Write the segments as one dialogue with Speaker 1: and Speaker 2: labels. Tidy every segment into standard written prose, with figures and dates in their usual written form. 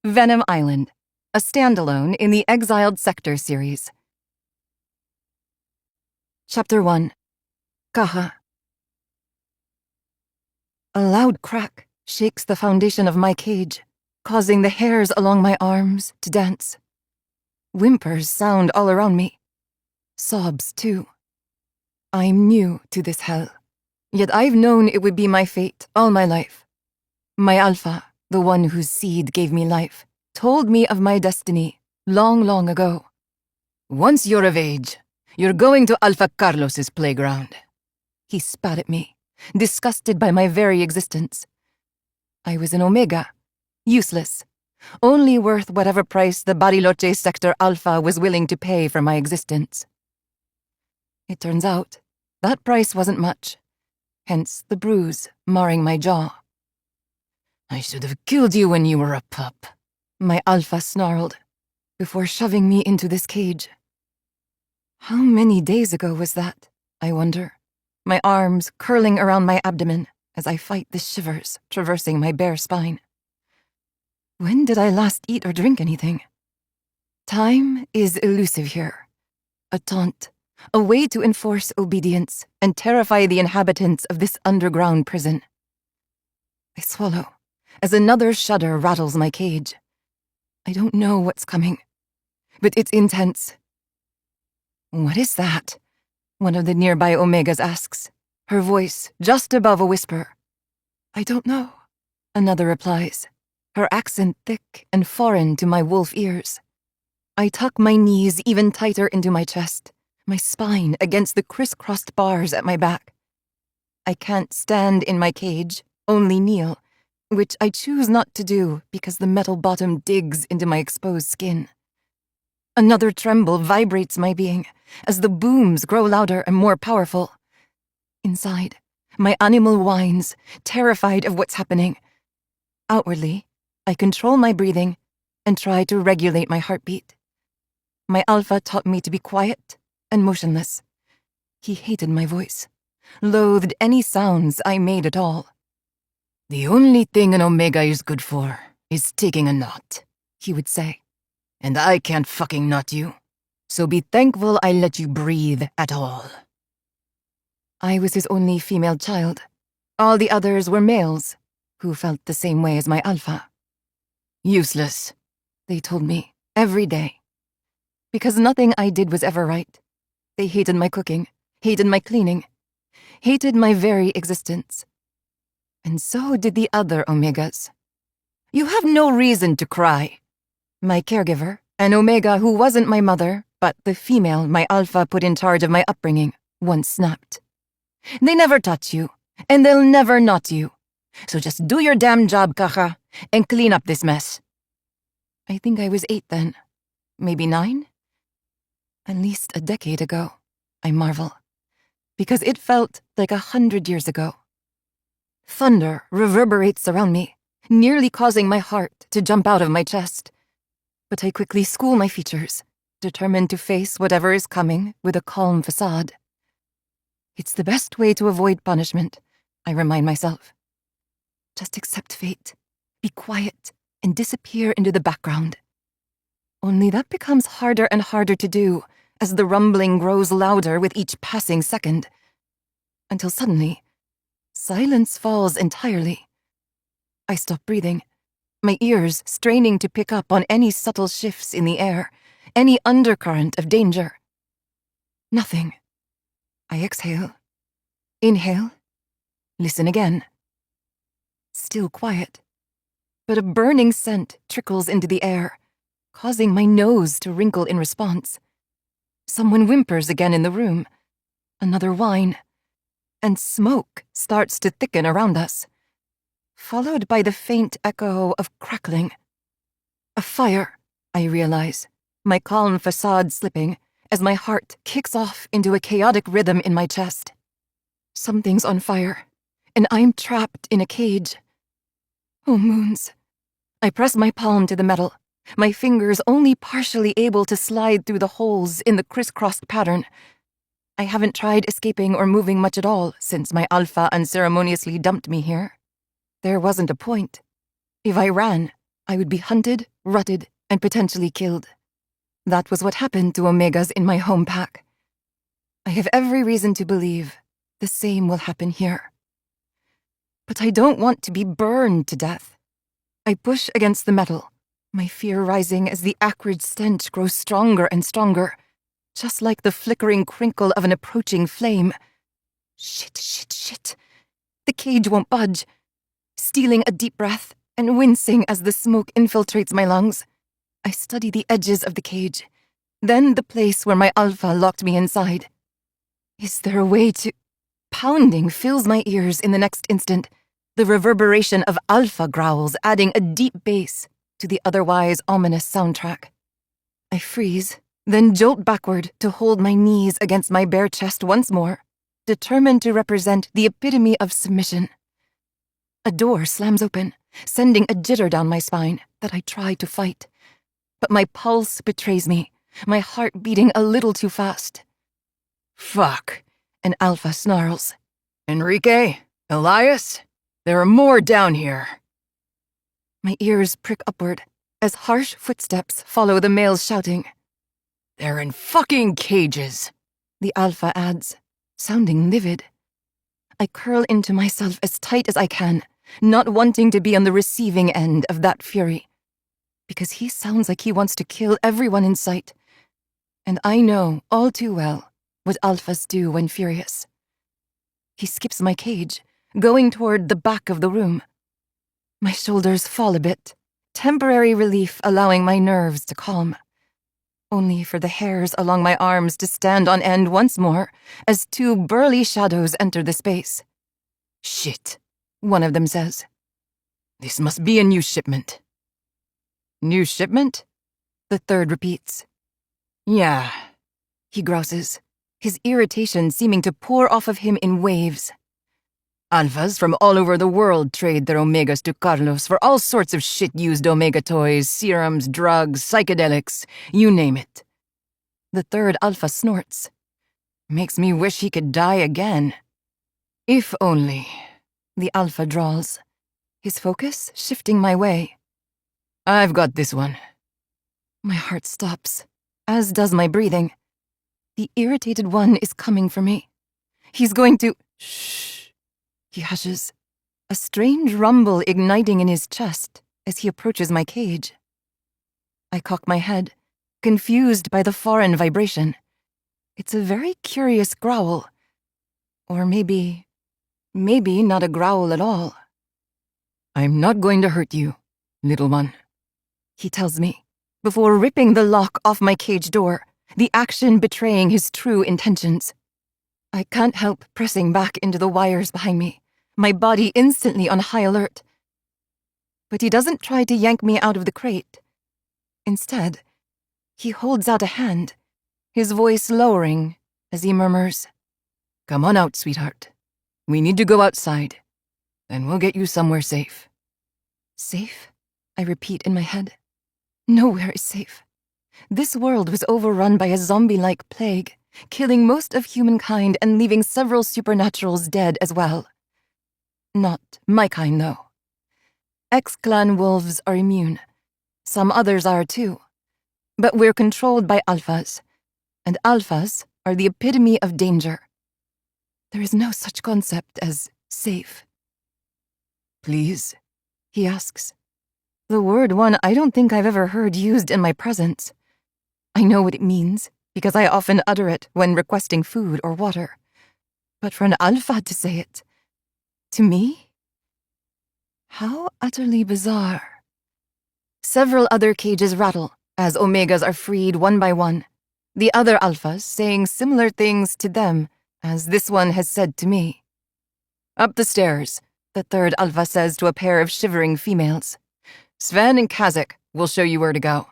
Speaker 1: Venom Island, a standalone in the Exiled Sector series. Chapter 1. Kaha. A loud crack shakes the foundation of my cage, causing the hairs along my arms to dance. Whimpers sound all around me. Sobs, too. I'm new to this hell, yet I've known it would be my fate all my life. My Alpha, the one whose seed gave me life, told me of my destiny long, long ago. Once you're of age, you're going to Alpha Carlos's playground. He spat at me, disgusted by my very existence. I was an Omega, useless, only worth whatever price the Bariloche Sector Alpha was willing to pay for my existence. It turns out, that price wasn't much, hence the bruise marring my jaw. I should have killed you when you were a pup, my Alpha snarled, before shoving me into this cage. How many days ago was that, I wonder, my arms curling around my abdomen as I fight the shivers traversing my bare spine. When did I last eat or drink anything? Time is elusive here. A taunt, a way to enforce obedience and terrify the inhabitants of this underground prison. I swallow as another shudder rattles my cage. I don't know what's coming, but it's intense. What is that? One of the nearby Omegas asks, her voice just above a whisper. I don't know, another replies, her accent thick and foreign to my wolf ears. I tuck my knees even tighter into my chest, my spine against the crisscrossed bars at my back. I can't stand in my cage, only kneel, which I choose not to do because the metal bottom digs into my exposed skin. Another tremble vibrates my being as the booms grow louder and more powerful. Inside, my animal whines, terrified of what's happening. Outwardly, I control my breathing and try to regulate my heartbeat. My Alpha taught me to be quiet and motionless. He hated my voice, loathed any sounds I made at all. The only thing an Omega is good for is taking a knot, he would say. And I can't fucking knot you, so be thankful I let you breathe at all. I was his only female child. All the others were males, who felt the same way as my Alpha. Useless, they told me, every day. Because nothing I did was ever right. They hated my cooking, hated my cleaning, hated my very existence. And so did the other Omegas. You have no reason to cry. My caregiver, an Omega who wasn't my mother, but the female my Alpha put in charge of my upbringing, once snapped. They never taught you, and they'll never knot you. So just do your damn job, Kaha, and clean up this mess. I think I was 8 then. Maybe 9? At least a decade ago, I marvel. Because it felt like 100 years ago. Thunder reverberates around me, nearly causing my heart to jump out of my chest. But I quickly school my features, determined to face whatever is coming with a calm facade. It's the best way to avoid punishment, I remind myself. Just accept fate, be quiet, and disappear into the background. Only that becomes harder and harder to do as the rumbling grows louder with each passing second. Until suddenly, silence falls entirely. I stop breathing, my ears straining to pick up on any subtle shifts in the air, any undercurrent of danger. Nothing. I exhale, inhale, listen again. Still quiet, but a burning scent trickles into the air, causing my nose to wrinkle in response. Someone whimpers again in the room, another whine, and smoke starts to thicken around us, followed by the faint echo of crackling. A fire, I realize, my calm facade slipping as my heart kicks off into a chaotic rhythm in my chest. Something's on fire, and I'm trapped in a cage. Oh, moons. I press my palm to the metal, my fingers only partially able to slide through the holes in the crisscrossed pattern. I haven't tried escaping or moving much at all since my Alpha unceremoniously dumped me here. There wasn't a point. If I ran, I would be hunted, rutted, and potentially killed. That was what happened to Omegas in my home pack. I have every reason to believe the same will happen here. But I don't want to be burned to death. I push against the metal, my fear rising as the acrid stench grows stronger and stronger, just like the flickering crinkle of an approaching flame. Shit. The cage won't budge. Stealing a deep breath and wincing as the smoke infiltrates my lungs, I study the edges of the cage, then the place where my alpha locked me inside. Is there a way to... Pounding fills my ears in the next instant, the reverberation of alpha growls adding a deep bass to the otherwise ominous soundtrack. I freeze, then jolt backward to hold my knees against my bare chest once more, determined to represent the epitome of submission. A door slams open, sending a jitter down my spine that I try to fight. But my pulse betrays me, my heart beating a little too fast.
Speaker 2: Fuck,
Speaker 1: An alpha snarls.
Speaker 2: Enrique, Elias, there are more down here.
Speaker 1: My ears prick upward as harsh footsteps follow the male's shouting.
Speaker 2: They're in fucking cages,
Speaker 1: The alpha adds, sounding livid. I curl into myself as tight as I can, not wanting to be on the receiving end of that fury. Because he sounds like he wants to kill everyone in sight. And I know all too well what alphas do when furious. He skips my cage, going toward the back of the room. My shoulders fall a bit, temporary relief allowing my nerves to calm. Only for the hairs along my arms to stand on end once more as two burly shadows enter the space.
Speaker 2: Shit,
Speaker 1: One of them says.
Speaker 2: this must be a new shipment.
Speaker 1: New shipment? The third repeats.
Speaker 2: Yeah,
Speaker 1: He grouses, his irritation seeming to pour off of him in waves.
Speaker 2: alphas from all over the world trade their omegas to Carlos for all sorts of shit-used omega toys, serums, drugs, psychedelics, you name it.
Speaker 1: The third alpha snorts.
Speaker 2: Makes me wish he could die again.
Speaker 1: If only, the alpha drawls, his focus shifting my way.
Speaker 2: I've got this one.
Speaker 1: My heart stops, as does my breathing. The irritated one is coming for me. He's going to...
Speaker 2: Shh.
Speaker 1: He hushes, a strange rumble igniting in his chest as he approaches my cage. I cock my head, confused by the foreign vibration. It's a very curious growl. Or maybe not a growl at all.
Speaker 2: I'm not going to hurt you, little one,
Speaker 1: He tells me, before ripping the lock off my cage door, the action betraying his true intentions. I can't help pressing back into the wires behind me, my body instantly on high alert. But he doesn't try to yank me out of the crate. Instead, he holds out a hand, his voice lowering as he murmurs,
Speaker 2: Come on out, sweetheart. We need to go outside. Then we'll get you somewhere safe.
Speaker 1: Safe? I repeat in my head. Nowhere is safe. This world was overrun by a zombie-like plague, killing most of humankind and leaving several supernaturals dead as well. Not my kind, though. X-clan wolves are immune. Some others are too. But we're controlled by alphas, and alphas are the epitome of danger. There is no such concept as safe.
Speaker 2: Please?
Speaker 1: He asks. The word one I don't think I've ever heard used in my presence. I know what it means, because I often utter it when requesting food or water. But for an alpha to say it, to me? How utterly bizarre. Several other cages rattle as omegas are freed one by one, the other alphas saying similar things to them as this one has said to me.
Speaker 2: Up the stairs,
Speaker 1: The third alpha says to a pair of shivering females.
Speaker 2: Sven and Kazakh will show you where to go.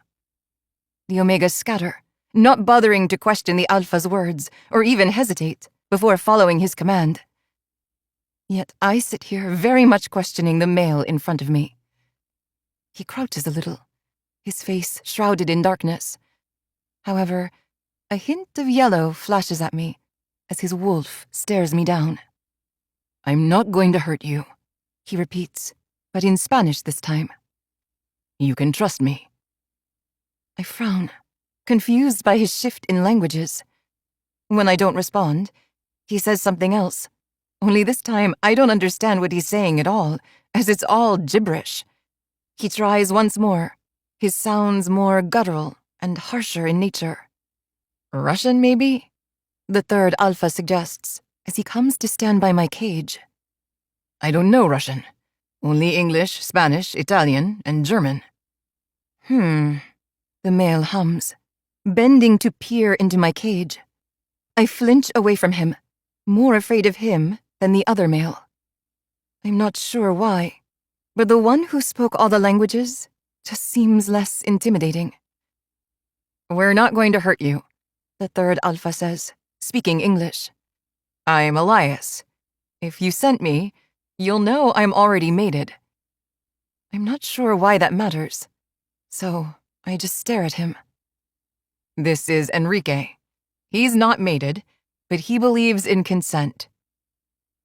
Speaker 1: The omegas scatter, not bothering to question the alpha's words or even hesitate before following his command. Yet I sit here very much questioning the male in front of me. He crouches a little, his face shrouded in darkness. However, a hint of yellow flashes at me as his wolf stares me down.
Speaker 2: I'm not going to hurt you,
Speaker 1: He repeats, but in Spanish this time.
Speaker 2: You can trust me.
Speaker 1: I frown, confused by his shift in languages. When I don't respond, he says something else. Only this time, I don't understand what he's saying at all, as it's all gibberish. He tries once more, his sounds more guttural and harsher in nature.
Speaker 2: Russian, maybe?
Speaker 1: The third Alpha suggests, as he comes to stand by my cage.
Speaker 2: I don't know Russian. Only English, Spanish, Italian, and German.
Speaker 1: The male hums, bending to peer into my cage. I flinch away from him, more afraid of him than the other male. I'm not sure why, but the one who spoke all the languages just seems less intimidating.
Speaker 2: We're not going to hurt you,
Speaker 1: the third Alpha says, speaking English.
Speaker 2: I'm Elias. If you sent me, you'll know I'm already mated.
Speaker 1: I'm not sure why that matters, so I just stare at him.
Speaker 2: This is Enrique. He's not mated, but he believes in consent.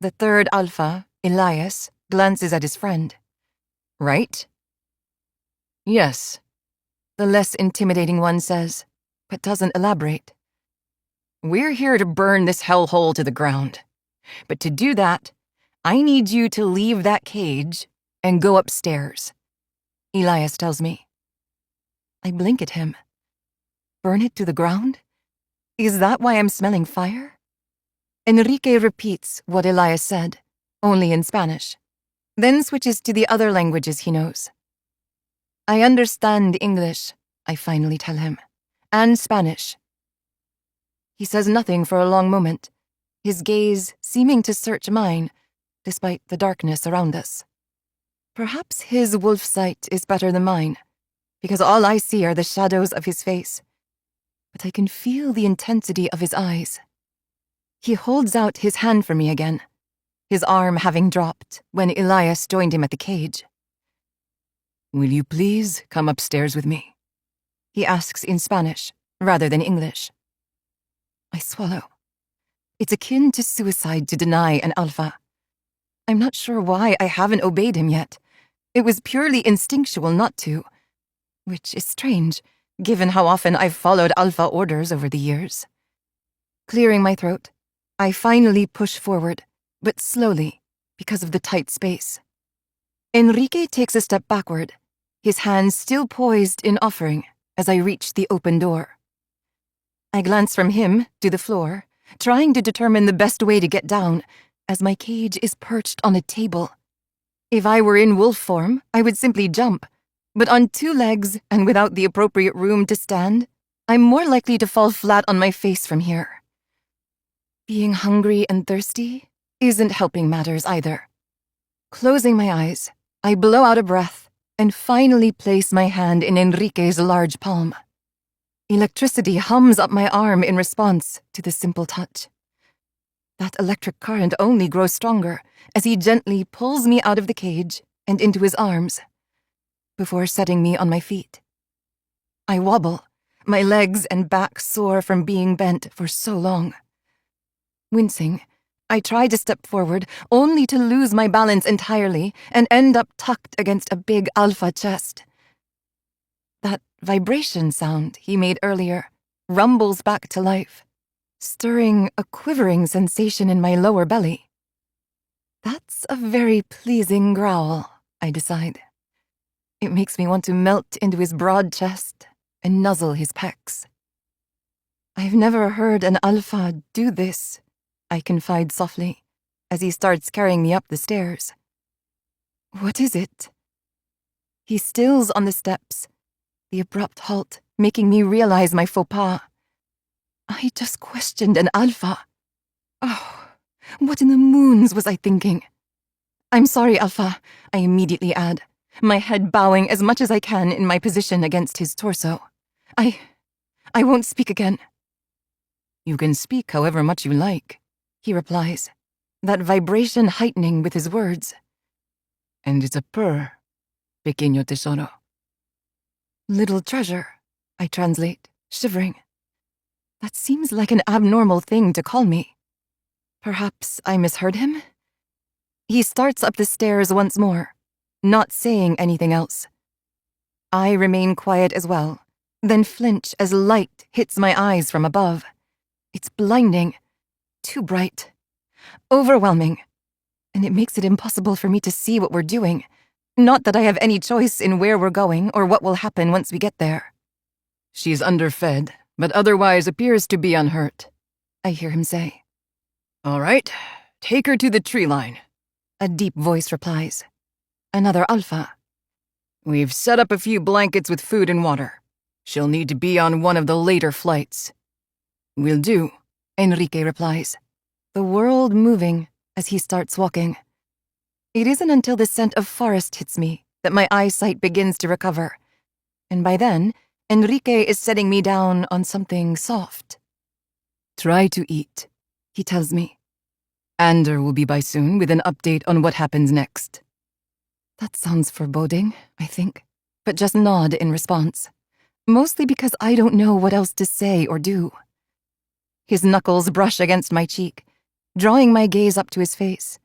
Speaker 1: The third Alpha, Elias, glances at his friend.
Speaker 2: Right? Yes,
Speaker 1: the less intimidating one says, but doesn't elaborate.
Speaker 2: We're here to burn this hellhole to the ground. But to do that, I need you to leave that cage and go upstairs,
Speaker 1: Elias tells me. I blink at him. Burn it to the ground? Is that why I'm smelling fire? Enrique repeats what Elias said, only in Spanish, then switches to the other languages he knows. I understand English, I finally tell him, and Spanish. He says nothing for a long moment, his gaze seeming to search mine, despite the darkness around us. Perhaps his wolf sight is better than mine, because all I see are the shadows of his face, but I can feel the intensity of his eyes. He holds out his hand for me again, his arm having dropped when Elias joined him at the cage.
Speaker 2: Will you please come upstairs with me?
Speaker 1: He asks in Spanish, rather than English. I swallow. It's akin to suicide to deny an Alpha. I'm not sure why I haven't obeyed him yet. It was purely instinctual not to, which is strange, given how often I've followed Alpha orders over the years. Clearing my throat, I finally push forward, but slowly, because of the tight space. Enrique takes a step backward, his hands still poised in offering as I reach the open door. I glance from him to the floor, trying to determine the best way to get down, as my cage is perched on a table. If I were in wolf form, I would simply jump, but on two legs and without the appropriate room to stand, I'm more likely to fall flat on my face from here. Being hungry and thirsty isn't helping matters either. Closing my eyes, I blow out a breath and finally place my hand in Enrique's large palm. Electricity hums up my arm in response to the simple touch. That electric current only grows stronger as he gently pulls me out of the cage and into his arms, before setting me on my feet. I wobble, my legs and back sore from being bent for so long. Wincing, I try to step forward, only to lose my balance entirely and end up tucked against a big Alpha chest. That vibration sound he made earlier rumbles back to life, stirring a quivering sensation in my lower belly. That's a very pleasing growl, I decide. It makes me want to melt into his broad chest and nuzzle his pecs. I've never heard an Alpha do this, I confide softly, as he starts carrying me up the stairs. What is it? He stills on the steps, the abrupt halt making me realize my faux pas. I just questioned an Alpha. Oh, what in the moons was I thinking? I'm sorry, Alpha, I immediately add, my head bowing as much as I can in my position against his torso. I won't speak again.
Speaker 2: You can speak however much you like,
Speaker 1: he replies, that vibration heightening with his words.
Speaker 2: And it's a purr, pequeño tesoro.
Speaker 1: Little treasure, I translate, shivering. That seems like an abnormal thing to call me. Perhaps I misheard him? He starts up the stairs once more, not saying anything else. I remain quiet as well, then flinch as light hits my eyes from above. It's blinding, too bright, overwhelming, and it makes it impossible for me to see what we're doing. Not that I have any choice in where we're going or what will happen once we get there.
Speaker 2: She's underfed, but otherwise appears to be unhurt,
Speaker 1: I hear him say.
Speaker 2: All right, take her to the tree line,
Speaker 1: a deep voice replies. Another alpha.
Speaker 2: We've set up a few blankets with food and water. She'll need to be on one of the later flights.
Speaker 1: Will do, Enrique replies, the world moving as he starts walking. It isn't until the scent of forest hits me that my eyesight begins to recover, and by then, Enrique is setting me down on something soft.
Speaker 2: Try to eat,
Speaker 1: he tells me.
Speaker 2: Ander will be by soon with an update on what happens next.
Speaker 1: That sounds foreboding, I think, but just nod in response, mostly because I don't know what else to say or do. His knuckles brush against my cheek, drawing my gaze up to his face,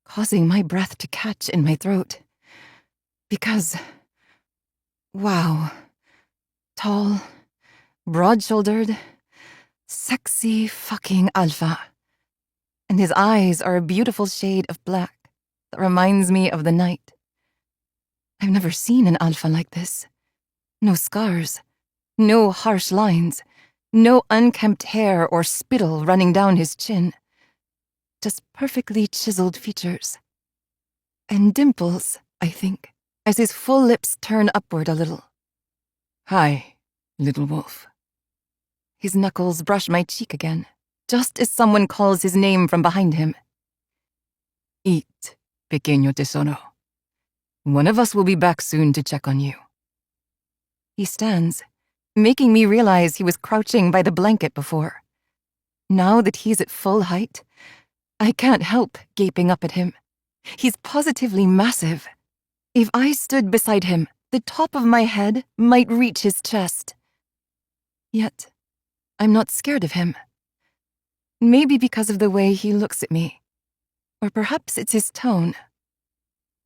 Speaker 1: causing my breath to catch in my throat. Because, wow, tall, broad-shouldered, sexy fucking alpha. And his eyes are a beautiful shade of black that reminds me of the night. I've never seen an alpha like this. No scars, no harsh lines, no unkempt hair or spittle running down his chin. Just perfectly chiseled features. And dimples, I think, as his full lips turn upward a little.
Speaker 2: Hi, little wolf.
Speaker 1: His knuckles brush my cheek again, just as someone calls his name from behind him.
Speaker 2: Eat, pequeño tesoro. One of us will be back soon to check on you.
Speaker 1: He stands, making me realize he was crouching by the blanket before. Now that he's at full height, I can't help gaping up at him. He's positively massive. If I stood beside him, the top of my head might reach his chest. Yet, I'm not scared of him. Maybe because of the way he looks at me. Or perhaps it's his tone.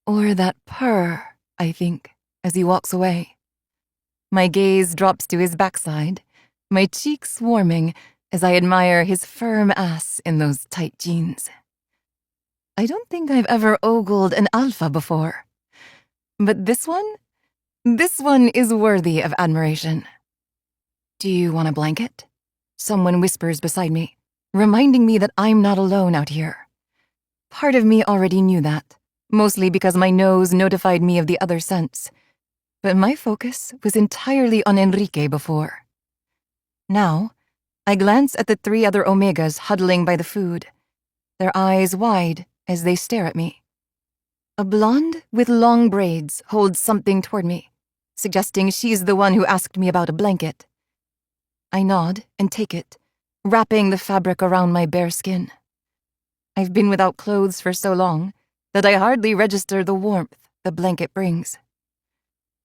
Speaker 1: Or that purr, I think, as he walks away. My gaze drops to his backside, my cheeks warming as I admire his firm ass in those tight jeans. I don't think I've ever ogled an alpha before. But this one is worthy of admiration. Do you want a blanket? Someone whispers beside me, reminding me that I'm not alone out here. Part of me already knew that, mostly because my nose notified me of the other scents. But my focus was entirely on Enrique before. Now, I glance at the 3 other Omegas huddling by the food, their eyes wide as they stare at me. A blonde with long braids holds something toward me, suggesting she's the one who asked me about a blanket. I nod and take it, wrapping the fabric around my bare skin. I've been without clothes for so long that I hardly register the warmth the blanket brings.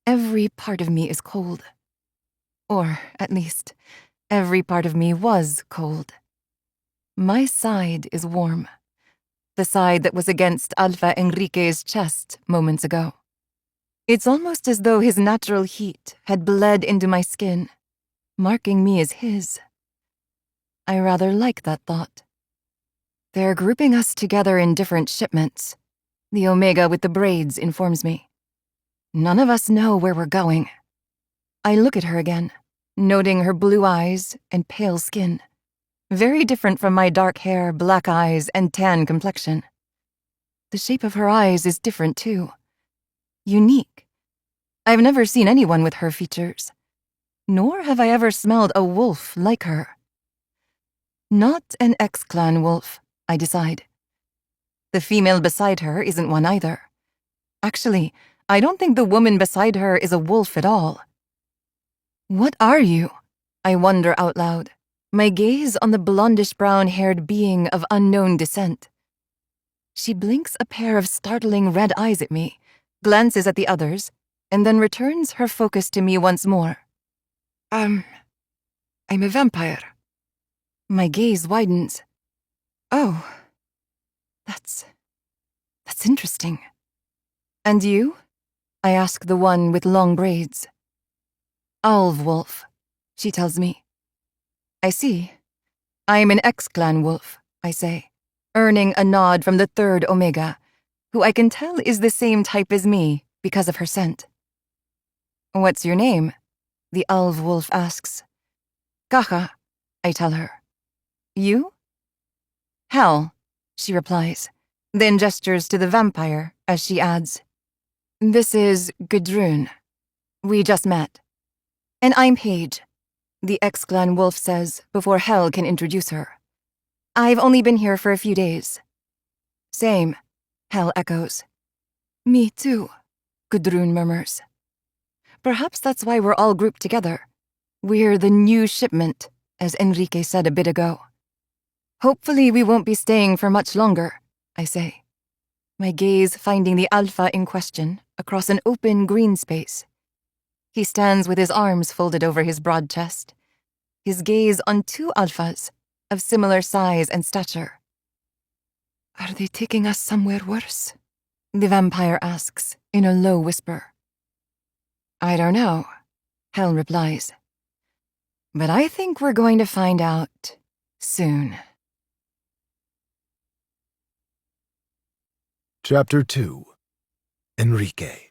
Speaker 1: Every part of me is cold. Or, at least, every part of me was cold. My side is warm. The side that was against Alpha Enrique's chest moments ago. It's almost as though his natural heat had bled into my skin, marking me as his. I rather like that thought. They're grouping us together in different shipments. The Omega with the braids informs me. None of us know where we're going. I look at her again, noting her blue eyes and pale skin. Very different from my dark hair, black eyes, and tan complexion. The shape of her eyes is different too. Unique. I've never seen anyone with her features. Nor have I ever smelled a wolf like her. Not an X-Clan wolf, I decide. The female beside her isn't one either. Actually, I don't think the woman beside her is a wolf at all. What are you? I wonder out loud, my gaze on the blondish brown-haired being of unknown descent. She blinks a pair of startling red eyes at me, glances at the others, and then returns her focus to me once more. I'm a vampire. My gaze widens. Oh, that's interesting. And you? I ask the one with long braids. Alv wolf, she tells me. I see. I'm an X-Clan wolf, I say, earning a nod from the third Omega, who I can tell is the same type as me because of her scent. What's your name? The Alv wolf asks. Kacha, I tell her. You? Hell, she replies, then gestures to the vampire as she adds, This is Gudrun. We just met. And I'm Paige, the X-Clan wolf says before Hell can introduce her. I've only been here for a few days. Same, Hell echoes. Me too, Gudrun murmurs. Perhaps that's why we're all grouped together. We're the new shipment, as Enrique said a bit ago. Hopefully we won't be staying for much longer, I say, my gaze finding the alpha in question across an open green space. He stands with his arms folded over his broad chest, his gaze on two alphas of similar size and stature. Are they taking us somewhere worse? The vampire asks in a low whisper. I don't know, Hell replies. But I think we're going to find out soon.
Speaker 3: Chapter 2. Enrique.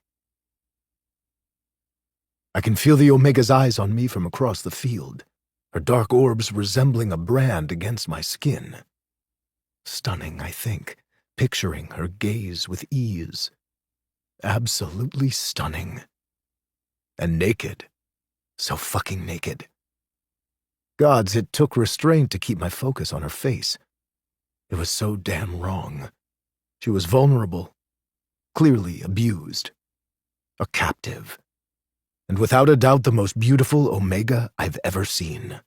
Speaker 3: I can feel the Omega's eyes on me from across the field, her dark orbs resembling a brand against my skin. Stunning, I think, picturing her gaze with ease. Absolutely stunning. And naked. So fucking naked. Gods, it took restraint to keep my focus on her face. It was so damn wrong. She was vulnerable, clearly abused, a captive, and without a doubt the most beautiful Omega I've ever seen.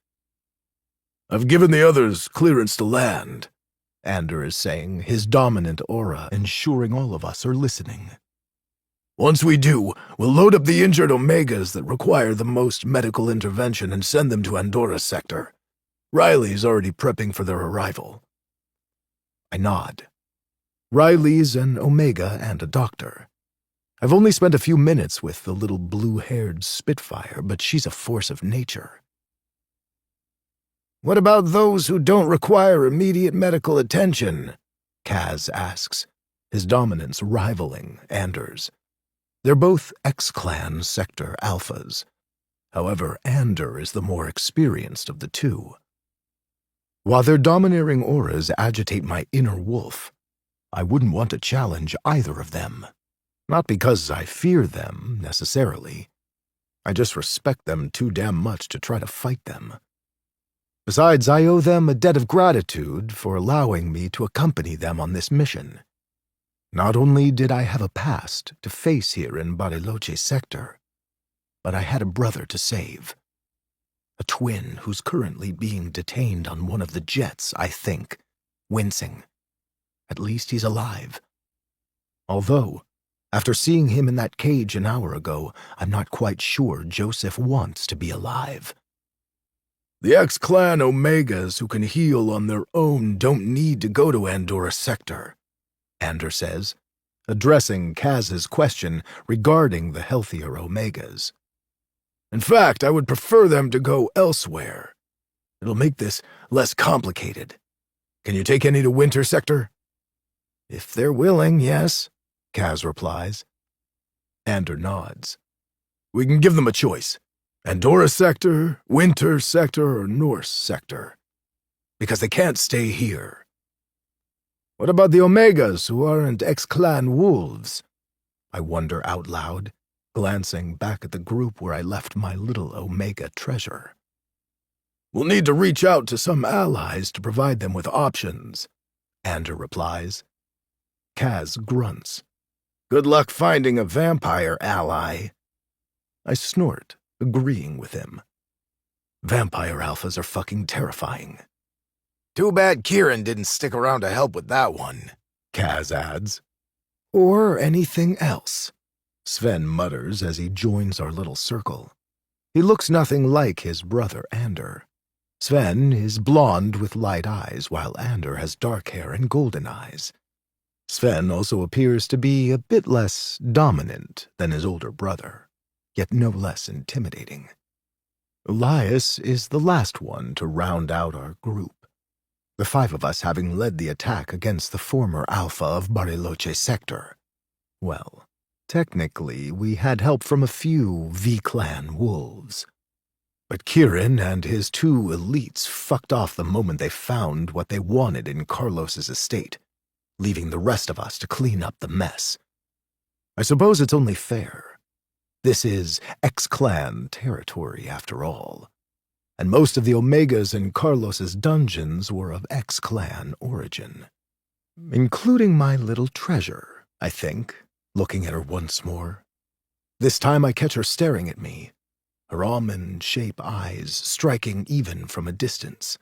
Speaker 3: I've given the others clearance to land, Ander is saying, his dominant aura ensuring all of us are listening. Once we do, we'll load up the injured Omegas that require the most medical intervention and send them to Andora's sector. Riley's already prepping for their arrival. I nod. Riley's an Omega and a doctor. I've only spent a few minutes with the little blue-haired Spitfire, but she's a force of nature. What about those who don't require immediate medical attention? Kaz asks, his dominance rivaling Ander's. They're both X-Clan sector alphas. However, Ander is the more experienced of the two. While their domineering auras agitate my inner wolf, I wouldn't want to challenge either of them. Not because I fear them, necessarily. I just respect them too damn much to try to fight them. Besides, I owe them a debt of gratitude for allowing me to accompany them on this mission. Not only did I have a past to face here in Bariloche sector, but I had a brother to save. A twin who's currently being detained on one of the jets, I think, wincing. At least he's alive. Although, after seeing him in that cage an hour ago, I'm not quite sure Joseph wants to be alive. The X-Clan Omegas who can heal on their own don't need to go to Andorra sector, Ander says, addressing Kaz's question regarding the healthier Omegas. In fact, I would prefer them to go elsewhere. It'll make this less complicated. Can you take any to Winter sector? If they're willing, yes, Kaz replies. Ander nods. We can give them a choice. Andorra sector, Winter sector, or Norse sector. Because they can't stay here. What about the Omegas who aren't X-Clan wolves? I wonder out loud, glancing back at the group where I left my little Omega treasure. We'll need to reach out to some allies to provide them with options, Ander replies. Kaz grunts. Good luck finding a vampire ally. I snort, agreeing with him. Vampire alphas are fucking terrifying. Too bad Kieran didn't stick around to help with that one, Kaz adds. Or anything else, Sven mutters as he joins our little circle. He looks nothing like his brother Ander. Sven is blonde with light eyes, while Ander has dark hair and golden eyes. Sven also appears to be a bit less dominant than his older brother, yet no less intimidating. Elias is the last one to round out our group, the 5 of us having led the attack against the former Alpha of Bariloche sector. Well, technically, we had help from a few V-Clan wolves. But Kieran and his 2 elites fucked off the moment they found what they wanted in Carlos's estate, leaving the rest of us to clean up the mess. I suppose it's only fair. This is X-Clan territory, after all. And most of the Omegas in Carlos's dungeons were of X-Clan origin. Including my little treasure, I think, looking at her once more. This time I catch her staring at me, her almond-shaped eyes striking even from a distance.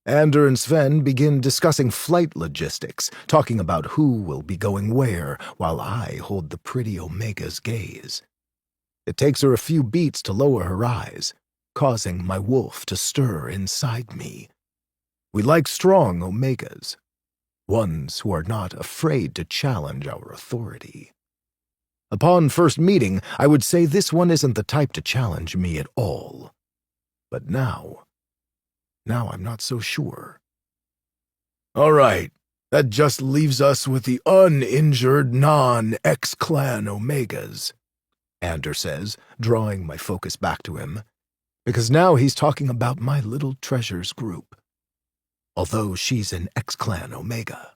Speaker 3: Ander and Sven begin discussing flight logistics, talking about who will be going where, while I hold the pretty Omega's gaze. It takes her a few beats to lower her eyes, causing my wolf to stir inside me. We like strong Omegas, ones who are not afraid to challenge our authority. Upon first meeting, I would say this one isn't the type to challenge me at all. But now I'm not so sure. All right, that just leaves us with the uninjured non-X-Clan Omegas, Ander says, drawing my focus back to him, because now he's talking about my little treasures group. Although she's an X-Clan Omega,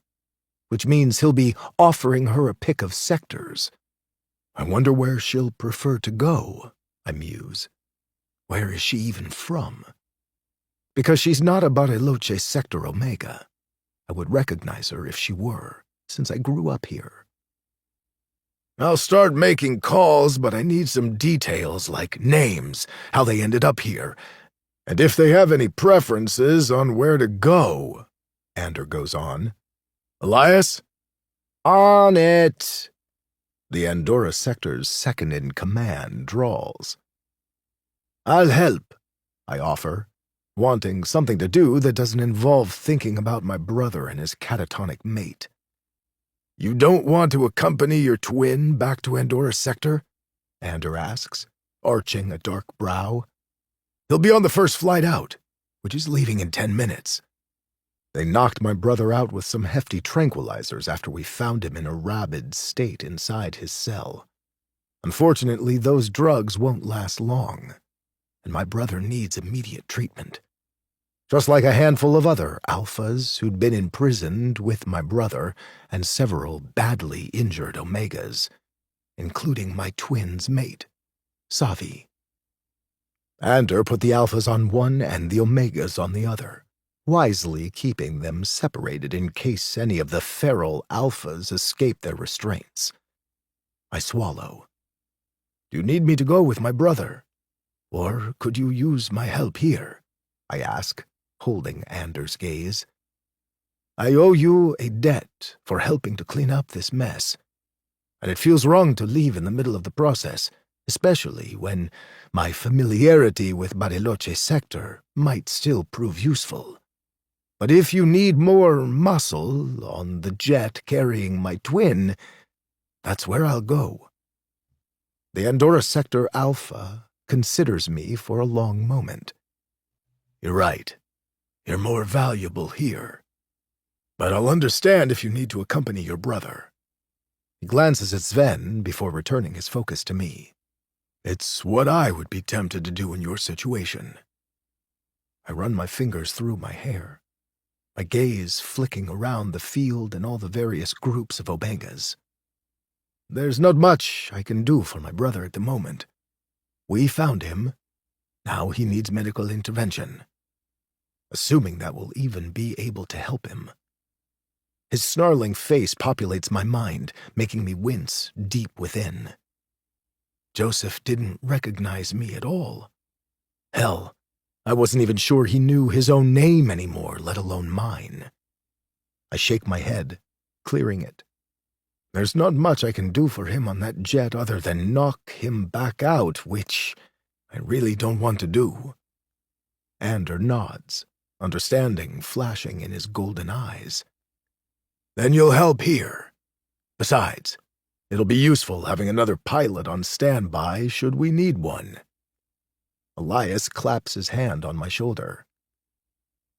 Speaker 3: which means he'll be offering her a pick of sectors. I wonder where she'll prefer to go, I muse. Where is she even from? Because she's not a Bariloche sector Omega. I would recognize her if she were, since I grew up here. I'll start making calls, but I need some details like names, how they ended up here, and if they have any preferences on where to go, Ander goes on. Elias? On it! The Andorra sector's second-in-command drawls. I'll help, I offer, wanting something to do that doesn't involve thinking about my brother and his catatonic mate. You don't want to accompany your twin back to Andorra sector? Ander asks, arching a dark brow. He'll be on the first flight out, which is leaving in 10 minutes. They knocked my brother out with some hefty tranquilizers after we found him in a rabid state inside his cell. Unfortunately, those drugs won't last long, and my brother needs immediate treatment. Just like a handful of other alphas who'd been imprisoned with my brother and several badly injured Omegas, including my twin's mate, Savi. Ander put the alphas on one and the Omegas on the other, wisely keeping them separated in case any of the feral alphas escape their restraints. I swallow. Do you need me to go with my brother? Or could you use my help here? I ask, holding Ander's gaze. I owe you a debt for helping to clean up this mess, and it feels wrong to leave in the middle of the process, especially when my familiarity with Bariloche sector might still prove useful. But if you need more muscle on the jet carrying my twin, that's where I'll go. The Andorra sector Alpha considers me for a long moment. You're right. You're more valuable here. But I'll understand if you need to accompany your brother. He glances at Sven before returning his focus to me. It's what I would be tempted to do in your situation. I run my fingers through my hair, my gaze flicking around the field and all the various groups of Omegas. There's not much I can do for my brother at the moment. We found him. Now he needs medical intervention. Assuming that we'll even be able to help him. His snarling face populates my mind, making me wince deep within. Joseph didn't recognize me at all. Hell, I wasn't even sure he knew his own name anymore, let alone mine. I shake my head, clearing it. There's not much I can do for him on that jet other than knock him back out, which I really don't want to do. Ander nods, understanding flashing in his golden eyes. Then you'll help here, Besides, it'll be useful having another pilot on standby should we need one. Elias claps his hand on my shoulder.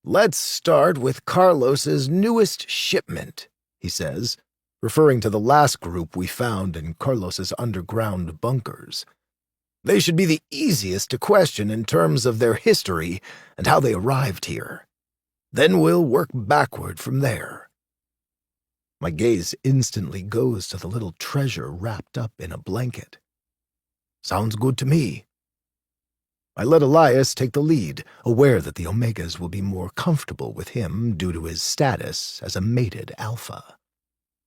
Speaker 3: Let's start with Carlos's newest shipment, he says, referring to the last group we found in Carlos's underground bunkers. They should be the easiest to question in terms of their history and how they arrived here. Then we'll work backward from there. My gaze instantly goes to the little treasure wrapped up in a blanket. Sounds good to me. I let Elias take the lead, aware that the Omegas will be more comfortable with him due to his status as a mated alpha.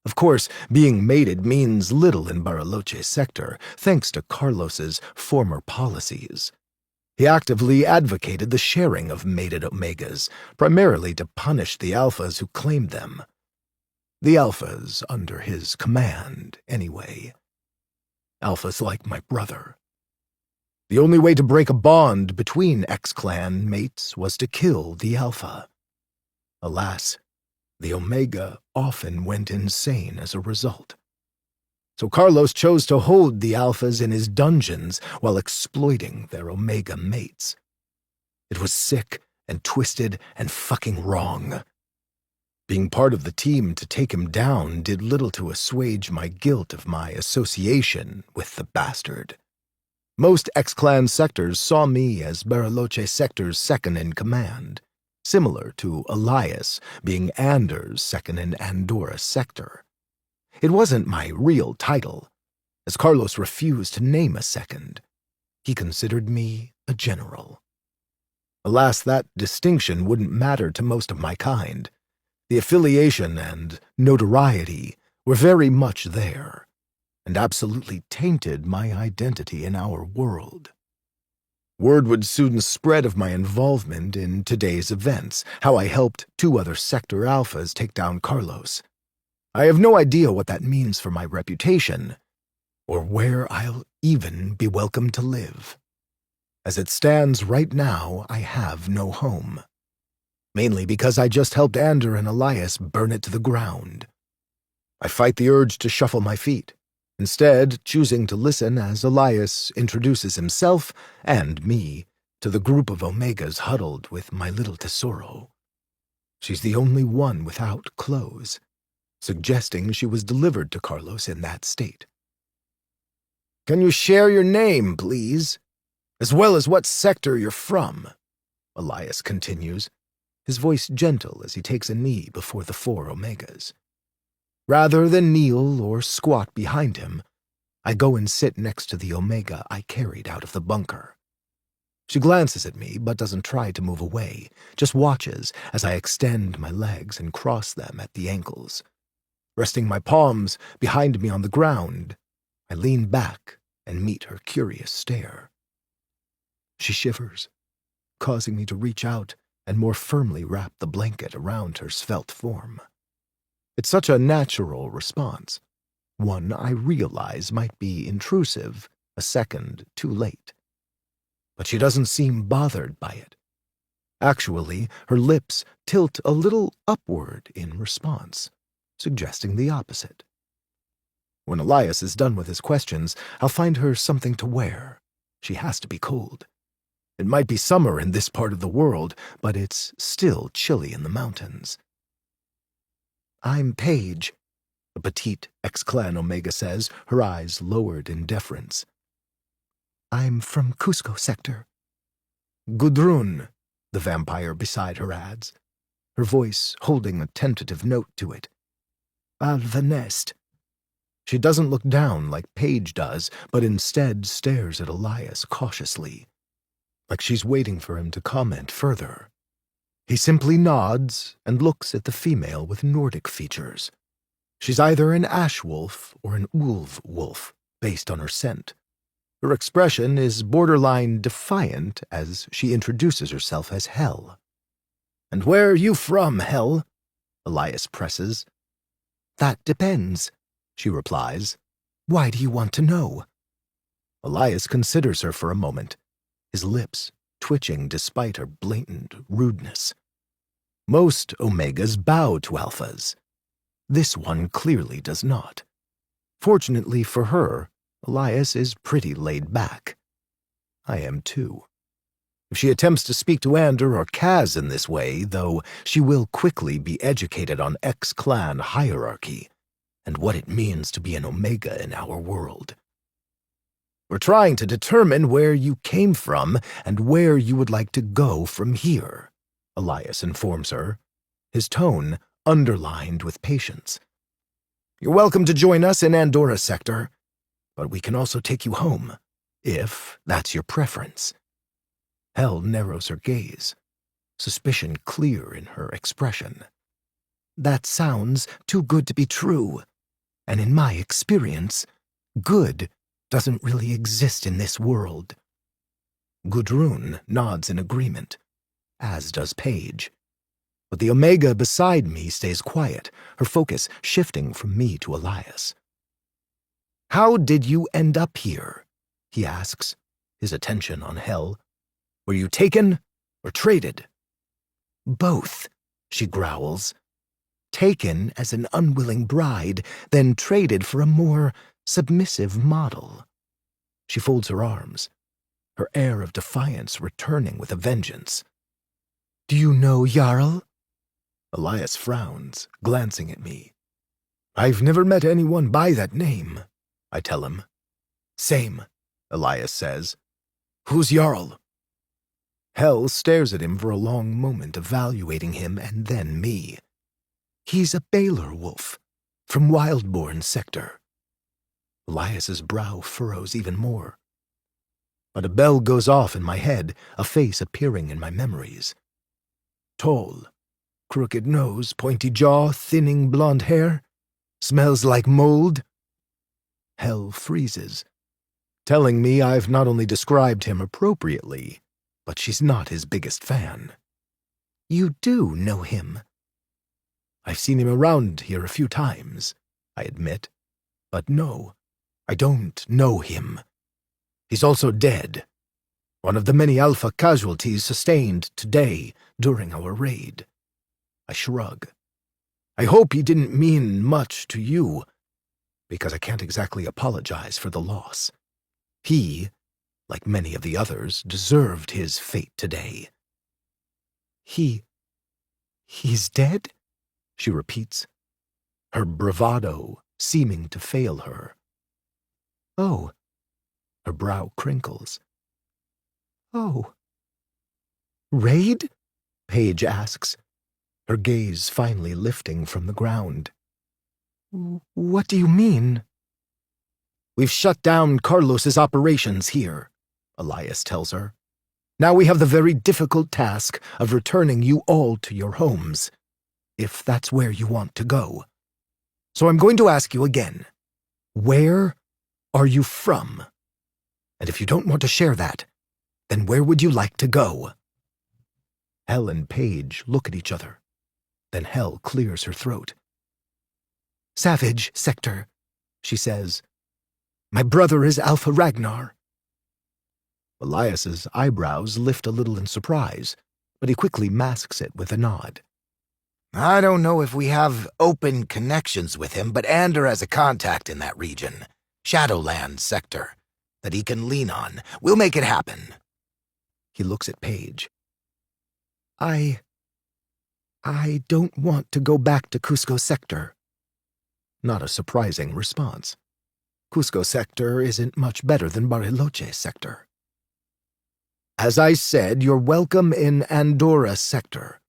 Speaker 3: Of course, being mated means little in Bariloche sector, thanks to Carlos's former policies. He actively advocated the sharing of mated Omegas, primarily to punish the alphas who claimed them. The alphas under his command, anyway. Alphas like my brother. The only way to break a bond between X-Clan mates was to kill the alpha. Alas, the Omega often went insane as a result. So Carlos chose to hold the alphas in his dungeons while exploiting their Omega mates. It was sick and twisted and fucking wrong. Being part of the team to take him down did little to assuage my guilt of my association with the bastard. Most X-Clan sectors saw me as Bariloche sector's second-in-command, similar to Elias being Anders' second-in-Andorra sector. It wasn't my real title, as Carlos refused to name a second. He considered me a general. Alas, that distinction wouldn't matter to most of my kind. The affiliation and notoriety were very much there, and absolutely tainted my identity in our world. Word would soon spread of my involvement in today's events, how I helped 2 other Sector Alphas take down Carlos. I have no idea what that means for my reputation, or where I'll even be welcome to live. As it stands right now, I have no home. Mainly because I just helped Ander and Elias burn it to the ground. I fight the urge to shuffle my feet, instead choosing to listen as Elias introduces himself and me to the group of Omegas huddled with my little Tesoro. She's the only one without clothes, suggesting she was delivered to Carlos in that state. Can you share your name, please? As well as what sector you're from? Elias continues, his voice gentle as he takes a knee before the 4 Omegas. Rather than kneel or squat behind him, I go and sit next to the Omega I carried out of the bunker. She glances at me but doesn't try to move away, just watches as I extend my legs and cross them at the ankles. Resting my palms behind me on the ground, I lean back and meet her curious stare. She shivers, causing me to reach out and more firmly wrap the blanket around her svelte form. It's such a natural response, one I realize might be intrusive a second too late. But she doesn't seem bothered by it. Actually, her lips tilt a little upward in response, suggesting the opposite. When Elias is done with his questions, I'll find her something to wear. She has to be cold. It might be summer in this part of the world, but it's still chilly in the mountains. I'm Paige, a petite X-Clan Omega says, her eyes lowered in deference. I'm from Cusco sector. Gudrun, the vampire beside her adds, her voice holding a tentative note to it. Alvanest. She doesn't look down like Paige does, but instead stares at Elias cautiously, like she's waiting for him to comment further. He simply nods and looks at the female with Nordic features. She's either an ash wolf or an ulv wolf, based on her scent. Her expression is borderline defiant as she introduces herself as Hel. And where are you from, Hel? Elias presses. That depends, she replies. Why do you want to know? Elias considers her for a moment, his lips twitching despite her blatant rudeness. Most Omegas bow to Alphas. This one clearly does not. Fortunately for her, Elias is pretty laid back. I am too. If she attempts to speak to Ander or Kaz in this way, though, she will quickly be educated on X-clan hierarchy and what it means to be an Omega in our world. We're trying to determine where you came from and where you would like to go from here, Elias informs her, his tone underlined with patience. You're welcome to join us in Andorra Sector, but we can also take you home, if that's your preference. Hel narrows her gaze, suspicion clear in her expression. That sounds too good to be true, and in my experience, good doesn't really exist in this world. Gudrun nods in agreement, as does Paige. But the Omega beside me stays quiet, her focus shifting from me to Elias. How did you end up here? He asks, his attention on Hel. Were you taken or traded? Both, she growls. Taken as an unwilling bride, then traded for a more submissive model. She folds her arms, her air of defiance returning with a vengeance. Do you know Jarl? Elias frowns, glancing at me. I've never met anyone by that name, I tell him. Same, Elias says. Who's Jarl? Hel stares at him for a long moment, evaluating him and then me. He's a Baylor wolf, from Wildborn Sector. Elias's brow furrows even more. But a bell goes off in my head, a face appearing in my memories. Tall, crooked nose, pointy jaw, thinning blonde hair. Smells like mold. Hel freezes, telling me I've not only described him appropriately, but she's not his biggest fan. You do know him. I've seen him around here a few times, I admit. But no, I don't know him. He's also dead. One of the many Alpha casualties sustained today during our raid. I shrug. I hope he didn't mean much to you, because I can't exactly apologize for the loss. He, like many of the others, deserved his fate today. He's dead? She repeats, her bravado seeming to fail her. Oh. Her brow crinkles. Oh. Raid? Paige asks, her gaze finally lifting from the ground. What do you mean? We've shut down Carlos's operations here, Elias tells her. Now we have the very difficult task of returning you all to your homes, if that's where you want to go. So I'm going to ask you again, where are you from? And if you don't want to share that, then where would you like to go? Hel and Paige look at each other. Then Hel clears her throat. Savage Sector, she says. My brother is Alpha Ragnar. Elias's eyebrows lift a little in surprise, but he quickly masks it with a nod. I don't know if we have open connections with him, but Ander has a contact in that region, Shadowland Sector, that he can lean on. We'll make it happen. He looks at Paige. I don't want to go back to Cusco Sector. Not a surprising response. Cusco Sector isn't much better than Bariloche Sector. As I said, you're welcome in Andorra Sector.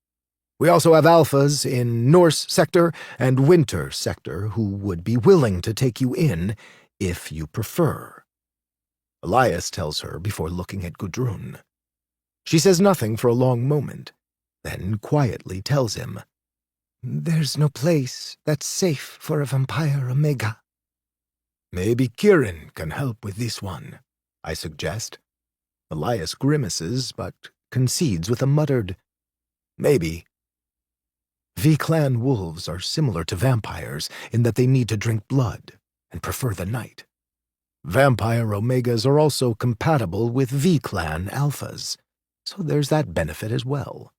Speaker 3: We also have alphas in Norse Sector and Winter Sector who would be willing to take you in if you prefer. Elias tells her before looking at Gudrun. She says nothing for a long moment, then quietly tells him, There's no place that's safe for a vampire Omega. Maybe Kieran can help with this one, I suggest. Elias grimaces, but concedes with a muttered, Maybe. V-clan wolves are similar to vampires in that they need to drink blood and prefer the night. Vampire Omegas are also compatible with V-clan alphas, so there's that benefit as well.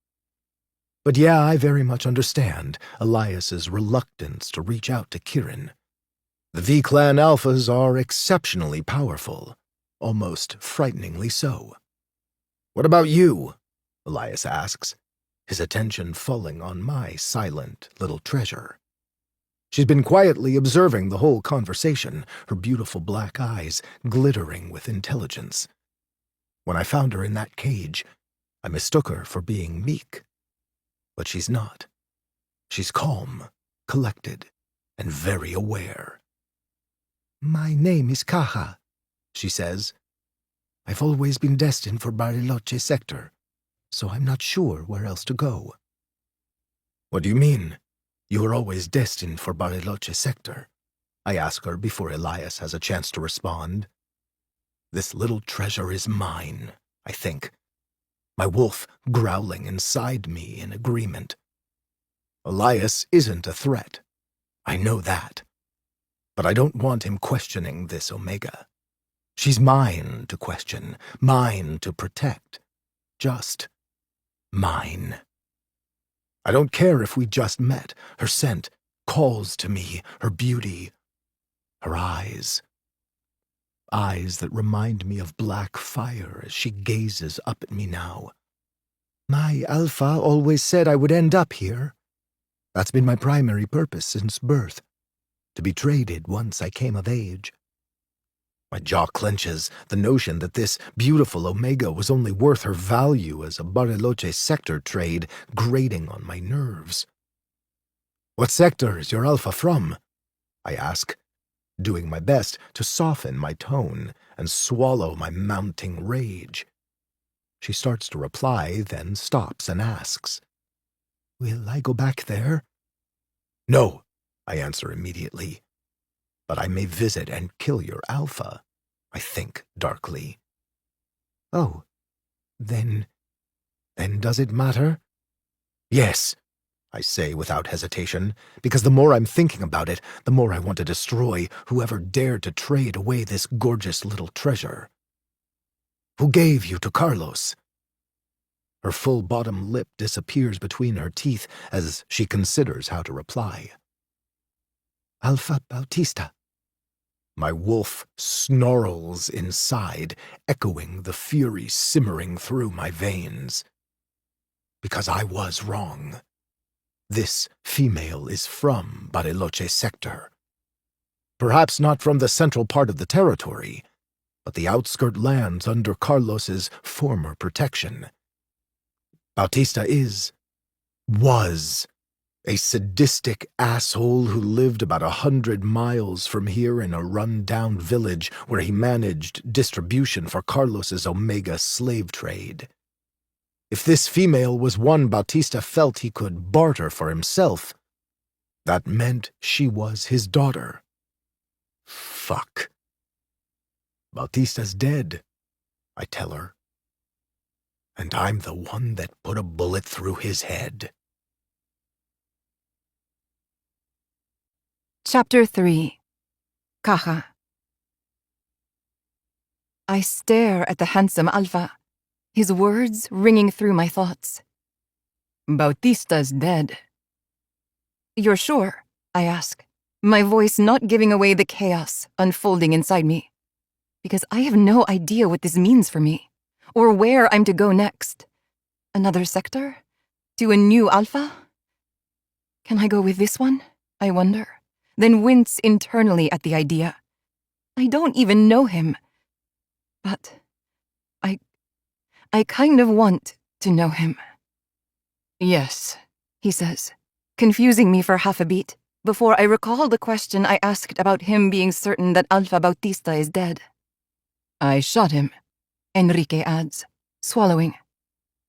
Speaker 3: But yeah, I very much understand Elias's reluctance to reach out to Kieran. The V-Clan Alphas are exceptionally powerful, almost frighteningly so. What about you? Elias asks, his attention falling on my silent little treasure. She's been quietly observing the whole conversation, her beautiful black eyes glittering with intelligence. When I found her in that cage, I mistook her for being meek. But she's not. She's calm, collected, and very aware. My name is Kaha, she says. I've always been destined for Bariloche sector, so I'm not sure where else to go. What do you mean? You were always destined for Bariloche sector, I ask her before Elias has a chance to respond. This little treasure is mine, I think. My wolf growling inside me in agreement. Elias isn't a threat. I know that. But I don't want him questioning this Omega. She's mine to question, mine to protect. Just mine. I don't care if we just met. Her scent calls to me, her beauty, her eyes. Eyes that remind me of black fire as she gazes up at me now. My Alpha always said I would end up here. That's been my primary purpose since birth. To be traded once I came of age. My jaw clenches, the notion that this beautiful Omega was only worth her value as a Bariloche sector trade grating on my nerves. What sector is your Alpha from? I ask, doing my best to soften my tone and swallow my mounting rage. She starts to reply, then stops and asks, Will I go back there? No, I answer immediately. But I may visit and kill your Alpha, I think darkly. Oh, then does it matter? Yes, I say without hesitation, because the more I'm thinking about it, the more I want to destroy whoever dared to trade away this gorgeous little treasure. Who gave you to Carlos? Her full bottom lip disappears between her teeth as she considers how to reply. Alpha Bautista. My wolf snarls inside, echoing the fury simmering through my veins. Because I was wrong. This female is from Bariloche sector. Perhaps not from the central part of the territory, but the outskirt lands under Carlos's former protection. Bautista was a sadistic asshole who lived about 100 miles from here in a run-down village where he managed distribution for Carlos's Omega slave trade. If this female was one Bautista felt he could barter for himself, that meant she was his daughter. Fuck. Bautista's dead, I tell her. And I'm the one that put a bullet through his head.
Speaker 1: Chapter 3. Kaha. I stare at the handsome Alpha, his words ringing through my thoughts.
Speaker 2: Bautista's dead.
Speaker 1: You're sure? I ask, my voice not giving away the chaos unfolding inside me. Because I have no idea what this means for me, or where I'm to go next. Another sector? To a new Alpha? Can I go with this one? I wonder, then wince internally at the idea. I don't even know him. But I kind of want to know him.
Speaker 2: Yes,
Speaker 1: he says, confusing me for half a beat, before I recall the question I asked about him being certain that Alpha Bautista is dead.
Speaker 2: I shot him,
Speaker 1: Enrique adds, swallowing.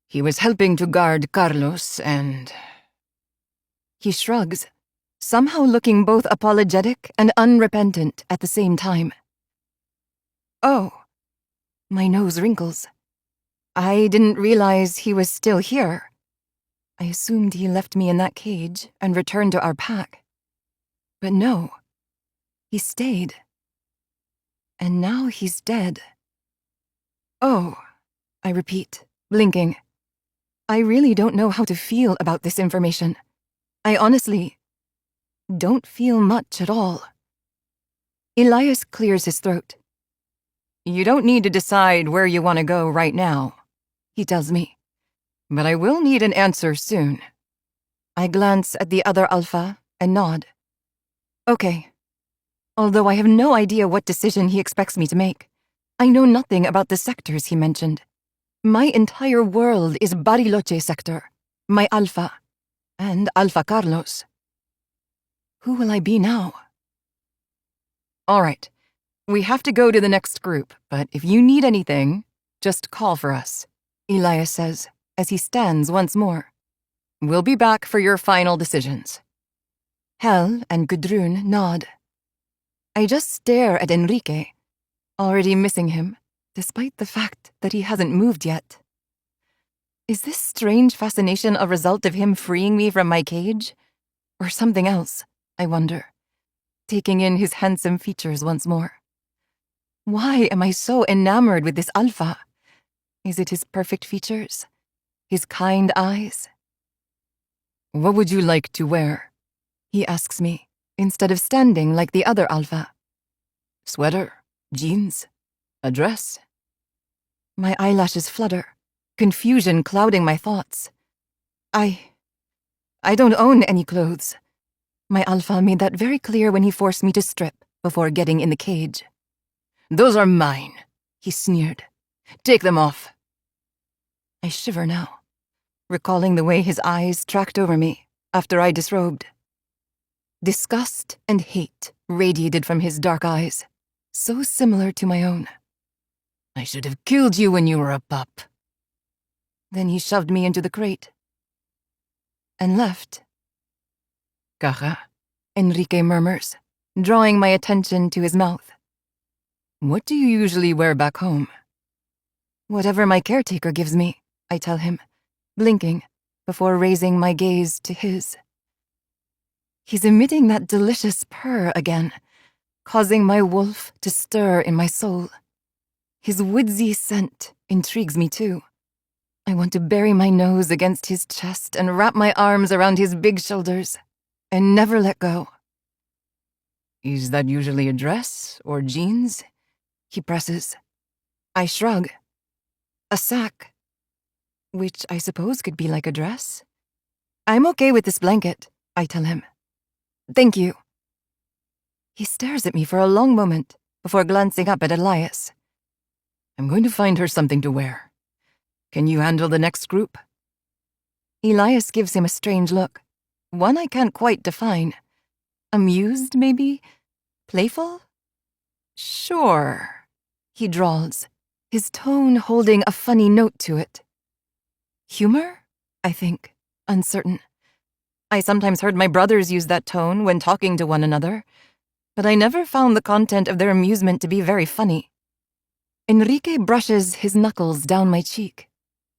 Speaker 2: He was helping to guard Carlos and...
Speaker 1: He shrugs, somehow looking both apologetic and unrepentant at the same time. Oh, my nose wrinkles. I didn't realize he was still here. I assumed he left me in that cage and returned to our pack. But no, he stayed. And now he's dead. Oh, I repeat, blinking. I really don't know how to feel about this information. I honestly don't feel much at all. Elias clears his throat.
Speaker 2: You don't need to decide where you want to go right now,
Speaker 1: He tells me.
Speaker 2: but I will need an answer soon.
Speaker 1: I glance at the other Alpha and nod. Okay. Although I have no idea what decision he expects me to make, I know nothing about the sectors he mentioned. My entire world is Bariloche sector, my Alpha, and Alpha Carlos. Who will I be now?
Speaker 2: All right, we have to go to the next group, but if you need anything, just call for us,
Speaker 1: Elias says, as he stands once more.
Speaker 2: We'll be back for your final decisions.
Speaker 1: Hel and Gudrun nod. I just stare at Enrique, already missing him, despite the fact that he hasn't moved yet. Is this strange fascination a result of him freeing me from my cage? Or something else, I wonder, taking in his handsome features once more. Why am I so enamored with this Alpha? Is it his perfect features? His kind eyes?
Speaker 2: What would you like to wear?
Speaker 1: He asks me, instead of standing like the other Alpha.
Speaker 2: Sweater, jeans, a dress.
Speaker 1: My eyelashes flutter, confusion clouding my thoughts. I don't own any clothes. My Alpha made that very clear when he forced me to strip before getting in the cage.
Speaker 2: Those are mine,
Speaker 1: He sneered.
Speaker 2: take them off.
Speaker 1: I shiver now, recalling the way his eyes tracked over me after I disrobed. Disgust and hate radiated from his dark eyes, so similar to my own.
Speaker 2: I should have killed you when you were a pup.
Speaker 1: Then he shoved me into the crate and left.
Speaker 2: Caja,
Speaker 1: Enrique murmurs, drawing my attention to his mouth.
Speaker 2: what do you usually wear back home?
Speaker 1: Whatever my caretaker gives me, I tell him, blinking before raising my gaze to his. He's emitting that delicious purr again, causing my wolf to stir in my soul. His woodsy scent intrigues me too. I want to bury my nose against his chest and wrap my arms around his big shoulders and never let go.
Speaker 2: Is that usually a dress or jeans?
Speaker 1: He presses. I shrug. A sack, which I suppose could be like a dress. I'm okay with this blanket, I tell him. Thank you. He stares at me for a long moment before glancing up at Elias.
Speaker 2: I'm going to find her something to wear. Can you handle the next group?
Speaker 1: Elias gives him a strange look, one I can't quite define. Amused, maybe? Playful? Sure, he drawls, his tone holding a funny note to it. Humor? I think, uncertain. I sometimes heard my brothers use that tone when talking to one another, but I never found the content of their amusement to be very funny. Enrique brushes his knuckles down my cheek,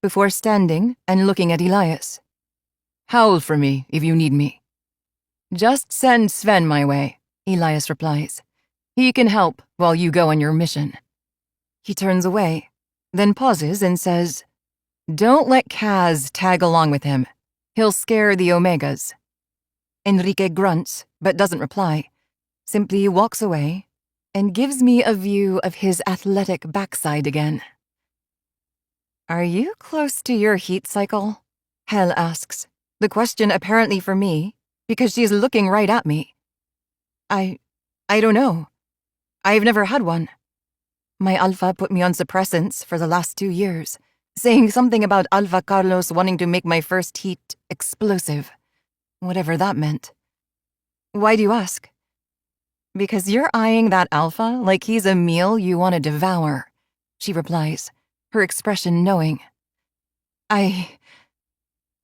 Speaker 1: before standing and looking at Elias.
Speaker 2: Howl for me if you need me. Just send Sven my way, Elias replies. He can help while you go on your mission.
Speaker 1: He turns away, then pauses and says,
Speaker 2: Don't let Kaz tag along with him. He'll scare the Omegas.
Speaker 1: Enrique grunts, but doesn't reply, simply walks away and gives me a view of his athletic backside again. Are you close to your heat cycle? Hel asks, the question apparently for me, because she's looking right at me. I don't know. I've never had one. My Alpha put me on suppressants for the last 2 years, saying something about Alpha Carlos wanting to make my first heat explosive, whatever that meant. Why do you ask? Because you're eyeing that Alpha like he's a meal you want to devour, she replies, her expression knowing. I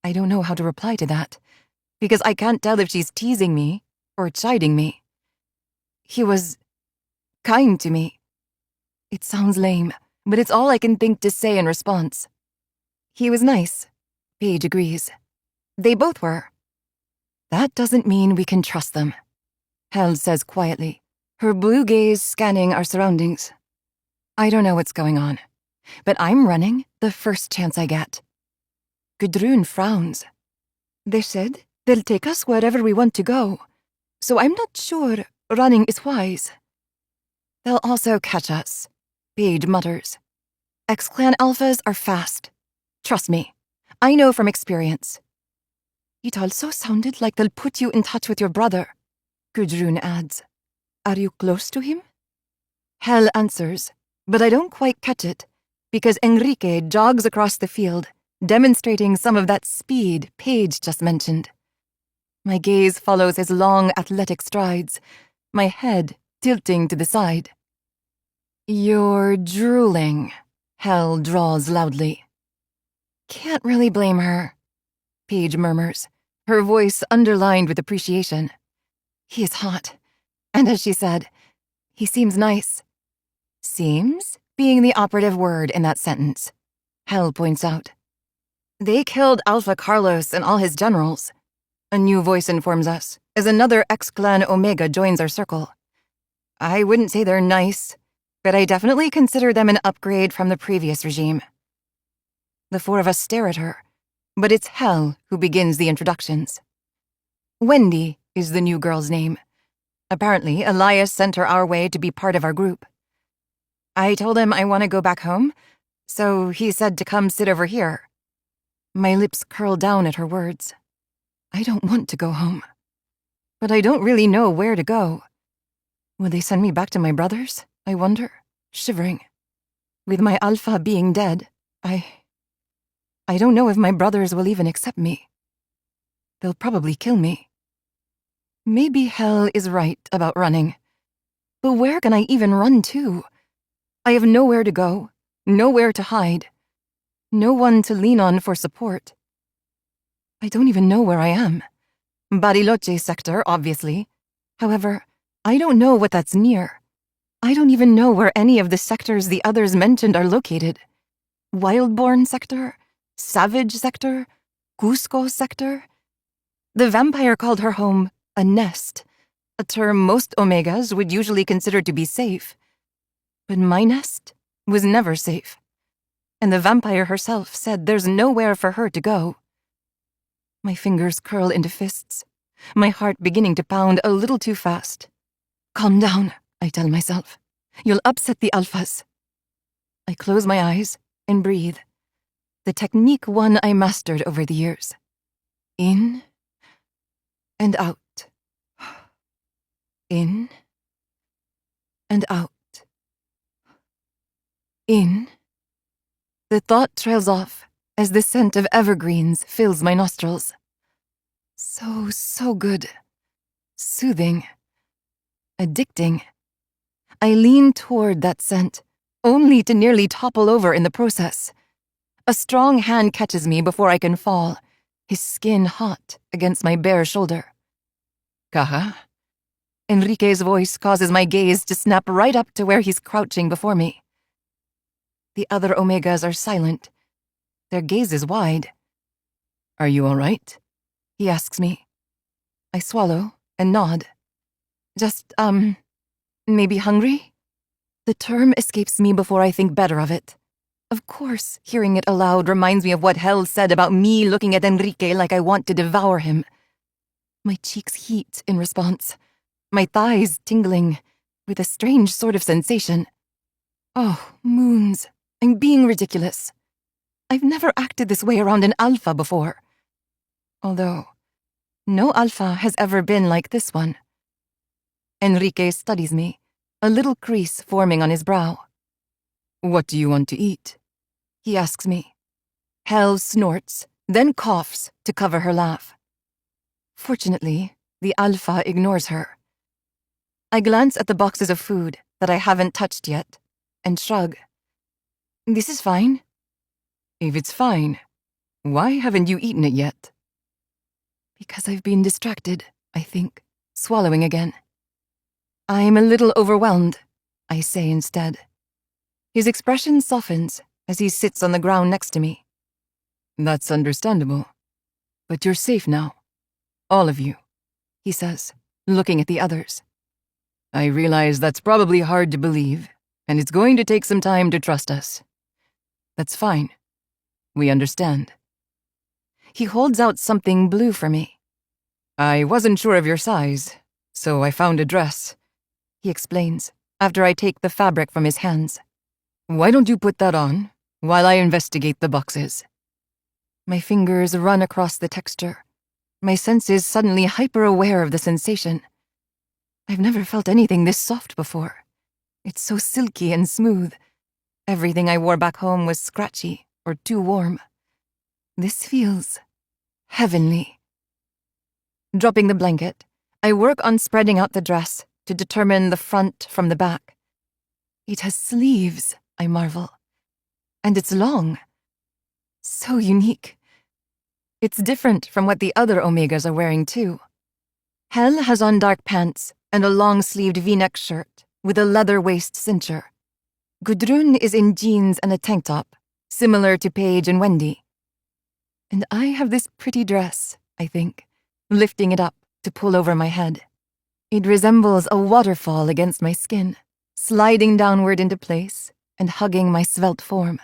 Speaker 1: don't know how to reply to that, because I can't tell if she's teasing me or chiding me. He was kind to me. It sounds lame, but it's all I can think to say in response. He was nice. Paige agrees. They both were. That doesn't mean we can trust them, Hel says quietly, her blue gaze scanning our surroundings. I don't know what's going on, but I'm running the first chance I get. Gudrun frowns. They said they'll take us wherever we want to go, so I'm not sure running is wise. They'll also catch us, Paige mutters. X-Clan alphas are fast. Trust me, I know from experience. It also sounded like they'll put you in touch with your brother, Gudrun adds. Are you close to him? Hell answers, but I don't quite catch it, because Enrique jogs across the field, demonstrating some of that speed Paige just mentioned. My gaze follows his long, athletic strides, my head tilting to the side. You're drooling, Hell draws loudly. Can't really blame her, Paige murmurs, her voice underlined with appreciation. He is hot, and as she said, he seems nice. Seems being the operative word in that sentence, Hell points out. They killed Alpha Carlos and all his generals, a new voice informs us, as another X-Clan Omega joins our circle. I wouldn't say they're nice, but I definitely consider them an upgrade from the previous regime. The four of us stare at her, but it's Hell who begins the introductions. Wendy is the new girl's name. Apparently, Elias sent her our way to be part of our group. I told him I want to go back home, so he said to come sit over here. My lips curl down at her words. I don't want to go home, but I don't really know where to go. Will they send me back to my brothers? I wonder, shivering. With my Alpha being dead, I don't know if my brothers will even accept me. They'll probably kill me. Maybe Hell is right about running. But where can I even run to? I have nowhere to go, nowhere to hide, no one to lean on for support. I don't even know where I am. Bariloche sector, obviously. However, I don't know what that's near. I don't even know where any of the sectors the others mentioned are located. Wildborn sector? Savage sector? Cusco sector? The vampire called her home a nest, a term most Omegas would usually consider to be safe. But my nest was never safe. And the vampire herself said there's nowhere for her to go. My fingers curl into fists, my heart beginning to pound a little too fast. Calm down, I tell myself. You'll upset the alphas. I close my eyes and breathe. The technique one I mastered over the years. In and out. In and out. In. The thought trails off as the scent of evergreens fills my nostrils. So good. Soothing. Addicting. I lean toward that scent, only to nearly topple over in the process. A strong hand catches me before I can fall, his skin hot against my bare shoulder. Caja? Enrique's voice causes my gaze to snap right up to where he's crouching before me. The other Omegas are silent, their gazes wide. Are you all right? He asks me. I swallow and nod. Just, maybe hungry? The term escapes me before I think better of it. Of course, hearing it aloud reminds me of what Hell said about me looking at Enrique like I want to devour him. My cheeks heat in response, my thighs tingling with a strange sort of sensation. Oh, moons, I'm being ridiculous. I've never acted this way around an alpha before. Although, no alpha has ever been like this one. Enrique studies me, a little crease forming on his brow. What do you want to eat? He asks me. Hell snorts, then coughs to cover her laugh. Fortunately, the alpha ignores her. I glance at the boxes of food that I haven't touched yet, and shrug. This is fine. If it's fine, why haven't you eaten it yet? Because I've been distracted, I think, swallowing again. I'm a little overwhelmed, I say instead. His expression softens as he sits on the ground next to me. That's understandable. But you're safe now. All of you, he says, looking at the others. I realize that's probably hard to believe, and it's going to take some time to trust us. That's fine. We understand. He holds out something blue for me. I wasn't sure of your size, so I found a dress, he explains,
Speaker 2: after I take the fabric from his hands. Why don't you put that on while I investigate the boxes?
Speaker 1: My fingers run across the texture, my senses suddenly hyper-aware of the sensation. I've never felt anything this soft before. It's so silky and smooth. Everything I wore back home was scratchy or too warm. This feels heavenly. Dropping the blanket, I work on spreading out the dress to determine the front from the back. It has sleeves, I marvel. And it's long. So unique. It's different from what the other Omegas are wearing too. Hel has on dark pants and a long-sleeved V-neck shirt with a leather waist cincher. Gudrun is in jeans and a tank top, similar to Paige and Wendy. And I have this pretty dress, I think, lifting it up to pull over my head. It resembles a waterfall against my skin, sliding downward into place and hugging my svelte form.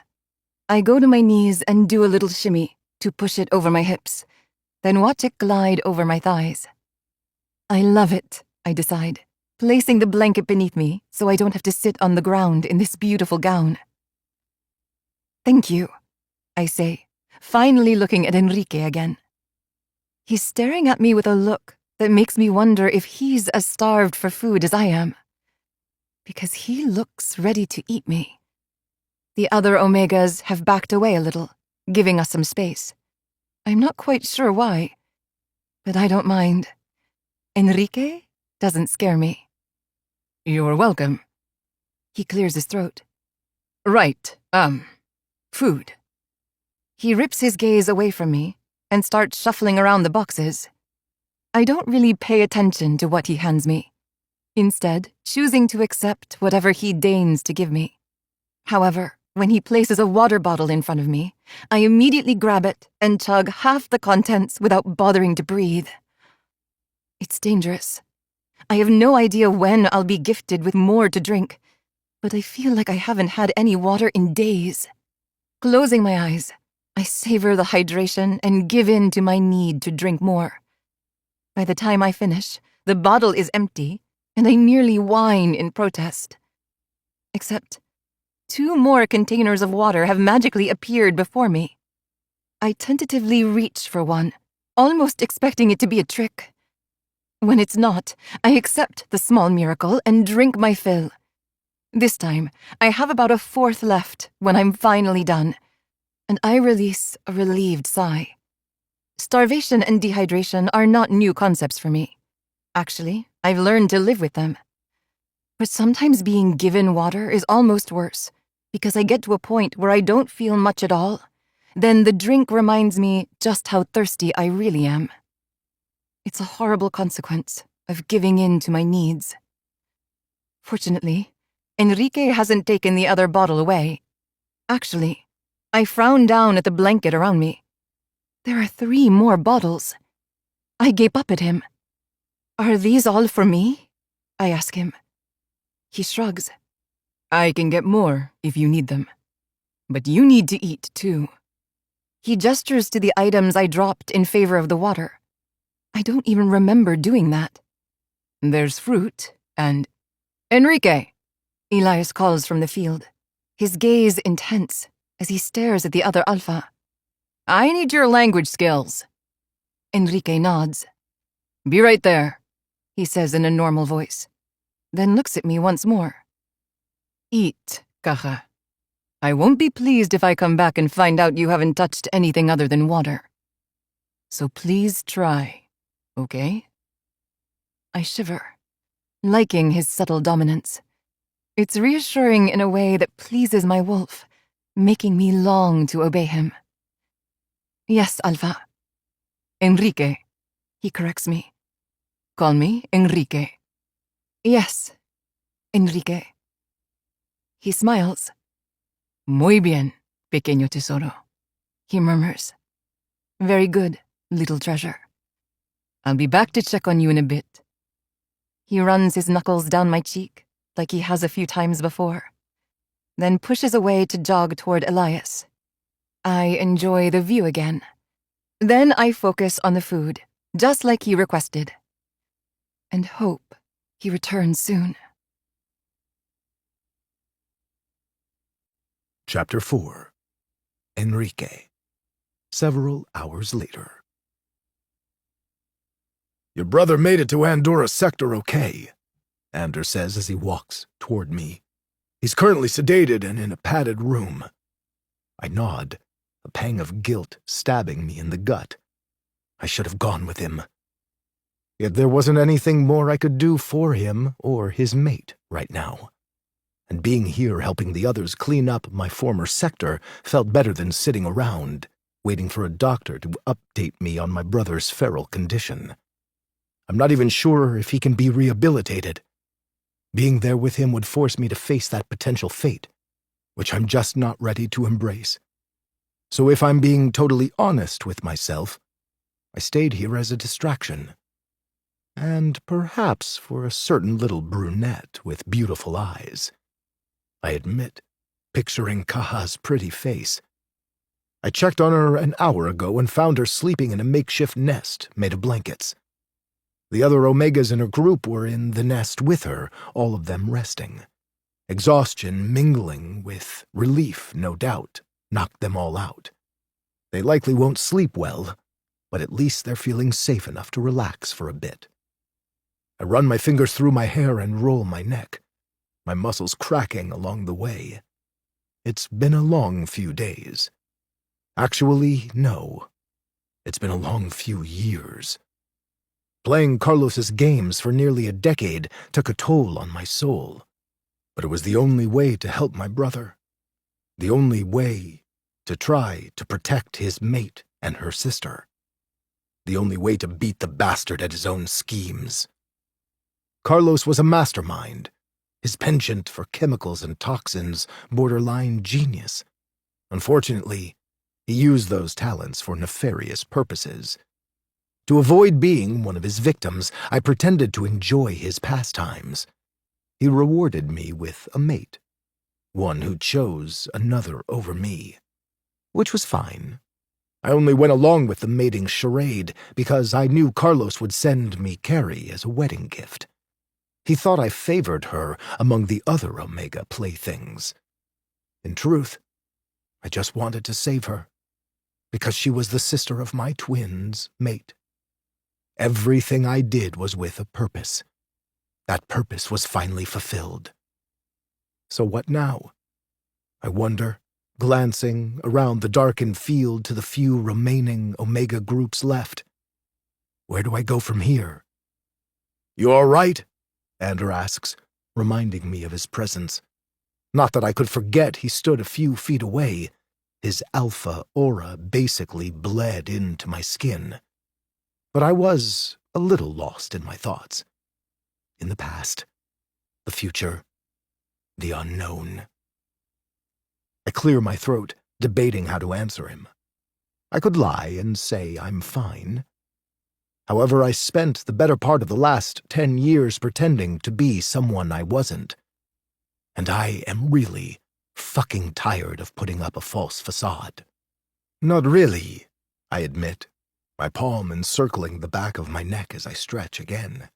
Speaker 1: I go to my knees and do a little shimmy to push it over my hips, then watch it glide over my thighs. I love it, I decide, placing the blanket beneath me so I don't have to sit on the ground in this beautiful gown. Thank you, I say, finally looking at Enrique again. He's staring at me with a look that makes me wonder if he's as starved for food as I am. Because he looks ready to eat me. The other Omegas have backed away a little, giving us some space. I'm not quite sure why, but I don't mind. Enrique doesn't scare me.
Speaker 2: You're welcome.
Speaker 1: He clears his throat.
Speaker 2: Right, food.
Speaker 1: He rips his gaze away from me and starts shuffling around the boxes. I don't really pay attention to what he hands me, instead choosing to accept whatever he deigns to give me. However, when he places a water bottle in front of me, I immediately grab it and chug half the contents without bothering to breathe. It's dangerous. I have no idea when I'll be gifted with more to drink, but I feel like I haven't had any water in days. Closing my eyes, I savor the hydration and give in to my need to drink more. By the time I finish, the bottle is empty, and I nearly whine in protest. Except 2 more containers of water have magically appeared before me. I tentatively reach for one, almost expecting it to be a trick. When it's not, I accept the small miracle and drink my fill. This time, I have about a fourth left when I'm finally done, and I release a relieved sigh. Starvation and dehydration are not new concepts for me. Actually, I've learned to live with them. But sometimes being given water is almost worse, because I get to a point where I don't feel much at all. Then the drink reminds me just how thirsty I really am. It's a horrible consequence of giving in to my needs. Fortunately, Enrique hasn't taken the other bottle away. Actually, I frown down at the blanket around me. There are 3 more bottles. I gape up at him. Are these all for me? I ask him. He shrugs.
Speaker 2: I can get more if you need them. But you need to eat, too.
Speaker 1: He gestures to the items I dropped in favor of the water. I don't even remember doing that.
Speaker 2: There's fruit and... Enrique!
Speaker 1: Elias calls from the field, his gaze intense as he stares at the other alpha.
Speaker 2: I need your language skills.
Speaker 1: Enrique nods.
Speaker 2: Be right there,
Speaker 1: he says in a normal voice, then looks at me once more.
Speaker 2: Eat, Caja. I won't be pleased if I come back and find out you haven't touched anything other than water. So please try, okay?
Speaker 1: I shiver, liking his subtle dominance. It's reassuring in a way that pleases my wolf, making me long to obey him. Yes, Alpha.
Speaker 2: Enrique.
Speaker 1: He corrects me.
Speaker 2: Call me Enrique.
Speaker 1: Yes, Enrique. He smiles.
Speaker 2: Muy bien, pequeño tesoro.
Speaker 1: He murmurs. Very good, little treasure.
Speaker 2: I'll be back to check on you in a bit.
Speaker 1: He runs his knuckles down my cheek, like he has a few times before, then pushes away to jog toward Elias. I enjoy the view again. Then I focus on the food, just like he requested, and hope he returns soon.
Speaker 3: Chapter 4. Enrique. Several hours later. Your brother made it to Andorra Sector okay, Anders says as he walks toward me. He's currently sedated and in a padded room. I nod, a pang of guilt stabbing me in the gut. I should have gone with him. Yet there wasn't anything more I could do for him or his mate right now. And being here helping the others clean up my former sector felt better than sitting around, waiting for a doctor to update me on my brother's feral condition. I'm not even sure if he can be rehabilitated. Being there with him would force me to face that potential fate, which I'm just not ready to embrace. So if I'm being totally honest with myself, I stayed here as a distraction. And perhaps for a certain little brunette with beautiful eyes. I admit, picturing Kaha's pretty face. I checked on her an hour ago and found her sleeping in a makeshift nest made of blankets. The other Omegas in her group were in the nest with her, all of them resting. Exhaustion mingling with relief, no doubt, knocked them all out. They likely won't sleep well, but at least they're feeling safe enough to relax for a bit. I run my fingers through my hair and roll my neck, my muscles cracking along the way. It's been a long few days. Actually, no. It's been a long few years. Playing Carlos's games for nearly a decade took a toll on my soul. But it was the only way to help my brother. The only way to try to protect his mate and her sister. The only way to beat the bastard at his own schemes. Carlos was a mastermind. His penchant for chemicals and toxins borderline genius. Unfortunately, he used those talents for nefarious purposes. To avoid being one of his victims, I pretended to enjoy his pastimes. He rewarded me with a mate, one who chose another over me, which was fine. I only went along with the mating charade because I knew Carlos would send me Carrie as a wedding gift. He thought I favored her among the other Omega playthings. In truth, I just wanted to save her, because she was the sister of my twin's mate. Everything I did was with a purpose. That purpose was finally fulfilled. So what now? I wonder, glancing around the darkened field to the few remaining Omega groups left. Where do I go from here? You all right? Ander asks, reminding me of his presence. Not that I could forget he stood a few feet away. His alpha aura basically bled into my skin. But I was a little lost in my thoughts. In the past, the future, the unknown. I clear my throat, debating how to answer him. I could lie and say I'm fine. However, I spent the better part of the last 10 years pretending to be someone I wasn't. And I am really fucking tired of putting up a false facade. Not really, I admit, my palm encircling the back of my neck as I stretch again.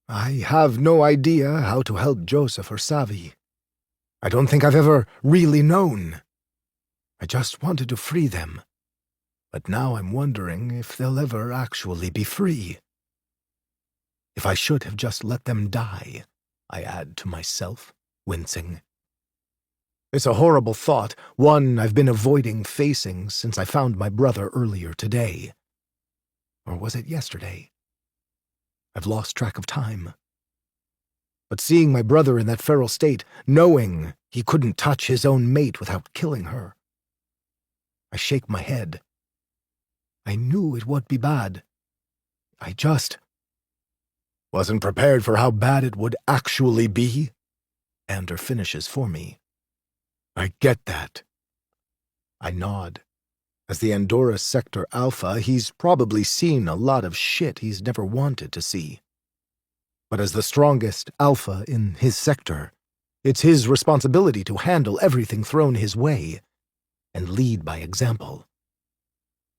Speaker 3: I have no idea how to help Joseph or Savi. I don't think I've ever really known. I just wanted to free them. But now I'm wondering if they'll ever actually be free. If I should have just let them die, I add to myself, wincing. It's a horrible thought, one I've been avoiding facing since I found my brother earlier today. Or was it yesterday? I've lost track of time. But seeing my brother in that feral state, knowing he couldn't touch his own mate without killing her. I shake my head. I knew it would be bad. I just wasn't prepared for how bad it would actually be. Ander finishes for me. I get that. I nod. As the Andorra Sector Alpha, he's probably seen a lot of shit he's never wanted to see. But as the strongest Alpha in his sector, it's his responsibility to handle everything thrown his way and lead by example.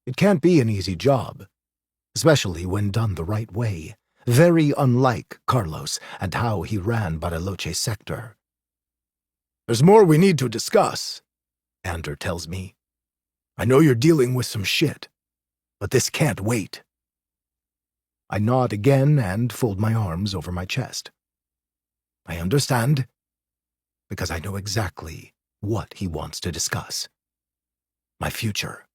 Speaker 3: It can't be an easy job, especially when done the right way, very unlike Carlos and how he ran Bariloche sector. There's more we need to discuss, Ander tells me. I know you're dealing with some shit, but this can't wait. I nod again and fold my arms over my chest. I understand, because I know exactly what he wants to discuss. My future.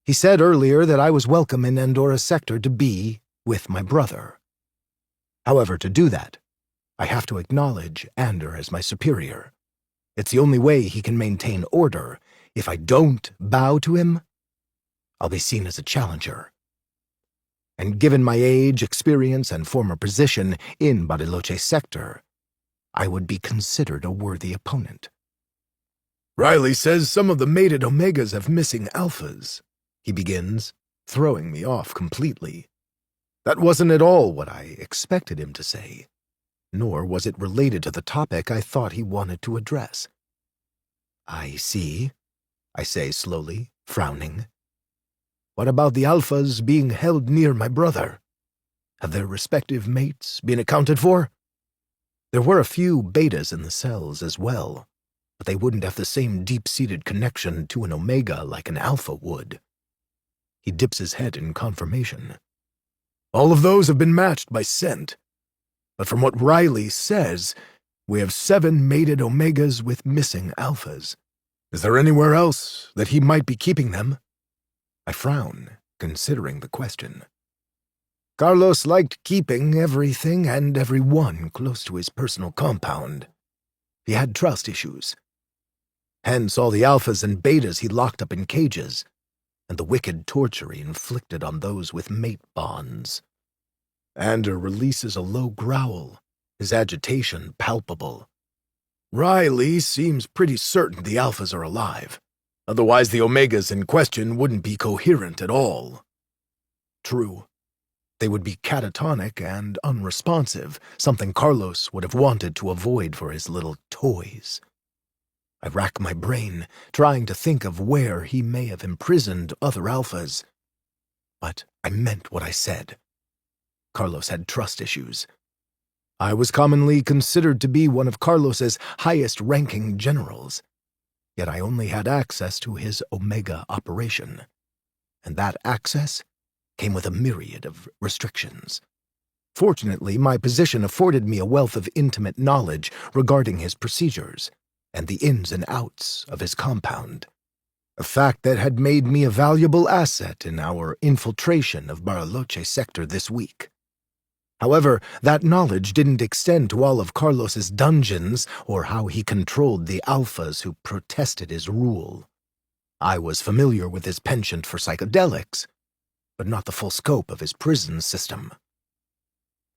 Speaker 3: He said earlier that I was welcome in Andora's sector to be with my brother. However, to do that, I have to acknowledge Ander as my superior. It's the only way he can maintain order. If I don't bow to him, I'll be seen as a challenger. And given my age, experience, and former position in Bariloche's sector, I would be considered a worthy opponent. Riley says some of the mated Omegas have missing alphas, he begins, throwing me off completely. That wasn't at all what I expected him to say, nor was it related to the topic I thought he wanted to address. I see, I say slowly, frowning. What about the alphas being held near my brother? Have their respective mates been accounted for? There were a few betas in the cells as well, but they wouldn't have the same deep-seated connection to an Omega like an alpha would. He dips his head in confirmation. All of those have been matched by scent, but from what Riley says, we have 7 mated Omegas with missing alphas. Is there anywhere else that he might be keeping them? I frown, considering the question. Carlos liked keeping everything and everyone close to his personal compound. He had trust issues. Hence all the alphas and betas he locked up in cages, and the wicked torture he inflicted on those with mate bonds. Ander releases a low growl, his agitation palpable. Riley seems pretty certain the alphas are alive. Otherwise the Omegas in question wouldn't be coherent at all. True. They would be catatonic and unresponsive, something Carlos would have wanted to avoid for his little toys. I rack my brain, trying to think of where he may have imprisoned other alphas. But I meant what I said. Carlos had trust issues. I was commonly considered to be one of Carlos's highest-ranking generals. Yet I only had access to his Omega operation, and that access came with a myriad of restrictions. Fortunately, my position afforded me a wealth of intimate knowledge regarding his procedures and the ins and outs of his compound, a fact that had made me a valuable asset in our infiltration of Bariloche sector this week. However, that knowledge didn't extend to all of Carlos's dungeons or how he controlled the alphas who protested his rule. I was familiar with his penchant for psychedelics, but not the full scope of his prison system.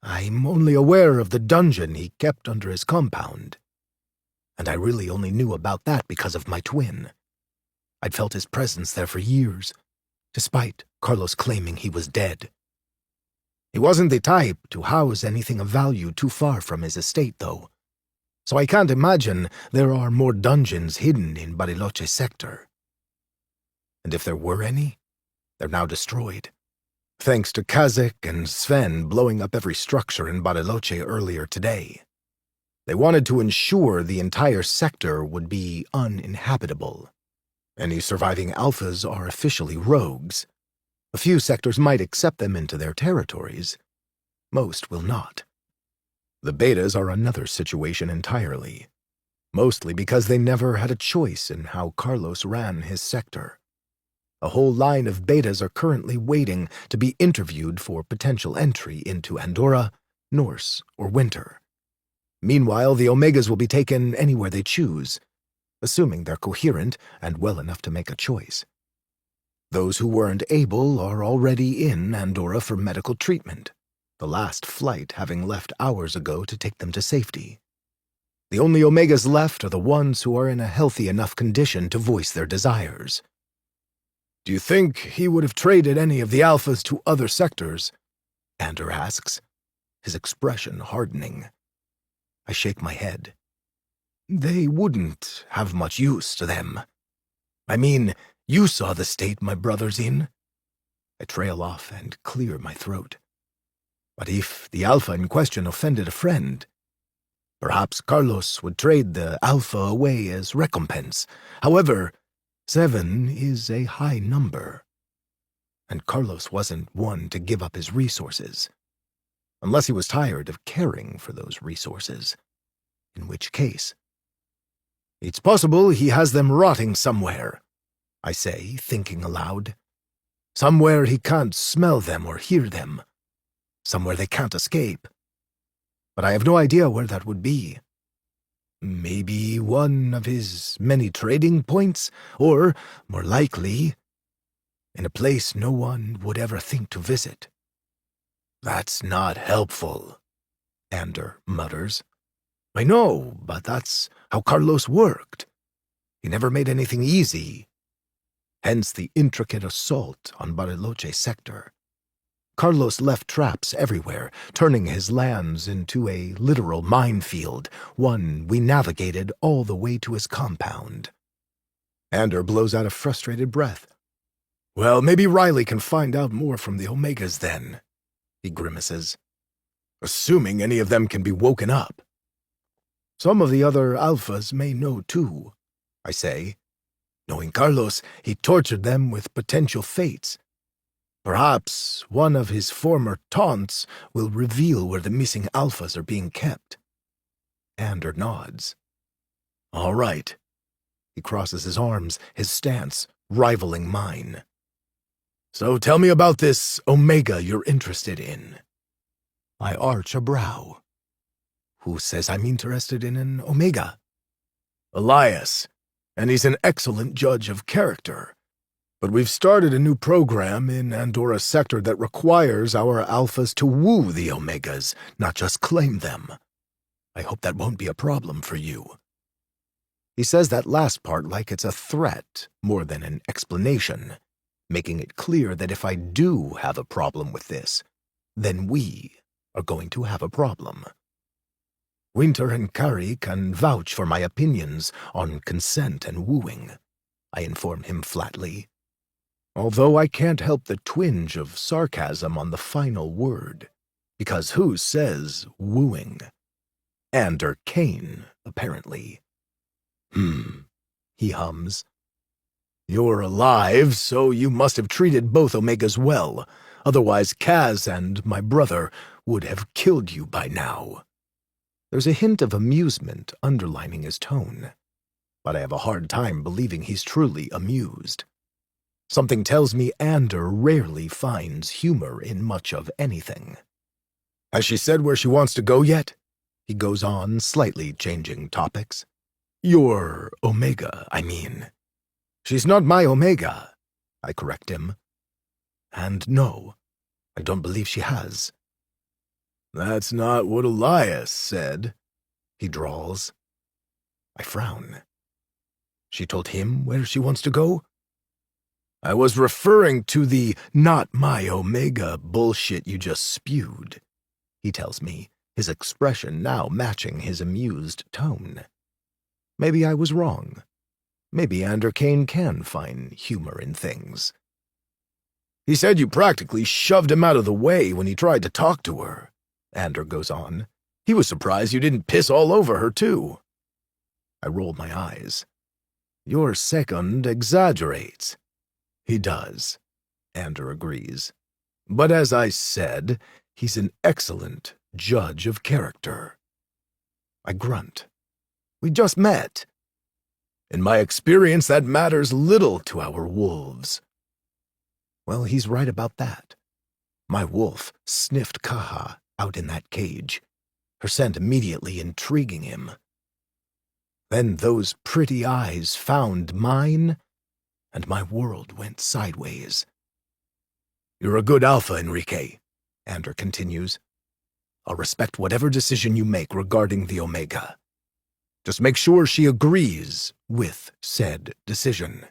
Speaker 3: I'm only aware of the dungeon he kept under his compound, and I really only knew about that because of my twin. I'd felt his presence there for years, despite Carlos claiming he was dead. He wasn't the type to house anything of value too far from his estate, though, so I can't imagine there are more dungeons hidden in Bariloche sector. And if there were any, they're now destroyed, thanks to Kazek and Sven blowing up every structure in Bariloche earlier today. They wanted to ensure the entire sector would be uninhabitable. Any surviving alphas are officially rogues. A few sectors might accept them into their territories. Most will not. The betas are another situation entirely, mostly because they never had a choice in how Carlos ran his sector. A whole line of betas are currently waiting to be interviewed for potential entry into Andorra, Norse, or Winter. Meanwhile, the Omegas will be taken anywhere they choose, assuming they're coherent and well enough to make a choice. Those who weren't able are already in Andorra for medical treatment, the last flight having left hours ago to take them to safety. The only Omegas left are the ones who are in a healthy enough condition to voice their desires. Do you think he would have traded any of the alphas to other sectors? Ander asks, his expression hardening. I shake my head. They wouldn't have much use to them. I mean, you saw the state my brother's in. I trail off and clear my throat. But if the alpha in question offended a friend, Perhaps Carlos would trade the Alpha away as recompense. However, 7 is a high number. And Carlos wasn't one to give up his resources. Unless he was tired of caring for those resources. In which case, it's possible he has them rotting somewhere, I say, thinking aloud. Somewhere he can't smell them or hear them. Somewhere they can't escape. But I have no idea where that would be. Maybe one of his many trading points, or, more likely, in a place no one would ever think to visit. That's not helpful, Ander mutters. I know, but that's how Carlos worked. He never made anything easy. Hence the intricate assault on Bariloche sector. Carlos left traps everywhere, turning his lands into a literal minefield, one we navigated all the way to his compound. Ander blows out a frustrated breath. Well, maybe Riley can find out more from the Omegas then, he grimaces. Assuming any of them can be woken up. Some of the other Alphas may know too, I say. Knowing Carlos, he tortured them with potential fates. Perhaps one of his former taunts will reveal where the missing Alphas are being kept. Ander nods. All right. He crosses his arms, his stance rivaling mine. So tell me about this Omega you're interested in. I arch a brow. Who says I'm interested in an Omega? Elias, and he's an excellent judge of character. But we've started a new program in Andora's sector that requires our Alphas to woo the Omegas, not just claim them. I hope that won't be a problem for you. He says that last part like it's a threat more than an explanation, making it clear that if I do have a problem with this, then we are going to have a problem. Winter and Kari can vouch for my opinions on consent and wooing, I inform him flatly. Although I can't help the twinge of sarcasm on the final word, because who says wooing? Ander Kane, apparently. He hums. You're alive, so you must have treated both Omegas well. Otherwise Kaz and my brother would have killed you by now. There's a hint of amusement underlining his tone, but I have a hard time believing he's truly amused. Something tells me Ander rarely finds humor in much of anything. Has she said where she wants to go yet? He goes on, slightly changing topics. Your Omega, I mean. She's not my Omega, I correct him. And no, I don't believe she has. That's not what Elias said, he drawls. I frown. She told him where she wants to go? I was referring to the not my Omega bullshit you just spewed, he tells me, his expression now matching his amused tone. Maybe I was wrong. Maybe Ander Kane can find humor in things. He said you practically shoved him out of the way when he tried to talk to her, Ander goes on. He was surprised you didn't piss all over her, too. I roll my eyes. Your second exaggerates. He does, Ander agrees. But as I said, he's an excellent judge of character. I grunt. We just met. In my experience, that matters little to our wolves. Well, he's right about that. My wolf sniffed Kaha out in that cage, her scent immediately intriguing him. Then those pretty eyes found mine, and my world went sideways. You're a good alpha, Enrique, Ander continues. I'll respect whatever decision you make regarding the Omega. Just make sure she agrees with said decision.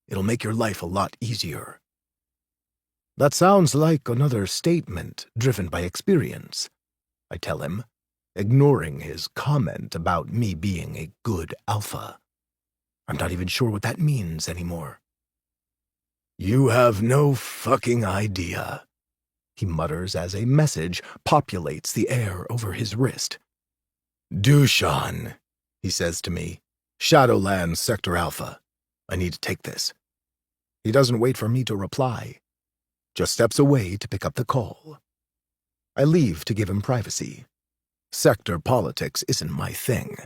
Speaker 3: It'll make your life a lot easier. That sounds like another statement driven by experience, I tell him, ignoring his comment about me being a good alpha. I'm not even sure what that means anymore. You have no fucking idea, he mutters as a message populates the air over his wrist. Dushan, he says to me. Shadowlands, Sector Alpha. I need to take this. He doesn't wait for me to reply, just steps away to pick up the call. I leave to give him privacy. Sector politics isn't my thing.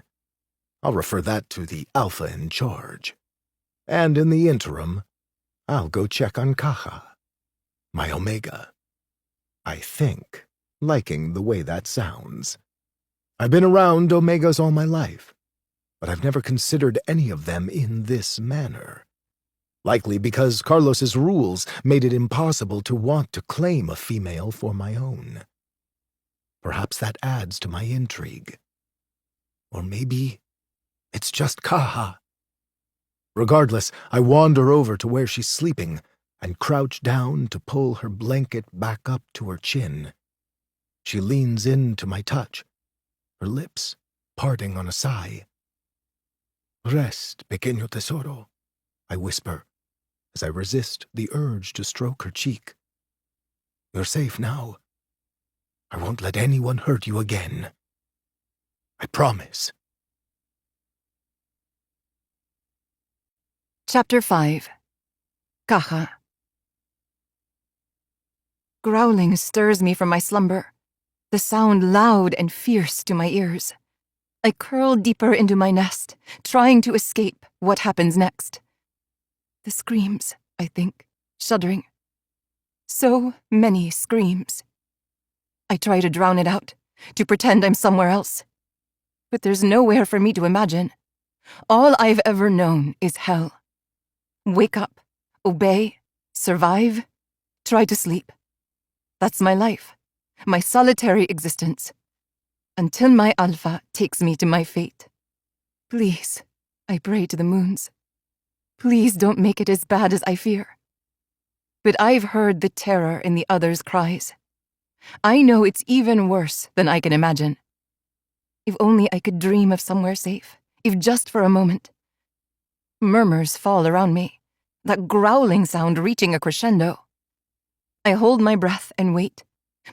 Speaker 3: I'll refer that to the Alpha in charge. And in the interim, I'll go check on Kaha, my Omega. I think, liking the way that sounds. I've been around Omegas all my life, but I've never considered any of them in this manner. Likely because Carlos's rules made it impossible to want to claim a female for my own. Perhaps that adds to my intrigue. Or maybe it's just Kaha. Regardless, I wander over to where she's sleeping and crouch down to pull her blanket back up to her chin. She leans into my touch, her lips parting on a sigh. Rest, pequeño tesoro, I whisper, as I resist the urge to stroke her cheek. You're safe now. I won't let anyone hurt you again. I promise.
Speaker 1: Chapter 5. Kaha. Growling stirs me from my slumber, the sound loud and fierce to my ears. I curl deeper into my nest, trying to escape what happens next. The screams, I think, shuddering. So many screams. I try to drown it out, to pretend I'm somewhere else. But there's nowhere for me to imagine. All I've ever known is hell. Wake up, obey, survive, try to sleep. That's my life, my solitary existence, until my Alpha takes me to my fate. Please, I pray to the moons. Please don't make it as bad as I fear. But I've heard the terror in the others' cries. I know it's even worse than I can imagine. If only I could dream of somewhere safe, if just for a moment. Murmurs fall around me, that growling sound reaching a crescendo. I hold my breath and wait,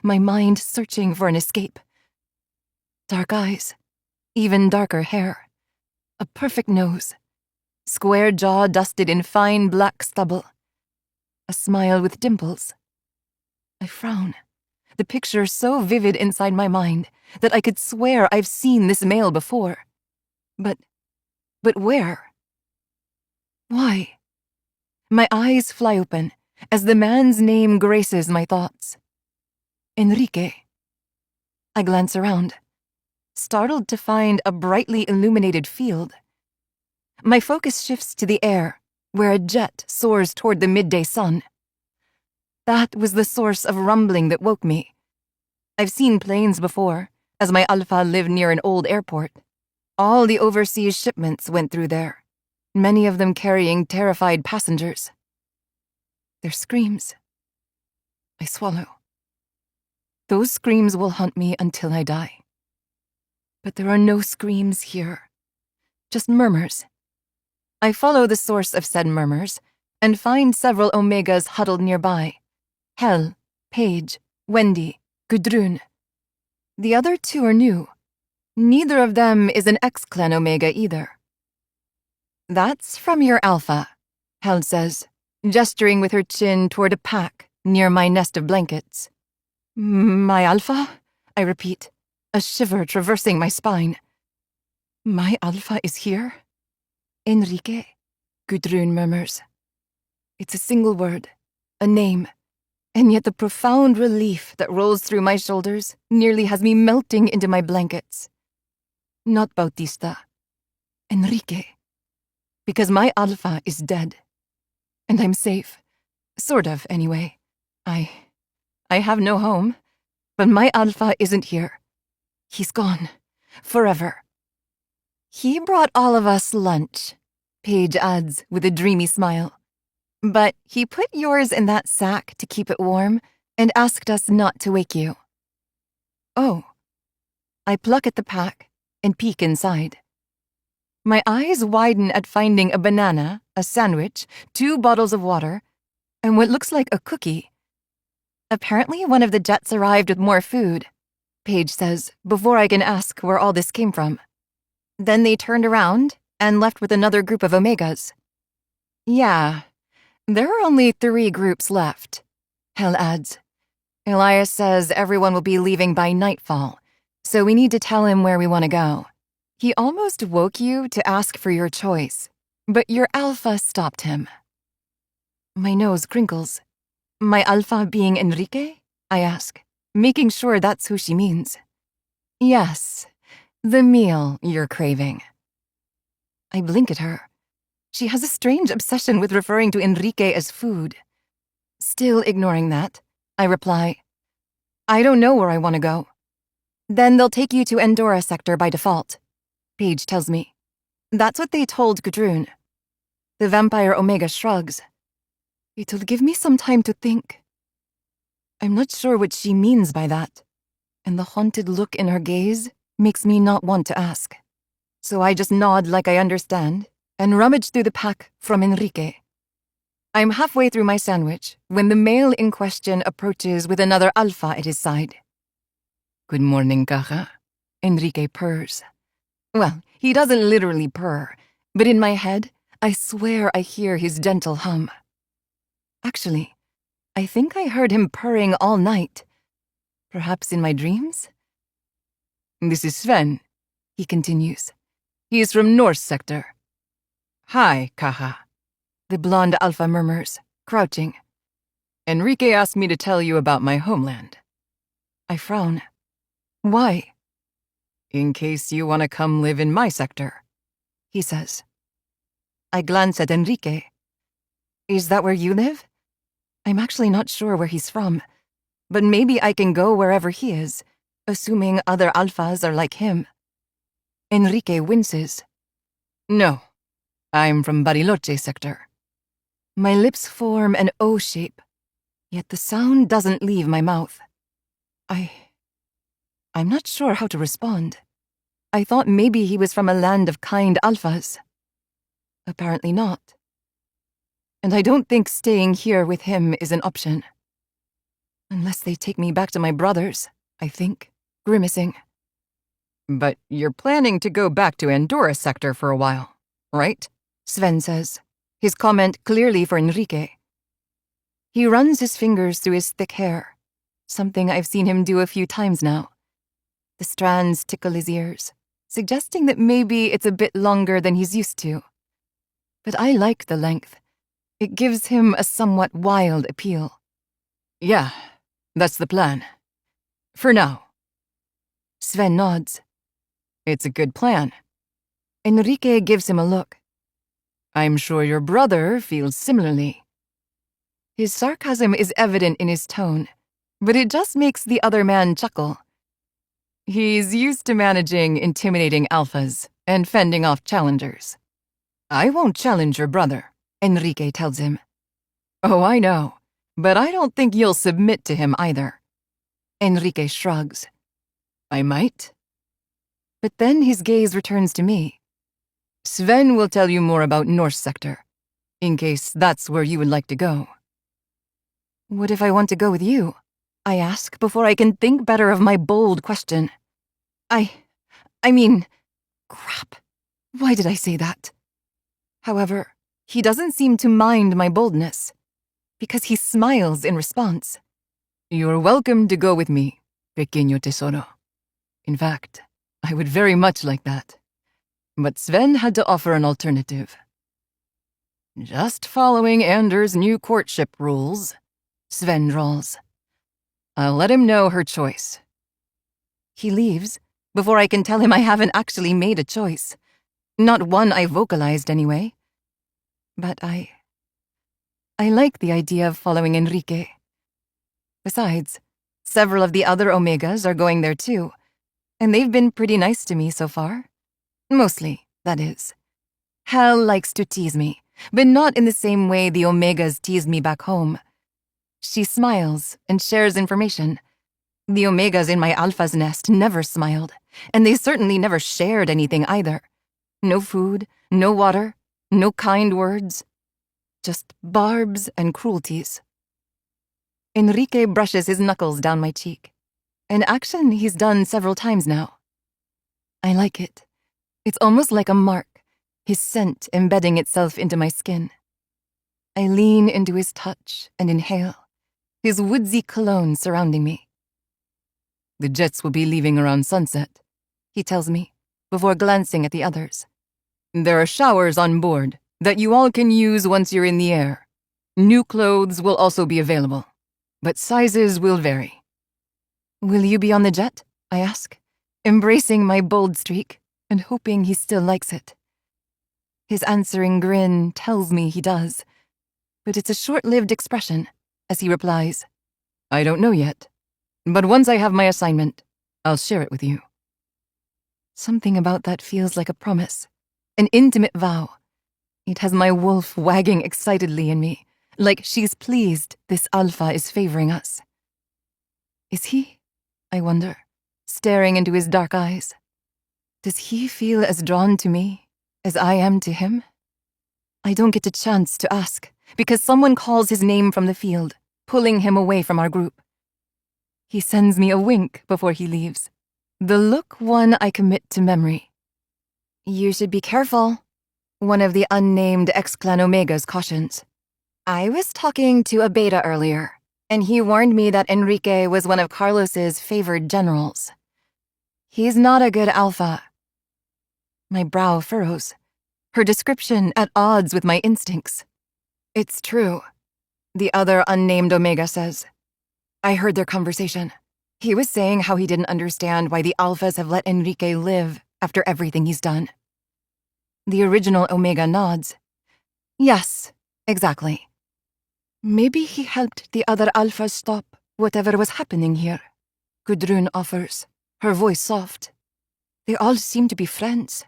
Speaker 1: my mind searching for an escape. Dark eyes, even darker hair, a perfect nose, square jaw dusted in fine black stubble, a smile with dimples. I frown, the picture so vivid inside my mind that I could swear I've seen this male before. But where? Why? My eyes fly open as the man's name graces my thoughts. Enrique. I glance around, startled to find a brightly illuminated field. My focus shifts to the air, where a jet soars toward the midday sun. That was the source of rumbling that woke me. I've seen planes before, as my Alpha lived near an old airport. All the overseas shipments went through there, many of them carrying terrified passengers. Their screams. I swallow. Those screams will haunt me until I die. But there are no screams here, just murmurs. I follow the source of said murmurs and find several Omegas huddled nearby. Hel, Paige, Wendy, Gudrun. The other two are new. Neither of them is an X-Clan Omega either. That's from your Alpha, Hel says, gesturing with her chin toward a pack near my nest of blankets. My Alpha? I repeat, a shiver traversing my spine. My Alpha is here? Enrique, Gudrun murmurs. It's a single word, a name, and yet the profound relief that rolls through my shoulders nearly has me melting into my blankets. Not Bautista. Enrique. Because my Alpha is dead. And I'm safe. Sort of, anyway. I have no home, but my Alpha isn't here. He's gone. Forever. He brought all of us lunch, Paige adds with a dreamy smile. But he put yours in that sack to keep it warm and asked us not to wake you. Oh. I pluck at the pack and peek inside. My eyes widen at finding a banana, a sandwich, 2 bottles of water, and what looks like a cookie. Apparently one of the jets arrived with more food. Paige says, before I can ask where all this came from. Then they turned around and left with another group of Omegas. Yeah, there are only 3 groups left, Hel adds. Elias says everyone will be leaving by nightfall, so we need to tell him where we want to go. He almost woke you to ask for your choice, but your alpha stopped him. My nose crinkles. My alpha being Enrique? I ask, making sure that's who she means. Yes, the meal you're craving. I blink at her. She has a strange obsession with referring to Enrique as food. Still ignoring that, I reply, I don't know where I want to go. Then they'll take you to Endora sector by default, Paige tells me. That's what they told Gudrun. The vampire Omega shrugs. It'll give me some time to think. I'm not sure what she means by that, and the haunted look in her gaze makes me not want to ask. So I just nod like I understand and rummage through the pack from Enrique. I'm halfway through my sandwich when the male in question approaches with another alpha at his side. Good morning, Caja. Enrique purrs. Well, he doesn't literally purr, but in my head, I swear I hear his gentle hum. Actually, I think I heard him purring all night. Perhaps in my dreams? This is Sven, he continues. He is from North Sector. Hi, Caja. The blonde alpha murmurs, crouching. Enrique asked me to tell you about my homeland. I frown. Why? In case you want to come live in my sector, he says. I glance at Enrique. Is that where you live? I'm actually not sure where he's from, but maybe I can go wherever he is, assuming other alphas are like him. Enrique winces. No, I'm from Bariloche sector. My lips form an O shape, yet the sound doesn't leave my mouth. I'm not sure how to respond. I thought maybe he was from a land of kind alphas. Apparently not. And I don't think staying here with him is an option. Unless they take me back to my brothers, I think, grimacing. But you're planning to go back to Endora sector for a while, right? Sven says, his comment clearly for Enrique. He runs his fingers through his thick hair, something I've seen him do a few times now. The strands tickle his ears, suggesting that maybe it's a bit longer than he's used to. But I like the length. It gives him a somewhat wild appeal. Yeah, that's the plan. For now. Sven nods. It's a good plan. Enrique gives him a look. I'm sure your brother feels similarly. His sarcasm is evident in his tone, but it just makes the other man chuckle. He's used to managing intimidating alphas and fending off challengers. I won't challenge your brother, Enrique tells him. Oh, I know, but I don't think you'll submit to him either. Enrique shrugs. I might. But then his gaze returns to me. Sven will tell you more about North Sector, in case that's where you would like to go. What if I want to go with you? I ask before I can think better of my bold question. I mean, crap. Why did I say that? However, he doesn't seem to mind my boldness, because he smiles in response. You're welcome to go with me, pequeño tesoro. In fact, I would very much like that. But Sven had to offer an alternative. Just following Anders' new courtship rules, Sven drawls. I'll let him know her choice. He leaves before I can tell him I haven't actually made a choice. Not one I vocalized anyway. But I like the idea of following Enrique. Besides, several of the other Omegas are going there too, and they've been pretty nice to me so far. Mostly, that is. Hel likes to tease me, but not in the same way the Omegas teased me back home. She smiles and shares information. The Omegas in my Alpha's nest never smiled, and they certainly never shared anything either. No food, no water, no kind words. Just barbs and cruelties. Enrique brushes his knuckles down my cheek. an action he's done several times now. I like it. It's almost like a mark, his scent embedding itself into my skin. I lean into his touch and inhale, his woodsy cologne surrounding me.
Speaker 2: The jets will be leaving around sunset,
Speaker 1: He tells me, before glancing at the others.
Speaker 2: There are showers on board that you all can use once you're in the air. New clothes will also be available, but sizes will vary.
Speaker 1: Will you be on the jet? I ask, embracing my bold streak and hoping he still likes it. His answering grin tells me he does, but it's a short-lived expression as he replies,
Speaker 2: I don't know yet, but once I have my assignment, I'll share it with you.
Speaker 1: Something about that feels like a promise, an intimate vow. It has my wolf wagging excitedly in me, like she's pleased this alpha is favoring us. Is he? I wonder, staring into his dark eyes. Does he feel as drawn to me as I am to him? I don't get a chance to ask, because someone calls his name from the field, pulling him away from our group. He sends me a wink before he leaves, the look one I commit to memory. You should be careful, one of the unnamed ex-Clan Omegas cautions. I was talking to a beta earlier, and he warned me that Enrique was one of Carlos's favored generals. He's not a good alpha. My brow furrows, her description at odds with my instincts. It's true, the other unnamed Omega says. I heard their conversation. He was saying how he didn't understand why the alphas have let Enrique live after everything he's done. The original Omega nods. Yes, exactly. Maybe he helped the other alphas stop whatever was happening here, Gudrun offers, her voice soft. They all seem to be friends.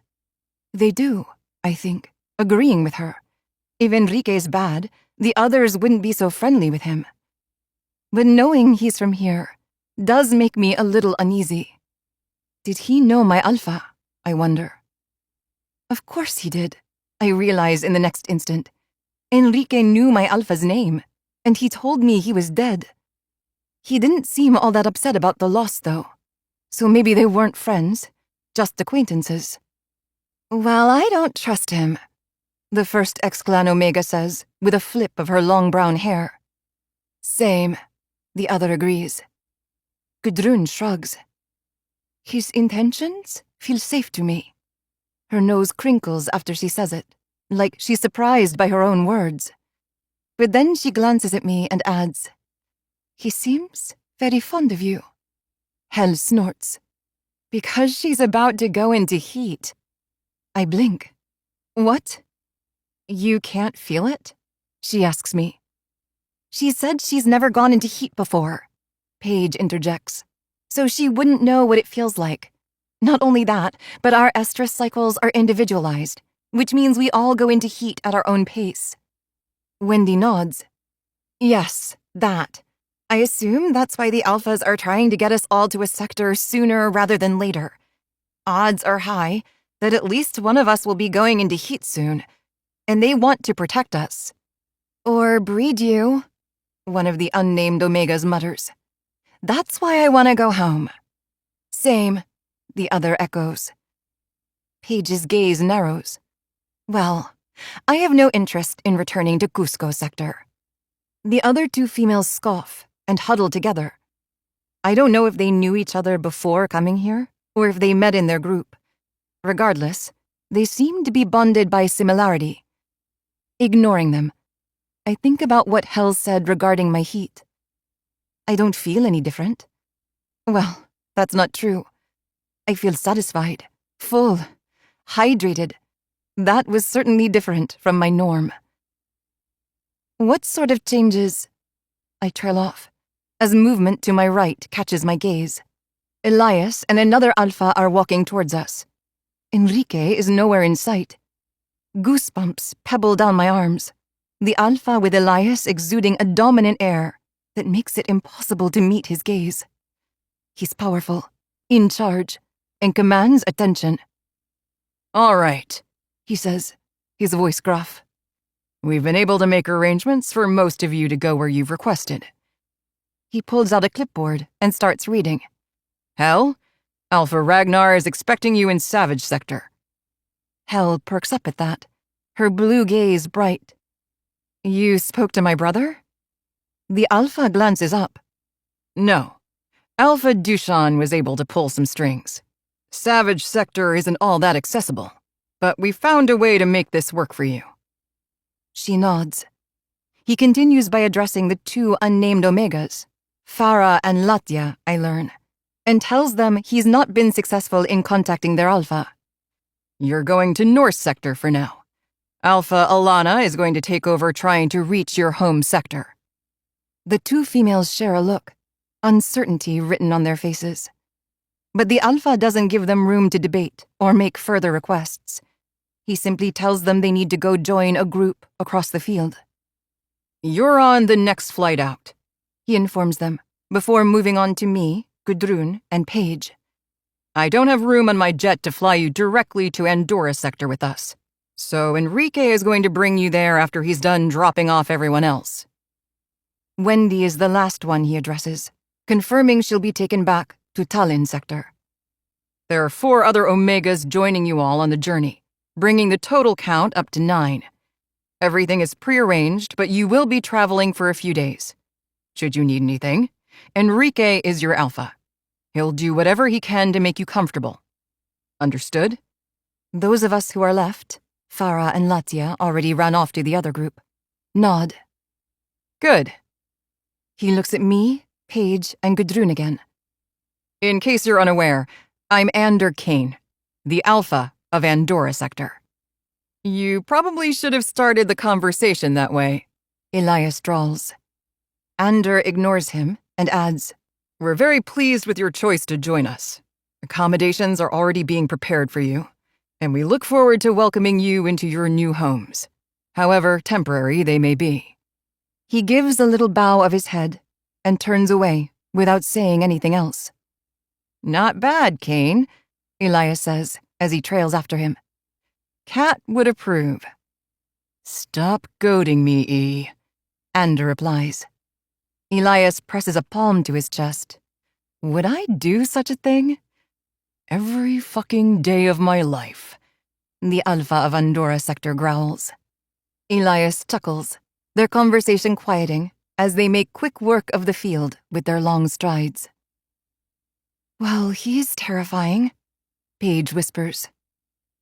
Speaker 1: They do, I think, agreeing with her. If Enrique's bad, the others wouldn't be so friendly with him. But knowing he's from here does make me a little uneasy. Did he know my alpha, I wonder? Of course he did, I realize in the next instant. Enrique knew my alpha's name, and he told me he was dead. He didn't seem all that upset about the loss, though. So maybe they weren't friends, just acquaintances. Well, I don't trust him, the first ex-Clan Omega says, with a flip of her long brown hair. Same, the other agrees. Gudrun shrugs. His intentions feel safe to me. Her nose crinkles after she says it, like she's surprised by her own words. But then she glances at me and adds, he seems very fond of you. Hel snorts. Because she's about to go into heat. I blink. What? You can't feel it? She asks me. She said she's never gone into heat before, Paige interjects, so she wouldn't know what it feels like. Not only that, but our estrus cycles are individualized, which means we all go into heat at our own pace. Wendy nods. Yes, that. I assume that's why the alphas are trying to get us all to a sector sooner rather than later. Odds are high that at least one of us will be going into heat soon, and they want to protect us. Or breed you, one of the unnamed Omegas mutters. That's why I want to go home. Same, the other echoes. Paige's gaze narrows. Well, I have no interest in returning to Cusco sector. The other two females scoff and huddle together. I don't know if they knew each other before coming here, or if they met in their group. Regardless, they seem to be bonded by similarity. Ignoring them, I think about what Hel said regarding my heat. I don't feel any different. Well, that's not true. I feel satisfied, full, hydrated. That was certainly different from my norm. What sort of changes? I trail off, as movement to my right catches my gaze. Elias and another alpha are walking towards us. Enrique is nowhere in sight. Goosebumps pebble down my arms, the alpha with Elias exuding a dominant air that makes it impossible to meet his gaze. He's powerful, in charge, and commands attention.
Speaker 2: All right,
Speaker 1: he says, his voice gruff.
Speaker 2: We've been able to make arrangements for most of you to go where you've requested.
Speaker 1: He pulls out a clipboard and starts reading,
Speaker 2: Hell, Alpha Ragnar is expecting you in Savage Sector.
Speaker 1: Hel perks up at that, her blue gaze bright. You spoke to my brother? The Alpha glances up.
Speaker 2: No. Alpha Dushan was able to pull some strings. Savage Sector isn't all that accessible, but we found a way to make this work for you.
Speaker 1: She nods. He continues by addressing the two unnamed Omegas, Farah and Latya, I learn, and tells them he's not been successful in contacting their Alpha.
Speaker 2: You're going to North Sector for now. Alpha Alana is going to take over trying to reach your home sector.
Speaker 1: The two females share a look, uncertainty written on their faces. But the Alpha doesn't give them room to debate or make further requests. He simply tells them they need to go join a group across the field.
Speaker 2: You're on the next flight out,
Speaker 1: he informs them, before moving on to me, Gudrun, and Paige.
Speaker 2: I don't have room on my jet to fly you directly to Andorra Sector with us, so Enrique is going to bring you there after he's done dropping off everyone else.
Speaker 1: Wendy is the last one he addresses, confirming she'll be taken back to Tallinn Sector.
Speaker 2: There are 4 other Omegas joining you all on the journey, bringing the total count up to 9. Everything is prearranged, but you will be traveling for a few days. Should you need anything, Enrique is your Alpha. He'll do whatever he can to make you comfortable. Understood?
Speaker 1: Those of us who are left, Farah and Latya already ran off to the other group, nod.
Speaker 2: Good.
Speaker 1: He looks at me, Paige, and Gudrun again.
Speaker 2: In case you're unaware, I'm Ander Kane, the Alpha of Andorra Sector. You probably should have started the conversation that way,
Speaker 1: Elias drawls. Ander ignores him and adds,
Speaker 2: We're very pleased with your choice to join us. Accommodations are already being prepared for you, and we look forward to welcoming you into your new homes, however temporary they may be.
Speaker 1: He gives a little bow of his head and turns away without saying anything else.
Speaker 2: Not bad, Kane,
Speaker 1: Elias says as he trails after him.
Speaker 2: Cat would approve.
Speaker 1: Stop goading me, E, Ander replies. Elias presses a palm to his chest. Would I do such a thing?
Speaker 2: Every fucking day of my life,
Speaker 1: the Alpha of Andorra Sector growls. Elias chuckles, their conversation quieting as they make quick work of the field with their long strides. Well, he's terrifying, Paige whispers.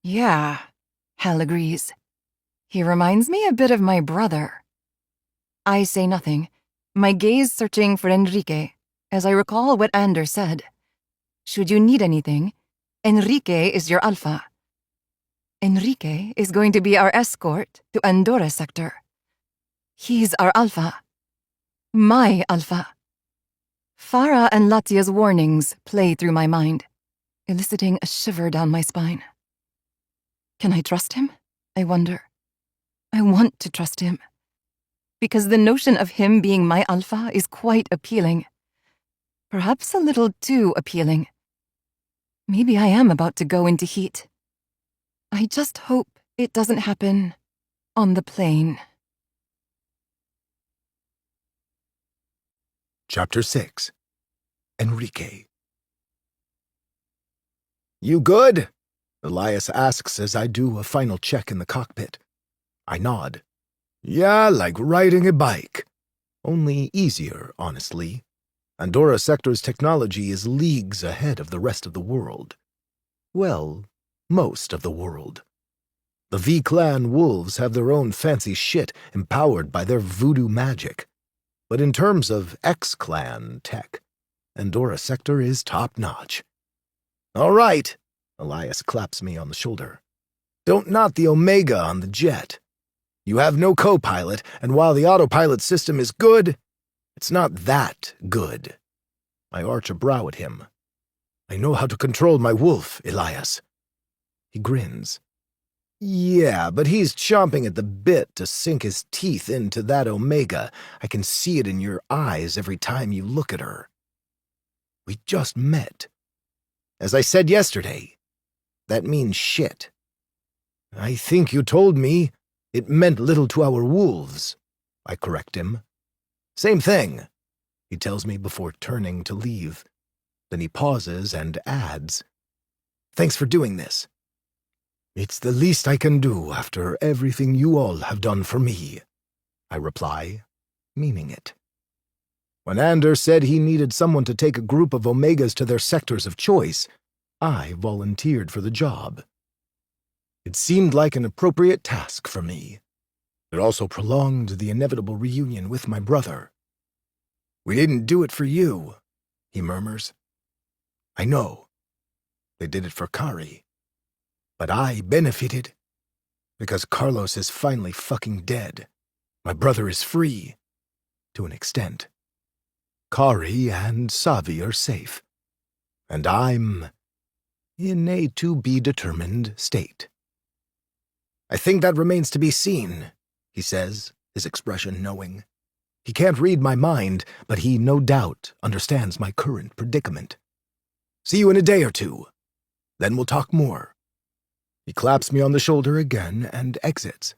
Speaker 2: Yeah,
Speaker 1: Hal agrees. He reminds me a bit of my brother. I say nothing, my gaze searching for Enrique, as I recall what Ander said. Should you need anything, Enrique is your Alpha. Enrique is going to be our escort to Andorra Sector. He's our Alpha. My Alpha. Farah and Latya's warnings play through my mind, eliciting a shiver down my spine. Can I trust him? I wonder. I want to trust him. Because the notion of him being my Alpha is quite appealing. Perhaps a little too appealing. Maybe I am about to go into heat. I just hope it doesn't happen on the plane.
Speaker 3: Chapter 6. Enrique. You good? Elias asks as I do a final check in the cockpit. I nod. Yeah, like riding a bike. Only easier, honestly. Andorra Sector's technology is leagues ahead of the rest of the world. Well, most of the world. The V-Clan wolves have their own fancy shit empowered by their voodoo magic. But in terms of X-Clan tech, Andorra Sector is top-notch. All right, Elias claps me on the shoulder. Don't knot the Omega on the jet. You have no co-pilot, and while the autopilot system is good, it's not that good. I arch a brow at him. I know how to control my wolf, Elias. He grins. Yeah, but he's chomping at the bit to sink his teeth into that Omega. I can see it in your eyes every time you look at her. We just met. As I said yesterday, that means shit. I think you told me it meant little to our wolves, I correct him. Same thing, he tells me before turning to leave. Then he pauses and adds, "Thanks for doing this." "It's the least I can do after everything you all have done for me," I reply, meaning it. When Anders said he needed someone to take a group of Omegas to their sectors of choice, I volunteered for the job. It seemed like an appropriate task for me. It also prolonged the inevitable reunion with my brother. "We didn't do it for you," he murmurs. "I know. They did it for Kari. But I benefited. Because Carlos is finally fucking dead. My brother is free. To an extent. Kari and Savi are safe. And I'm in a to-be-determined state." "I think that remains to be seen," he says, his expression knowing. He can't read my mind, but he no doubt understands my current predicament. "See you in a day or two. Then we'll talk more." He claps me on the shoulder again and exits.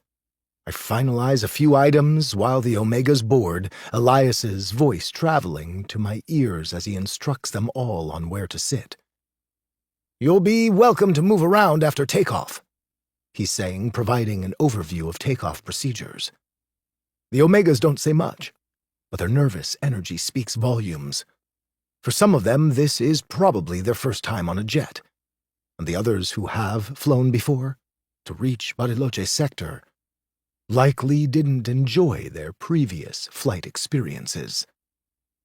Speaker 3: I finalize a few items while the Omegas board, Elias's voice traveling to my ears as he instructs them all on where to sit. "You'll be welcome to move around after takeoff," he's saying, providing an overview of takeoff procedures. The Omegas don't say much, but their nervous energy speaks volumes. For some of them, this is probably their first time on a jet, and the others who have flown before, to reach Bariloche sector, likely didn't enjoy their previous flight experiences.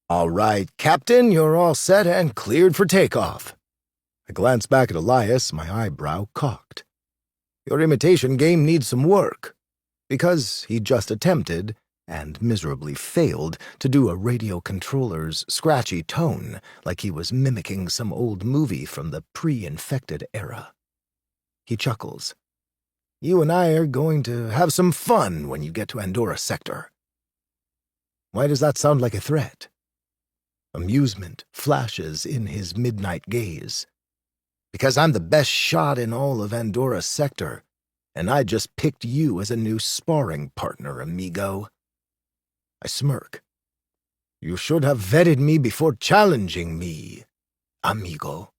Speaker 3: "All right, Captain, you're all set and cleared for takeoff." I glance back at Elias, my eyebrow cocked. "Your imitation game needs some work," because he just attempted, and miserably failed, to do a radio controller's scratchy tone like he was mimicking some old movie from the pre-infected era. He chuckles. "You and I are going to have some fun when you get to Andorra sector." Why does that sound like a threat? Amusement flashes in his midnight gaze. "Because I'm the best shot in all of Andorra sector, and I just picked you as a new sparring partner, amigo." I smirk. "You should have vetted me before challenging me, amigo.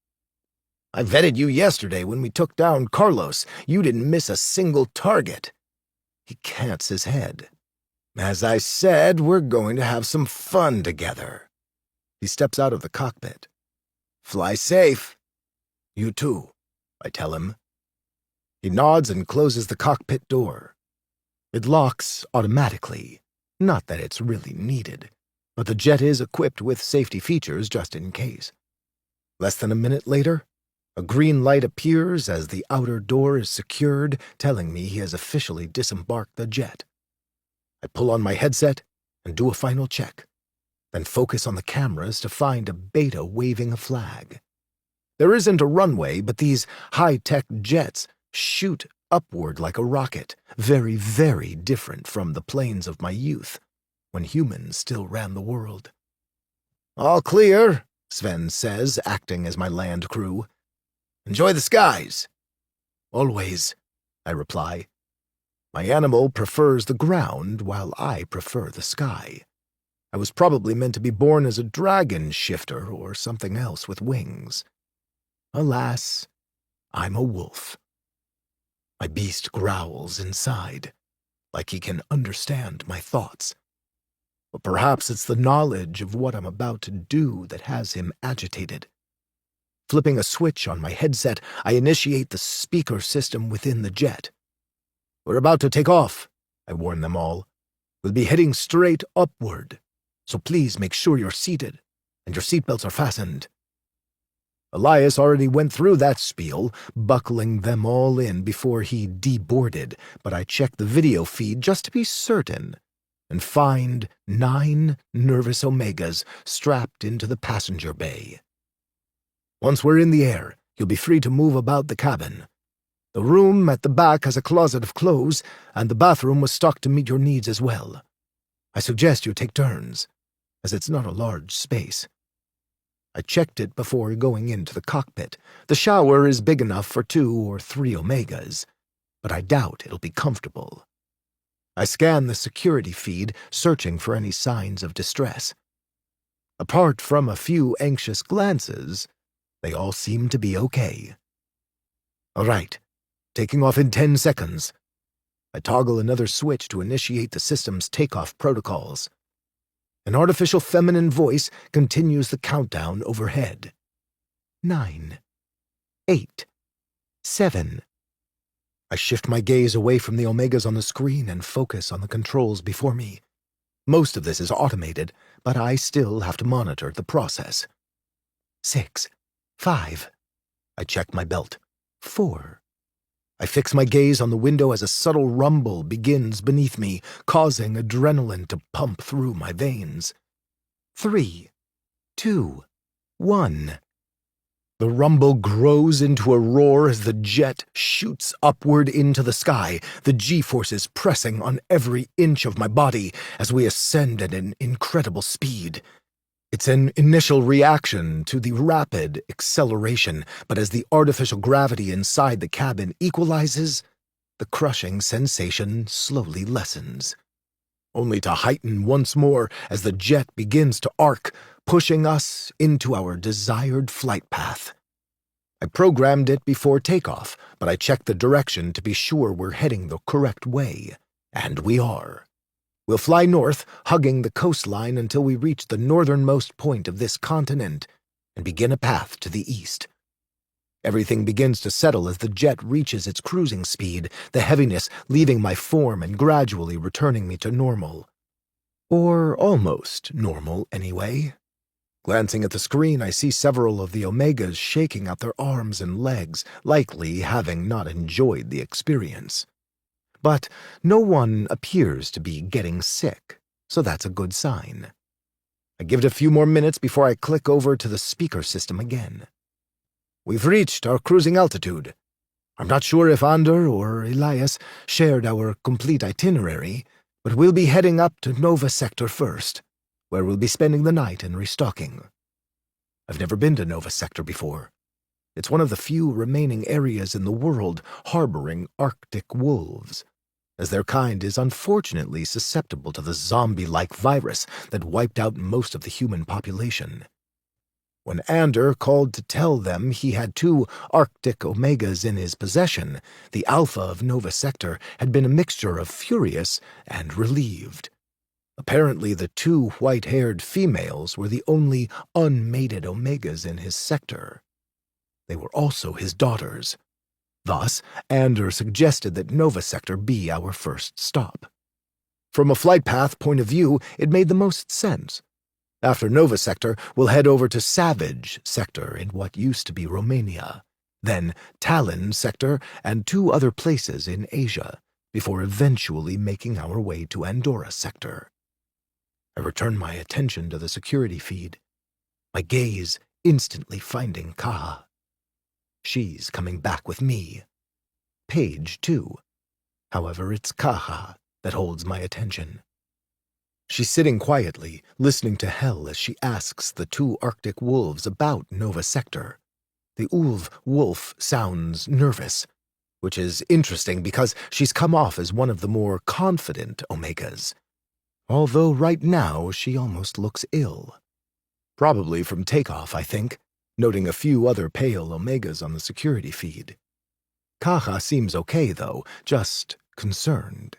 Speaker 3: I vetted you yesterday when we took down Carlos. You didn't miss a single target." He cants his head. "As I said, we're going to have some fun together." He steps out of the cockpit. "Fly safe." "You too," I tell him. He nods and closes the cockpit door. It locks automatically. Not that it's really needed, but the jet is equipped with safety features just in case. Less than a minute later, a green light appears as the outer door is secured, telling me he has officially disembarked the jet. I pull on my headset and do a final check, then focus on the cameras to find a beta waving a flag. There isn't a runway, but these high-tech jets shoot upward like a rocket, very, very different from the planes of my youth, when humans still ran the world. "All clear," Sven says, acting as my land crew. "Enjoy the skies." "Always," I reply. My animal prefers the ground, while I prefer the sky. I was probably meant to be born as a dragon shifter or something else with wings. Alas, I'm a wolf. My beast growls inside, like he can understand my thoughts. But perhaps it's the knowledge of what I'm about to do that has him agitated. Flipping a switch on my headset, I initiate the speaker system within the jet. "We're about to take off," I warn them all. "We'll be heading straight upward, so please make sure you're seated and your seatbelts are fastened." Elias already went through that spiel, buckling them all in before he deboarded, but I checked the video feed just to be certain, and find 9 nervous Omegas strapped into the passenger bay. "Once we're in the air, you'll be free to move about the cabin. The room at the back has a closet of clothes, and the bathroom was stocked to meet your needs as well. I suggest you take turns, as it's not a large space." I checked it before going into the cockpit. The shower is big enough for 2 or 3 Omegas, but I doubt it'll be comfortable. I scan the security feed, searching for any signs of distress. Apart from a few anxious glances, they all seem to be okay. All right, taking off in 10 seconds. I toggle another switch to initiate the system's takeoff protocols. An artificial feminine voice continues the countdown overhead. 9, 8, 7. I shift my gaze away from the omegas on the screen and focus on the controls before me. Most of this is automated, but I still have to monitor the process. 6, 5. I check my belt. 4. I fix my gaze on the window as a subtle rumble begins beneath me, causing adrenaline to pump through my veins. 3, 2, 1. The rumble grows into a roar as the jet shoots upward into the sky, the G-forces pressing on every inch of my body as we ascend at an incredible speed. It's an initial reaction to the rapid acceleration, but as the artificial gravity inside the cabin equalizes, the crushing sensation slowly lessens, only to heighten once more as the jet begins to arc, pushing us into our desired flight path. I programmed it before takeoff, but I checked the direction to be sure we're heading the correct way, and we are. We'll fly north, hugging the coastline until we reach the northernmost point of this continent and begin a path to the east. Everything begins to settle as the jet reaches its cruising speed, the heaviness leaving my form and gradually returning me to normal. Or almost normal, anyway. Glancing at the screen, I see several of the omegas shaking out their arms and legs, likely having not enjoyed the experience. But no one appears to be getting sick, so that's a good sign. I give it a few more minutes before I click over to the speaker system again. We've reached our cruising altitude. I'm not sure if Ander or Elias shared our complete itinerary, but we'll be heading up to Nova Sector first, where we'll be spending the night and restocking. I've never been to Nova Sector before. It's one of the few remaining areas in the world harboring Arctic wolves, as their kind is unfortunately susceptible to the zombie-like virus that wiped out most of the human population. When Ander called to tell them he had 2 Arctic omegas in his possession, the alpha of Nova Sector had been a mixture of furious and relieved. Apparently the 2 white-haired females were the only unmated omegas in his sector. They were also his daughters. Thus, Ander suggested that Nova Sector be our first stop. From a flight path point of view, it made the most sense. After Nova Sector, we'll head over to Savage Sector in what used to be Romania, then Talon Sector and 2 other places in Asia, before eventually making our way to Andorra Sector. I return my attention to the security feed, my gaze instantly finding Kaha. She's coming back with me. Page 2. However, it's Kaha that holds my attention. She's sitting quietly, listening to Hel as she asks the 2 Arctic wolves about Nova Sector. The wolf sounds nervous, which is interesting because she's come off as one of the more confident omegas, although right now she almost looks ill. Probably from takeoff, I think, noting a few other pale omegas on the security feed. Kaha seems okay, though, just concerned.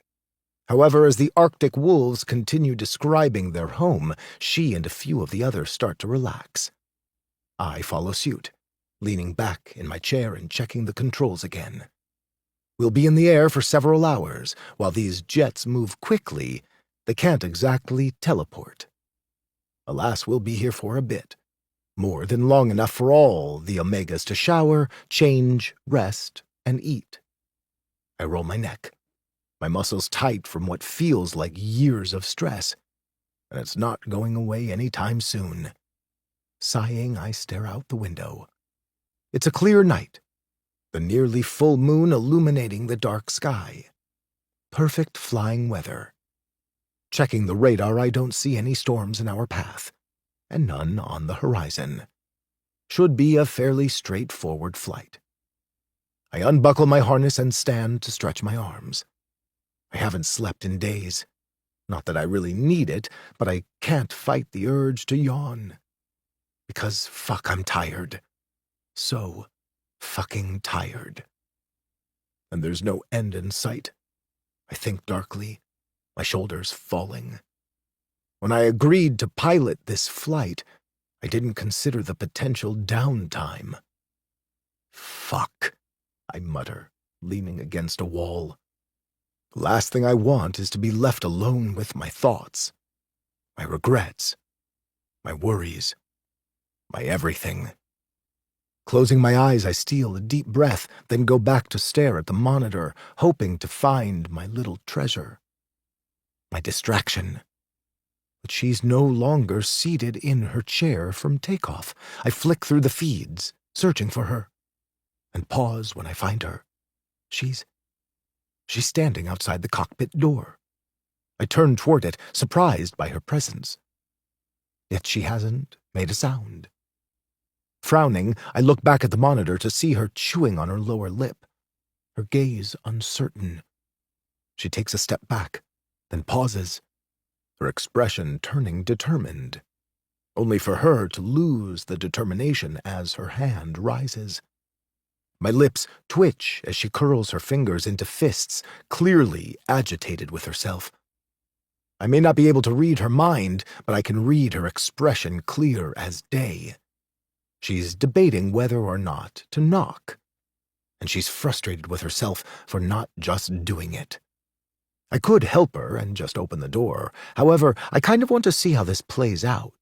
Speaker 3: However, as the Arctic wolves continue describing their home, she and a few of the others start to relax. I follow suit, leaning back in my chair and checking the controls again. We'll be in the air for several hours. While these jets move quickly, they can't exactly teleport. Alas, we'll be here for a bit. More than long enough for all the omegas to shower, change, rest, and eat. I roll my neck, my muscles tight from what feels like years of stress, and it's not going away any time soon. Sighing, I stare out the window. It's a clear night, the nearly full moon illuminating the dark sky. Perfect flying weather. Checking the radar, I don't see any storms in our path, and none on the horizon. Should be a fairly straightforward flight. I unbuckle my harness and stand to stretch my arms. I haven't slept in days. Not that I really need it, but I can't fight the urge to yawn. Because fuck, I'm tired. So fucking tired. And there's no end in sight. I think darkly, my shoulders falling. When I agreed to pilot this flight, I didn't consider the potential downtime. Fuck, I mutter, leaning against a wall. The last thing I want is to be left alone with my thoughts, my regrets, my worries, my everything. Closing my eyes, I steal a deep breath, then go back to stare at the monitor, hoping to find my little treasure. My distraction. But she's no longer seated in her chair from takeoff. I flick through the feeds, searching for her, and pause when I find her. She's standing outside the cockpit door. I turn toward it, surprised by her presence. Yet she hasn't made a sound. Frowning, I look back at the monitor to see her chewing on her lower lip, her gaze uncertain. She takes a step back, then pauses, her expression turning determined, only for her to lose the determination as her hand rises. My lips twitch as she curls her fingers into fists, clearly agitated with herself. I may not be able to read her mind, but I can read her expression clear as day. She's debating whether or not to knock, and she's frustrated with herself for not just doing it. I could help her and just open the door. However, I kind of want to see how this plays out.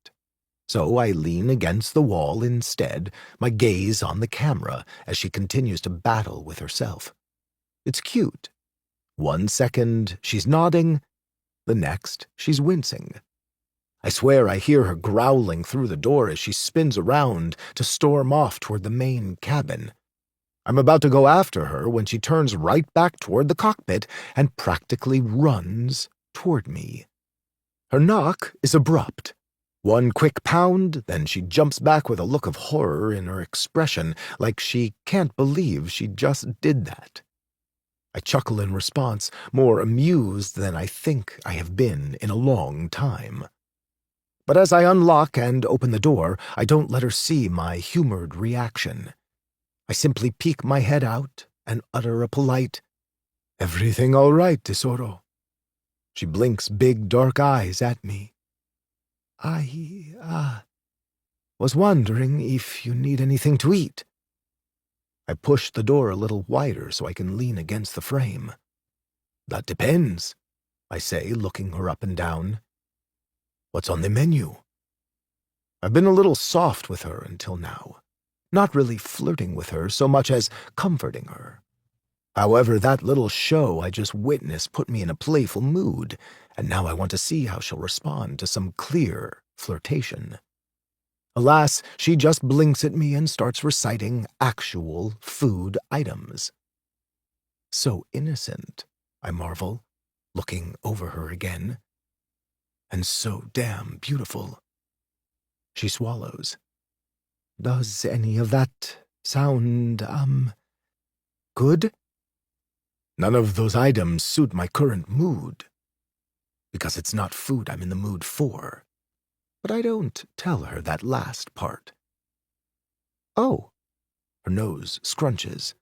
Speaker 3: So I lean against the wall instead, my gaze on the camera as she continues to battle with herself. It's cute. 1 second, she's nodding. The next, she's wincing. I swear I hear her growling through the door as she spins around to storm off toward the main cabin. I'm about to go after her when she turns right back toward the cockpit and practically runs toward me. Her knock is abrupt. 1 quick pound, then she jumps back with a look of horror in her expression, like she can't believe she just did that. I chuckle in response, more amused than I think I have been in a long time. But as I unlock and open the door, I don't let her see my humored reaction. I simply peek my head out and utter a polite, "Everything all right, tesoro?" She blinks big dark eyes at me. I was wondering if you need anything to eat." I push the door a little wider so I can lean against the frame. "That depends," I say, looking her up and down. "What's on the menu?" I've been a little soft with her until now, not really flirting with her so much as comforting her. However, that little show I just witnessed put me in a playful mood, and now I want to see how she'll respond to some clear flirtation. Alas, she just blinks at me and starts reciting actual food items. So innocent, I marvel, looking over her again. And so damn beautiful. She swallows. "Does any of that sound, good?" "None of those items suit my current mood. Because it's not food I'm in the mood for." But I don't tell her that last part. "Oh." Her nose scrunches.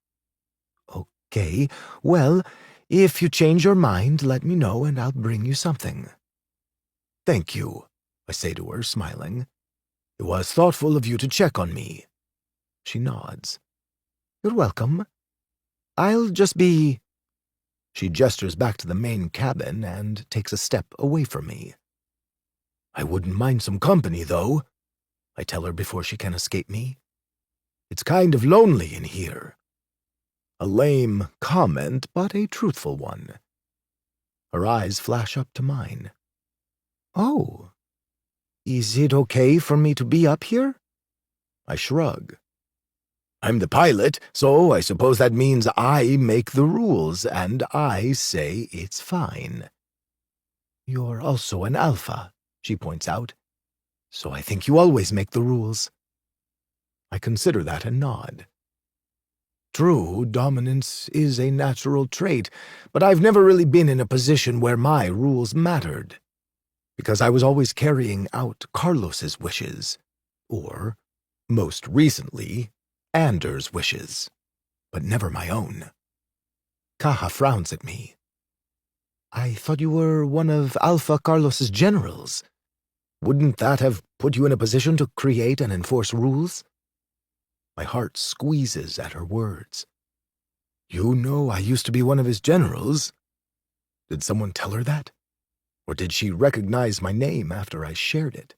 Speaker 3: "Okay, well, if you change your mind, let me know and I'll bring you something." "Thank you," I say to her, smiling. "It was thoughtful of you to check on me." She nods. "You're welcome. I'll just be—" She gestures back to the main cabin and takes a step away from me. "I wouldn't mind some company, though," I tell her before she can escape me. "It's kind of lonely in here." A lame comment, but a truthful one. Her eyes flash up to mine. "Oh, is it okay for me to be up here?" I shrug. "I'm the pilot, so I suppose that means I make the rules, and I say it's fine." "You're also an alpha," she points out, "so I think you always make the rules." I consider that a nod. True, dominance is a natural trait, but I've never really been in a position where my rules mattered, because I was always carrying out Carlos's wishes, or, most recently, Anders' wishes, but never my own. Kaha frowns at me. I thought you were one of Alpha Carlos's generals. Wouldn't that have put you in a position to create and enforce rules? My heart squeezes at her words. You know I used to be one of his generals. Did someone tell her that? Or did she recognize my name after I shared it?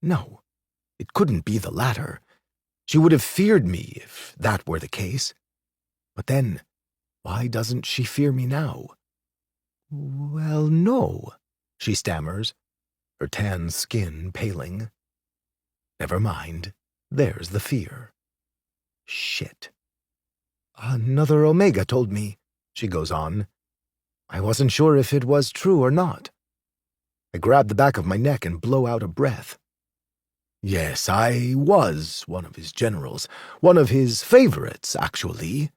Speaker 3: No, it couldn't be the latter. She would have feared me if that were the case. But then, why doesn't she fear me now? Well, no, she stammers, her tan skin paling. Never mind, there's the fear. Shit. Another Omega told me, she goes on. I wasn't sure if it was true or not. I grab the back of my neck and blow out a breath. Yes, I was one of his generals, one of his favorites, actually.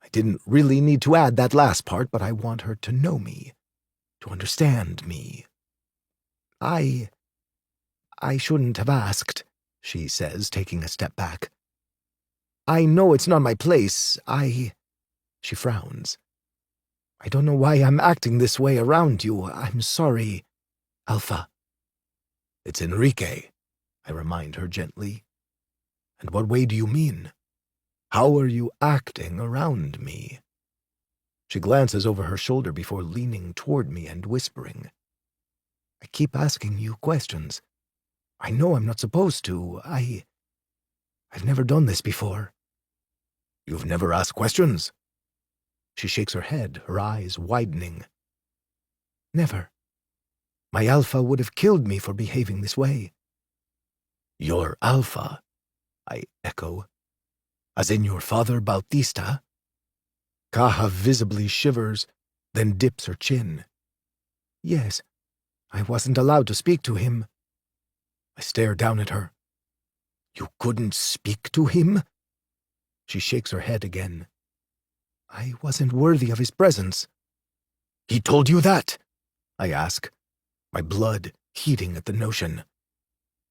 Speaker 3: I didn't really need to add that last part, but I want her to know me, to understand me. I shouldn't have asked, she says, taking a step back. I know it's not my place. She frowns. I don't know why I'm acting this way around you. I'm sorry, Alpha. It's Enrique, I remind her gently. And what way do you mean? How are you acting around me? She glances over her shoulder before leaning toward me and whispering. I keep asking you questions. I know I'm not supposed to. I've never done this before. You've never asked questions? She shakes her head, her eyes widening. Never. My Alpha would have killed me for behaving this way. Your Alpha? I echo. As in your father Bautista? Kaha visibly shivers, then dips her chin. Yes, I wasn't allowed to speak to him. I stare down at her. You couldn't speak to him? She shakes her head again. I wasn't worthy of his presence. He told you that? I ask, my blood heating at the notion.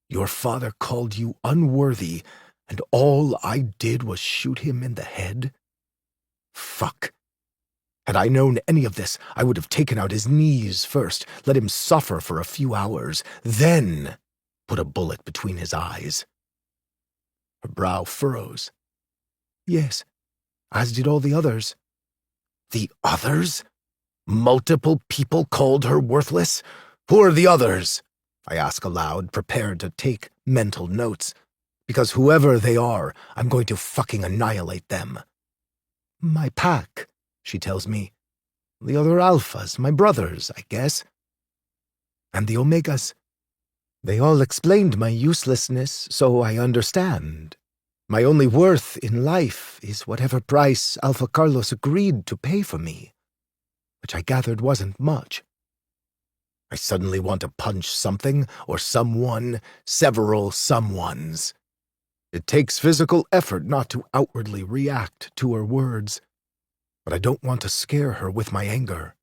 Speaker 3: Your father called you unworthy, and all I did was shoot him in the head? Fuck. Had I known any of this, I would have taken out his knees first, let him suffer for a few hours, then put a bullet between his eyes. Her brow furrows. Yes, as did all the others. The others? Multiple people called her worthless? Who are the others? I ask aloud, prepared to take mental notes. Because whoever they are, I'm going to fucking annihilate them. My pack, she tells me. The other Alphas, my brothers, I guess. And the Omegas. They all explained my uselessness, so I understand. My only worth in life is whatever price Alpha Carlos agreed to pay for me, which I gathered wasn't much. I suddenly want to punch something or someone, several someones. It takes physical effort not to outwardly react to her words, but I don't want to scare her with my anger.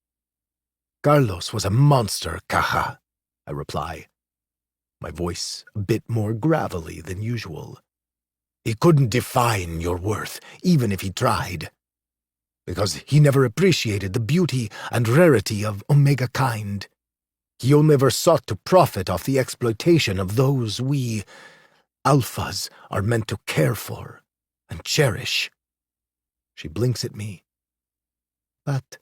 Speaker 3: Carlos was a monster, Kaha, I reply, my voice a bit more gravelly than usual. He couldn't define your worth, even if he tried, because he never appreciated the beauty and rarity of Omega kind. He only ever sought to profit off the exploitation of those we, Alphas, are meant to care for and cherish. She blinks at me. But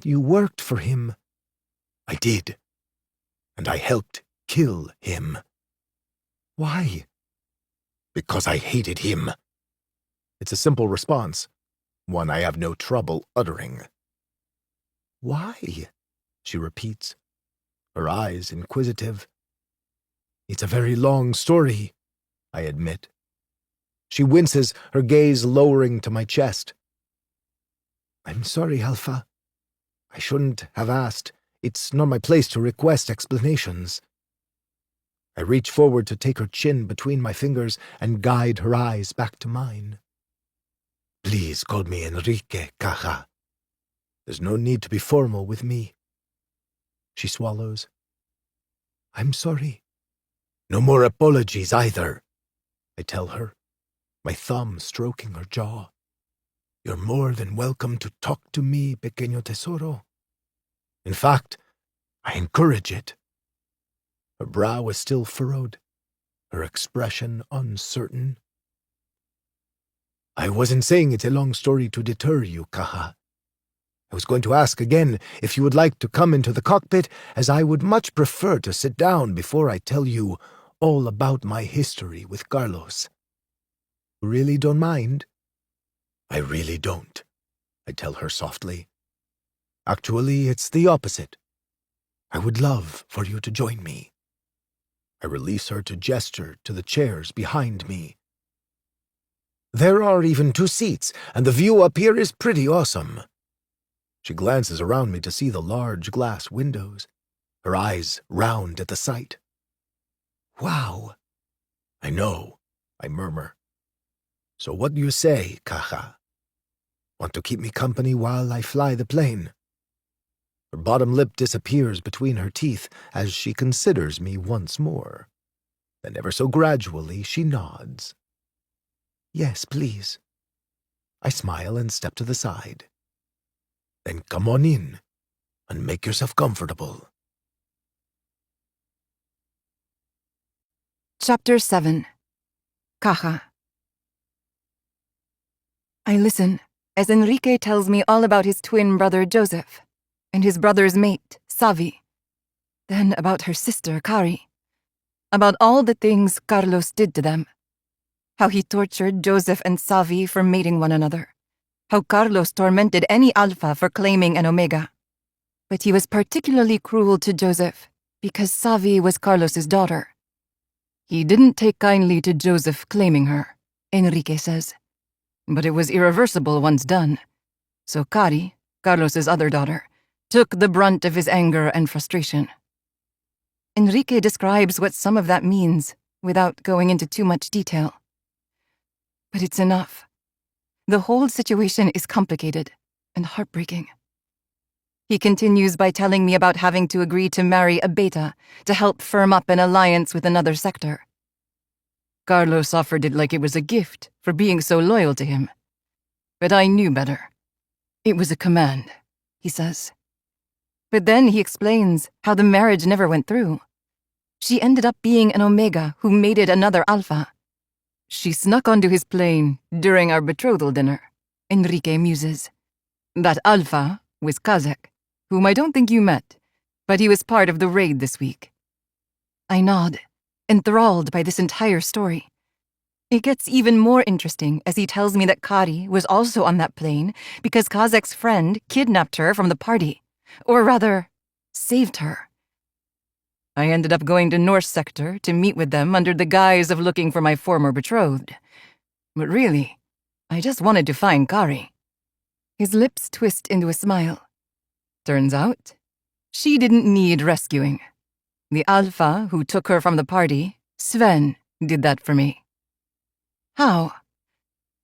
Speaker 3: you worked for him. I did, and I helped kill him. Why? Because I hated him. It's a simple response, one I have no trouble uttering. Why? She repeats, her eyes inquisitive. It's a very long story, I admit. She winces, her gaze lowering to my chest. I'm sorry, Alpha. I shouldn't have asked. It's not my place to request explanations. I reach forward to take her chin between my fingers and guide her eyes back to mine. Please call me Enrique, Caja. There's no need to be formal with me. She swallows. I'm sorry. No more apologies either, I tell her, my thumb stroking her jaw. You're more than welcome to talk to me, pequeño tesoro. In fact, I encourage it. Her brow is still furrowed, her expression uncertain. I wasn't saying it's a long story to deter you, Caja. I was going to ask again if you would like to come into the cockpit, as I would much prefer to sit down before I tell you all about my history with Carlos. You really don't mind? I really don't, I tell her softly. Actually, it's the opposite. I would love for you to join me. I release her to gesture to the chairs behind me. There are even 2 seats, and the view up here is pretty awesome. She glances around me to see the large glass windows, her eyes round at the sight. Wow. I know, I murmur. So what do you say, Caja? Want to keep me company while I fly the plane? Her bottom lip disappears between her teeth as she considers me once more. Then ever so gradually she nods. Yes, please. I smile and step to the side. Then come on in and make yourself comfortable.
Speaker 1: Chapter 7. Caja. I listen as Enrique tells me all about his twin brother Joseph and his brother's mate, Savi. Then about her sister, Cari. About all the things Carlos did to them. How he tortured Joseph and Savi for mating one another. How Carlos tormented any alpha for claiming an omega. But he was particularly cruel to Joseph because Savi was Carlos's daughter. He didn't take kindly to Joseph claiming her, Enrique says. But it was irreversible once done. So Cari, Carlos's other daughter, took the brunt of his anger and frustration. Enrique describes what some of that means without going into too much detail. But it's enough. The whole situation is complicated and heartbreaking. He continues by telling me about having to agree to marry a beta to help firm up an alliance with another sector. Carlos offered it like it was a gift for being so loyal to him. But I knew better. It was a command, he says. But then he explains how the marriage never went through. She ended up being an omega who mated another alpha. She snuck onto his plane during our betrothal dinner, Enrique muses. That alpha was Kazek, whom I don't think you met, but he was part of the raid this week. I nod, enthralled by this entire story. It gets even more interesting as he tells me that Cari was also on that plane because Kazek's friend kidnapped her from the party, or rather, saved her. I ended up going to North Sector to meet with them under the guise of looking for my former betrothed. But really, I just wanted to find Cari. His lips twist into a smile. Turns out, she didn't need rescuing. The alpha who took her from the party, Sven, did that for me. How?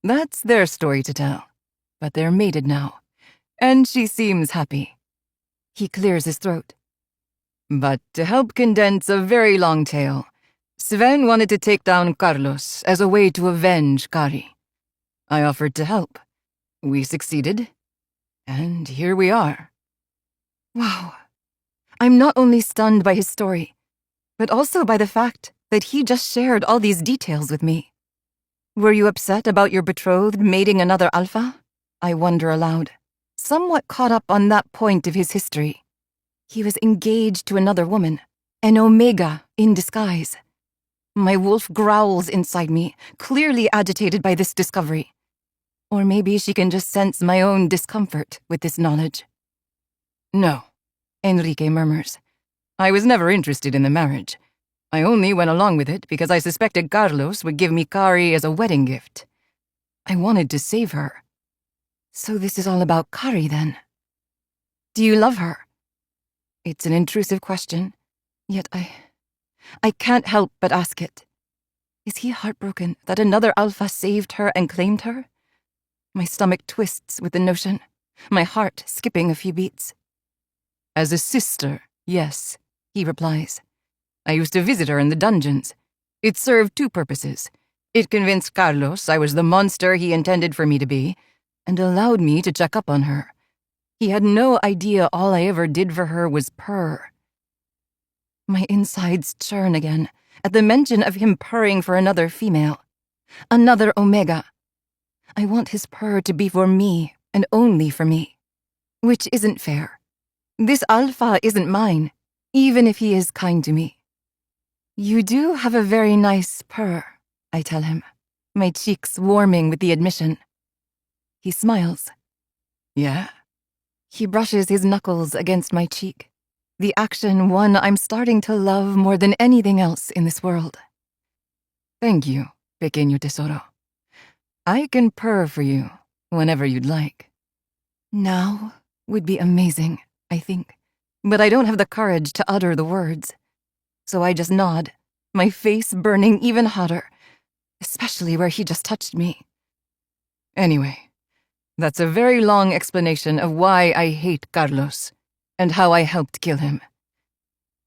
Speaker 1: That's their story to tell. But they're mated now, and she seems happy. He clears his throat. But to help condense a very long tale, Sven wanted to take down Carlos as a way to avenge Cari. I offered to help. We succeeded, and here we are. Wow. I'm not only stunned by his story, but also by the fact that he just shared all these details with me. Were you upset about your betrothed mating another alpha? I wonder aloud, somewhat caught up on that point of his history. He was engaged to another woman, an omega in disguise. My wolf growls inside me, clearly agitated by this discovery. Or maybe she can just sense my own discomfort with this knowledge. No, Enrique murmurs. I was never interested in the marriage. I only went along with it because I suspected Carlos would give me Cari as a wedding gift. I wanted to save her. So this is all about Cari then? Do you love her? It's an intrusive question, yet I can't help but ask it. Is he heartbroken that another alpha saved her and claimed her? My stomach twists with the notion, my heart skipping a few beats.
Speaker 2: As a sister, yes, he replies. I used to visit her in the dungeons. It served two purposes. It convinced Carlos I was the monster he intended for me to be, and allowed me to check up on her. He had no idea all I ever did for her was purr.
Speaker 1: My insides churn again at the mention of him purring for another female. Another Omega. I want his purr to be for me and only for me. Which isn't fair. This Alpha isn't mine, even if he is kind to me. You do have a very nice purr, I tell him, my cheeks warming with the admission. He smiles.
Speaker 2: Yeah?
Speaker 1: He brushes his knuckles against my cheek, the action one I'm starting to love more than anything else in this world.
Speaker 2: Thank you, pequeño tesoro. I can purr for you whenever you'd like.
Speaker 1: Now would be amazing, I think, but I don't have the courage to utter the words. So I just nod, my face burning even hotter, especially where he just touched me.
Speaker 2: Anyway, that's a very long explanation of why I hate Carlos and how I helped kill him.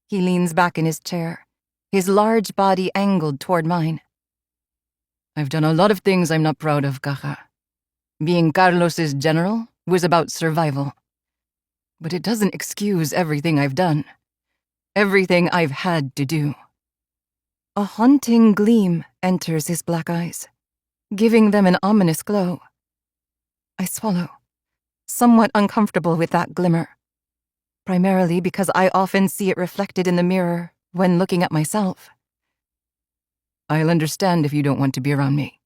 Speaker 1: He leans back in his chair, his large body angled toward mine.
Speaker 2: I've done a lot of things I'm not proud of, Caja. Being Carlos's general was about survival. But it doesn't excuse everything I've done. Everything I've had to do.
Speaker 1: A haunting gleam enters his black eyes, giving them an ominous glow. I swallow, somewhat uncomfortable with that glimmer, primarily because I often see it reflected in the mirror when looking at myself.
Speaker 2: I'll understand if you don't want to be around me,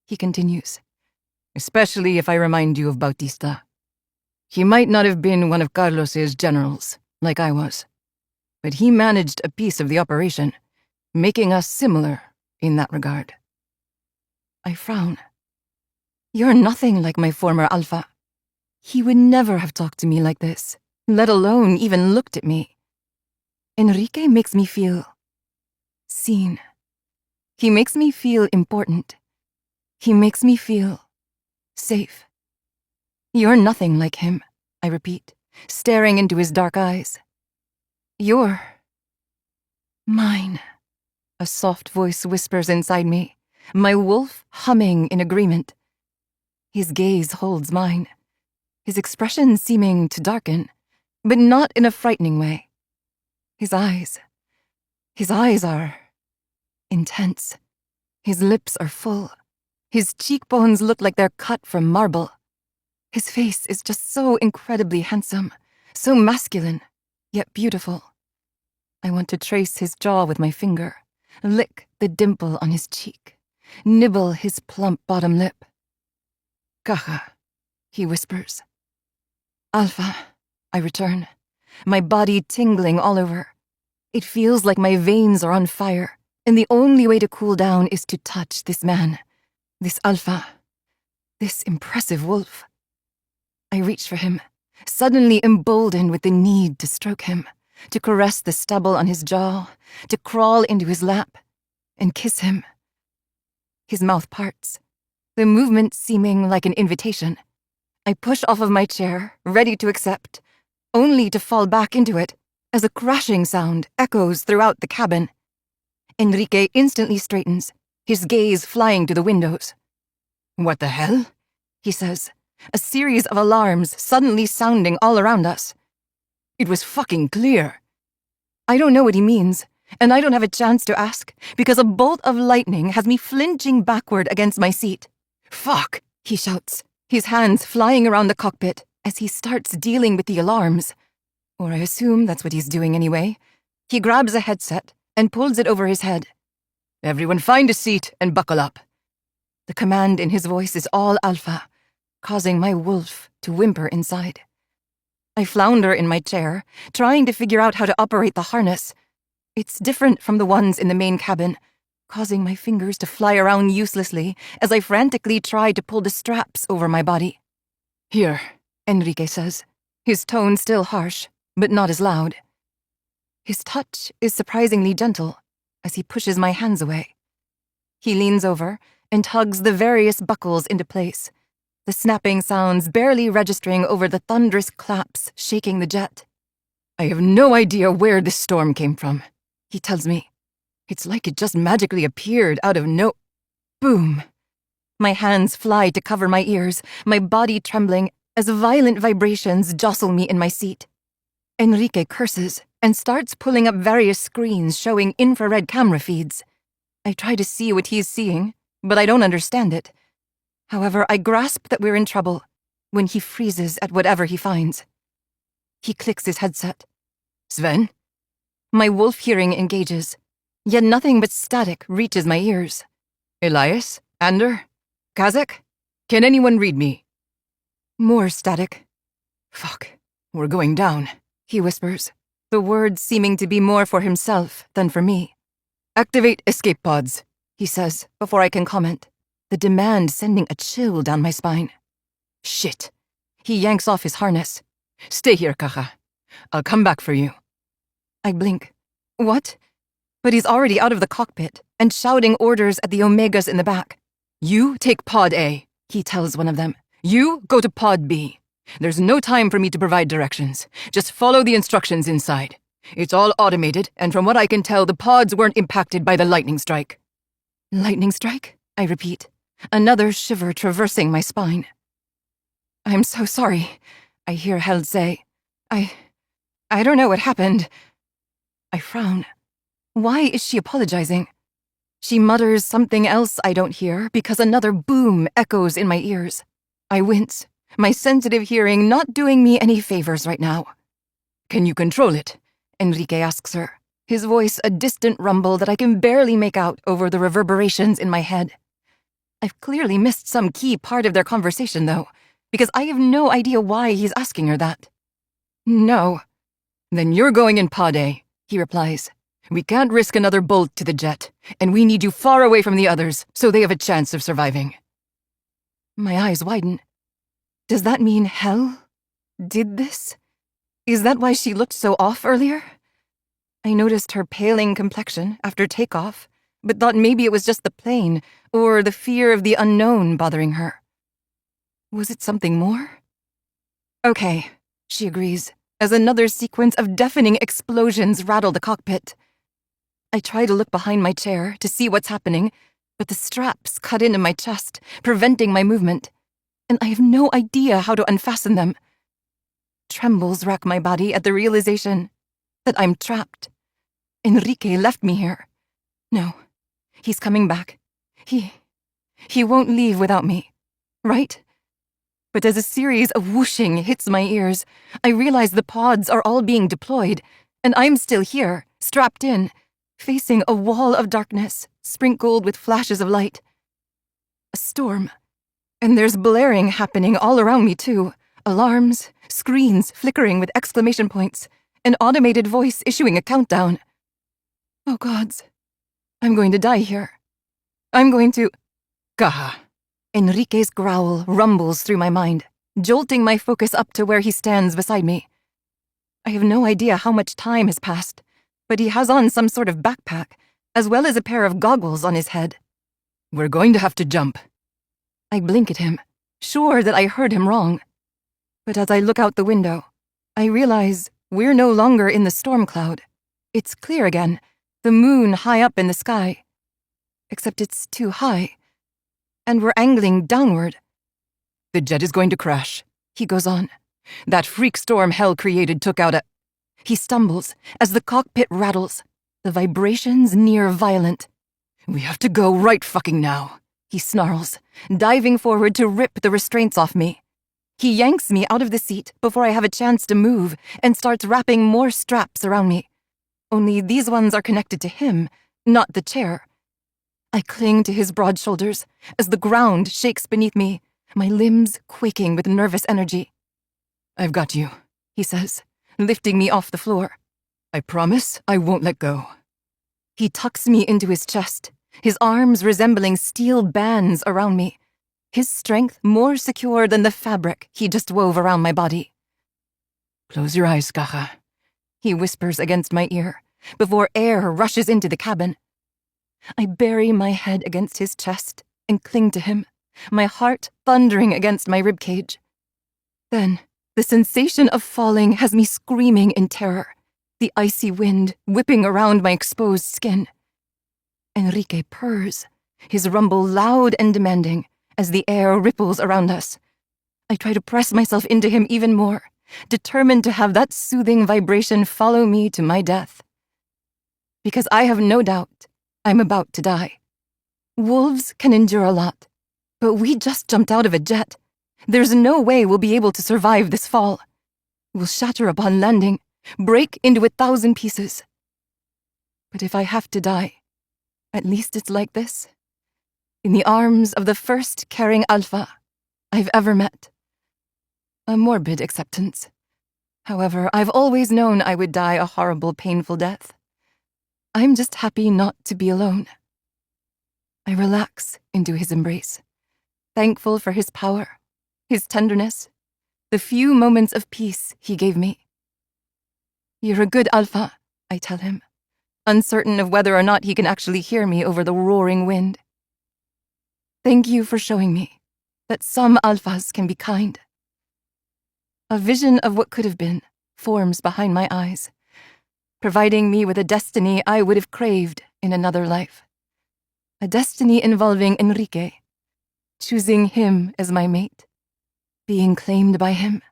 Speaker 2: he continues, especially if I remind you of Bautista. He might not have been one of Carlos's generals, like I was, but he managed a piece of the operation, making us similar in that regard.
Speaker 1: I frown. You're nothing like my former Alpha. He would never have talked to me like this, let alone even looked at me. Enrique makes me feel seen. He makes me feel important. He makes me feel safe. You're nothing like him, I repeat, staring into his dark eyes. You're mine, a soft voice whispers inside me, my wolf humming in agreement. His gaze holds mine, his expression seeming to darken, but not in a frightening way. His eyes are intense. His lips are full. His cheekbones look like they're cut from marble. His face is just so incredibly handsome, so masculine, yet beautiful. I want to trace his jaw with my finger, lick the dimple on his cheek, nibble his plump bottom lip.
Speaker 2: Caja,
Speaker 1: he whispers. Alpha, I return, my body tingling all over. It feels like my veins are on fire, and the only way to cool down is to touch this man, this Alpha, this impressive wolf. I reach for him, suddenly emboldened with the need to stroke him, to caress the stubble on his jaw, to crawl into his lap, and kiss him. His mouth parts, the movement seeming like an invitation. I push off of my chair, ready to accept, only to fall back into it as a crashing sound echoes throughout the cabin. Enrique instantly straightens, his gaze flying to the windows.
Speaker 2: What the hell?
Speaker 1: He says, a series of alarms suddenly sounding all around us.
Speaker 2: It was fucking clear.
Speaker 1: I don't know what he means, and I don't have a chance to ask, because a bolt of lightning has me flinching backward against my seat.
Speaker 2: Fuck,
Speaker 1: he shouts, his hands flying around the cockpit as he starts dealing with the alarms. Or I assume that's what he's doing anyway. He grabs a headset and pulls it over his head.
Speaker 2: Everyone find a seat and buckle up.
Speaker 1: The command in his voice is all Alpha, causing my wolf to whimper inside. I flounder in my chair, trying to figure out how to operate the harness. It's different from the ones in the main cabin, causing my fingers to fly around uselessly as I frantically try to pull the straps over my body.
Speaker 2: Here,
Speaker 1: Enrique says, his tone still harsh, but not as loud. His touch is surprisingly gentle as he pushes my hands away. He leans over and tugs the various buckles into place, the snapping sounds barely registering over the thunderous claps shaking the jet.
Speaker 2: I have no idea where this storm came from, he tells me. It's like it just magically appeared out of no... Boom.
Speaker 1: My hands fly to cover my ears, my body trembling as violent vibrations jostle me in my seat. Enrique curses and starts pulling up various screens showing infrared camera feeds. I try to see what he's seeing, but I don't understand it. However, I grasp that we're in trouble when he freezes at whatever he finds. He clicks his headset.
Speaker 2: Sven?
Speaker 1: My wolf hearing engages, yet nothing but static reaches my ears.
Speaker 2: Elias? Ander? Kazak? Can anyone read me?
Speaker 1: More static.
Speaker 2: Fuck. We're going down,
Speaker 1: he whispers, the words seeming to be more for himself than for me.
Speaker 2: Activate escape pods,
Speaker 1: he says before I can comment, the demand sending a chill down my spine.
Speaker 2: Shit.
Speaker 1: He yanks off his harness.
Speaker 2: Stay here, Kaja. I'll come back for you.
Speaker 1: I blink. What? But he's already out of the cockpit and shouting orders at the Omegas in the back.
Speaker 2: You take Pod A,
Speaker 1: he tells one of them.
Speaker 2: You go to Pod B. There's no time for me to provide directions. Just follow the instructions inside. It's all automated, and from what I can tell, the pods weren't impacted by the lightning strike.
Speaker 1: Lightning strike? I repeat, another shiver traversing my spine. I'm so sorry, I hear Held say. I don't know what happened. I frown. Why is she apologizing? She mutters something else I don't hear because another boom echoes in my ears. I wince, my sensitive hearing not doing me any favors right now.
Speaker 2: Can you control it?
Speaker 1: Enrique asks her, his voice a distant rumble that I can barely make out over the reverberations in my head. I've clearly missed some key part of their conversation, though, because I have no idea why he's asking her that.
Speaker 2: No. Then you're going in Pod A, he replies. We can't risk another bolt to the jet, and we need you far away from the others so they have a chance of surviving.
Speaker 1: My eyes widen. Does that mean Hell did this? Is that why she looked so off earlier? I noticed her paling complexion after takeoff, but thought maybe it was just the plane or the fear of the unknown bothering her. Was it something more? Okay, she agrees, as another sequence of deafening explosions rattle the cockpit. I try to look behind my chair to see what's happening, but the straps cut into my chest, preventing my movement, and I have no idea how to unfasten them. Trembles rack my body at the realization that I'm trapped. Enrique left me here. No, he's coming back. He won't leave without me, right? But as a series of whooshing hits my ears, I realize the pods are all being deployed, and I'm still here, strapped in, facing a wall of darkness, sprinkled with flashes of light. A storm. And there's blaring happening all around me, too. Alarms, screens flickering with exclamation points, an automated voice issuing a countdown. Oh gods. I'm going to die here. I'm going to...
Speaker 2: Kaja.
Speaker 1: Enrique's growl rumbles through my mind, jolting my focus up to where he stands beside me. I have no idea how much time has passed, but he has on some sort of backpack, as well as a pair of goggles on his head.
Speaker 2: We're going to have to jump.
Speaker 1: I blink at him, sure that I heard him wrong. But as I look out the window, I realize we're no longer in the storm cloud. It's clear again, the moon high up in the sky. Except it's too high, and we're angling downward.
Speaker 2: The jet is going to crash,
Speaker 1: he goes on.
Speaker 2: That freak storm Hell created took out a...
Speaker 1: He stumbles as the cockpit rattles, the vibrations near violent.
Speaker 2: We have to go right fucking now,
Speaker 1: he snarls, diving forward to rip the restraints off me. He yanks me out of the seat before I have a chance to move and starts wrapping more straps around me. Only these ones are connected to him, not the chair. I cling to his broad shoulders as the ground shakes beneath me, my limbs quaking with nervous energy.
Speaker 2: I've got you,
Speaker 1: he says, lifting me off the floor.
Speaker 2: I promise I won't let go.
Speaker 1: He tucks me into his chest, his arms resembling steel bands around me, his strength more secure than the fabric he just wove around my body.
Speaker 2: Close your eyes, Kaja,
Speaker 1: he whispers against my ear before air rushes into the cabin. I bury my head against his chest and cling to him, my heart thundering against my ribcage. Then, the sensation of falling has me screaming in terror, the icy wind whipping around my exposed skin. Enrique purrs, his rumble loud and demanding as the air ripples around us. I try to press myself into him even more, determined to have that soothing vibration follow me to my death. Because I have no doubt I'm about to die. Wolves can endure a lot, but we just jumped out of a jet. There's no way we'll be able to survive this fall. We'll shatter upon landing, break into 1,000 pieces. But if I have to die, at least it's like this, in the arms of the first caring alpha I've ever met. A morbid acceptance. However, I've always known I would die a horrible, painful death. I'm just happy not to be alone. I relax into his embrace, thankful for his power, his tenderness, the few moments of peace he gave me. You're a good alpha, I tell him, uncertain of whether or not he can actually hear me over the roaring wind. Thank you for showing me that some alphas can be kind. A vision of what could have been forms behind my eyes, providing me with a destiny I would have craved in another life. A destiny involving Enrique, choosing him as my mate, being claimed by him,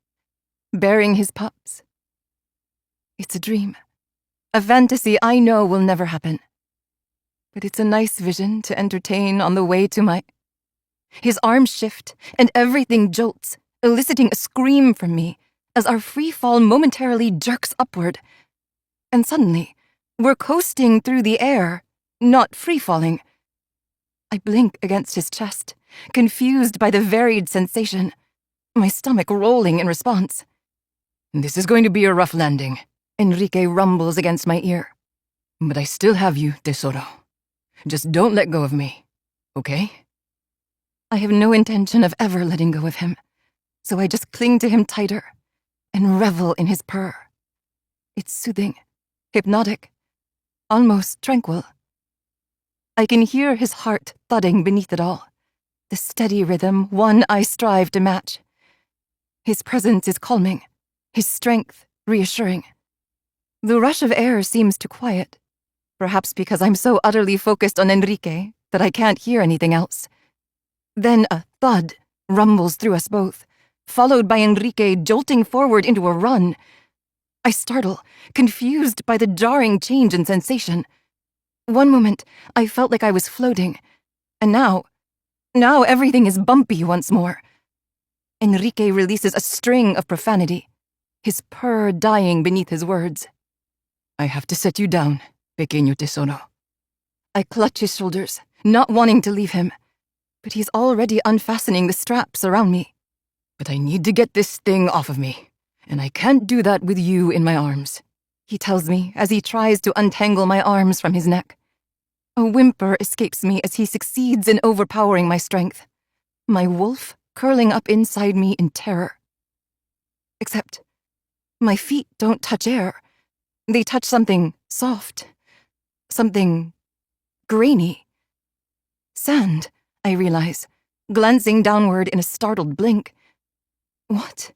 Speaker 1: bearing his pups. It's a dream, a fantasy I know will never happen. But it's a nice vision to entertain on the way to my... His arms shift, and everything jolts, eliciting a scream from me as our free fall momentarily jerks upward. And suddenly, we're coasting through the air, not free-falling. I blink against his chest, confused by the varied sensation, my stomach rolling in response.
Speaker 2: This is going to be a rough landing,
Speaker 1: Enrique rumbles against my ear.
Speaker 2: but I still have you, Tesoro. Just don't let go of me, okay?
Speaker 1: I have no intention of ever letting go of him, so I just cling to him tighter and revel in his purr. It's soothing, hypnotic, almost tranquil. I can hear his heart thudding beneath it all, the steady rhythm one I strive to match. His presence is calming, his strength reassuring. The rush of air seems to quiet, perhaps because I'm so utterly focused on Enrique that I can't hear anything else. Then a thud rumbles through us both, followed by Enrique jolting forward into a run. I startle, confused by the jarring change in sensation. One moment, I felt like I was floating, and now everything is bumpy once more. Enrique releases a string of profanity, his purr dying beneath his words.
Speaker 2: I have to set you down, pequeño tesoro.
Speaker 1: I clutch his shoulders, not wanting to leave him, but he's already unfastening the straps around me.
Speaker 2: But I need to get this thing off of me, and I can't do that with you in my arms,
Speaker 1: he tells me as he tries to untangle my arms from his neck. A whimper escapes me as he succeeds in overpowering my strength, my wolf curling up inside me in terror. Except, my feet don't touch air. They touch something soft, something grainy. Sand, I realize, glancing downward in a startled blink. What?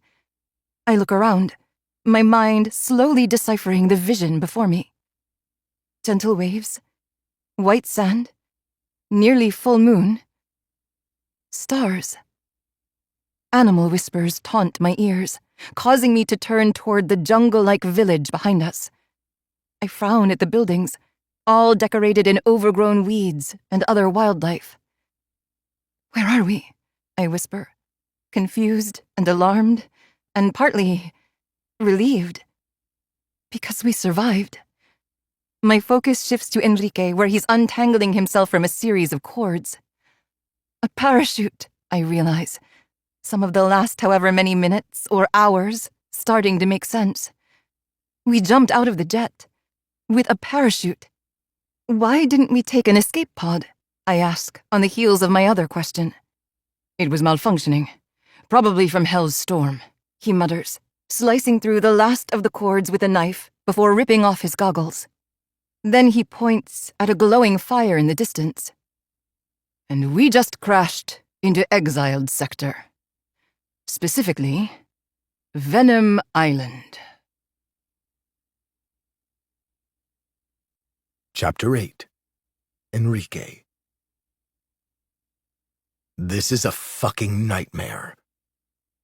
Speaker 1: I look around, my mind slowly deciphering the vision before me. Gentle waves, white sand, nearly full moon, stars. Animal whispers taunt my ears, causing me to turn toward the jungle-like village behind us. I frown at the buildings, all decorated in overgrown weeds and other wildlife. Where are we? I whisper, confused and alarmed, and partly relieved. Because we survived. My focus shifts to Enrique, where he's untangling himself from a series of cords. A parachute, I realize. Some of the last however many minutes or hours starting to make sense. We jumped out of the jet with a parachute. Why didn't we take an escape pod? I ask, on the heels of my other question.
Speaker 2: It was malfunctioning, probably from Hell's storm,
Speaker 1: he mutters, slicing through the last of the cords with a knife before ripping off his goggles. Then he points at a glowing fire in the distance.
Speaker 2: And we just crashed into Exiled Sector. Specifically, Venom Island.
Speaker 3: Chapter 8. Enrique. This is a fucking nightmare.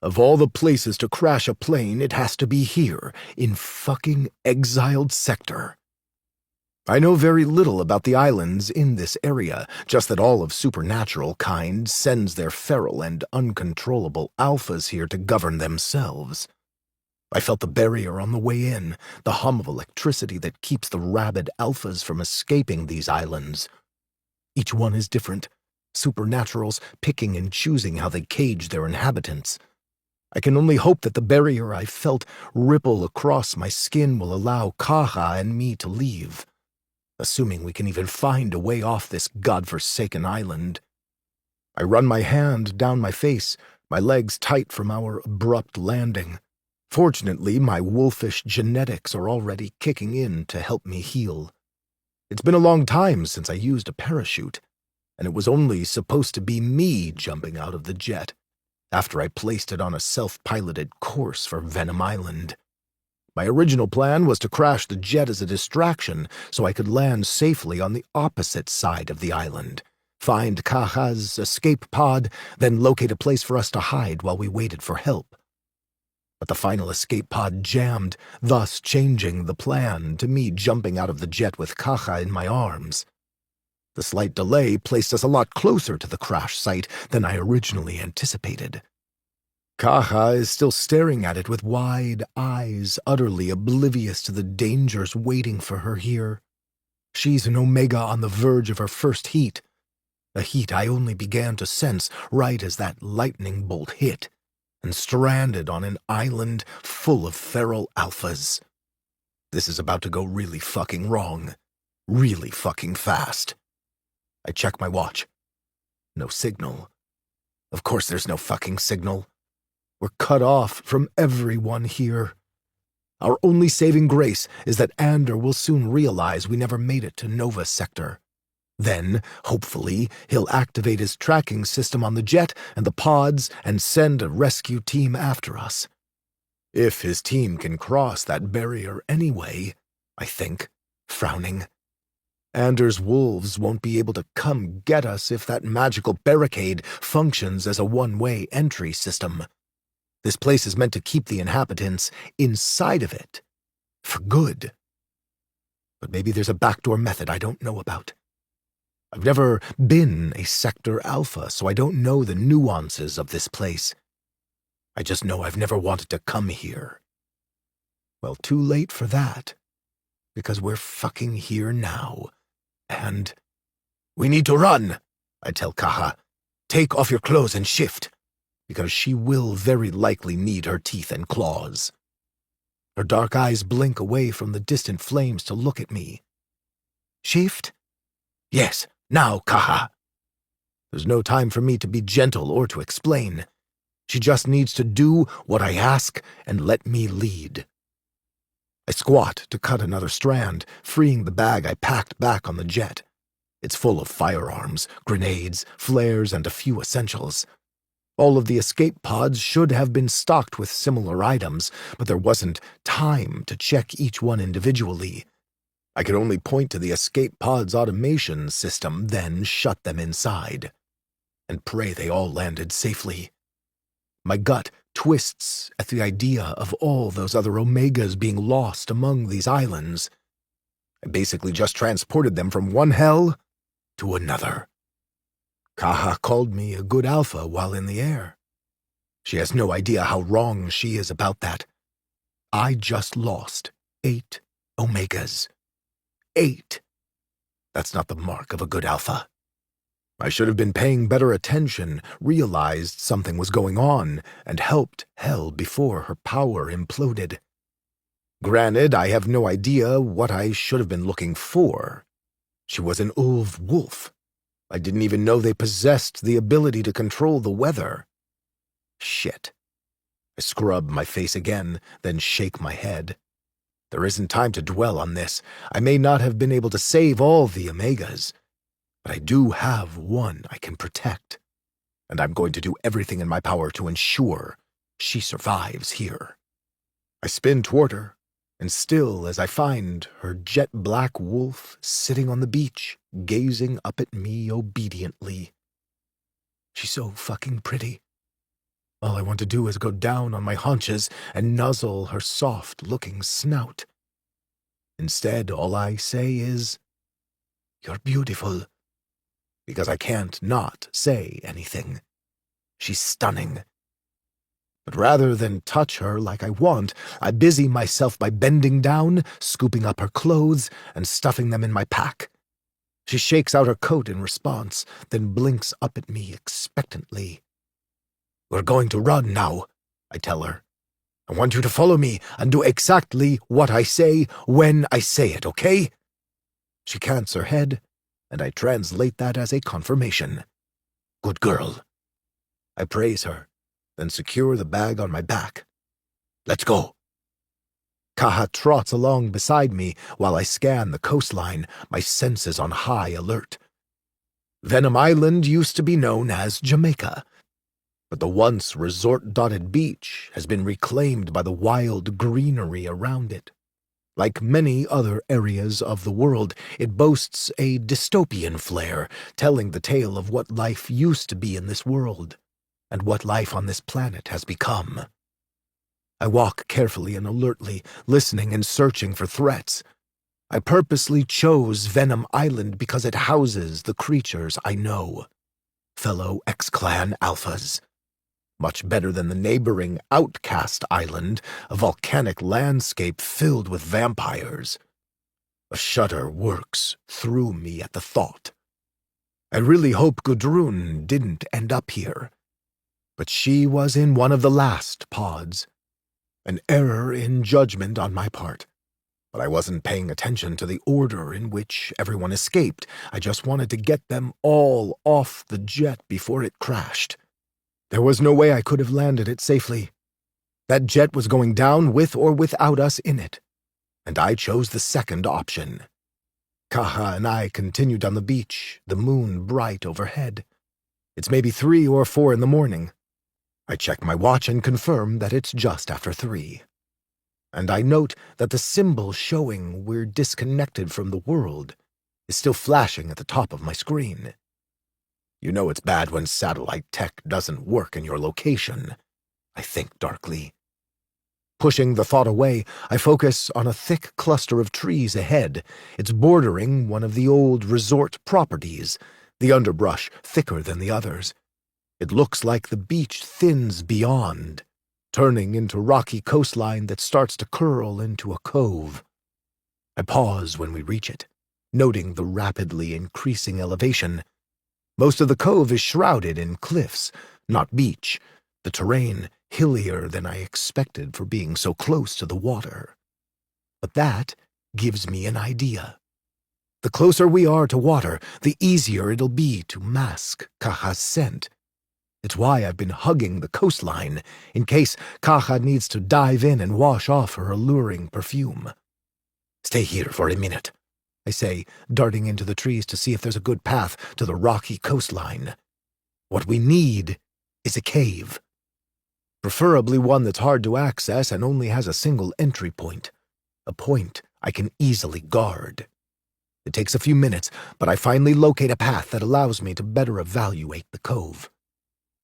Speaker 3: Of all the places to crash a plane, it has to be here, in fucking Exiled Sector. I know very little about the islands in this area, just that all of supernatural kind sends their feral and uncontrollable alphas here to govern themselves. I felt the barrier on the way in, the hum of electricity that keeps the rabid alphas from escaping these islands. Each one is different, supernaturals picking and choosing how they cage their inhabitants. I can only hope that the barrier I felt ripple across my skin will allow Kaha and me to leave, assuming we can even find a way off this godforsaken island. I run my hand down my face, my legs tight from our abrupt landing. Fortunately, my wolfish genetics are already kicking in to help me heal. It's been a long time since I used a parachute, and it was only supposed to be me jumping out of the jet after I placed it on a self-piloted course for Venom Island. My original plan was to crash the jet as a distraction so I could land safely on the opposite side of the island, find Kaha's escape pod, then locate a place for us to hide while we waited for help. But the final escape pod jammed, thus changing the plan to me jumping out of the jet with Kaha in my arms. The slight delay placed us a lot closer to the crash site than I originally anticipated. Kaha is still staring at it with wide eyes, utterly oblivious to the dangers waiting for her here. She's an Omega on the verge of her first heat, a heat I only began to sense right as that lightning bolt hit, and stranded on an island full of feral alphas. This is about to go really fucking wrong, really fucking fast. I check my watch. No signal. Of course there's no fucking signal. We're cut off from everyone here. Our only saving grace is that Ander will soon realize we never made it to Nova Sector. Then, hopefully, he'll activate his tracking system on the jet and the pods and send a rescue team after us. If his team can cross that barrier anyway, I think, frowning. Ander's wolves won't be able to come get us if that magical barricade functions as a one-way entry system. This place is meant to keep the inhabitants inside of it, for good. But maybe there's a backdoor method I don't know about. I've never been a Sector Alpha, so I don't know the nuances of this place. I just know I've never wanted to come here. Well, too late for that, because we're fucking here now. And we need to run, I tell Kaha. Take off your clothes and shift, because she will very likely need her teeth and claws. Her dark eyes blink away from the distant flames to look at me. Shift? Yes, now, Kaha. There's no time for me to be gentle or to explain. She just needs to do what I ask and let me lead. I squat to cut another strand, freeing the bag I packed back on the jet. It's full of firearms, grenades, flares, and a few essentials. All of the escape pods should have been stocked with similar items, but there wasn't time to check each one individually. I could only point to the escape pod's automation system, then shut them inside, and pray they all landed safely. My gut twists at the idea of all those other Omegas being lost among these islands. I basically just transported them from one hell to another. Kaha called me a good alpha while in the air. She has no idea how wrong she is about that. I just lost 8 Omegas. 8. That's not the mark of a good alpha. I should have been paying better attention, realized something was going on, and helped Hell before her power imploded. Granted, I have no idea what I should have been looking for. She was an Ulv wolf. I didn't even know they possessed the ability to control the weather. Shit. I scrub my face again, then shake my head. There isn't time to dwell on this. I may not have been able to save all the Omegas, but I do have one I can protect. and I'm going to do everything in my power to ensure she survives here. I spin toward her, and still as I find her jet-black wolf sitting on the beach, gazing up at me obediently. She's so fucking pretty. All I want to do is go down on my haunches and nuzzle her soft-looking snout. Instead, all I say is, "You're beautiful," because I can't not say anything. She's stunning. But rather than touch her like I want, I busy myself by bending down, scooping up her clothes, and stuffing them in my pack. She shakes out her coat in response, then blinks up at me expectantly. "We're going to run now," I tell her. "I want you to follow me and do exactly what I say when I say it, okay?" She cants her head, and I translate that as a confirmation. "Good girl." I praise her, then secure the bag on my back. "Let's go." Kaha trots along beside me while I scan the coastline, my senses on high alert. Venom Island used to be known as Jamaica, but the once resort-dotted beach has been reclaimed by the wild greenery around it. Like many other areas of the world, it boasts a dystopian flair, telling the tale of what life used to be in this world, and what life on this planet has become. I walk carefully and alertly, listening and searching for threats. I purposely chose Venom Island because it houses the creatures I know, fellow X-Clan Alphas. Much better than the neighboring Outcast Island, a volcanic landscape filled with vampires. A shudder works through me at the thought. I really hope Gudrun didn't end up here. But she was in one of the last pods. An error in judgment on my part. But I wasn't paying attention to the order in which everyone escaped. I just wanted to get them all off the jet before it crashed. There was no way I could have landed it safely. That jet was going down with or without us in it, and I chose the second option. Kaha and I continued on the beach, the moon bright overhead. It's maybe 3 or 4 in the morning. I check my watch and confirm that it's just after 3. And I note that the symbol showing we're disconnected from the world is still flashing at the top of my screen. You know it's bad when satellite tech doesn't work in your location, I think darkly. Pushing the thought away, I focus on a thick cluster of trees ahead. It's bordering one of the old resort properties, the underbrush thicker than the others. It looks like the beach thins beyond, turning into rocky coastline that starts to curl into a cove. I pause when we reach it, noting the rapidly increasing elevation. Most of the cove is shrouded in cliffs, not beach, the terrain hillier than I expected for being so close to the water. But that gives me an idea. The closer we are to water, the easier it'll be to mask Kaha's scent. It's why I've been hugging the coastline, in case Kaha needs to dive in and wash off her alluring perfume. "Stay here for a minute," I say, darting into the trees to see if there's a good path to the rocky coastline. What we need is a cave. Preferably one that's hard to access and only has a single entry point. A point I can easily guard. It takes a few minutes, but I finally locate a path that allows me to better evaluate the cove.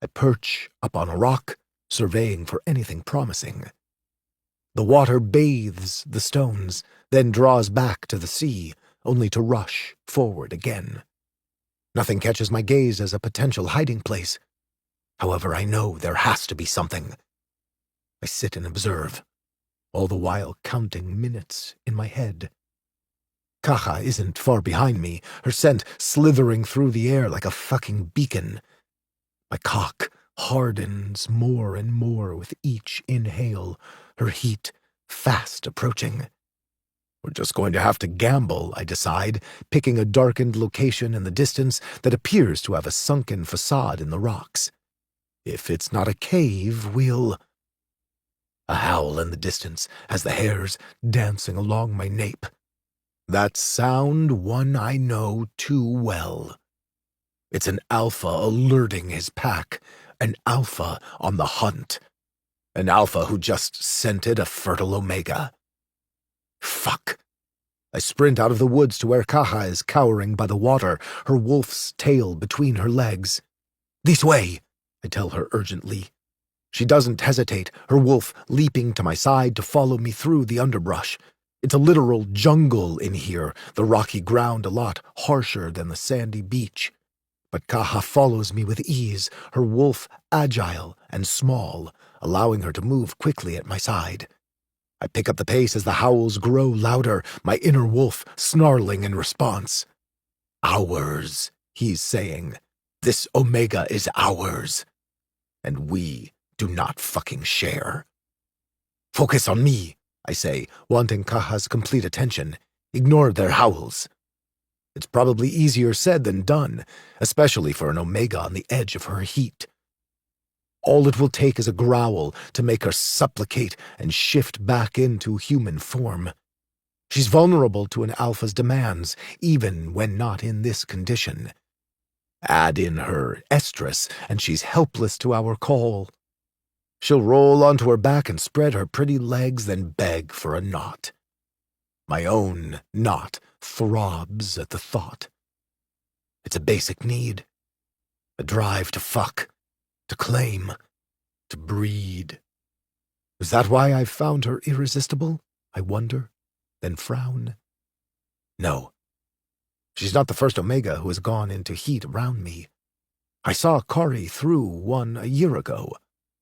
Speaker 3: I perch up on a rock, surveying for anything promising. The water bathes the stones, then draws back to the sea, only to rush forward again. Nothing catches my gaze as a potential hiding place. However, I know there has to be something. I sit and observe, all the while counting minutes in my head. Kaha isn't far behind me, her scent slithering through the air like a fucking beacon. My cock hardens more and more with each inhale, her heat fast approaching. We're just going to have to gamble, I decide, picking a darkened location in the distance that appears to have a sunken facade in the rocks. If it's not a cave, we'll... A howl in the distance as the hairs dancing along my nape. That sound one I know too well. It's an alpha alerting his pack, an alpha on the hunt, an alpha who just scented a fertile omega. Fuck. I sprint out of the woods to where Kaha is cowering by the water, her wolf's tail between her legs. This way, I tell her urgently. She doesn't hesitate, her wolf leaping to my side to follow me through the underbrush. It's a literal jungle in here, the rocky ground a lot harsher than the sandy beach. But Kaha follows me with ease, her wolf agile and small, allowing her to move quickly at my side. I pick up the pace as the howls grow louder, my inner wolf snarling in response. Ours, he's saying. This omega is ours. And we do not fucking share. Focus on me, I say, wanting Kaha's complete attention. Ignore their howls. It's probably easier said than done, especially for an omega on the edge of her heat. All it will take is a growl to make her supplicate and shift back into human form. She's vulnerable to an alpha's demands, even when not in this condition. Add in her estrus, and she's helpless to our call. She'll roll onto her back and spread her pretty legs, then beg for a knot. My own knot throbs at the thought. It's a basic need. A drive to fuck, to claim, to breed. Is that why I've found her irresistible? I wonder, then frown. No. She's not the first omega who has gone into heat around me. I saw Kari through one a year ago,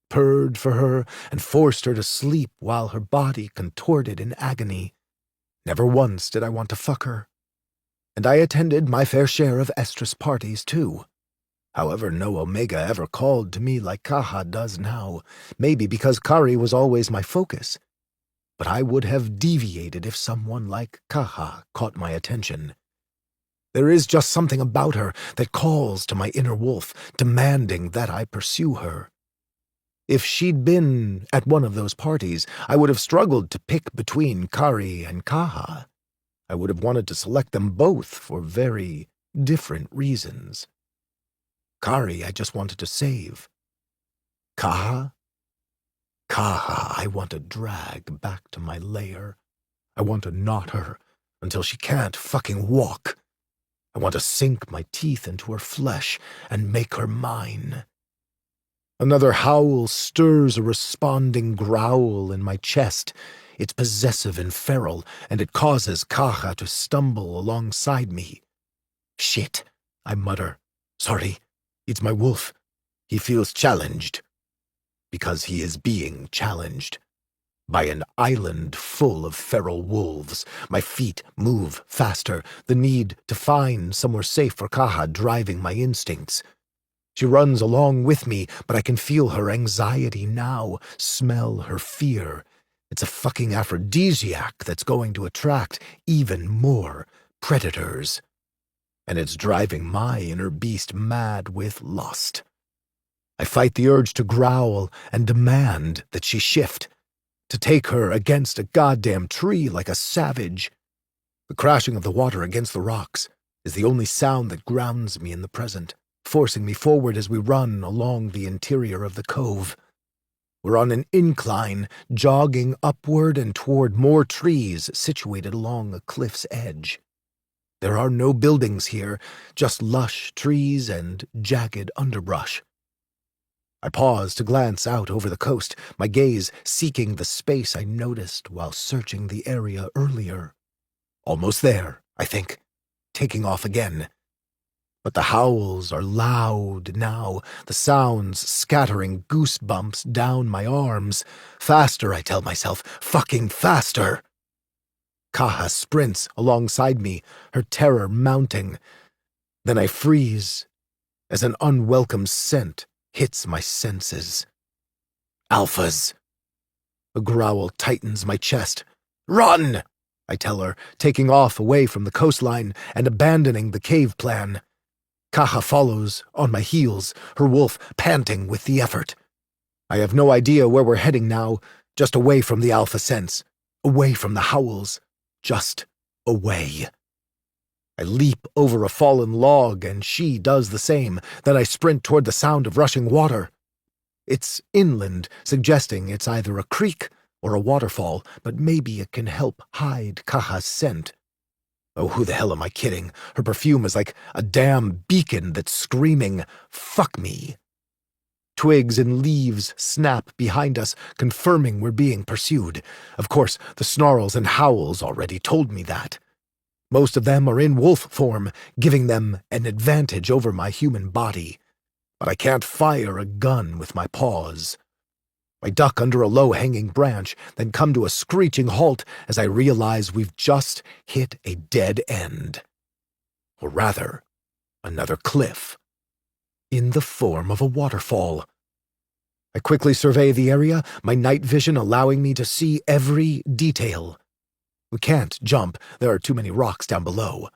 Speaker 3: purred for her and forced her to sleep while her body contorted in agony. Never once did I want to fuck her. And I attended my fair share of estrus parties, too. However, no omega ever called to me like Kaha does now, maybe because Kari was always my focus. But I would have deviated if someone like Kaha caught my attention. There is just something about her that calls to my inner wolf, demanding that I pursue her. If she'd been at one of those parties, I would have struggled to pick between Kari and Kaha. I would have wanted to select them both for very different reasons. Kari I just wanted to save. Kaha? Kaha I want to drag back to my lair. I want to knot her until she can't fucking walk. I want to sink my teeth into her flesh and make her mine. Another howl stirs a responding growl in my chest. It's possessive and feral, and it causes Kaha to stumble alongside me. Shit, I mutter. Sorry, it's my wolf. He feels challenged. Because he is being challenged. By an island full of feral wolves, my feet move faster, the need to find somewhere safe for Kaha driving my instincts. She runs along with me, but I can feel her anxiety now, smell her fear. It's a fucking aphrodisiac that's going to attract even more predators. And it's driving my inner beast mad with lust. I fight the urge to growl and demand that she shift, to take her against a goddamn tree like a savage. The crashing of the water against the rocks is the only sound that grounds me in the present, forcing me forward as we run along the interior of the cove. We're on an incline, jogging upward and toward more trees situated along a cliff's edge. There are no buildings here, just lush trees and jagged underbrush. I pause to glance out over the coast, my gaze seeking the space I noticed while searching the area earlier. Almost there, I think, taking off again. But the howls are loud now, the sounds scattering goosebumps down my arms. Faster, I tell myself, fucking faster. Kaha sprints alongside me, her terror mounting. Then I freeze as an unwelcome scent hits my senses. Alphas. A growl tightens my chest. Run! I tell her, taking off away from the coastline and abandoning the cave plan. Kaha follows on my heels, her wolf panting with the effort. I have no idea where we're heading now, just away from the alpha sense, away from the howls, just away. I leap over a fallen log, and she does the same. Then I sprint toward the sound of rushing water. It's inland, suggesting it's either a creek or a waterfall, but maybe it can help hide Kaha's scent. Oh, who the hell am I kidding? Her perfume is like a damn beacon that's screaming, "Fuck me." Twigs and leaves snap behind us, confirming we're being pursued. Of course, the snarls and howls already told me that. Most of them are in wolf form, giving them an advantage over my human body. But I can't fire a gun with my paws. I duck under a low-hanging branch, then come to a screeching halt as I realize we've just hit a dead end. Or rather, another cliff. In the form of a waterfall. I quickly survey the area, my night vision allowing me to see every detail. We can't jump, there are too many rocks down below.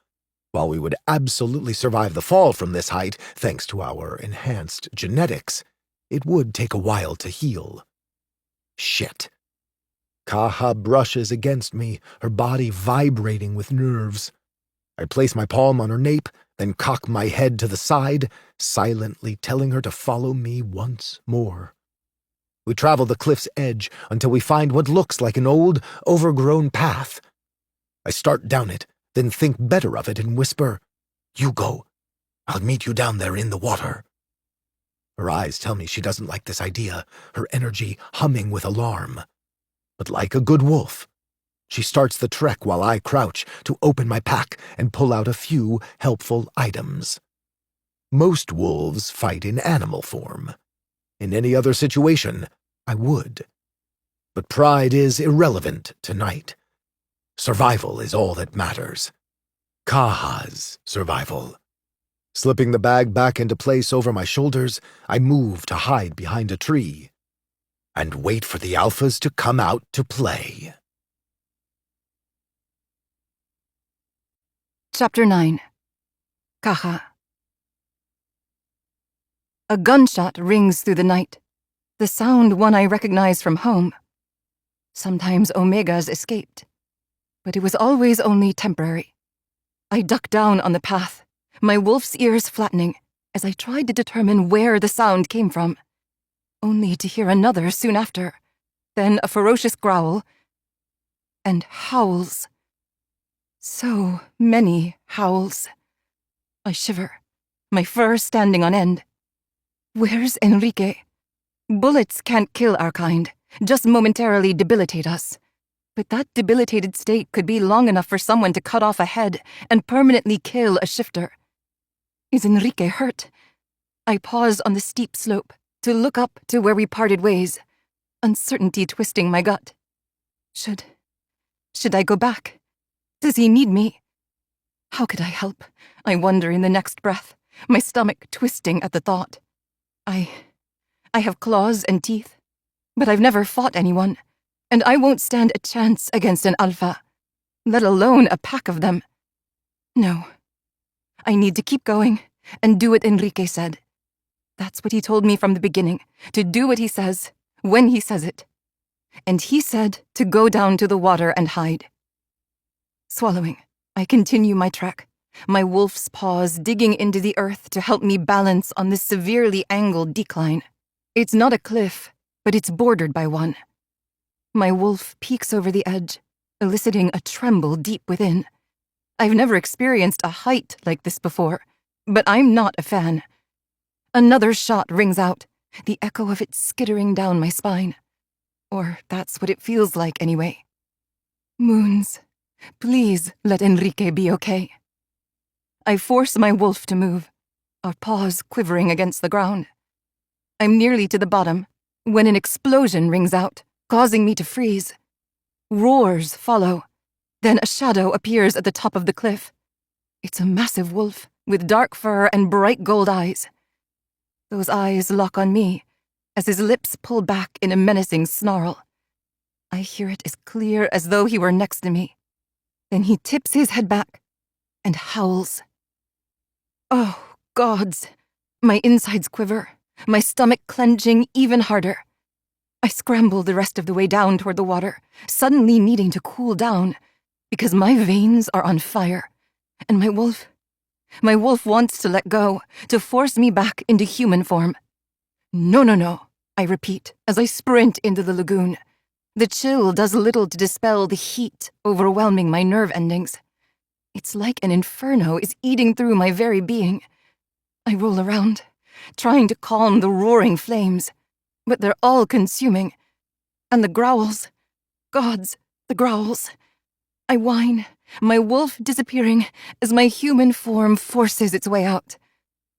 Speaker 3: While we would absolutely survive the fall from this height, thanks to our enhanced genetics, it would take a while to heal. Shit. Kaha brushes against me, her body vibrating with nerves. I place my palm on her nape, then cock my head to the side, silently telling her to follow me once more. We travel the cliff's edge until we find what looks like an old, overgrown path. I start down it, then think better of it and whisper, "You go. I'll meet you down there in the water." Her eyes tell me she doesn't like this idea, her energy humming with alarm. But like a good wolf, she starts the trek while I crouch to open my pack and pull out a few helpful items. Most wolves fight in animal form. In any other situation, I would. But pride is irrelevant tonight. Survival is all that matters. Kaha's survival. Slipping the bag back into place over my shoulders, I move to hide behind a tree and wait for the alphas to come out to play.
Speaker 1: Chapter 9. Kaha. A gunshot rings through the night, the sound one I recognize from home. Sometimes Omegas escaped, but it was always only temporary. I duck down on the path, my wolf's ears flattening, as I tried to determine where the sound came from, only to hear another soon after, then a ferocious growl, and howls. So many howls. I shiver, my fur standing on end. Where's Enrique? Bullets can't kill our kind, just momentarily debilitate us. But that debilitated state could be long enough for someone to cut off a head and permanently kill a shifter. Is Enrique hurt? I pause on the steep slope to look up to where we parted ways, uncertainty twisting my gut. Should I go back? Does he need me? How could I help? I wonder in the next breath, my stomach twisting at the thought. I have claws and teeth, but I've never fought anyone, and I won't stand a chance against an alpha, let alone a pack of them. No. I need to keep going and do what Enrique said. That's what he told me from the beginning, to do what he says, when he says it. And he said to go down to the water and hide. Swallowing, I continue my trek, my wolf's paws digging into the earth to help me balance on this severely angled decline. It's not a cliff, but it's bordered by one. My wolf peeks over the edge, eliciting a tremble deep within. I've never experienced a height like this before, but I'm not a fan. Another shot rings out, the echo of it skittering down my spine. Or that's what it feels like anyway. Moons, please let Enrique be okay. I force my wolf to move, our paws quivering against the ground. I'm nearly to the bottom when an explosion rings out, causing me to freeze. Roars follow. Then a shadow appears at the top of the cliff. It's a massive wolf with dark fur and bright gold eyes. Those eyes lock on me as his lips pull back in a menacing snarl. I hear it as clear as though he were next to me. Then he tips his head back and howls. Oh, gods! My insides quiver, my stomach clenching even harder. I scramble the rest of the way down toward the water, suddenly needing to cool down, because my veins are on fire, And my wolf wants to let go, to force me back into human form. No, no, no, I repeat as I sprint into the lagoon. The chill does little to dispel the heat overwhelming my nerve endings. It's like an inferno is eating through my very being. I roll around, trying to calm the roaring flames, but they're all consuming. And the growls, gods, the growls. I whine, my wolf disappearing as my human form forces its way out.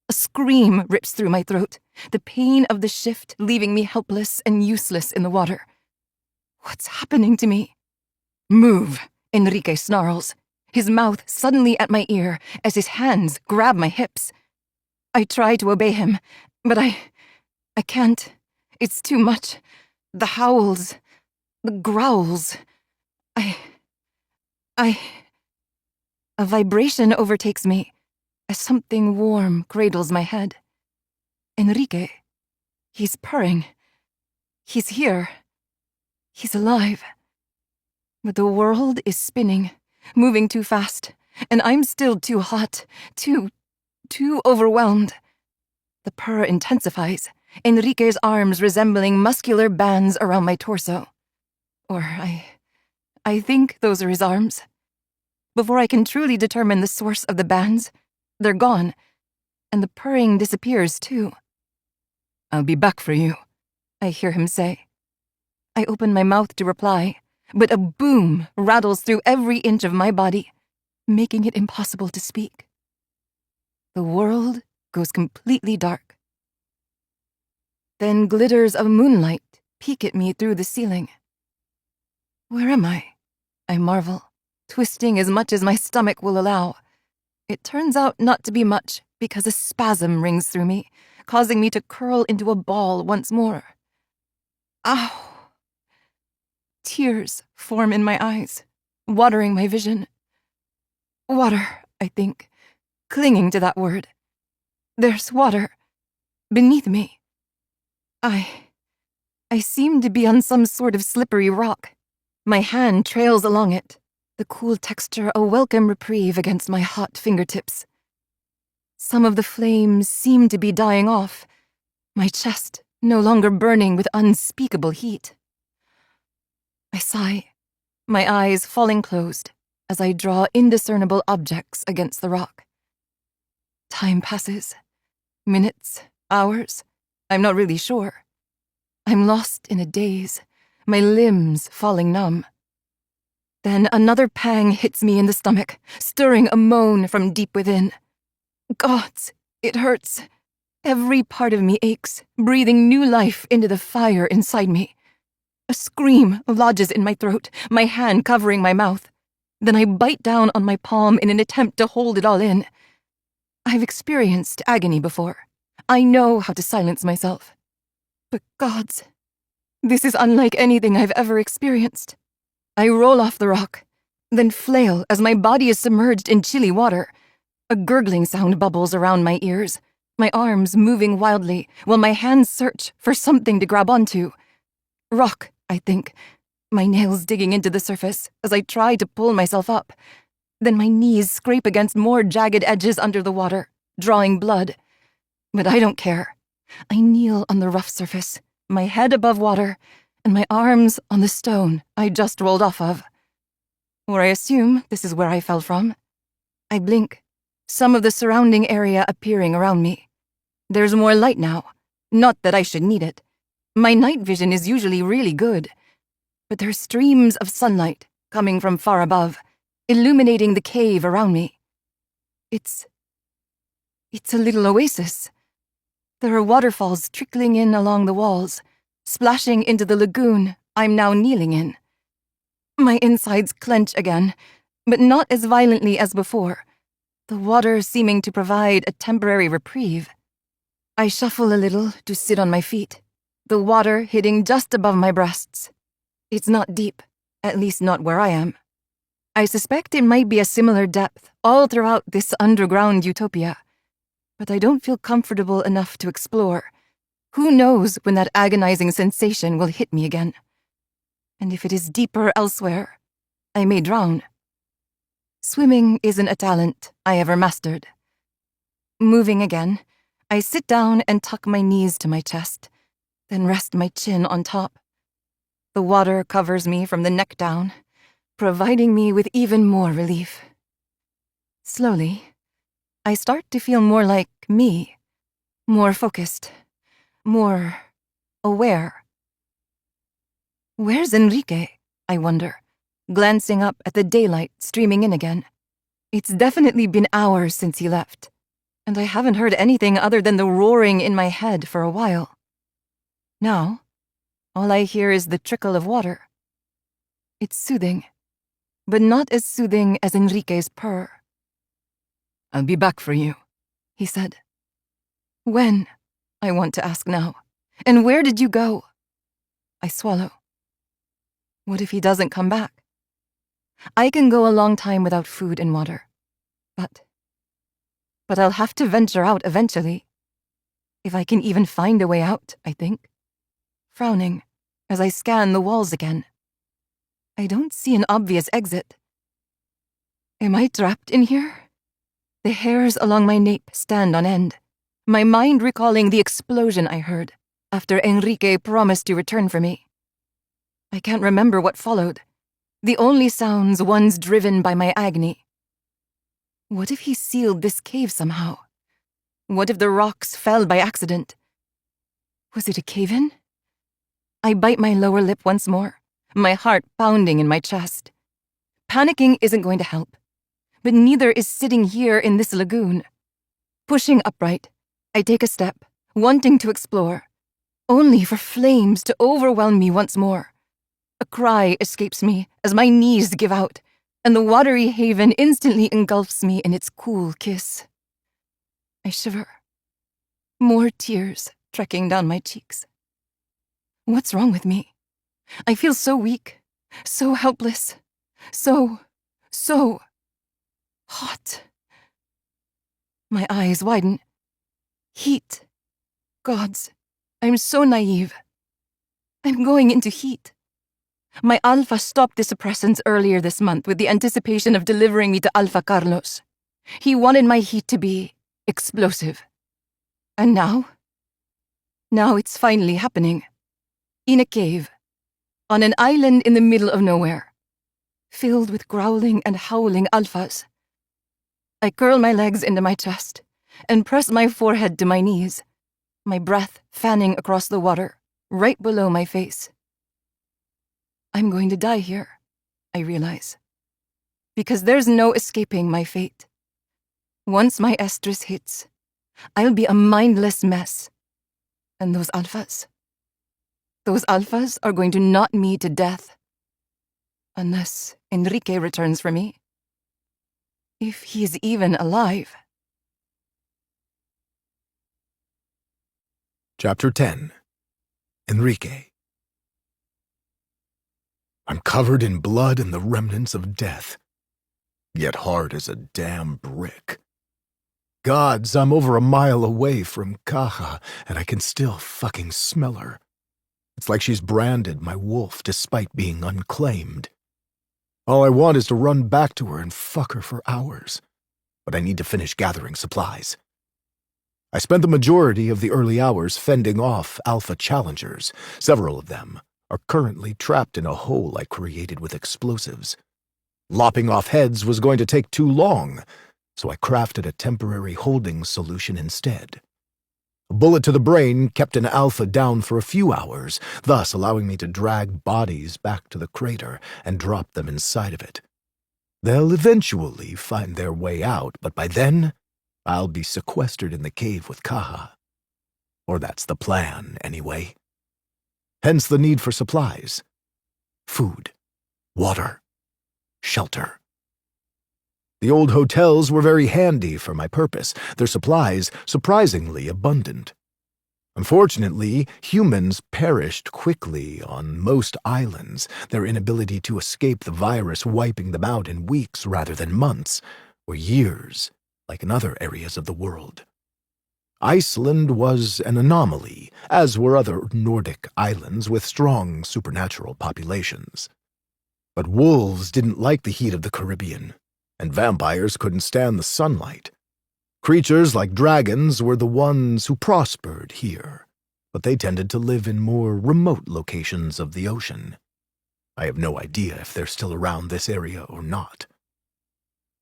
Speaker 1: A scream rips through my throat, the pain of the shift leaving me helpless and useless in the water. What's happening to me? Move, Enrique snarls, his mouth suddenly at my ear as his hands grab my hips. I try to obey him, but I can't. It's too much. The howls, the growls. A vibration overtakes me as something warm cradles my head. Enrique, he's purring. He's here. He's alive. But the world is spinning, moving too fast, and I'm still too hot, too overwhelmed. The purr intensifies, Enrique's arms resembling muscular bands around my torso. Or I think those are his arms. Before I can truly determine the source of the bands, they're gone, and the purring disappears too.
Speaker 2: I'll be back for you,
Speaker 1: I hear him say. I open my mouth to reply, but a boom rattles through every inch of my body, making it impossible to speak. The world goes completely dark. Then glitters of moonlight peek at me through the ceiling. Where am I? I marvel, twisting as much as my stomach will allow. It turns out not to be much because a spasm rings through me, causing me to curl into a ball once more. Ow! Tears form in my eyes, watering my vision. Water, I think, clinging to that word. There's water beneath me. I seem to be on some sort of slippery rock. My hand trails along it, the cool texture a welcome reprieve against my hot fingertips. Some of the flames seem to be dying off, my chest no longer burning with unspeakable heat. I sigh, my eyes falling closed as I draw indiscernible objects against the rock. Time passes. Minutes, hours, I'm not really sure. I'm lost in a daze, my limbs falling numb. Then another pang hits me in the stomach, stirring a moan from deep within. Gods, it hurts. Every part of me aches, breathing new life into the fire inside me. A scream lodges in my throat, my hand covering my mouth. Then I bite down on my palm in an attempt to hold it all in. I've experienced agony before. I know how to silence myself. But gods, this is unlike anything I've ever experienced. I roll off the rock, then flail as my body is submerged in chilly water. A gurgling sound bubbles around my ears, my arms moving wildly while my hands search for something to grab onto. Rock, I think, my nails digging into the surface as I try to pull myself up. Then my knees scrape against more jagged edges under the water, drawing blood. But I don't care. I kneel on the rough surface, my head above water, and my arms on the stone I just rolled off of. Or I assume this is where I fell from. I blink, some of the surrounding area appearing around me. There's more light now. Not that I should need it. My night vision is usually really good. But there's streams of sunlight coming from far above, illuminating the cave around me. It's a little oasis. There are waterfalls trickling in along the walls, splashing into the lagoon I'm now kneeling in. My insides clench again, but not as violently as before, the water seeming to provide a temporary reprieve. I shuffle a little to sit on my feet, the water hitting just above my breasts. It's not deep, at least not where I am. I suspect it might be a similar depth all throughout this underground utopia, but I don't feel comfortable enough to explore. Who knows when that agonizing sensation will hit me again? And if it is deeper elsewhere, I may drown. Swimming isn't a talent I ever mastered. Moving again, I sit down and tuck my knees to my chest, then rest my chin on top. The water covers me from the neck down, providing me with even more relief. Slowly, I start to feel more like me, more focused, more aware. Where's Enrique? I wonder, glancing up at the daylight streaming in again. It's definitely been hours since he left, and I haven't heard anything other than the roaring in my head for a while. Now, all I hear is the trickle of water. It's soothing, but not as soothing as Enrique's purr.
Speaker 2: I'll be back for you,
Speaker 1: he said. When? I want to ask now. And where did you go? I swallow. What if he doesn't come back? I can go a long time without food and water. But I'll have to venture out eventually. If I can even find a way out, I think. Frowning as I scan the walls again. I don't see an obvious exit. Am I trapped in here? The hairs along my nape stand on end, my mind recalling the explosion I heard after Enrique promised to return for me. I can't remember what followed, the only sounds ones driven by my agony. What if he sealed this cave somehow? What if the rocks fell by accident? Was it a cave-in? I bite my lower lip once more, my heart pounding in my chest. Panicking isn't going to help, but neither is sitting here in this lagoon. Pushing upright, I take a step, wanting to explore, only for flames to overwhelm me once more. A cry escapes me as my knees give out, and the watery haven instantly engulfs me in its cool kiss. I shiver. More tears trekking down my cheeks. What's wrong with me? I feel so weak, so helpless, so hot. My eyes widen. Heat. Gods, I'm so naive. I'm going into heat. My Alpha stopped the suppressants earlier this month with the anticipation of delivering me to Alpha Carlos. He wanted my heat to be explosive. And now? Now it's finally happening. In a cave. On an island in the middle of nowhere. Filled with growling and howling alphas. I curl my legs into my chest and press my forehead to my knees, my breath fanning across the water, right below my face. I'm going to die here, I realize. Because there's no escaping my fate. Once my estrus hits, I'll be a mindless mess. And those alphas are going to knot me to death. Unless Enrique returns for me. If he's even alive.
Speaker 3: Chapter 10. Enrique. I'm covered in blood and the remnants of death, yet hard as a damn brick. Gods, I'm over a mile away from Caja, and I can still fucking smell her. It's like she's branded my wolf despite being unclaimed. All I want is to run back to her and fuck her for hours, but I need to finish gathering supplies. I spent the majority of the early hours fending off alpha challengers. Several of them are currently trapped in a hole I created with explosives. Lopping off heads was going to take too long, so I crafted a temporary holding solution instead. A bullet to the brain kept an alpha down for a few hours, thus allowing me to drag bodies back to the crater and drop them inside of it. They'll eventually find their way out, but by then, I'll be sequestered in the cave with Caja. Or that's the plan, anyway. Hence the need for supplies. Food, water, shelter. The old hotels were very handy for my purpose, their supplies surprisingly abundant. Unfortunately, humans perished quickly on most islands, their inability to escape the virus wiping them out in weeks rather than months, or years, like in other areas of the world. Iceland was an anomaly, as were other Nordic islands with strong supernatural populations. But wolves didn't like the heat of the Caribbean, and vampires couldn't stand the sunlight. Creatures like dragons were the ones who prospered here, but they tended to live in more remote locations of the ocean. I have no idea if they're still around this area or not.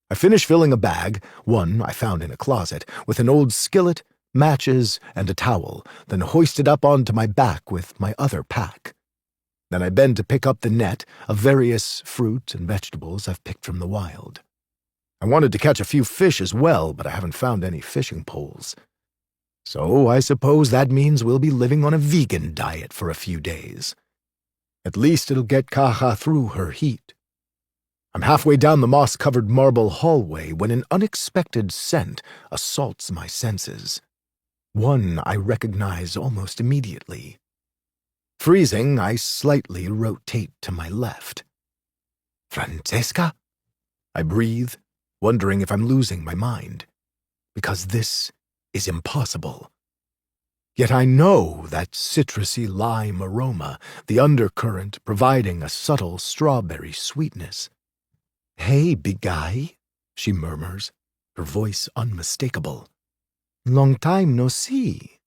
Speaker 3: I finished filling a bag, one I found in a closet, with an old skillet, matches, and a towel, then hoisted up onto my back with my other pack. Then I bent to pick up the net of various fruit and vegetables I've picked from the wild. I wanted to catch a few fish as well, but I haven't found any fishing poles. So I suppose that means we'll be living on a vegan diet for a few days. At least it'll get Kaha through her heat. I'm halfway down the moss-covered marble hallway when an unexpected scent assaults my senses. One I recognize almost immediately. Freezing, I slightly rotate to my left. Francesca? I breathe, wondering if I'm losing my mind, because this is impossible. Yet I know that citrusy lime aroma, the undercurrent providing a subtle strawberry sweetness. "Hey, big guy," she murmurs, her voice unmistakable. "Long time no see."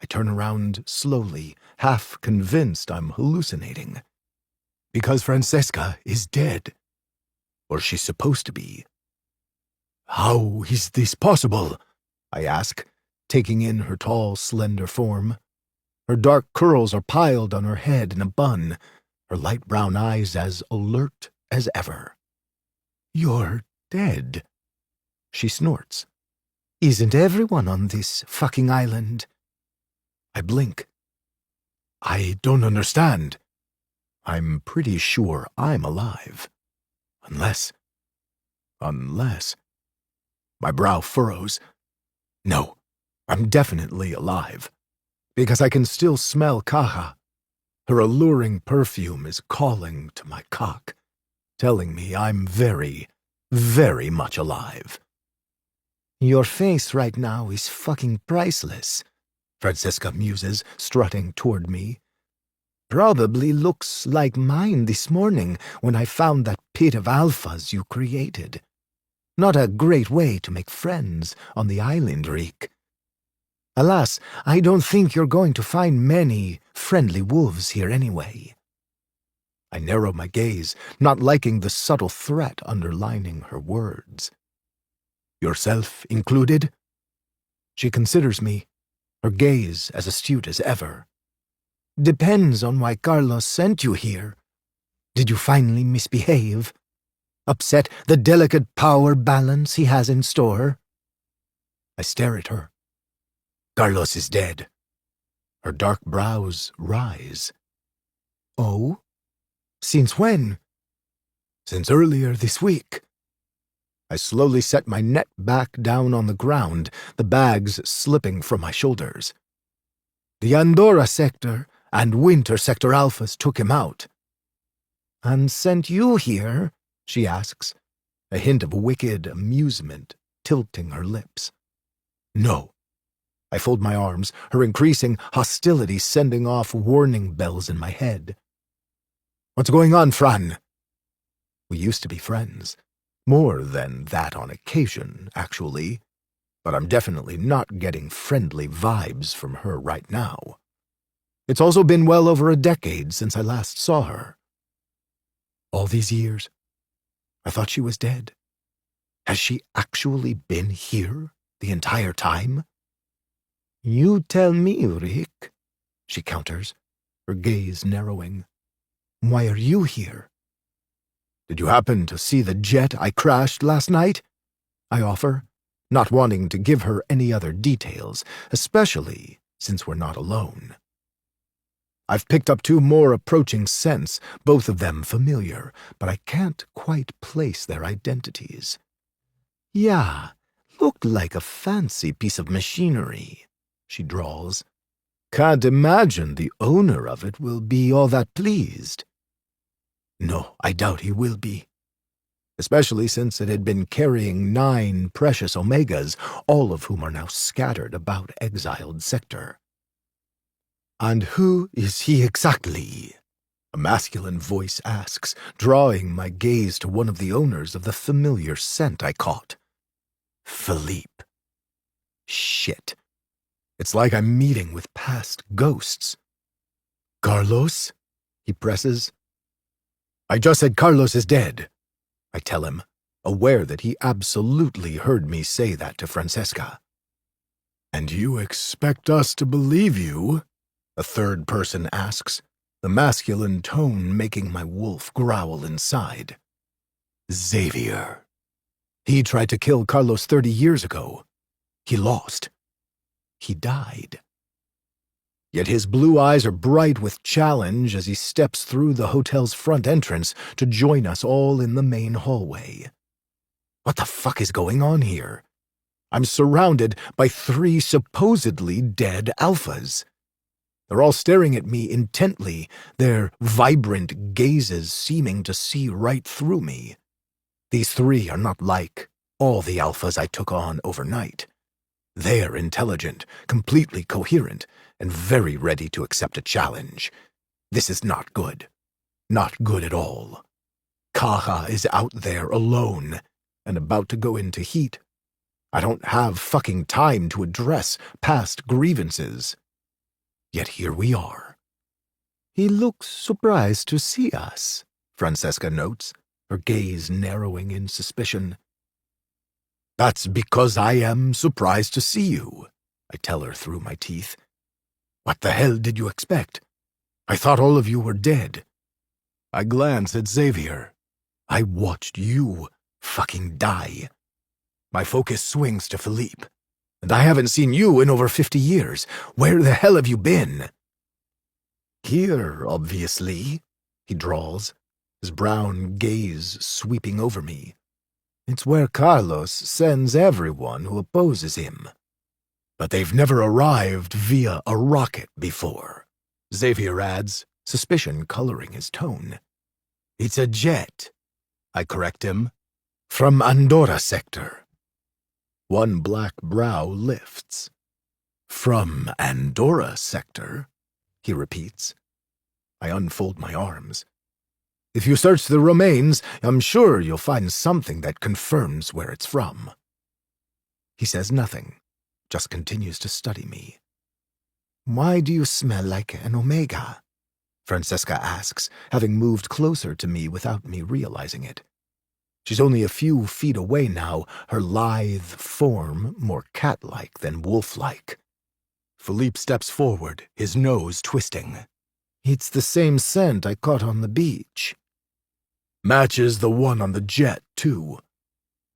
Speaker 3: I turn around slowly, half convinced I'm hallucinating. Because Francesca is dead. Or she's supposed to be. "How is this possible?" I ask, taking in her tall, slender form. Her dark curls are piled on her head in a bun, her light brown eyes as alert as ever. "You're dead," she snorts. "Isn't everyone on this fucking island?" I blink. I don't understand. I'm pretty sure I'm alive. Unless... My brow furrows. No, I'm definitely alive. Because I can still smell Kaha. Her alluring perfume is calling to my cock, telling me I'm very, very much alive. "Your face right now is fucking priceless," Francesca muses, strutting toward me. "Probably looks like mine this morning when I found that pit of alphas you created. Not a great way to make friends on the island, Rick. Alas, I don't think you're going to find many friendly wolves here anyway." I narrow my gaze, not liking the subtle threat underlining her words. "Yourself included?" She considers me, her gaze as astute as ever. "Depends on why Carlos sent you here. Did you finally misbehave? Upset the delicate power balance he has in store?" I stare at her. "Carlos is dead." Her dark brows rise. "Oh? Since when?" "Since earlier this week." I slowly set my net back down on the ground, the bags slipping from my shoulders. "The Andorra sector and Winter Sector Alphas took him out." "And sent you here?" she asks, a hint of wicked amusement tilting her lips. "No." I fold my arms, her increasing hostility sending off warning bells in my head. "What's going on, Fran?" We used to be friends. More than that on occasion, actually. But I'm definitely not getting friendly vibes from her right now. It's also been well over a decade since I last saw her. All these years, I thought she was dead. Has she actually been here the entire time? "You tell me, Rick," she counters, her gaze narrowing. "Why are you here?" "Did you happen to see the jet I crashed last night?" I offer, not wanting to give her any other details, especially since we're not alone. I've picked up 2 more approaching scents, both of them familiar, but I can't quite place their identities. "Yeah, looked like a fancy piece of machinery," she drawls. "Can't imagine the owner of it will be all that pleased." No, I doubt he will be. Especially since it had been carrying 9 precious Omegas, all of whom are now scattered about exiled sector. "And who is he exactly?" A masculine voice asks, drawing my gaze to one of the owners of the familiar scent I caught. Philippe. Shit. It's like I'm meeting with past ghosts. Carlos? He presses. I just said Carlos is dead, I tell him, aware that he absolutely heard me say that to Francesca. And you expect us to believe you? A third person asks, the masculine tone making my wolf growl inside. Xavier. He tried to kill Carlos 30 years ago. He lost. He died. Yet his blue eyes are bright with challenge as he steps through the hotel's front entrance to join us all in the main hallway. What the fuck is going on here? I'm surrounded by 3 supposedly dead alphas. They're all staring at me intently, their vibrant gazes seeming to see right through me. These 3 are not like all the alphas I took on overnight. They're intelligent, completely coherent, and very ready to accept a challenge. This is not good. Not good at all. Kaha is out there alone, and about to go into heat. I don't have fucking time to address past grievances. Yet here we are. He looks surprised to see us, Francesca notes, her gaze narrowing in suspicion. That's because I am surprised to see you, I tell her through my teeth. What the hell did you expect? I thought all of you were dead. I glance at Xavier. I watched you fucking die. My focus swings to Philippe. And I haven't seen you in over 50 years. Where the hell have you been? Here, obviously, he drawls, his brown gaze sweeping over me. It's where Carlos sends everyone who opposes him. But they've never arrived via a rocket before, Xavier adds, suspicion coloring his tone. It's a jet, I correct him, from Andorra sector. One black brow lifts. From Andorra sector, he repeats. I unfold my arms. If you search the remains, I'm sure you'll find something that confirms where it's from. He says nothing, just continues to study me. Why do you smell like an Omega? Francesca asks, having moved closer to me without me realizing it. She's only a few feet away now, her lithe form more cat-like than wolf-like. Philippe steps forward, his nose twisting. It's the same scent I caught on the beach. Matches the one on the jet, too.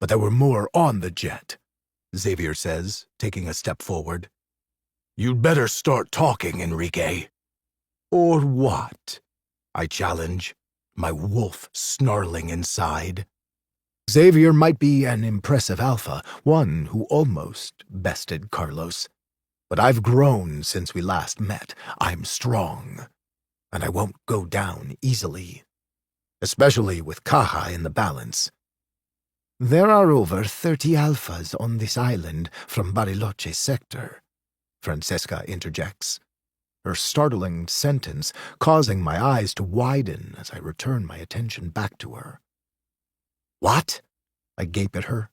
Speaker 3: But there were more on the jet, Xavier says, taking a step forward. You'd better start talking, Enrique. Or what? I challenge, my wolf snarling inside. Xavier might be an impressive alpha, one who almost bested Carlos. But I've grown since we last met. I'm strong. And I won't go down easily. Especially with Kaha in the balance. There are over 30 alphas on this island from Bariloche sector, Francesca interjects, her startling sentence causing my eyes to widen as I return my attention back to her. What? I gape at her.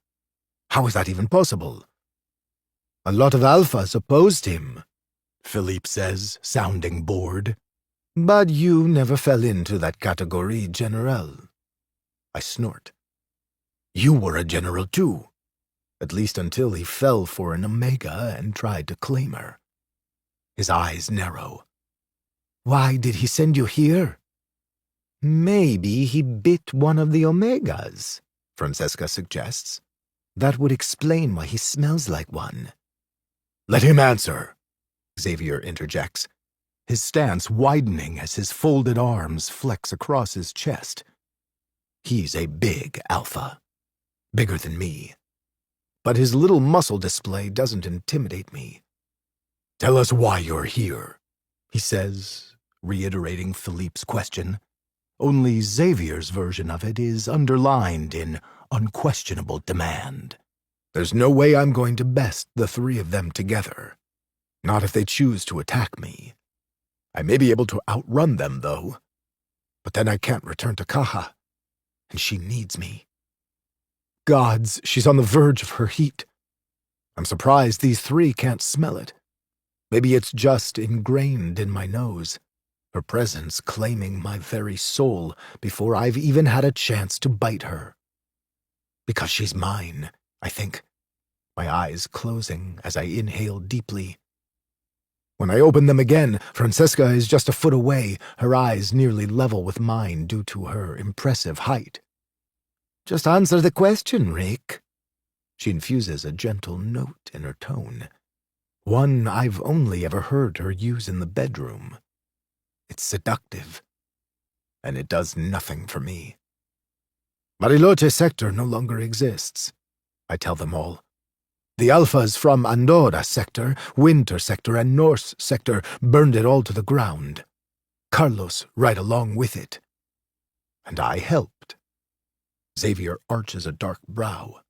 Speaker 3: How is that even possible? A lot of alphas opposed him, Philippe says, sounding bored. But you never fell into that category, General. I snort. You were a general too, at least until he fell for an Omega and tried to claim her. His eyes narrow. Why did he send you here? Maybe he bit one of the Omegas, Francesca suggests. That would explain why he smells like one. Let him answer, Xavier interjects, his stance widening as his folded arms flex across his chest. He's a big alpha, bigger than me. But his little muscle display doesn't intimidate me. Tell us why you're here, he says, reiterating Philippe's question. Only Xavier's version of it is underlined in unquestionable demand. There's no way I'm going to best the 3 of them together. Not if they choose to attack me. I may be able to outrun them, though. But then I can't return to Kaha, and she needs me. Gods, she's on the verge of her heat. I'm surprised these three can't smell it. Maybe it's just ingrained in my nose, her presence claiming my very soul before I've even had a chance to bite her. Because she's mine, I think, my eyes closing as I inhale deeply. When I open them again, Francesca is just a foot away, her eyes nearly level with mine due to her impressive height. Just answer the question, Rick. She infuses a gentle note in her tone, one I've only ever heard her use in the bedroom. It's seductive, and it does nothing for me. Bariloche sector no longer exists, I tell them all. The Alphas from Andorra sector, Winter sector, and Norse sector burned it all to the ground. Carlos right along with it. And I helped. Xavier arches a dark brow.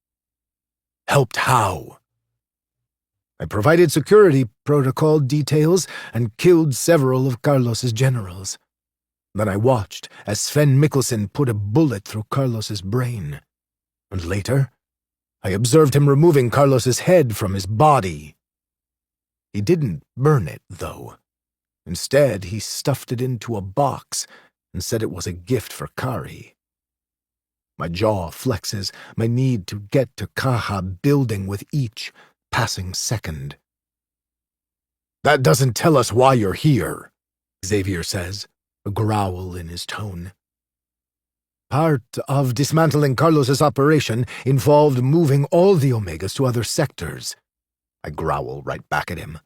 Speaker 3: Helped how? I provided security protocol details and killed several of Carlos's generals. Then I watched as Sven Mikkelsen put a bullet through Carlos's brain. And later, I observed him removing Carlos's head from his body. He didn't burn it, though. Instead, he stuffed it into a box and said it was a gift for Kari. My jaw flexes, my need to get to Kaha building with each passing second. That doesn't tell us why you're here, Xavier says, a growl in his tone. Part of dismantling Carlos's operation involved moving all the Omegas to other sectors. I growl right back at him.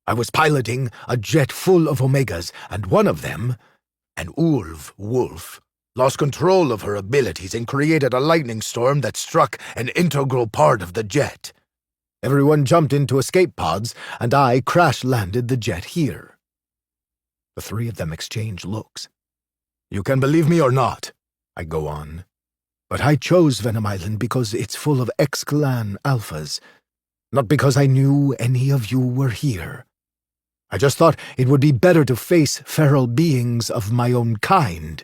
Speaker 3: I was piloting a jet full of Omegas, and one of them, an Ulv wolf, lost control of her abilities and created a lightning storm that struck an integral part of the jet. Everyone jumped into escape pods, and I crash-landed the jet here. The three of them exchange looks. You can believe me or not, I go on, but I chose Venom Island because it's full of X-Clan Alphas, not because I knew any of you were here. I just thought it would be better to face feral beings of my own kind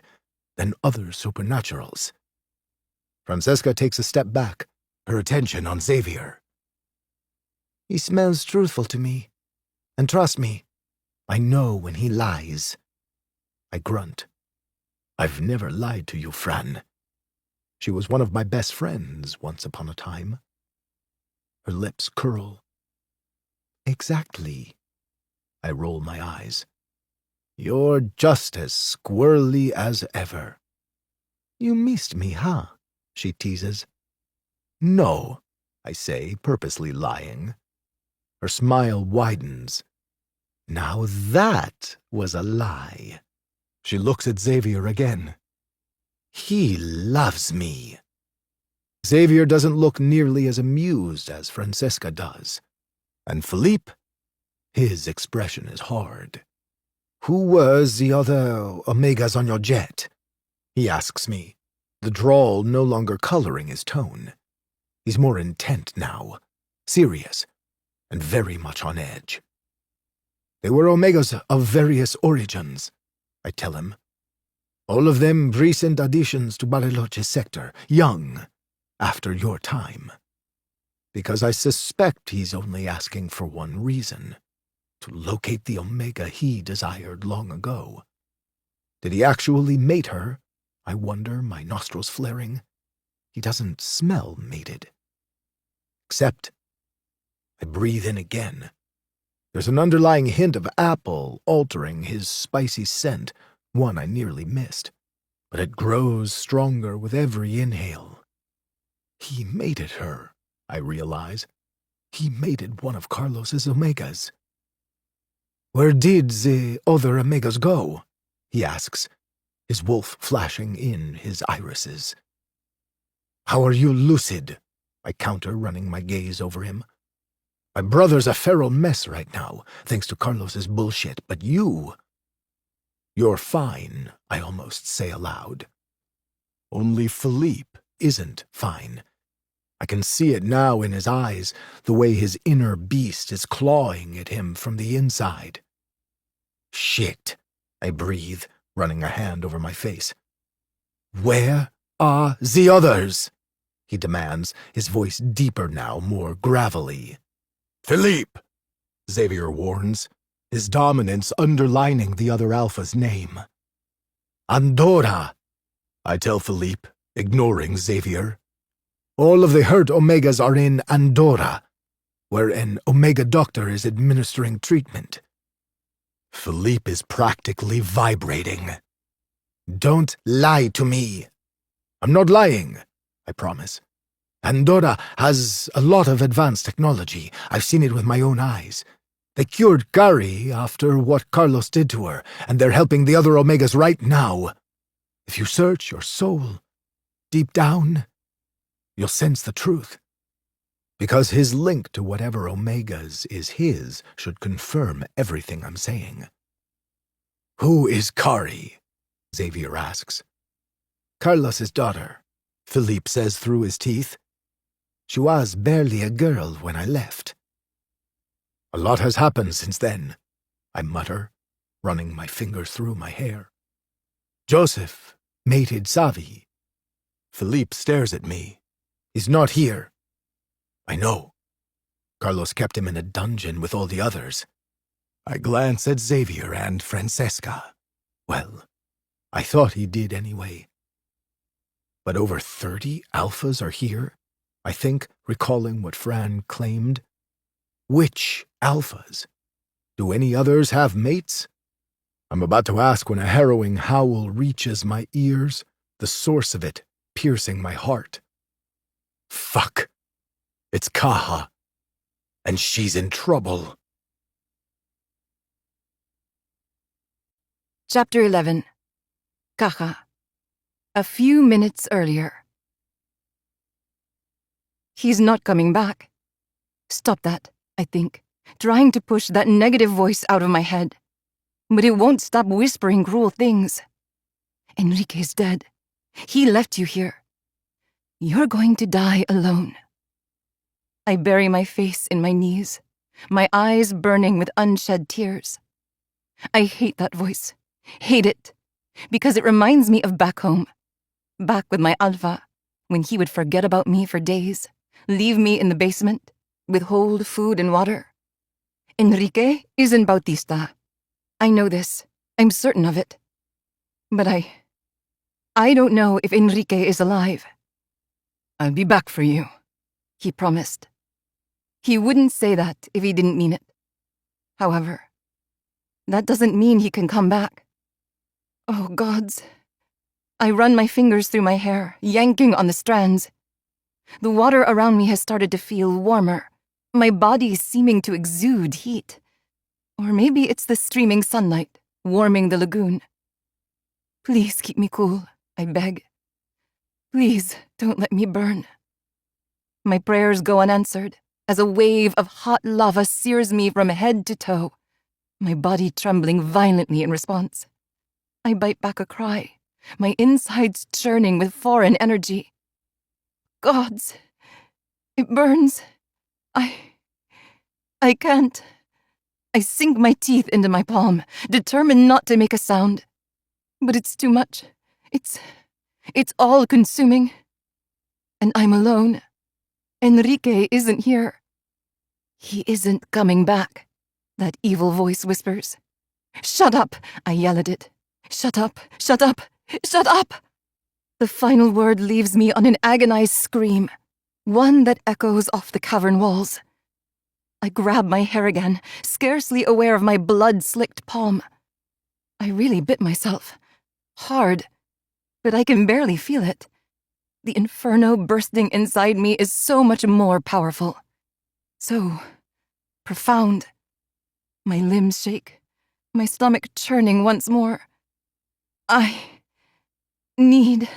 Speaker 3: than other supernaturals. Francesca takes a step back, her attention on Xavier. He smells truthful to me, and trust me, I know when he lies. I grunt. I've never lied to you, Fran. She was one of my best friends once upon a time. Her lips curl. Exactly. I roll my eyes. You're just as squirrely as ever. You missed me, huh? She teases. No, I say, purposely lying. Her smile widens. Now that was a lie. She looks at Xavier again. He loves me. Xavier doesn't look nearly as amused as Francesca does. And Philippe? His expression is hard. Who was the other Omegas on your jet? He asks me, the drawl no longer coloring his tone. He's more intent now, serious, and very much on edge. They were Omegas of various origins, I tell him. All of them recent additions to Bariloche sector, young, after your time. Because I suspect he's only asking for one reason, to locate the Omega he desired long ago. Did he actually mate her? I wonder, my nostrils flaring. He doesn't smell mated. Except, I breathe in again. There's an underlying hint of apple altering his spicy scent, one I nearly missed. But it grows stronger with every inhale. He mated her, I realize. He mated one of Carlos's Omegas. Where did the other Omegas go? He asks, his wolf flashing in his irises. How are you lucid? I counter, running my gaze over him. My brother's a feral mess right now, thanks to Carlos's bullshit, but you... You're fine, I almost say aloud. Only Philippe isn't fine. I can see it now in his eyes, the way his inner beast is clawing at him from the inside. Shit, I breathe, running a hand over my face. "Where are the others?" he demands, his voice deeper now, more gravelly. "Philippe," Xavier warns, his dominance underlining the other Alpha's name. "Andorra," I tell Philippe, ignoring Xavier. "All of the hurt Omegas are in Andorra, where an Omega doctor is administering treatment." Philippe is practically vibrating. "Don't lie to me." "I'm not lying, I promise. Andorra has a lot of advanced technology. I've seen it with my own eyes. They cured Kari after what Carlos did to her, and they're helping the other Omegas right now. If you search your soul, deep down, you'll sense the truth. Because his link to whatever Omegas is his should confirm everything I'm saying." "Who is Kari?" Xavier asks. "Carlos's daughter," Philippe says through his teeth. "She was barely a girl when I left." "A lot has happened since then," I mutter, running my fingers through my hair. "Joseph mated Savi." Philippe stares at me. "He's not here." "I know. Carlos kept him in a dungeon with all the others." I glance at Xavier and Francesca. Well, I thought he did anyway. "But over 30 Alphas are here?" I think, recalling what Fran claimed. "Which Alphas? Do any others have mates?" I'm about to ask when a harrowing howl reaches my ears, the source of it piercing my heart. Fuck. It's Kaha. And she's in trouble.
Speaker 1: Chapter 11. Kaha. A few minutes earlier. He's not coming back. Stop that, I think, trying to push that negative voice out of my head. But it won't stop whispering cruel things. Enrique's dead. He left you here. You're going to die alone. I bury my face in my knees, my eyes burning with unshed tears. I hate that voice. Hate it. Because it reminds me of back home. Back with my Alpha, when he would forget about me for days, leave me in the basement, withhold food and water. Enrique isn't Bautista. I know this. I'm certain of it. But I don't know if Enrique is alive. I'll be back for you, he promised. He wouldn't say that if he didn't mean it. However, that doesn't mean he can come back. Oh, gods. I run my fingers through my hair, yanking on the strands. The water around me has started to feel warmer, my body seeming to exude heat. Or maybe it's the streaming sunlight, warming the lagoon. Please keep me cool, I beg. Please don't let me burn. My prayers go unanswered, as a wave of hot lava sears me from head to toe, my body trembling violently in response. I bite back a cry, my insides churning with foreign energy. Gods, it burns. I can't. I sink my teeth into my palm, determined not to make a sound. But it's too much. It's all-consuming. And I'm alone. Enrique isn't here. He isn't coming back, that evil voice whispers. Shut up, I yell at it. Shut up, shut up, shut up! The final word leaves me on an agonized scream, one that echoes off the cavern walls. I grab my hair again, scarcely aware of my blood-slicked palm. I really bit myself. Hard. But I can barely feel it. The inferno bursting inside me is so much more powerful. So profound. My limbs shake, my stomach churning once more. I need...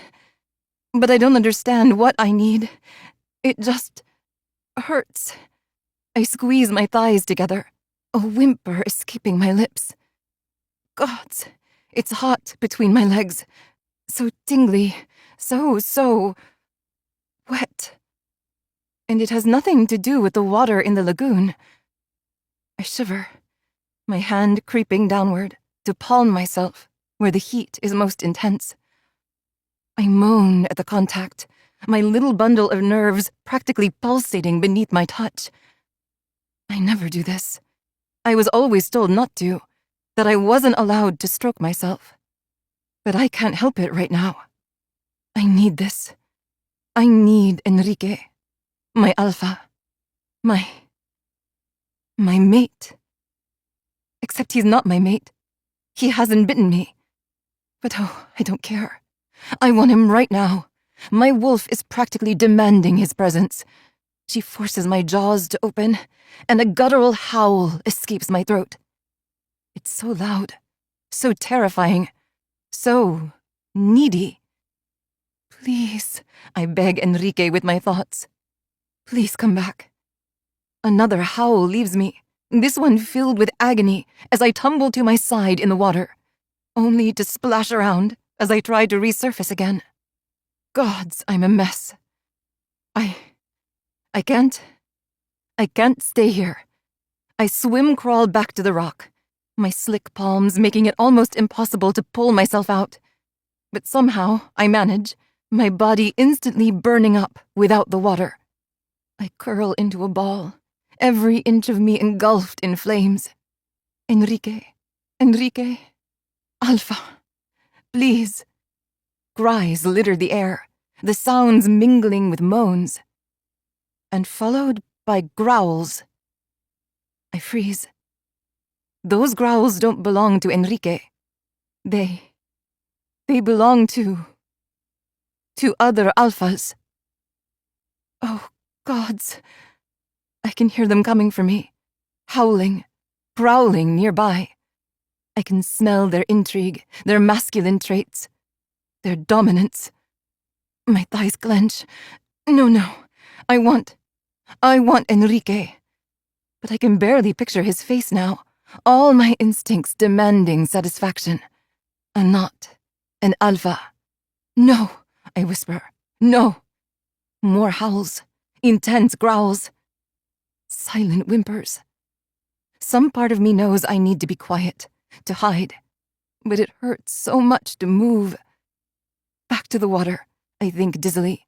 Speaker 1: But I don't understand what I need. It just hurts. I squeeze my thighs together, a whimper escaping my lips. Gods, it's hot between my legs. So tingly, so wet. And it has nothing to do with the water in the lagoon. I shiver, my hand creeping downward to palm myself, where the heat is most intense. I moan at the contact, my little bundle of nerves practically pulsating beneath my touch. I never do this. I was always told not to, that I wasn't allowed to stroke myself. But I can't help it right now. I need this. I need Enrique, my alpha, my mate. Except he's not my mate. He hasn't bitten me. But oh, I don't care. I want him right now. My wolf is practically demanding his presence. She forces my jaws to open, and a guttural howl escapes my throat. It's so loud, so terrifying, so needy. Please, I beg Enrique with my thoughts. Please come back. Another howl leaves me, this one filled with agony as I tumble to my side in the water, only to splash around as I try to resurface again. Gods, I'm a mess. I can't stay here. I crawl back to the rock, my slick palms making it almost impossible to pull myself out. But somehow I manage, my body instantly burning up without the water. I curl into a ball, every inch of me engulfed in flames. Enrique, Alpha, please. Cries litter the air, the sounds mingling with moans, and followed by growls. I freeze. Those growls don't belong to Enrique. They belong to other alphas. Oh, gods. I can hear them coming for me, howling, prowling nearby. I can smell their intrigue, their masculine traits, their dominance. My thighs clench. No. I want Enrique. But I can barely picture his face now, all my instincts demanding satisfaction. I'm not an alpha. No, I whisper. No. More howls, intense growls, silent whimpers. Some part of me knows I need to be quiet, to hide, but it hurts so much to move. Back to the water, I think dizzily.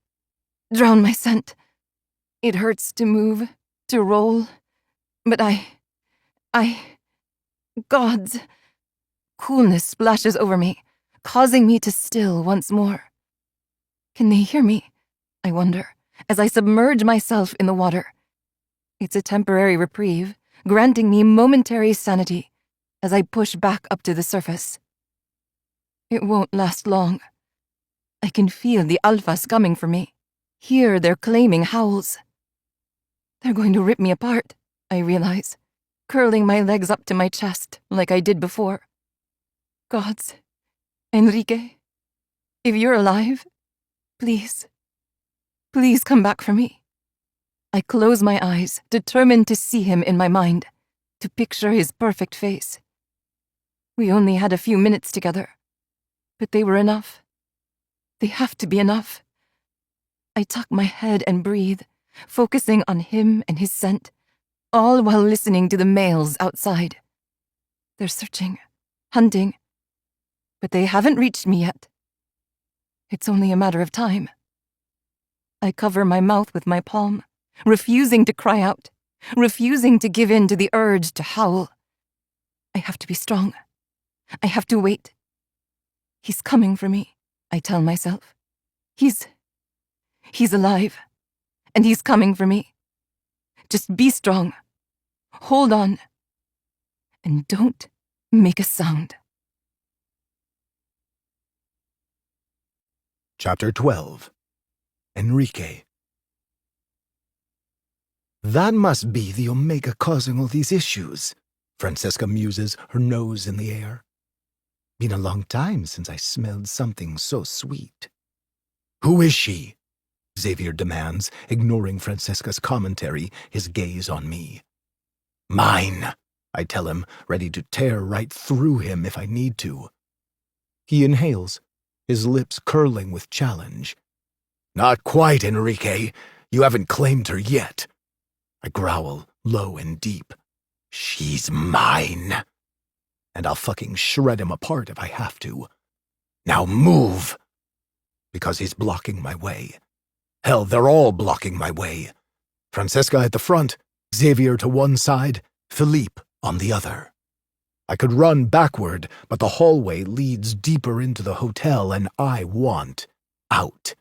Speaker 1: Drown my scent. It hurts to move, to roll, but gods. Coolness splashes over me, causing me to still once more. Can they hear me? I wonder, as I submerge myself in the water. It's a temporary reprieve, granting me momentary sanity as I push back up to the surface. It won't last long. I can feel the alphas coming for me, hear their claiming howls. They're going to rip me apart, I realize, curling my legs up to my chest like I did before. Gods, Enrique, if you're alive, please come back for me. I close my eyes, determined to see him in my mind, to picture his perfect face. We only had a few minutes together, but they were enough. They have to be enough. I tuck my head and breathe, focusing on him and his scent, all while listening to the males outside. They're searching, hunting, but they haven't reached me yet. It's only a matter of time. I cover my mouth with my palm, refusing to cry out, refusing to give in to the urge to howl. I have to be strong. I have to wait. He's coming for me, I tell myself. He's alive, and he's coming for me. Just be strong. Hold on. And don't make a sound.
Speaker 3: Chapter 12. Enrique. That must be the Omega causing all these issues, Francesca muses, her nose in the air. Been a long time since I smelled something so sweet. Who is she? Xavier demands, ignoring Francesca's commentary, his gaze on me. Mine, I tell him, ready to tear right through him if I need to. He inhales, his lips curling with challenge. Not quite, Enrique. You haven't claimed her yet. I growl, low and deep. She's mine. and I'll fucking shred him apart if I have to. Now move! Because he's blocking my way. Hell, they're all blocking my way. Francesca at the front, Xavier to one side, Philippe on the other. I could run backward, but the hallway leads deeper into the hotel, and I want out.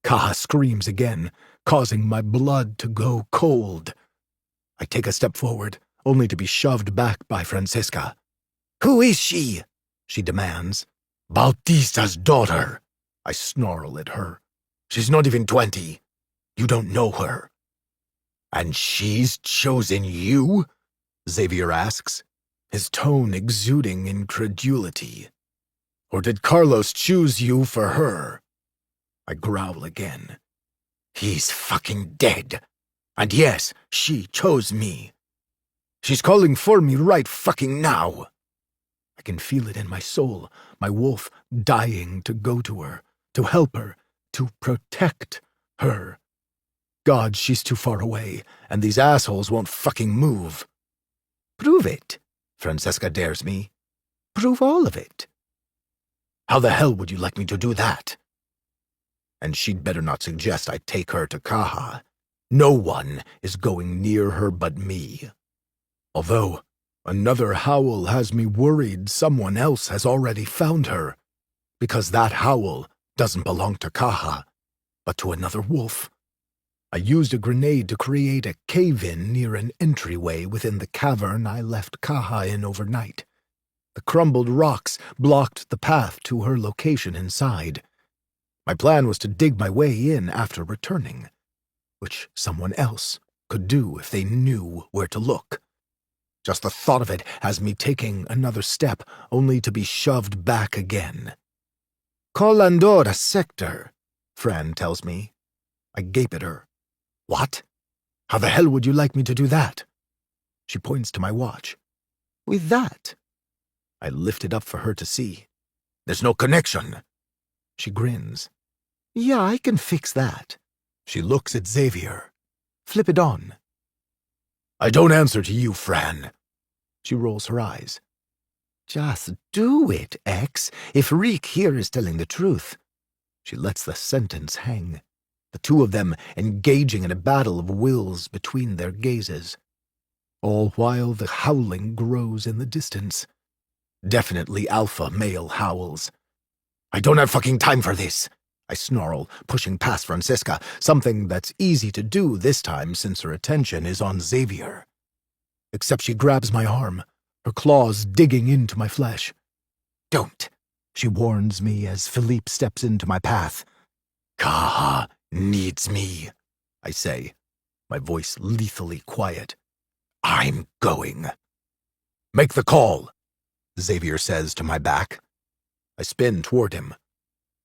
Speaker 3: Kaha screams again, causing my blood to go cold. I take a step forward, only to be shoved back by Francesca. "Who is she?" she demands. "Bautista's daughter," I snarl at her. "She's not even 20. You don't know her." "And she's chosen you?" Xavier asks, his tone exuding incredulity. "Or did Carlos choose you for her?" I growl again. "He's fucking dead. And yes, she chose me. She's calling for me right fucking now." I can feel it in my soul, my wolf dying to go to her, to help her, to protect her. God, she's too far away, and these assholes won't fucking move. "Prove it," Francesca dares me. "Prove all of it." "How the hell would you like me to do that?" And she'd better not suggest I take her to Kaha. No one is going near her but me. Although, another howl has me worried someone else has already found her, because that howl doesn't belong to Kaha, but to another wolf. I used a grenade to create a cave-in near an entryway within the cavern I left Kaha in overnight. The crumbled rocks blocked the path to her location inside. My plan was to dig my way in after returning, which someone else could do if they knew where to look. Just the thought of it has me taking another step, only to be shoved back again. "Colandora sector," Fran tells me. I gape at her. "What? How the hell would you like me to do that?" She points to my watch. "With that." I lift it up for her to see. "There's no connection." She grins. "Yeah, I can fix that." She looks at Xavier. "Flip it on." "I don't answer to you, Fran." She rolls her eyes. "Just do it, X, if Reek here is telling the truth." She lets the sentence hang, the two of them engaging in a battle of wills between their gazes. All while the howling grows in the distance. Definitely alpha male howls. "I don't have fucking time for this," I snarl, pushing past Francesca, something that's easy to do this time since her attention is on Xavier. Except she grabs my arm, her claws digging into my flesh. "Don't," she warns me as Philippe steps into my path. "Kaha needs me," I say, my voice lethally quiet. "I'm going." "Make the call," Xavier says to my back. I spin toward him.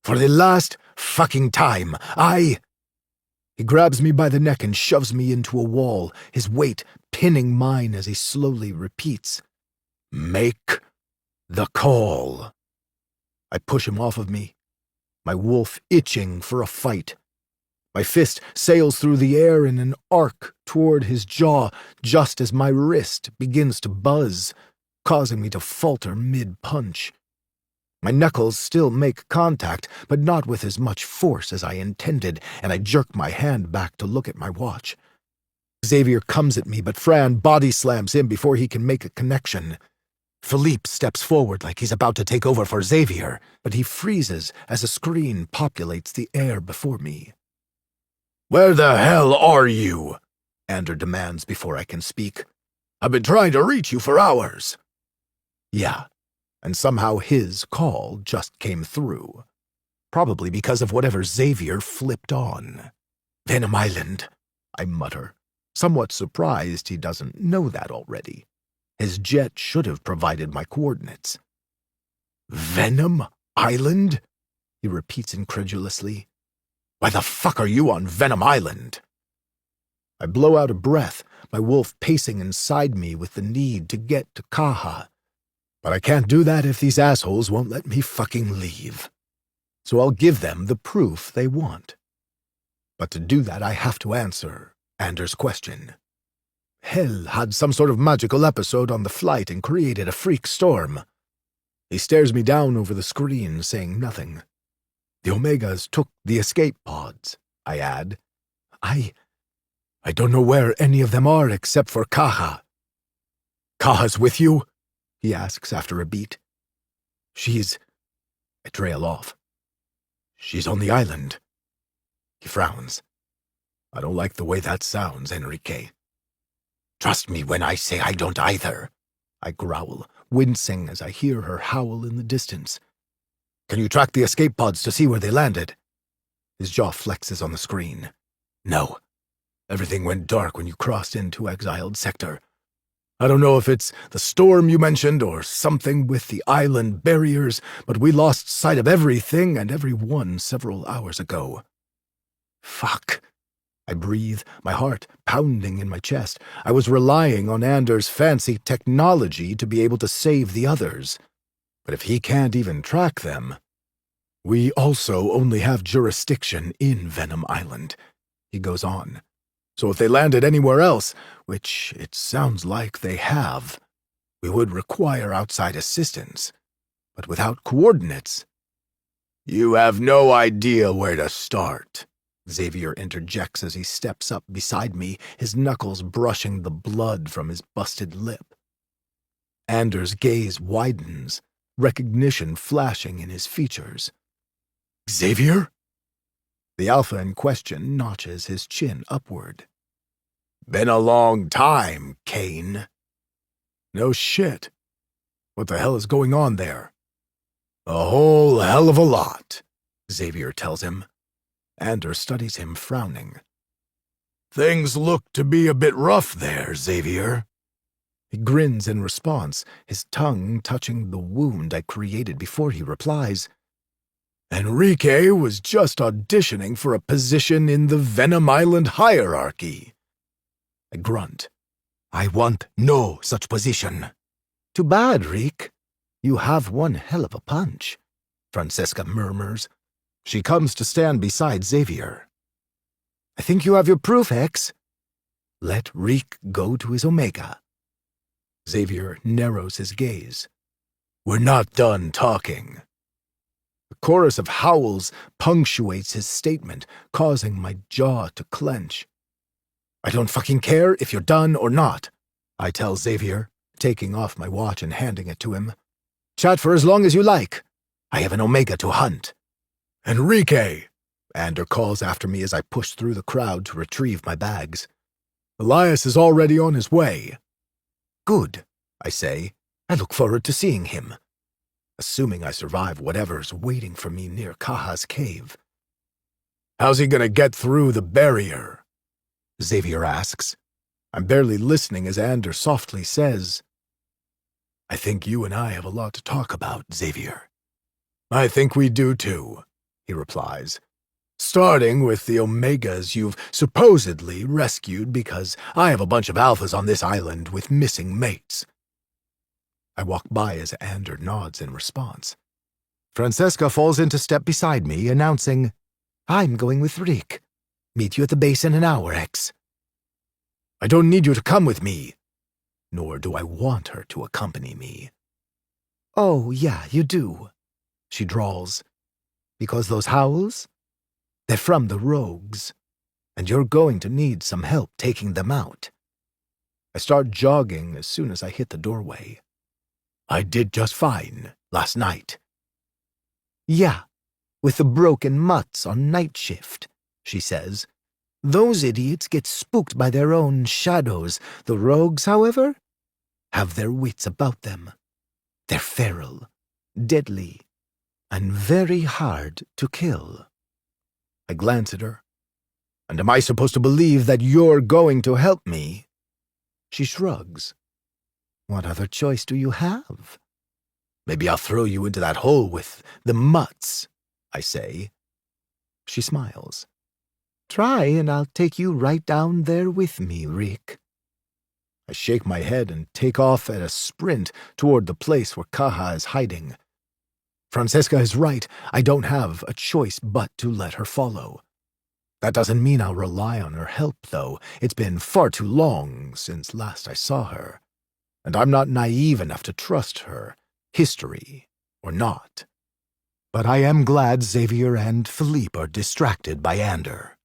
Speaker 3: "For the last fucking time, He grabs me by the neck and shoves me into a wall, his weight pinning mine as he slowly repeats, "Make the call." I push him off of me, my wolf itching for a fight. My fist sails through the air in an arc toward his jaw just as my wrist begins to buzz, causing me to falter mid-punch. My knuckles still make contact, but not with as much force as I intended, and I jerk my hand back to look at my watch. Xavier comes at me, but Fran body slams him before he can make a connection. Philippe steps forward like he's about to take over for Xavier, but he freezes as a screen populates the air before me. "Where the hell are you?" Ander demands before I can speak. "I've been trying to reach you for hours." Yeah. And somehow his call just came through. Probably because of whatever Xavier flipped on. "Venom Island," I mutter, somewhat surprised he doesn't know that already. His jet should have provided my coordinates. "Venom Island?" he repeats incredulously. "Why the fuck are you on Venom Island?" I blow out a breath, my wolf pacing inside me with the need to get to Kaha. But I can't do that if these assholes won't let me fucking leave. So I'll give them the proof they want. But to do that, I have to answer Anders' question. hell had some sort of magical episode on the flight and created a freak storm. He stares me down over the screen, saying nothing. The Omegas took the escape pods, I add. I don't know where any of them are except for Kaha. Kaha's with you? He asks after a beat. I trail off. She's on the island. He frowns. I don't like the way that sounds, Enrique. Trust me when I say I don't either, I growl, wincing as I hear her howl in the distance. Can you track the escape pods to see where they landed? His jaw flexes on the screen. No. Everything went dark when you crossed into Exiled Sector. I don't know if it's the storm you mentioned or something with the island barriers, but we lost sight of everything and everyone several hours ago. Fuck. I breathe, my heart pounding in my chest. I was relying on Anders' fancy technology to be able to save the others. But if he can't even track them... We also only have jurisdiction in Venom Island, he goes on. So if they landed anywhere else, which it sounds like they have, we would require outside assistance. But without coordinates... You have no idea where to start, Xavier interjects as he steps up beside me, his knuckles brushing the blood from his busted lip. Anders' gaze widens, recognition flashing in his features. Xavier? The alpha in question notches his chin upward. Been a long time, Kane. No shit. What the hell is going on there? A whole hell of a lot, Xavier tells him. Anders studies him, frowning. Things look to be a bit rough there, Xavier. He grins in response, his tongue touching the wound I created before he replies. Enrique was just auditioning for a position in the Venom Island hierarchy. I grunt. I want no such position. Too bad, Rick. You have one hell of a punch, Francesca murmurs. She comes to stand beside Xavier. I think you have your proof, X. Let Rick go to his Omega. Xavier narrows his gaze. We're not done talking. A chorus of howls punctuates his statement, causing my jaw to clench. I don't fucking care if you're done or not, I tell Xavier, taking off my watch and handing it to him. Chat for as long as you like. I have an Omega to hunt. Enrique, Ander calls after me as I push through the crowd to retrieve my bags. Elias is already on his way. Good, I say. I look forward to seeing him. Assuming I survive whatever's waiting for me near Kaha's cave. How's he gonna get through the barrier? Xavier asks. I'm barely listening as Ander softly says, I think you and I have a lot to talk about, Xavier. I think we do too, he replies. Starting with the Omegas you've supposedly rescued because I have a bunch of alphas on this island with missing mates. I walk by as Ander nods in response. Francesca falls into step beside me, announcing, I'm going with Rick. Meet you at the base in an hour, X. I don't need you to come with me, nor do I want her to accompany me. Oh, yeah, you do, she drawls. Because those howls? They're from the rogues, and you're going to need some help taking them out. I start jogging as soon as I hit the doorway. I did just fine last night. Yeah, with the broken mutts on night shift, she says. Those idiots get spooked by their own shadows. The rogues, however, have their wits about them. They're feral, deadly, and very hard to kill. I glance at her. And am I supposed to believe that you're going to help me? She shrugs. What other choice do you have? Maybe I'll throw you into that hole with the mutts, I say. She smiles. Try and I'll take you right down there with me, Rick. I shake my head and take off at a sprint toward the place where Kaha is hiding. Francesca is right. I don't have a choice but to let her follow. That doesn't mean I'll rely on her help, though. It's been far too long since last I saw her, and I'm not naive enough to trust her, history or not. But I am glad Xavier and Philippe are distracted by Ander.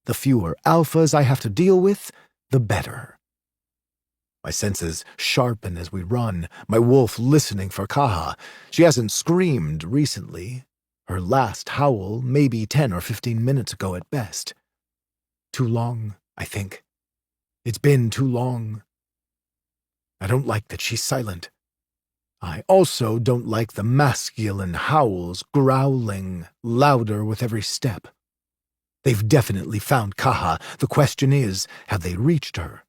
Speaker 3: The fewer alphas I have to deal with, the better. My senses sharpen as we run, my wolf listening for Kaha. She hasn't screamed recently. Her last howl maybe 10 or 15 minutes ago at best. Too long, I think. It's been too long. I don't like that she's silent. I also don't like the masculine howls growling louder with every step. They've definitely found Kaha. The question is, have they reached her?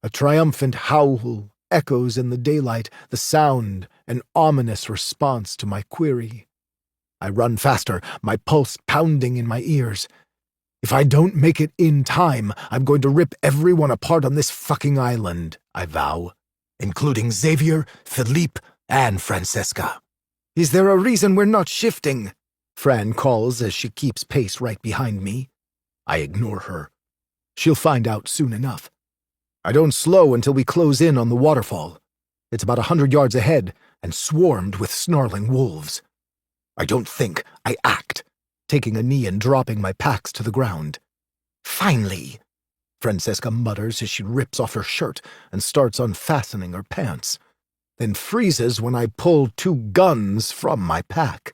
Speaker 3: A triumphant howl echoes in the daylight, the sound an ominous response to my query. I run faster, my pulse pounding in my ears. If I don't make it in time, I'm going to rip everyone apart on this fucking island, I vow, including Xavier, Philippe, and Francesca. Is there a reason we're not shifting? Fran calls as she keeps pace right behind me. I ignore her. She'll find out soon enough. I don't slow until we close in on the waterfall. It's about 100 yards ahead and swarmed with snarling wolves. I don't think, I act, taking a knee and dropping my packs to the ground. Finally, Francesca mutters as she rips off her shirt and starts unfastening her pants, then freezes when I pull 2 guns from my pack.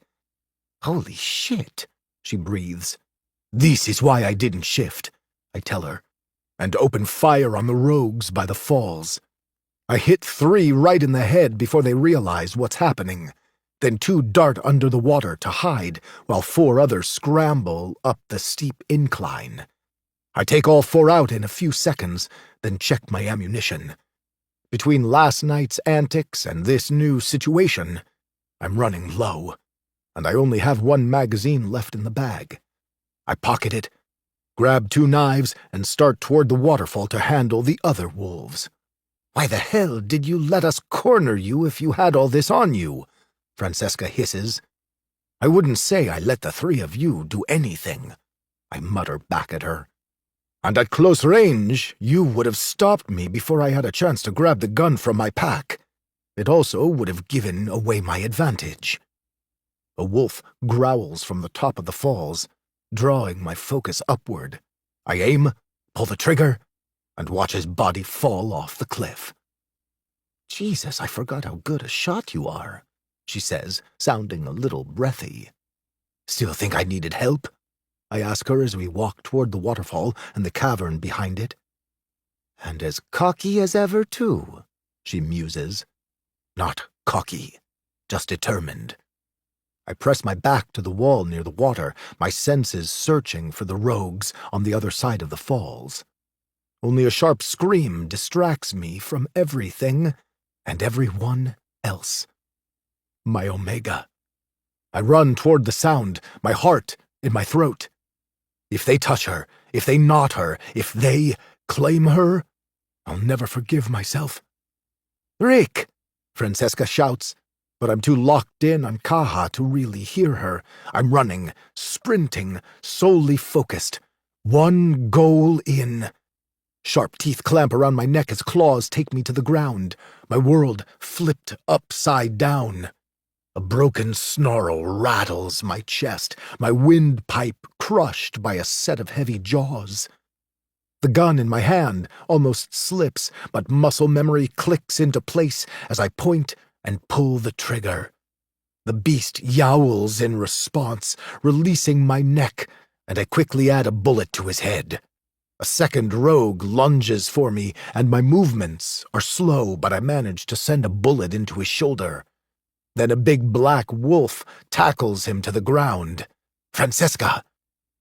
Speaker 3: Holy shit, she breathes. This is why I didn't shift, I tell her, and open fire on the rogues by the falls. I hit 3 right in the head before they realize what's happening. Then 2 dart under the water to hide, while 4 others scramble up the steep incline. I take all 4 out in a few seconds, then check my ammunition. Between last night's antics and this new situation, I'm running low, and I only have 1 magazine left in the bag. I pocket it, grab 2 knives, and start toward the waterfall to handle the other wolves. Why the hell did you let us corner you if you had all this on you? Francesca hisses. I wouldn't say I let the 3 of you do anything, I mutter back at her. And at close range, you would have stopped me before I had a chance to grab the gun from my pack. It also would have given away my advantage. A wolf growls from the top of the falls, drawing my focus upward. I aim, pull the trigger, and watch his body fall off the cliff. Jesus, I forgot how good a shot you are, she says, sounding a little breathy. Still think I needed help? I ask her as we walk toward the waterfall and the cavern behind it. And as cocky as ever, too, she muses. Not cocky, just determined. I press my back to the wall near the water, my senses searching for the rogues on the other side of the falls. Only a sharp scream distracts me from everything and everyone else. My Omega. I run toward the sound, my heart in my throat. If they touch her, if they knot her, if they claim her, I'll never forgive myself. Rick! Francesca shouts, but I'm too locked in on Kaha to really hear her. I'm running, sprinting, solely focused. One goal in. Sharp teeth clamp around my neck as claws take me to the ground, my world flipped upside down. A broken snarl rattles my chest, my windpipe crushed by a set of heavy jaws. The gun in my hand almost slips, but muscle memory clicks into place as I point and pull the trigger. The beast yowls in response, releasing my neck, and I quickly add a bullet to his head. A second rogue lunges for me, and my movements are slow, but I manage to send a bullet into his shoulder. Then a big black wolf tackles him to the ground. Francesca!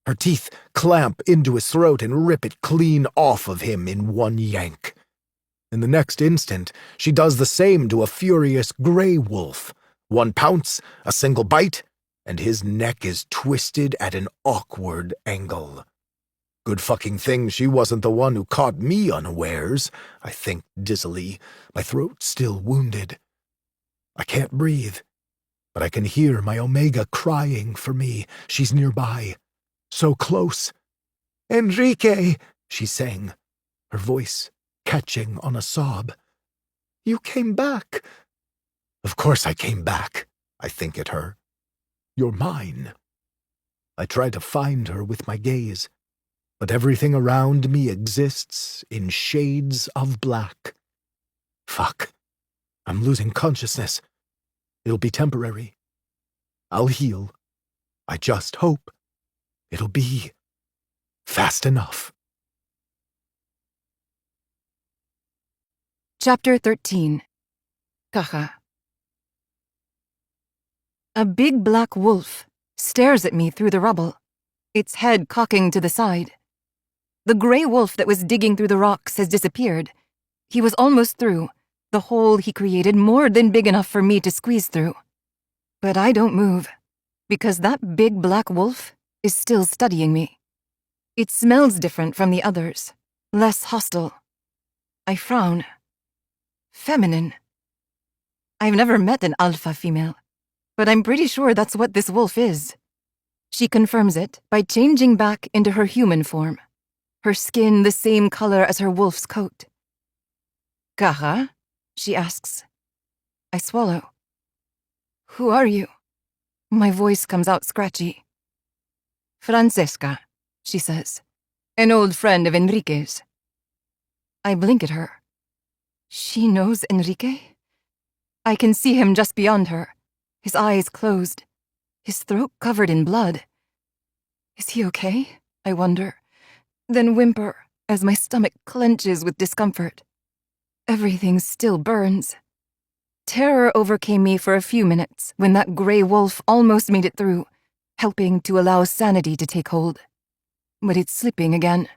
Speaker 3: Her teeth clamp into his throat and rip it clean off of him in one yank. In the next instant, she does the same to a furious gray wolf. One pounce, a single bite, and his neck is twisted at an awkward angle. Good fucking thing she wasn't the one who caught me unawares, I think dizzily, my throat still wounded. I can't breathe, but I can hear my Omega crying for me. She's nearby. So close, Enrique, she sang, her voice catching on a sob. You came back. Of course I came back, I think at her. You're mine. I try to find her with my gaze, but everything around me exists in shades of black. Fuck. I'm losing consciousness. It'll be temporary. I'll heal. I just hope it'll be fast enough.
Speaker 1: Chapter 13. Caja. A big black wolf stares at me through the rubble, its head cocking to the side. The gray wolf that was digging through the rocks has disappeared. He was almost through, the hole he created more than big enough for me to squeeze through. But I don't move, because that big black wolf is still studying me. It smells different from the others, less hostile. I frown. Feminine. I've never met an alpha female, but I'm pretty sure that's what this wolf is. She confirms it by changing back into her human form, her skin the same color as her wolf's coat. Caja? She asks. I swallow. Who are you? My voice comes out scratchy. Francesca, she says, an old friend of Enrique's. I blink at her. She knows Enrique? I can see him just beyond her, his eyes closed, his throat covered in blood. Is he okay? I wonder, then whimper as my stomach clenches with discomfort. Everything still burns. Terror overcame me for a few minutes when that gray wolf almost made it through, helping to allow sanity to take hold. But it's slipping again.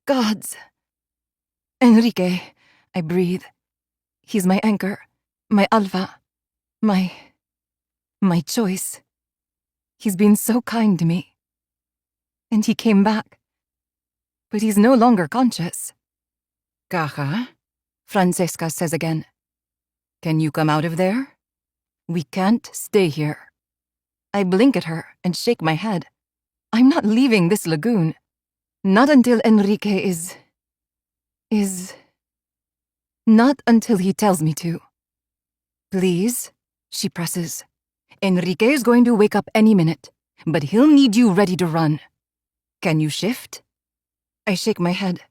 Speaker 1: Gods! Enrique, I breathe. He's my anchor, my alpha, my choice. He's been so kind to me. And he came back. But he's no longer conscious. Caja, Francesca says again. Can you come out of there? We can't stay here. I blink at her and shake my head. I'm not leaving this lagoon. Not until Enrique is... Not until he tells me to. Please, she presses. Enrique is going to wake up any minute, but he'll need you ready to run. Can you shift? I shake my head.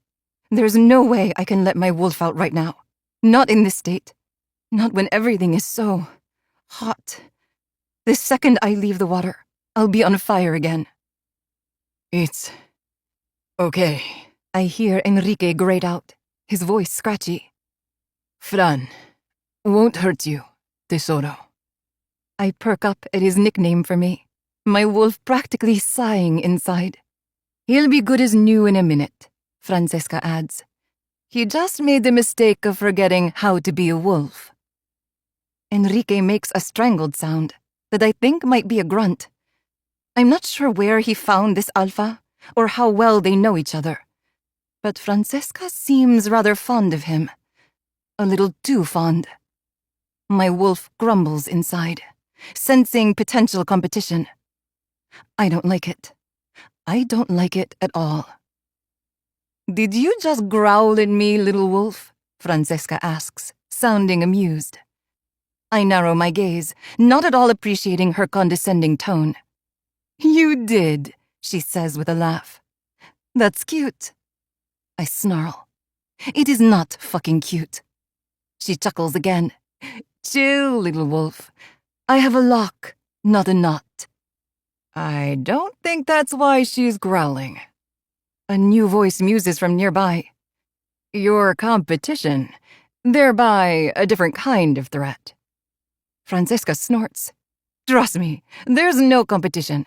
Speaker 1: There's no way I can let my wolf out right now. Not in this state. Not when everything is so hot. The second I leave the water, I'll be on fire again.
Speaker 2: It's okay.
Speaker 1: I hear Enrique grate out, his voice scratchy.
Speaker 2: Fran, won't hurt you, tesoro.
Speaker 1: I perk up at his nickname for me, my wolf practically sighing inside. He'll be good as new in a minute, Francesca adds. He just made the mistake of forgetting how to be a wolf. Enrique makes a strangled sound that I think might be a grunt. I'm not sure where he found this alpha or how well they know each other, but Francesca seems rather fond of him. A little too fond. My wolf grumbles inside, sensing potential competition. I don't like it. I don't like it at all. Did you just growl at me, little wolf? Francesca asks, sounding amused. I narrow my gaze, not at all appreciating her condescending tone. You did, she says with a laugh. That's cute. I snarl. It is not fucking cute. She chuckles again. Chill, little wolf. I have a lock, not a knot.
Speaker 2: I don't think that's why she's growling.
Speaker 1: A new voice muses from nearby.
Speaker 2: Your competition, thereby a different kind of threat.
Speaker 1: Francesca snorts. Trust me, there's no competition.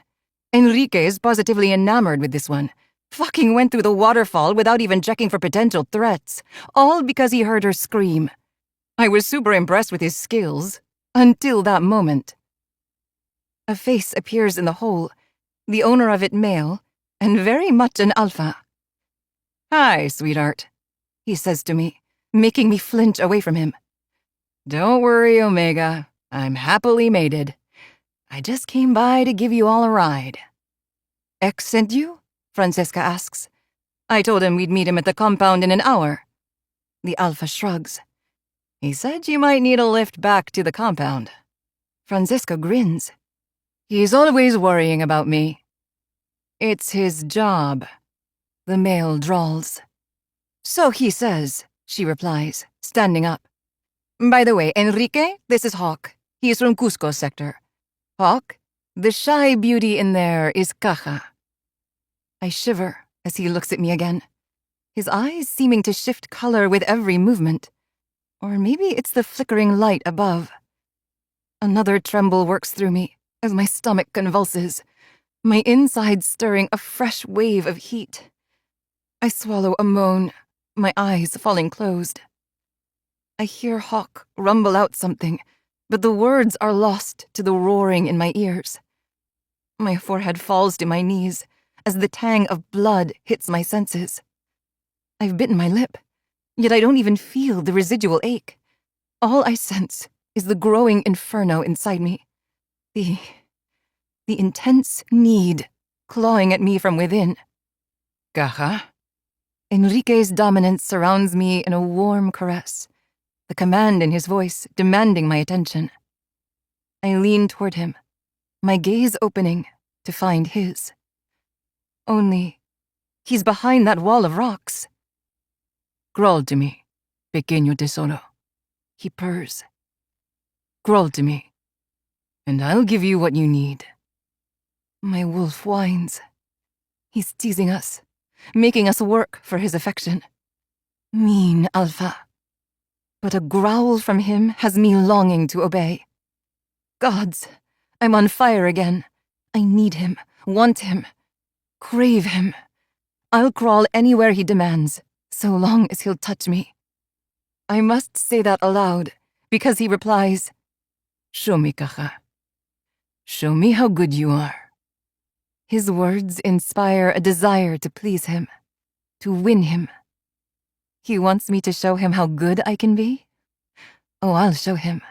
Speaker 1: Enrique is positively enamored with this one. Fucking went through the waterfall without even checking for potential threats, all because he heard her scream. I was super impressed with his skills, until that moment. A face appears in the hole, the owner of it male, and very much an alpha.
Speaker 2: Hi, sweetheart,
Speaker 1: he says to me, making me flinch away from him.
Speaker 2: Don't worry, Omega. I'm happily mated. I just came by to give you all a ride.
Speaker 1: X sent you?
Speaker 2: Francesca asks. I told him we'd meet him at the compound in an hour. The Alpha shrugs. He said you might need a lift back to the compound. Francesca grins. He's always worrying about me. It's his job. The male drawls. So he says, she replies, standing up. By the way, Enrique, this is Hawk. He is from Cusco sector. Hawk, the shy beauty in there is Caja. I shiver as he looks at me again, his eyes seeming to shift color with every movement. Or maybe it's the flickering light above. Another tremble works through me as my stomach convulses, my insides stirring a fresh wave of heat. I swallow a moan, my eyes falling closed. I hear Hawk rumble out something, but the words are lost to the roaring in my ears. My forehead falls to my knees as the tang of blood hits my senses. I've bitten my lip, yet I don't even feel the residual ache. All I sense is the growing inferno inside me. The intense need clawing at me from within. Caja? Enrique's dominance surrounds me in a warm caress, the command in his voice demanding my attention. I lean toward him, my gaze opening to find his. Only, he's behind that wall of rocks. Crawl to me, pequeño tesoro, he purrs. Crawl to me, and I'll give you what you need. My wolf whines. He's teasing us, making us work for his affection. Mean Alpha. But a growl from him has me longing to obey. Gods, I'm on fire again. I need him, want him, crave him. I'll crawl anywhere he demands, so long as he'll touch me. I must say that aloud, because he replies, Show me, Caja. Show me how good you are. His words inspire a desire to please him, to win him. He wants me to show him how good I can be? Oh, I'll show him.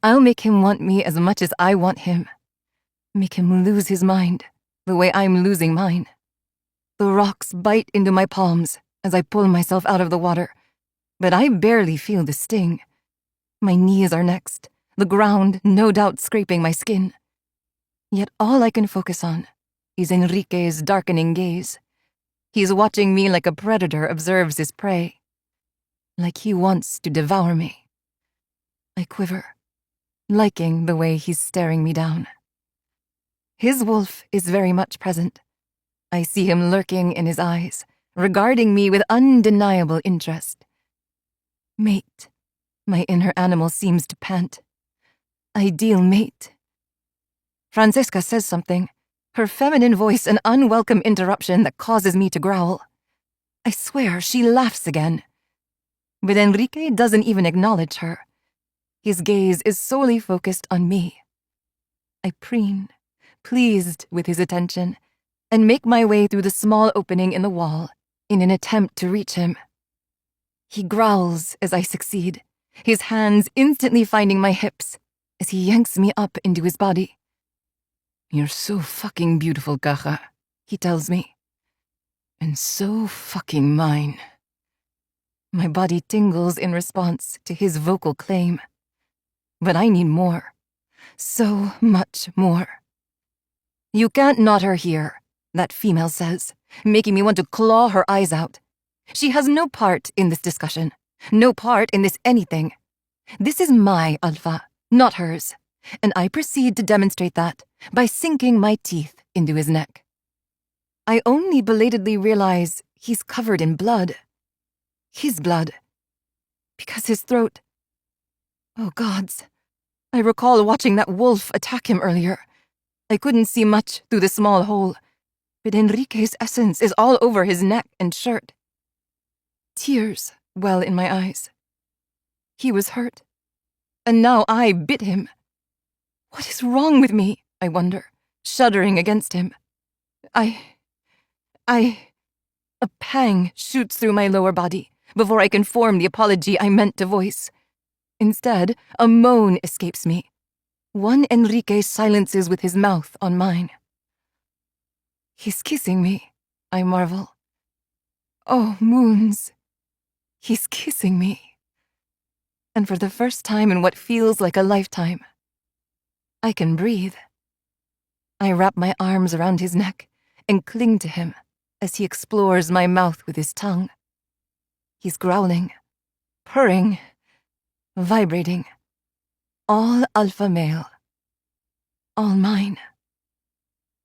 Speaker 2: I'll make him want me as much as I want him. Make him lose his mind, the way I'm losing mine. The rocks bite into my palms as I pull myself out of the water, but I barely feel the sting. My knees are next, the ground no doubt scraping my skin. Yet all I can focus on is Enrique's darkening gaze. He's watching me like a predator observes his prey, like he wants to devour me. I quiver, liking the way he's staring me down. His wolf is very much present. I see him lurking in his eyes, regarding me with undeniable interest. Mate, my inner animal seems to pant. Ideal mate. Francesca says something, her feminine voice an unwelcome interruption that causes me to growl. I swear she laughs again. But Enrique doesn't even acknowledge her. His gaze is solely focused on me. I preen, pleased with his attention, and make my way through the small opening in the wall in an attempt to reach him. He growls as I succeed, his hands instantly finding my hips as he yanks me up into his body. You're so fucking beautiful, Caja, he tells me. And so fucking mine. My body tingles in response to his vocal claim. But I need more. So much more. You can't knot her here, that female says, making me want to claw her eyes out. She has no part in this discussion, no part in this anything. This is my Alpha, not hers, and I proceed to demonstrate that by sinking my teeth into his neck. I only belatedly realize he's covered in blood. His blood. Because his throat... Oh, gods. I recall watching that wolf attack him earlier. I couldn't see much through the small hole, but Enrique's essence is all over his neck and shirt. Tears well in my eyes. He was hurt, and now I bit him. What is wrong with me, I wonder, shuddering against him. A pang shoots through my lower body before I can form the apology I meant to voice. Instead, a moan escapes me. One Enrique silences with his mouth on mine. He's kissing me,
Speaker 1: I marvel. Oh, moons. He's kissing me. And for the first time in what feels like a lifetime, I can breathe. I wrap my arms around his neck and cling to him as he explores my mouth with his tongue. He's growling, purring, vibrating. All alpha male. All mine.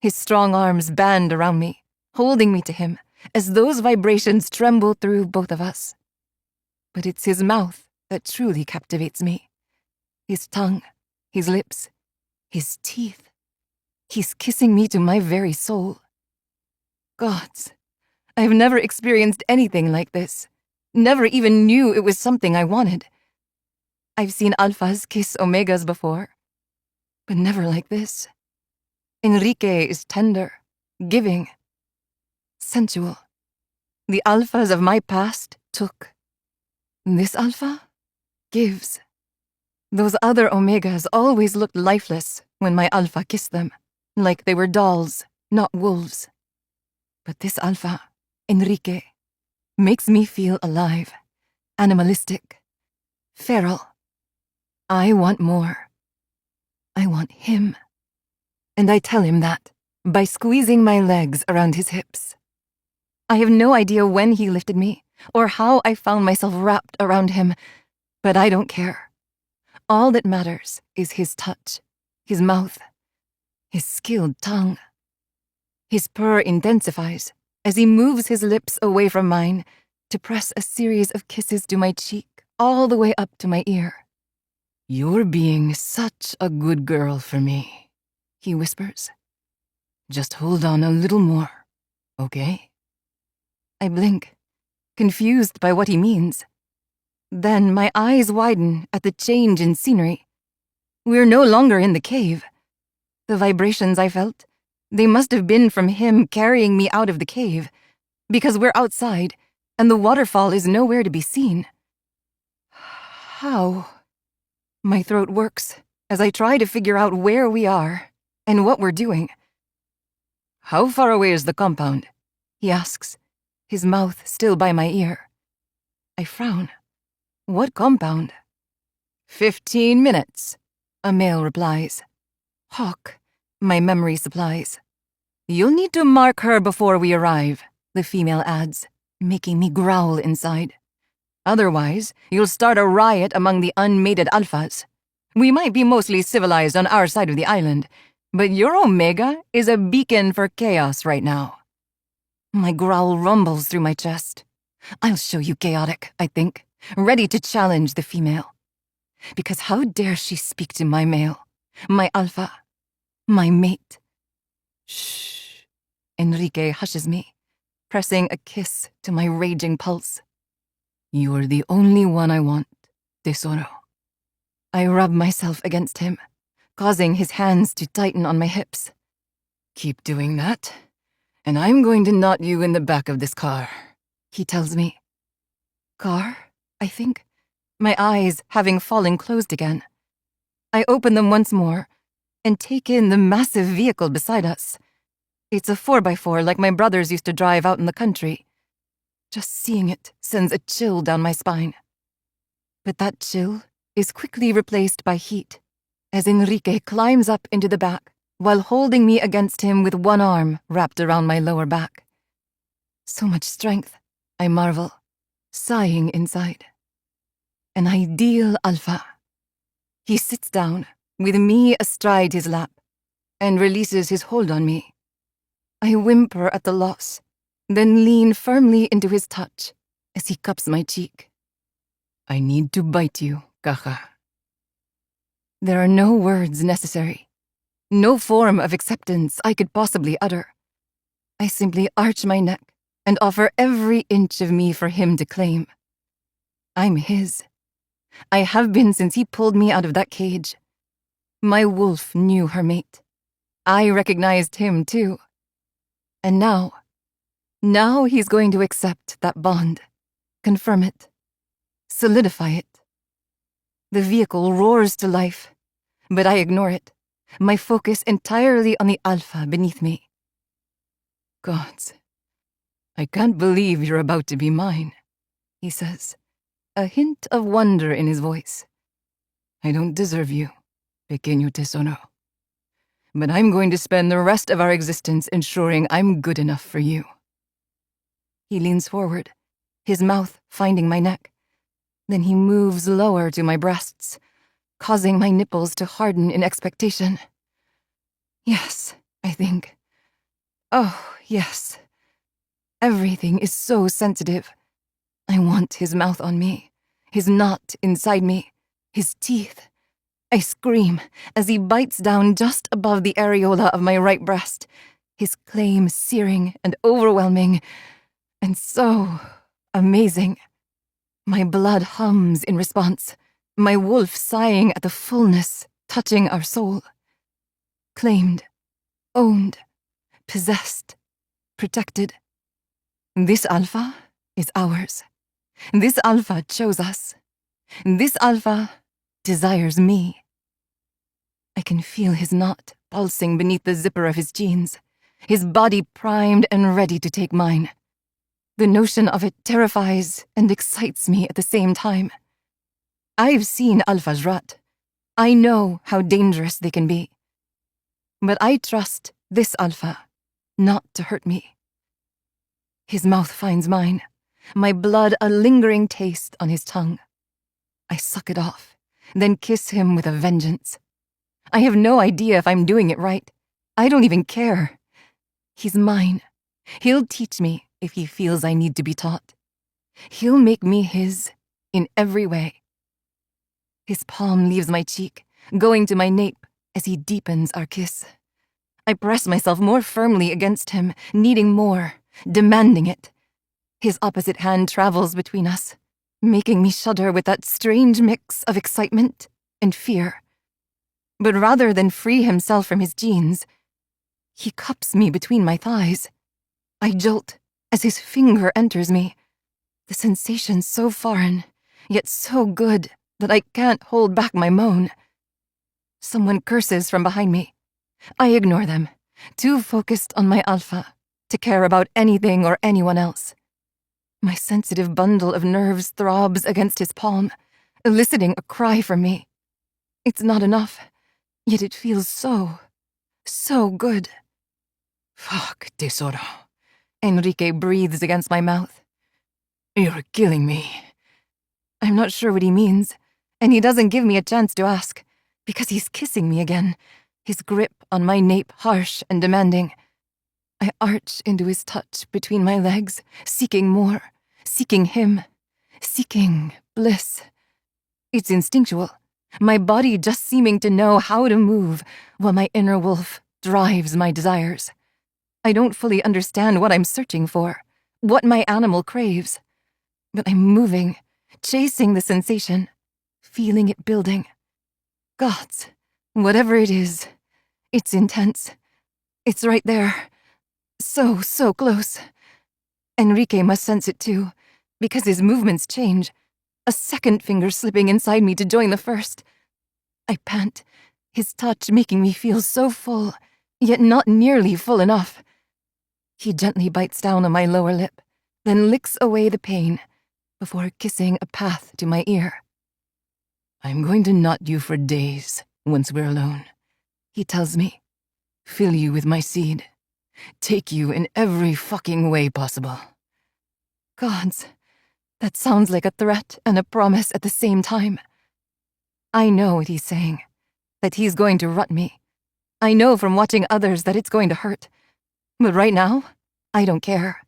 Speaker 1: His strong arms band around me, holding me to him as those vibrations tremble through both of us. But it's his mouth that truly captivates me. His tongue, his lips, his teeth. He's kissing me to my very soul. Gods, I've never experienced anything like this. Never even knew it was something I wanted. I've seen alphas kiss omegas before, but never like this. Enrique is tender, giving, sensual. The alphas of my past took. This alpha gives. Those other omegas always looked lifeless when my alpha kissed them, like they were dolls, not wolves. But this alpha, Enrique, makes me feel alive, animalistic, feral. I want more. I want him. And I tell him that by squeezing my legs around his hips. I have no idea when he lifted me or how I found myself wrapped around him, but I don't care. All that matters is his touch, his mouth, his skilled tongue. His purr intensifies as he moves his lips away from mine to press a series of kisses to my cheek all the way up to my ear. "You're being such a good girl for me," he whispers. "Just hold on a little more, okay?" I blink, confused by what he means. Then my eyes widen at the change in scenery. We're no longer in the cave. The vibrations I felt, they must have been from him carrying me out of the cave, because we're outside and the waterfall is nowhere to be seen. How? My throat works as I try to figure out where we are and what we're doing. "How far away is the compound?" he asks, his mouth still by my ear. I frown. What compound? 15 minutes, a male replies. Hawk, my memory supplies. "You'll need to mark her before we arrive," the female adds, making me growl inside. "Otherwise, you'll start a riot among the unmated alphas. We might be mostly civilized on our side of the island, but your Omega is a beacon for chaos right now." My growl rumbles through my chest. I'll show you chaotic, I think, ready to challenge the female. Because how dare she speak to my male, my alpha, my mate? Shh. Enrique hushes me, pressing a kiss to my raging pulse. "You're the only one I want, tesoro." I rub myself against him, causing his hands to tighten on my hips. "Keep doing that, and I'm going to knot you in the back of this car," he tells me. Car, I think, my eyes having fallen closed again. I open them once more and take in the massive vehicle beside us. It's a 4x4 like my brothers used to drive out in the country. Just seeing it sends a chill down my spine. But that chill is quickly replaced by heat as Enrique climbs up into the back while holding me against him with one arm wrapped around my lower back. So much strength, I marvel, sighing inside. An ideal alpha. He sits down, with me astride his lap, and releases his hold on me. I whimper at the loss, then lean firmly into his touch as he cups my cheek. "I need to bite you, Caja." There are no words necessary, no form of acceptance I could possibly utter. I simply arch my neck and offer every inch of me for him to claim. I'm his. I have been since he pulled me out of that cage. My wolf knew her mate. I recognized him too. And now he's going to accept that bond, confirm it, solidify it. The vehicle roars to life, but I ignore it, my focus entirely on the alpha beneath me. Gods,
Speaker 2: I can't believe you're about to be mine, he says, a hint of wonder in his voice. I don't deserve you, pequeño tesoro. But I'm going to spend the rest of our existence ensuring I'm good enough for you. He leans forward, his mouth finding my neck. Then he moves lower to my breasts, causing my nipples to harden in expectation. Yes, I think. Oh, yes. Everything is so sensitive. I want his mouth on me, his knot inside me, his teeth. I scream as he bites down just above the areola of my right breast, his claim searing and overwhelming, and so amazing. My blood hums in response, my wolf sighing at the fullness touching our soul. Claimed, owned, possessed, protected. This alpha is ours. This alpha chose us. This alpha desires me. I can feel his knot pulsing beneath the zipper of his jeans, his body primed and ready to take mine. The notion of it terrifies and excites me at the same time. I've seen alphas rut. I know how dangerous they can be. But I trust this alpha not to hurt me. His mouth finds mine, my blood a lingering taste on his tongue. I suck it off, then kiss him with a vengeance. I have no idea if I'm doing it right. I don't even care. He's mine. He'll teach me if he feels I need to be taught. He'll make me his in every way. His palm leaves my cheek, going to my nape as he deepens our kiss. I press myself more firmly against him, needing more, demanding it. His opposite hand travels between us, making me shudder with that strange mix of excitement and fear. But rather than free himself from his jeans, he cups me between my thighs. I jolt as his finger enters me, the sensation so foreign, yet so good that I can't hold back my moan. Someone curses from behind me. I ignore them, too focused on my alpha to care about anything or anyone else. My sensitive bundle of nerves throbs against his palm, eliciting a cry from me. It's not enough, yet it feels so good. Fuck, tesoro. Enrique breathes against my mouth. You're killing me. I'm not sure what he means, and he doesn't give me a chance to ask, because he's kissing me again, his grip on my nape harsh and demanding. I arch into his touch between my legs, seeking more, seeking him, seeking bliss. It's instinctual, my body just seeming to know how to move while my inner wolf drives my desires. I don't fully understand what I'm searching for, what my animal craves, but I'm moving, chasing the sensation, feeling it building. Gods, whatever it is, it's intense. It's right there. So close. Enrique must sense it too, because his movements change, a second finger slipping inside me to join the first. I pant, his touch making me feel so full, yet not nearly full enough. He gently bites down on my lower lip, then licks away the pain, before kissing a path to my ear. I'm going to knot you for days once we're alone, he tells me. Fill you with my seed. Take you in every fucking way possible. Gods, that sounds like a threat and a promise at the same time. I know what he's saying, that he's going to rut me. I know from watching others that it's going to hurt. But right now, I don't care.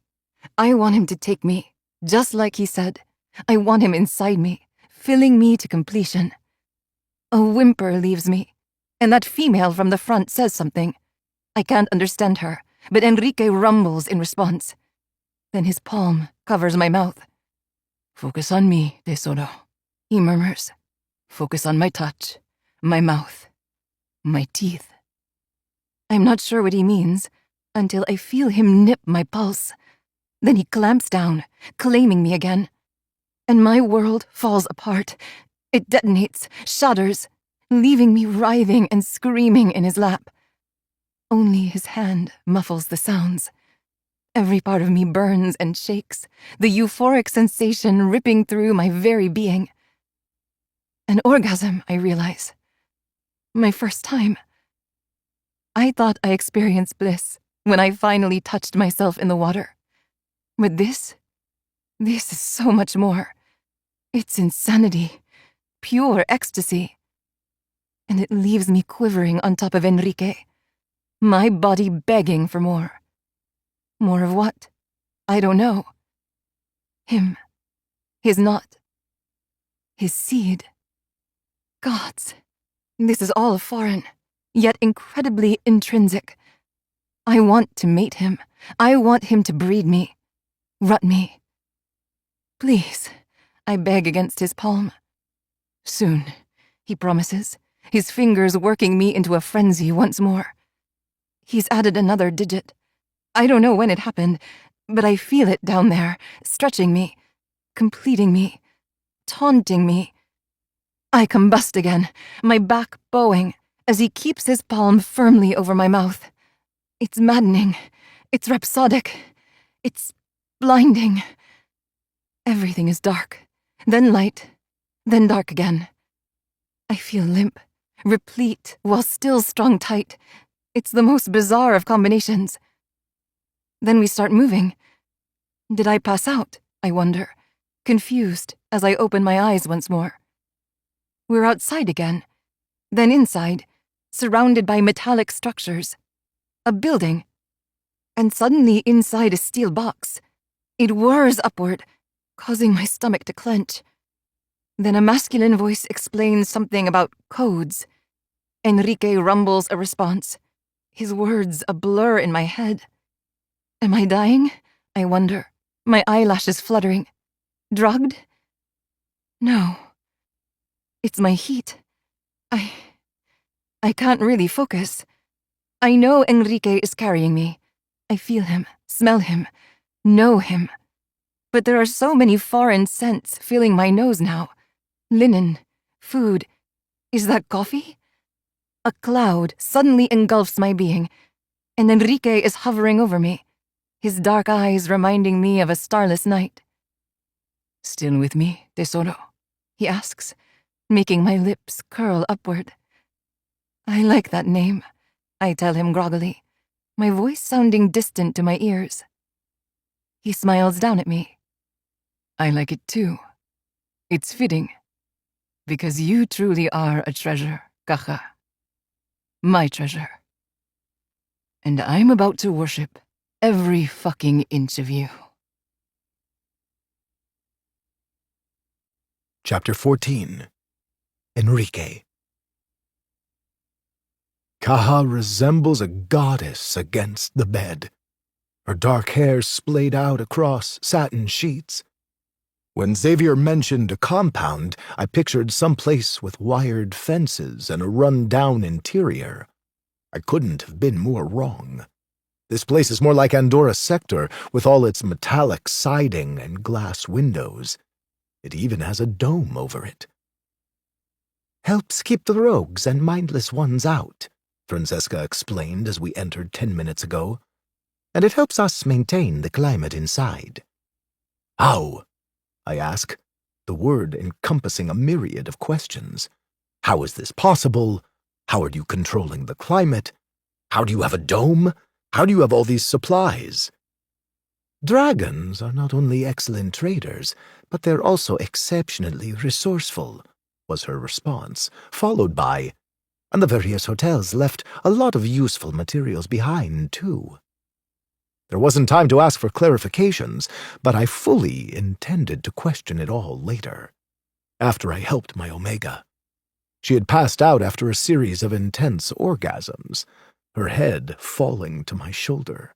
Speaker 2: I want him to take me, just like he said. I want him inside me, filling me to completion. A whimper leaves me, and that female from the front says something. I can't understand her, but Enrique rumbles in response. Then his palm covers my mouth. Focus on me, tesoro, he murmurs. Focus on my touch, my mouth, my teeth. I'm not sure what he means until I feel him nip my pulse. Then he clamps down, claiming me again. And my world falls apart. It detonates, shudders, leaving me writhing and screaming in his lap. Only his hand muffles the sounds.
Speaker 1: Every part of me burns and shakes, the euphoric sensation ripping through my very being. An orgasm, I realize. My first time. I thought I experienced bliss when I finally touched myself in the water. But this is so much more. It's insanity, pure ecstasy. And it leaves me quivering on top of Enrique, my body begging for more. More of what? I don't know. Him. His knot. His seed. Gods, this is all foreign, yet incredibly intrinsic. I want to mate him. I want him to breed me. Rut me. Please, I beg against his palm. Soon, he promises, his fingers working me into a frenzy once more. He's added another digit. I don't know when it happened, but I feel it down there, stretching me, completing me, taunting me. I combust again, my back bowing, as he keeps his palm firmly over my mouth. It's maddening. It's rhapsodic. It's blinding. Everything is dark, then light, then dark again. I feel limp, replete, while still strung tight. It's the most bizarre of combinations. Then we start moving. Did I pass out, I wonder, confused as I open my eyes once more. We're outside again, then inside, surrounded by metallic structures. A building. And suddenly inside a steel box. It whirs upward, causing my stomach to clench. Then a masculine voice explains something about codes. Enrique rumbles a response, his words a blur in my head. Am I dying? I wonder, my eyelashes fluttering. Drugged? No. It's my heat. I can't really focus. I know Enrique is carrying me. I feel him, smell him, know him. But there are so many foreign scents filling my nose now. Linen, food. Is that coffee? A cloud suddenly engulfs my being, and Enrique is hovering over me, his dark eyes reminding me of a starless night. Still with me, tesoro? He asks, making my lips curl upward. I like that name, I tell him groggily, my voice sounding distant to my ears. He smiles down at me. I like it too. It's fitting, because you truly are a treasure, Caja. My treasure. And I'm about to worship every fucking inch of you.
Speaker 3: Chapter 14. Enrique. Caja resembles a goddess against the bed, her dark hair splayed out across satin sheets. When Xavier mentioned a compound, I pictured some place with wired fences and a run-down interior. I couldn't have been more wrong. This place is more like Andorra Sector, with all its metallic siding and glass windows. It even has a dome over it. Helps keep the rogues and mindless ones out, Francesca explained as we entered 10 minutes ago. And it helps us maintain the climate inside. How? I ask, the word encompassing a myriad of questions. How is this possible? How are you controlling the climate? How do you have a dome? How do you have all these supplies? Dragons are not only excellent traders, but they're also exceptionally resourceful, was her response, followed by, and the various hotels left a lot of useful materials behind, too. There wasn't time to ask for clarifications, but I fully intended to question it all later, after I helped my Omega. She had passed out after a series of intense orgasms, her head falling to my shoulder.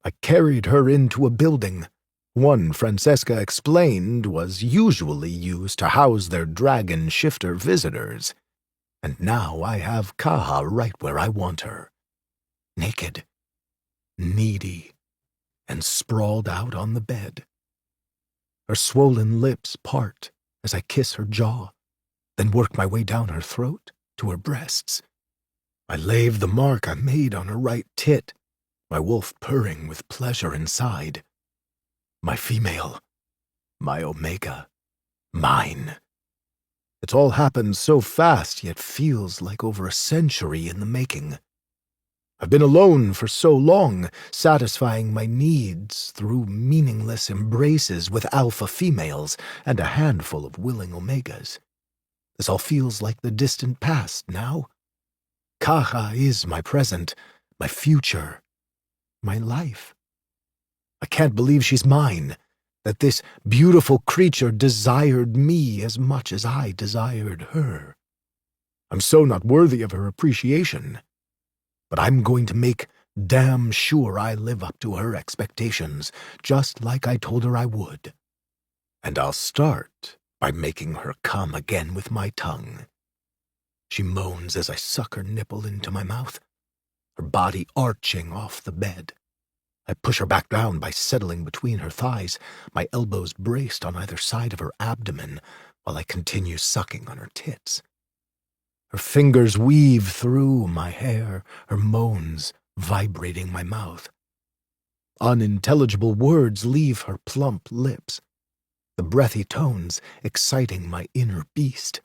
Speaker 3: I carried her into a building. One, Francesca explained, was usually used to house their dragon shifter visitors. And now I have Caja right where I want her. Naked, needy, and sprawled out on the bed. Her swollen lips part as I kiss her jaw, then work my way down her throat to her breasts. I lave the mark I made on her right tit, my wolf purring with pleasure inside. My female, my Omega, mine. It's all happened so fast, yet feels like over a century in the making. I've been alone for so long, satisfying my needs through meaningless embraces with alpha females and a handful of willing Omegas. This all feels like the distant past now. Kaha is my present, my future, my life. I can't believe she's mine, that this beautiful creature desired me as much as I desired her. I'm so not worthy of her appreciation. But I'm going to make damn sure I live up to her expectations, just like I told her I would. And I'll start by making her come again with my tongue. She moans as I suck her nipple into my mouth, her body arching off the bed. I push her back down by settling between her thighs, my elbows braced on either side of her abdomen, while I continue sucking on her tits. Her fingers weave through my hair, her moans vibrating my mouth. Unintelligible words leave her plump lips, the breathy tones exciting my inner beast.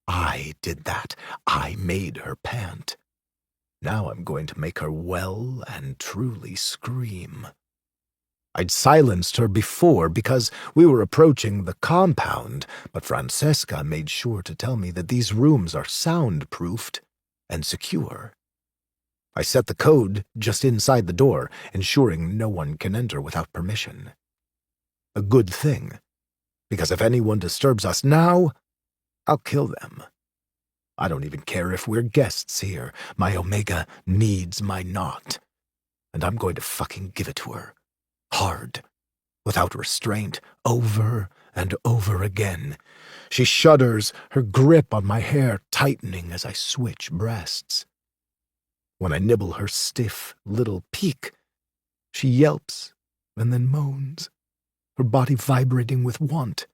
Speaker 3: I did that. I made her pant. Now I'm going to make her well and truly scream. I'd silenced her before because we were approaching the compound, but Francesca made sure to tell me that these rooms are soundproofed and secure. I set the code just inside the door, ensuring no one can enter without permission. A good thing, because if anyone disturbs us now, I'll kill them. I don't even care if we're guests here. My Omega needs my knot, and I'm going to fucking give it to her. Hard, without restraint, over and over again. She shudders, her grip on my hair tightening as I switch breasts. When I nibble her stiff little peak, she yelps and then moans, her body vibrating with want.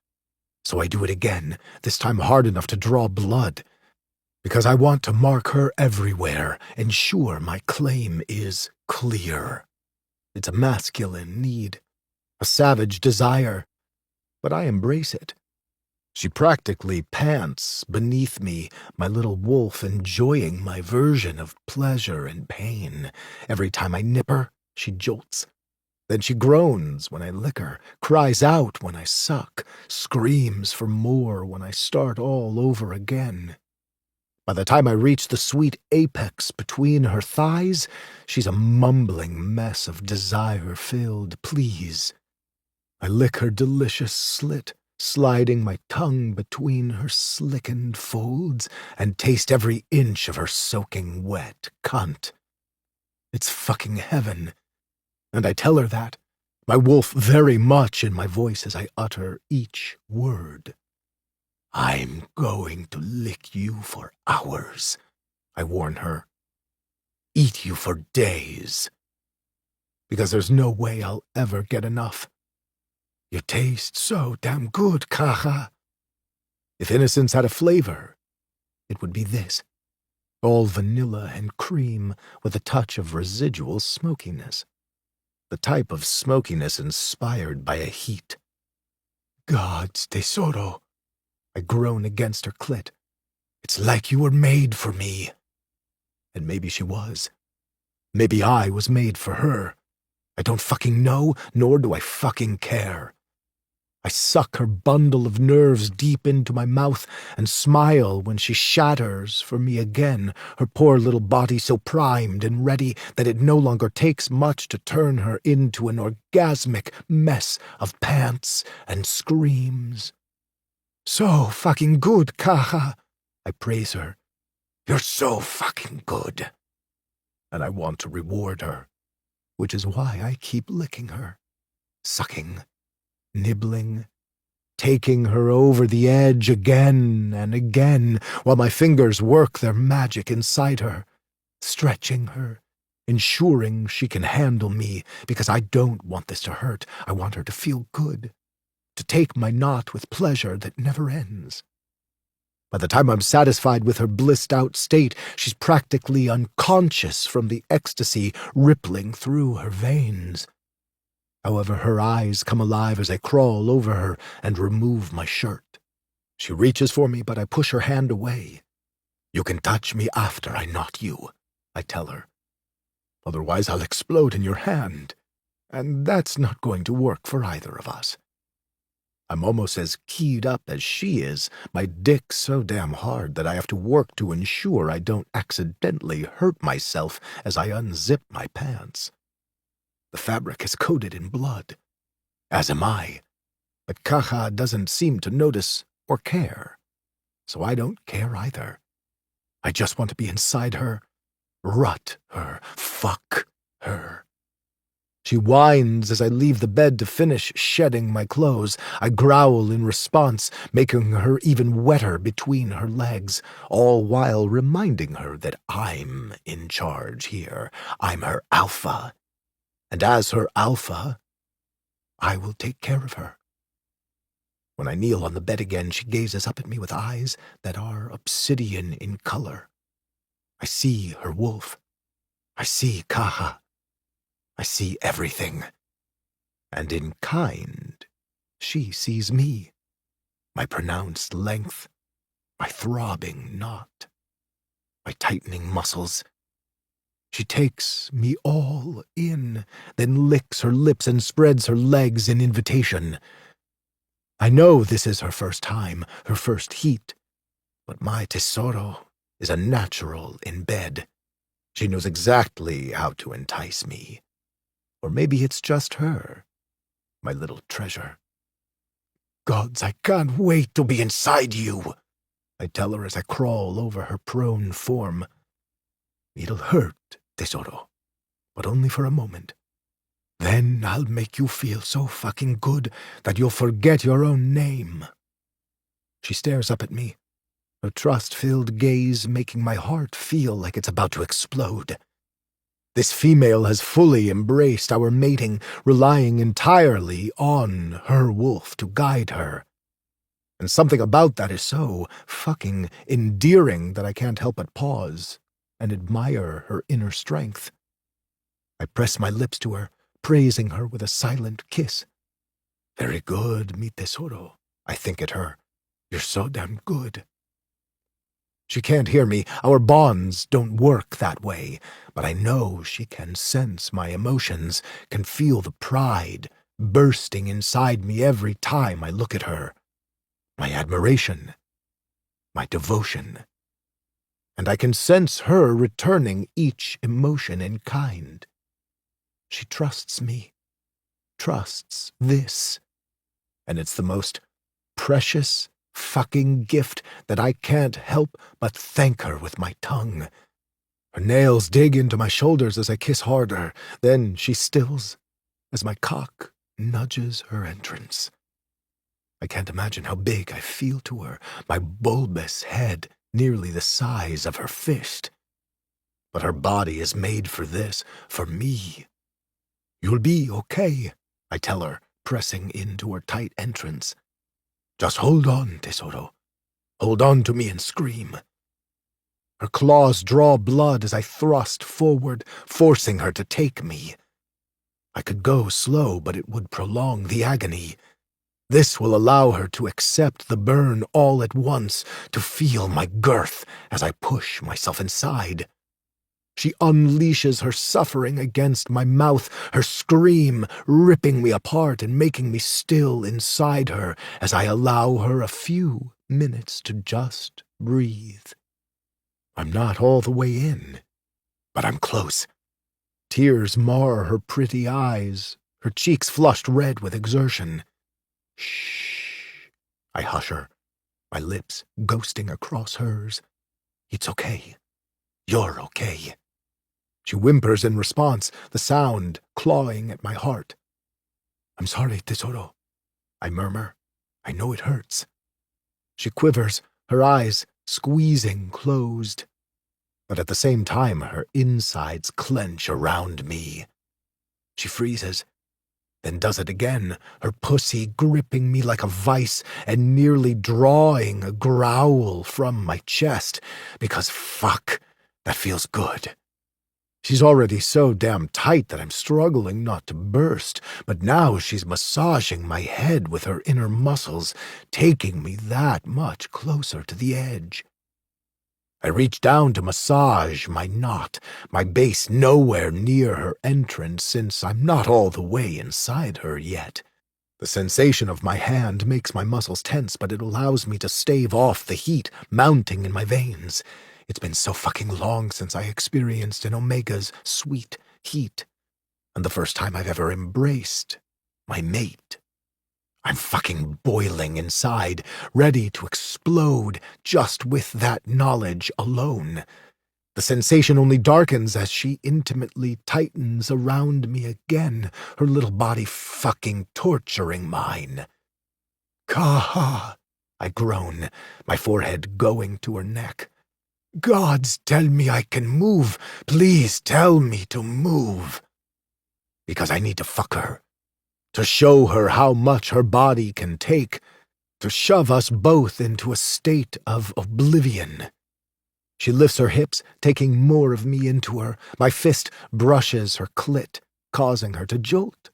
Speaker 3: So I do it again, this time hard enough to draw blood, because I want to mark her everywhere, ensure my claim is clear. It's a masculine need, a savage desire, but I embrace it. She practically pants beneath me, my little wolf enjoying my version of pleasure and pain. Every time I nip her, she jolts. Then she groans when I lick her, cries out when I suck, screams for more when I start all over again. By the time I reach the sweet apex between her thighs, she's a mumbling mess of desire-filled pleas. I lick her delicious slit, sliding my tongue between her slickened folds, and taste every inch of her soaking wet cunt. It's fucking heaven, and I tell her that, my wolf very much in my voice as I utter each word. I'm going to lick you for hours, I warn her. Eat you for days. Because there's no way I'll ever get enough. You taste so damn good, Kaha. If innocence had a flavor, it would be this. All vanilla and cream with a touch of residual smokiness. The type of smokiness inspired by a heat. God's tesoro. I groan against her clit. It's like you were made for me. And maybe she was. Maybe I was made for her. I don't fucking know, nor do I fucking care. I suck her bundle of nerves deep into my mouth and smile when she shatters for me again, her poor little body so primed and ready that it no longer takes much to turn her into an orgasmic mess of pants and screams. So fucking good, Kaha, I praise her. You're so fucking good. And I want to reward her, which is why I keep licking her, sucking, nibbling, taking her over the edge again and again while my fingers work their magic inside her, stretching her, ensuring she can handle me because I don't want this to hurt. I want her to feel good, to take my knot with pleasure that never ends. By the time I'm satisfied with her blissed-out state, she's practically unconscious from the ecstasy rippling through her veins. However, her eyes come alive as I crawl over her and remove my shirt. She reaches for me, but I push her hand away. "You can touch me after I knock you," I tell her. "Otherwise I'll explode in your hand, and that's not going to work for either of us." I'm almost as keyed up as she is, my dick so damn hard that I have to work to ensure I don't accidentally hurt myself as I unzip my pants. The fabric is coated in blood, as am I, but Caja doesn't seem to notice or care, so I don't care either. I just want to be inside her, rut her, fuck her. She whines as I leave the bed to finish shedding my clothes. I growl in response, making her even wetter between her legs, all while reminding her that I'm in charge here. I'm her alpha. And as her alpha, I will take care of her. When I kneel on the bed again, she gazes up at me with eyes that are obsidian in color. I see her wolf. I see Caja. I see everything. And in kind, she sees me, my pronounced length, my throbbing knot, my tightening muscles. She takes me all in, then licks her lips and spreads her legs in invitation. I know this is her first time, her first heat, but my tesoro is a natural in bed. She knows exactly how to entice me. Or maybe it's just her, my little treasure. "Gods, I can't wait to be inside you," I tell her as I crawl over her prone form. "It'll hurt, tesoro, but only for a moment. Then I'll make you feel so fucking good that you'll forget your own name." She stares up at me, her trust-filled gaze making my heart feel like it's about to explode. This female has fully embraced our mating, relying entirely on her wolf to guide her. And something about that is so fucking endearing that I can't help but pause and admire her inner strength. I press my lips to her, praising her with a silent kiss. "Very good, mi tesoro," I think at her. "You're so damn good." She can't hear me, our bonds don't work that way, but I know she can sense my emotions, can feel the pride bursting inside me every time I look at her. My admiration, my devotion. And I can sense her returning each emotion in kind. She trusts me, trusts this, and it's the most precious fucking gift that I can't help but thank her with my tongue. Her nails dig into my shoulders as I kiss harder, then she stills as my cock nudges her entrance. I can't imagine how big I feel to her, my bulbous head nearly the size of her fist. But her body is made for this, for me. "You'll be okay," I tell her, pressing into her tight entrance. "Just hold on, tesoro. Hold on to me and scream." Her claws draw blood as I thrust forward, forcing her to take me. I could go slow, but it would prolong the agony. This will allow her to accept the burn all at once, to feel my girth as I push myself inside. She unleashes her suffering against my mouth, her scream ripping me apart and making me still inside her as I allow her a few minutes to just breathe. I'm not all the way in, but I'm close. Tears mar her pretty eyes, her cheeks flushed red with exertion. "Shh," I hush her, my lips ghosting across hers. "It's okay. You're okay." She whimpers in response, the sound clawing at my heart. "I'm sorry, tesoro," I murmur. "I know it hurts." She quivers, her eyes squeezing closed. But at the same time, her insides clench around me. She freezes, then does it again, her pussy gripping me like a vice and nearly drawing a growl from my chest, because fuck, that feels good. She's already so damn tight that I'm struggling not to burst, but now she's massaging my head with her inner muscles, taking me that much closer to the edge. I reach down to massage my knot, my base nowhere near her entrance since I'm not all the way inside her yet. The sensation of my hand makes my muscles tense, but it allows me to stave off the heat mounting in my veins. It's been so fucking long since I experienced an Omega's sweet heat, and the first time I've ever embraced my mate. I'm fucking boiling inside, ready to explode just with that knowledge alone. The sensation only darkens as she intimately tightens around me again, her little body fucking torturing mine. Kaha, I groan, my forehead going to her neck. Gods, tell me I can move. Please tell me to move. Because I need to fuck her. To show her how much her body can take. To shove us both into a state of oblivion. She lifts her hips, taking more of me into her. My fist brushes her clit, causing her to jolt.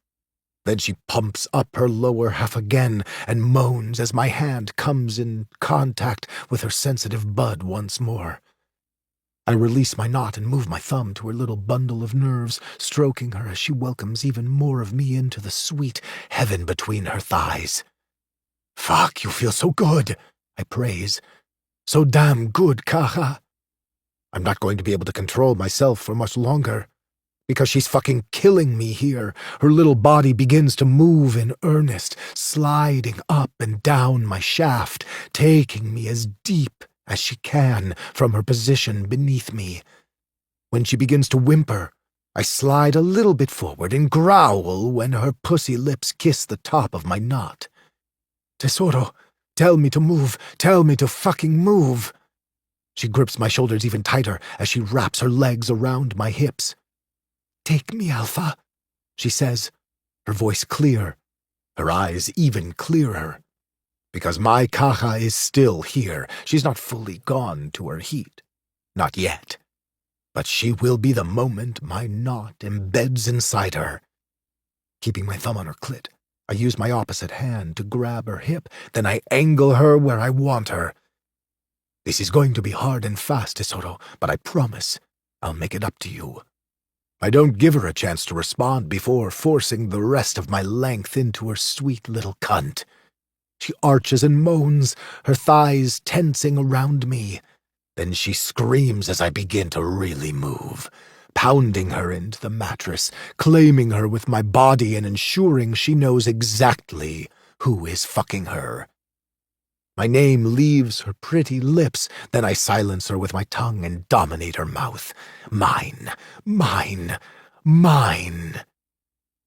Speaker 3: Then she pumps up her lower half again and moans as my hand comes in contact with her sensitive bud once more. I release my knot and move my thumb to her little bundle of nerves, stroking her as she welcomes even more of me into the sweet heaven between her thighs. Fuck, you feel so good, I praise. So damn good, Kaha. I'm not going to be able to control myself for much longer. Because she's fucking killing me here. Her little body begins to move in earnest, sliding up and down my shaft, taking me as deep as she can from her position beneath me. When she begins to whimper, I slide a little bit forward and growl when her pussy lips kiss the top of my knot. Tesoro, tell me to move. Tell me to fucking move. She grips my shoulders even tighter as she wraps her legs around my hips. Take me, Alpha, she says, her voice clear, her eyes even clearer. Because my Kaha is still here. She's not fully gone to her heat. Not yet. But she will be the moment my knot embeds inside her. Keeping my thumb on her clit, I use my opposite hand to grab her hip, then I angle her where I want her. This is going to be hard and fast, Tesoro, but I promise I'll make it up to you. I don't give her a chance to respond before forcing the rest of my length into her sweet little cunt. She arches and moans, her thighs tensing around me. Then she screams as I begin to really move, pounding her into the mattress, claiming her with my body and ensuring she knows exactly who is fucking her. My name leaves her pretty lips, then I silence her with my tongue and dominate her mouth. Mine, mine, mine.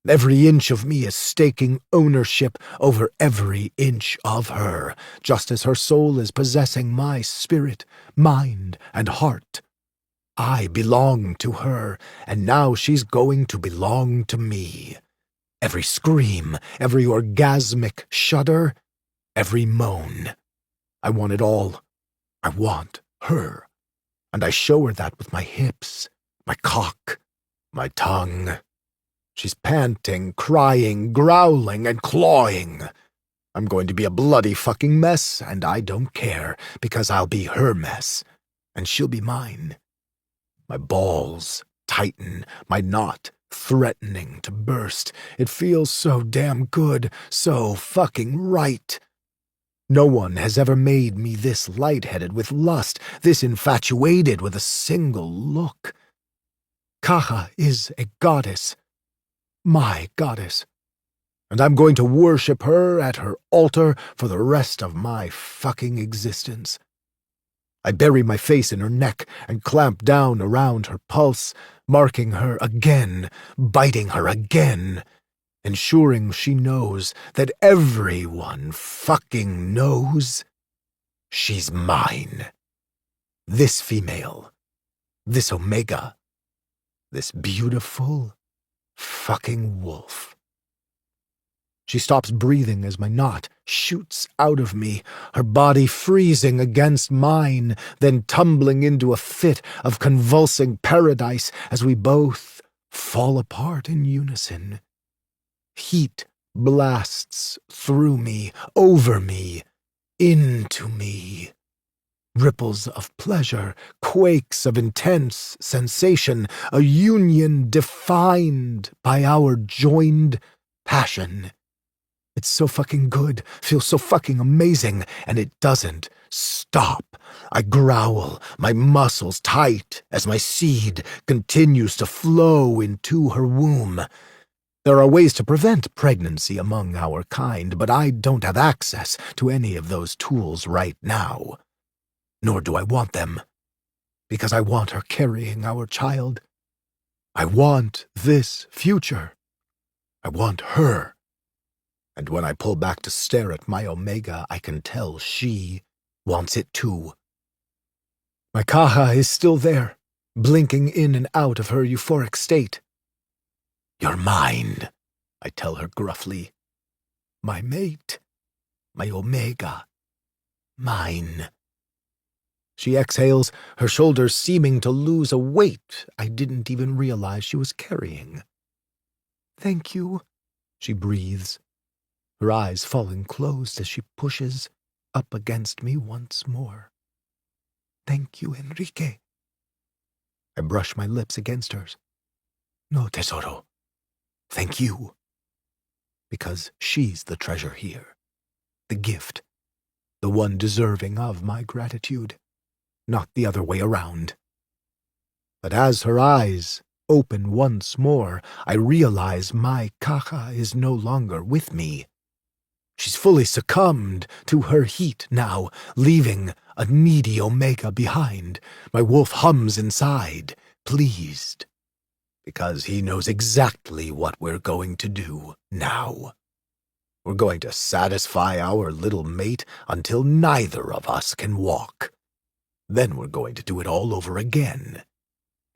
Speaker 3: Every inch of me is staking ownership over every inch of her, just as her soul is possessing my spirit, mind, and heart. I belong to her, and now she's going to belong to me. Every scream, every orgasmic shudder, every moan. I want it all. I want her. And I show her that with my hips, my cock, my tongue. She's panting, crying, growling, and clawing. I'm going to be a bloody fucking mess, and I don't care, because I'll be her mess, and she'll be mine. My balls tighten, my knot threatening to burst. It feels so damn good, so fucking right. No one has ever made me this lightheaded with lust, this infatuated with a single look. Kaha is a goddess. My goddess. And I'm going to worship her at her altar for the rest of my fucking existence. I bury my face in her neck and clamp down around her pulse, marking her again, biting her again, ensuring she knows that everyone fucking knows she's mine. This female, this Omega, this beautiful fucking wolf. She stops breathing as my knot shoots out of me, her body freezing against mine, then tumbling into a fit of convulsing paradise as we both fall apart in unison. Heat blasts through me, over me, into me. Ripples of pleasure, quakes of intense sensation, a union defined by our joined passion. It's so fucking good, feels so fucking amazing, and it doesn't stop. I growl, my muscles tight as my seed continues to flow into her womb. There are ways to prevent pregnancy among our kind, but I don't have access to any of those tools right now. Nor do I want them, because I want her carrying our child. I want this future. I want her. And when I pull back to stare at my Omega, I can tell she wants it too. My Kaha is still there, blinking in and out of her euphoric state. You're mine, I tell her gruffly. My mate, my Omega, mine. She exhales, her shoulders seeming to lose a weight I didn't even realize she was carrying. Thank you, she breathes, her eyes falling closed as she pushes up against me once more. Thank you, Enrique. I brush my lips against hers. No, tesoro. Thank you. Because she's the treasure here, the gift, the one deserving of my gratitude, not the other way around. But as her eyes open once more, I realize my Kaha is no longer with me. She's fully succumbed to her heat now, leaving a needy Omega behind. My wolf hums inside, pleased, because he knows exactly what we're going to do now. We're going to satisfy our little mate until neither of us can walk. Then we're going to do it all over again,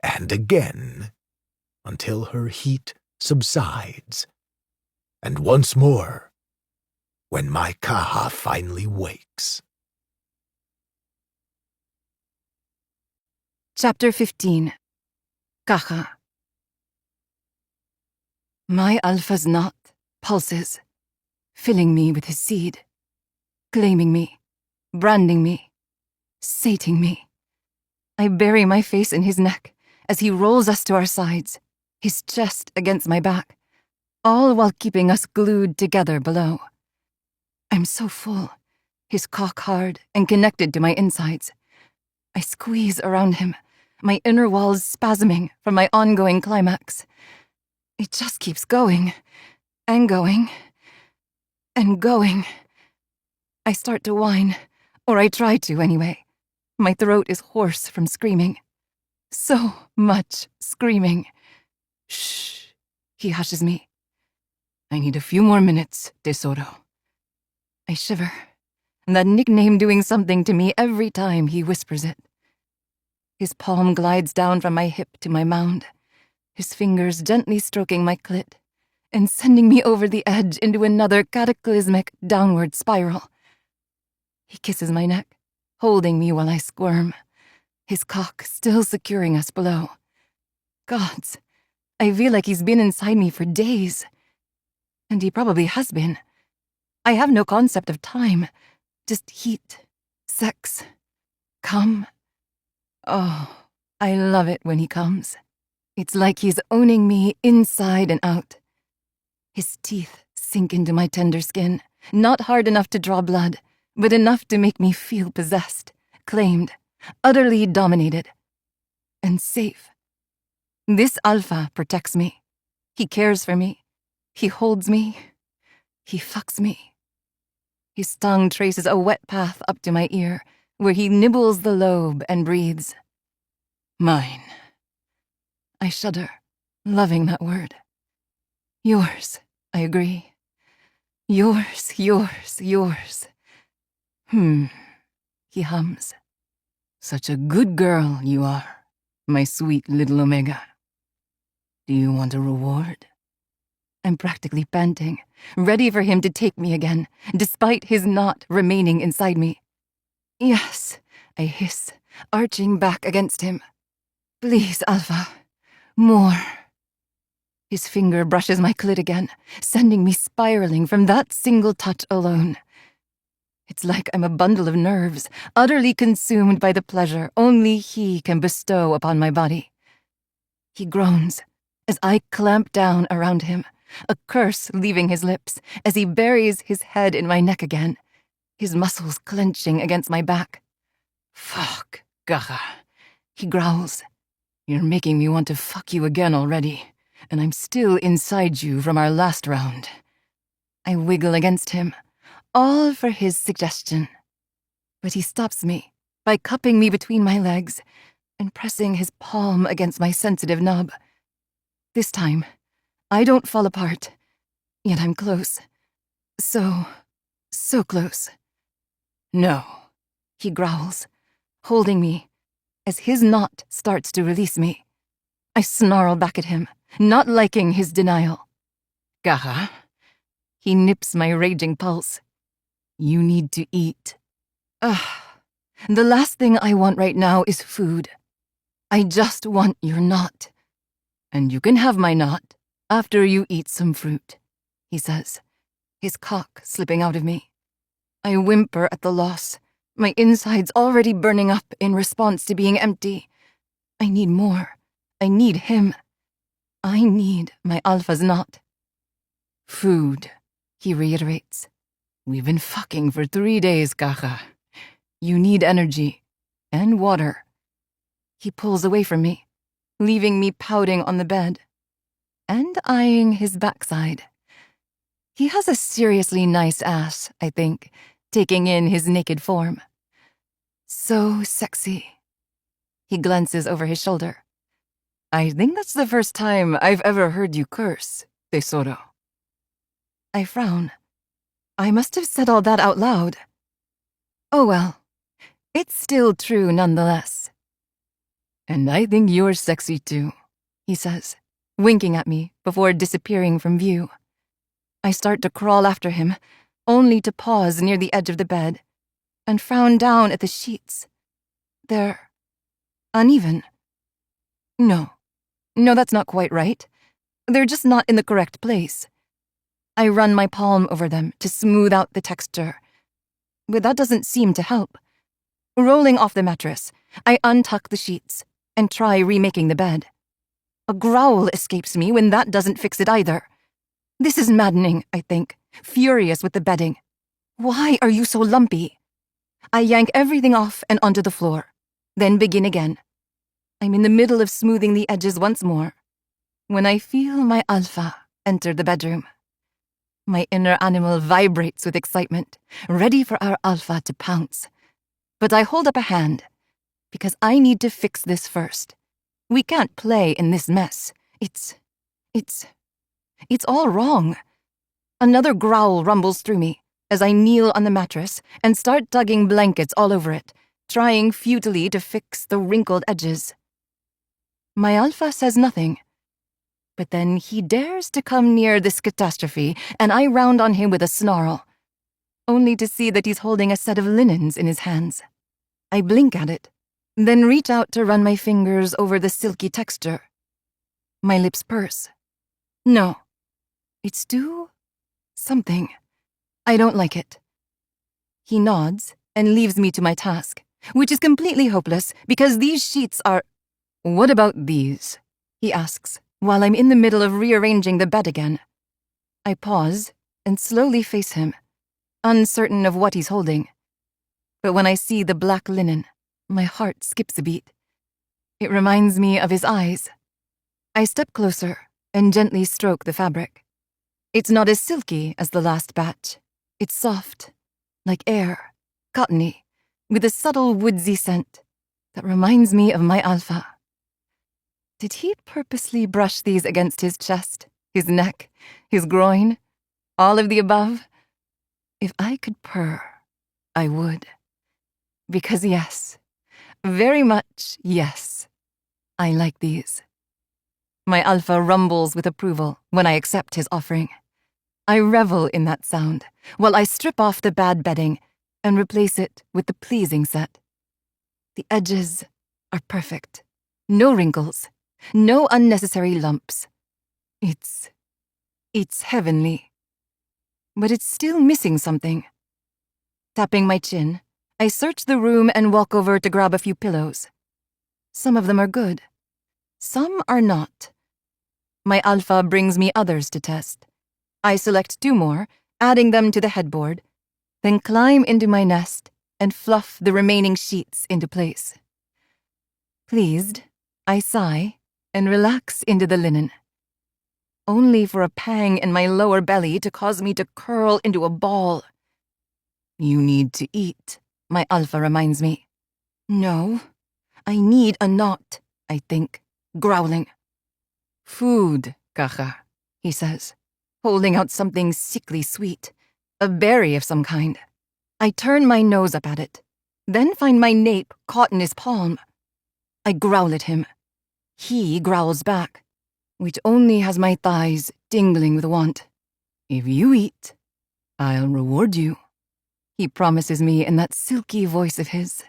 Speaker 3: and again, until her heat subsides. And once more, when my Kaha finally wakes.
Speaker 1: Chapter 15. Kaha. My Alpha's knot pulses, filling me with his seed, claiming me, branding me, sating me. I bury my face in his neck as he rolls us to our sides, his chest against my back, all while keeping us glued together below. I'm so full, his cock hard and connected to my insides. I squeeze around him, my inner walls spasming from my ongoing climax. It just keeps going, and going, and going. I start to whine, or I try to anyway. My throat is hoarse from screaming. So much screaming. Shh, he hushes me. I need a few more minutes, tesoro. I shiver, that nickname doing something to me every time he whispers it. His palm glides down from my hip to my mound, his fingers gently stroking my clit and sending me over the edge into another cataclysmic downward spiral. He kisses my neck, holding me while I squirm, his cock still securing us below. Gods, I feel like he's been inside me for days. And he probably has been. I have no concept of time, just heat, sex, come. Oh, I love it when he comes. It's like he's owning me inside and out. His teeth sink into my tender skin, not hard enough to draw blood, but enough to make me feel possessed, claimed, utterly dominated, and safe. This Alpha protects me. He cares for me. He holds me. He fucks me. His tongue traces a wet path up to my ear, where he nibbles the lobe and breathes. Mine. I shudder, loving that word. Yours, I agree. Yours, yours, yours. He hums. Such a good girl you are, my sweet little Omega. Do you want a reward? I'm practically panting, ready for him to take me again, despite his not remaining inside me. Yes, I hiss, arching back against him. Please, Alpha. More. His finger brushes my clit again, sending me spiraling from that single touch alone. It's like I'm a bundle of nerves, utterly consumed by the pleasure only he can bestow upon my body. He groans as I clamp down around him, a curse leaving his lips as he buries his head in my neck again, his muscles clenching against my back. Fuck, Gacha, he growls. You're making me want to fuck you again already, and I'm still inside you from our last round. I wiggle against him, all for his suggestion. But he stops me by cupping me between my legs and pressing his palm against my sensitive knob. This time, I don't fall apart, yet I'm close. So close. No, he growls, holding me as his knot starts to release me. I snarl back at him, not liking his denial. Gacha. He nips my raging pulse. You need to eat. The last thing I want right now is food. I just want your knot. And you can have my knot after you eat some fruit, he says, his cock slipping out of me. I whimper at the loss, my insides already burning up in response to being empty. I need more. I need him. I need my Alpha's knot. Food, he reiterates. We've been fucking for 3 days, Gacha. You need energy and water. He pulls away from me, leaving me pouting on the bed and eyeing his backside. He has a seriously nice ass, I think, taking in his naked form. So sexy. He glances over his shoulder. I think that's the first time I've ever heard you curse, Tesoro. I frown. I must have said all that out loud. Oh well, it's still true nonetheless. And I think you're sexy too, he says, winking at me before disappearing from view. I start to crawl after him, only to pause near the edge of the bed and frown down at the sheets. They're uneven. No, that's not quite right. They're just not in the correct place. I run my palm over them to smooth out the texture, but that doesn't seem to help. Rolling off the mattress, I untuck the sheets and try remaking the bed. A growl escapes me when that doesn't fix it either. This is maddening, I think, furious with the bedding. Why are you so lumpy? I yank everything off and onto the floor, then begin again. I'm in the middle of smoothing the edges once more, when I feel my Alpha enter the bedroom. My inner animal vibrates with excitement, ready for our Alpha to pounce. But I hold up a hand, because I need to fix this first. We can't play in this mess. It's all wrong. Another growl rumbles through me as I kneel on the mattress and start tugging blankets all over it, trying futilely to fix the wrinkled edges. My Alpha says nothing, but then he dares to come near this catastrophe, and I round on him with a snarl, only to see that he's holding a set of linens in his hands. I blink at it, then reach out to run my fingers over the silky texture. My lips purse. No, it's too something. I don't like it. He nods and leaves me to my task, which is completely hopeless because these sheets are... What about these? He asks, while I'm in the middle of rearranging the bed again. I pause and slowly face him, uncertain of what he's holding. But when I see the black linen, my heart skips a beat. It reminds me of his eyes. I step closer and gently stroke the fabric. It's not as silky as the last batch. It's soft, like air, cottony, with a subtle woodsy scent that reminds me of my Alpha. Did he purposely brush these against his chest, his neck, his groin, all of the above? If I could purr, I would. Because yes, very much yes, I like these. My alpha rumbles with approval when I accept his offering. I revel in that sound while I strip off the bad bedding and replace it with the pleasing set. The edges are perfect. No wrinkles, no unnecessary lumps. It's heavenly. But it's still missing something. Tapping my chin, I search the room and walk over to grab a few pillows. Some of them are good. Some are not. My alpha brings me others to test. I select 2 more, adding them to the headboard, then climb into my nest and fluff the remaining sheets into place. Pleased, I sigh and relax into the linen, only for a pang in my lower belly to cause me to curl into a ball. You need to eat, my alpha reminds me. No, I need a knot, I think, growling. Food, Caja, he says, holding out something sickly sweet, a berry of some kind. I turn my nose up at it, then find my nape caught in his palm. I growl at him. He growls back, which only has my thighs tingling with want. If you eat, I'll reward you, he promises me in that silky voice of his.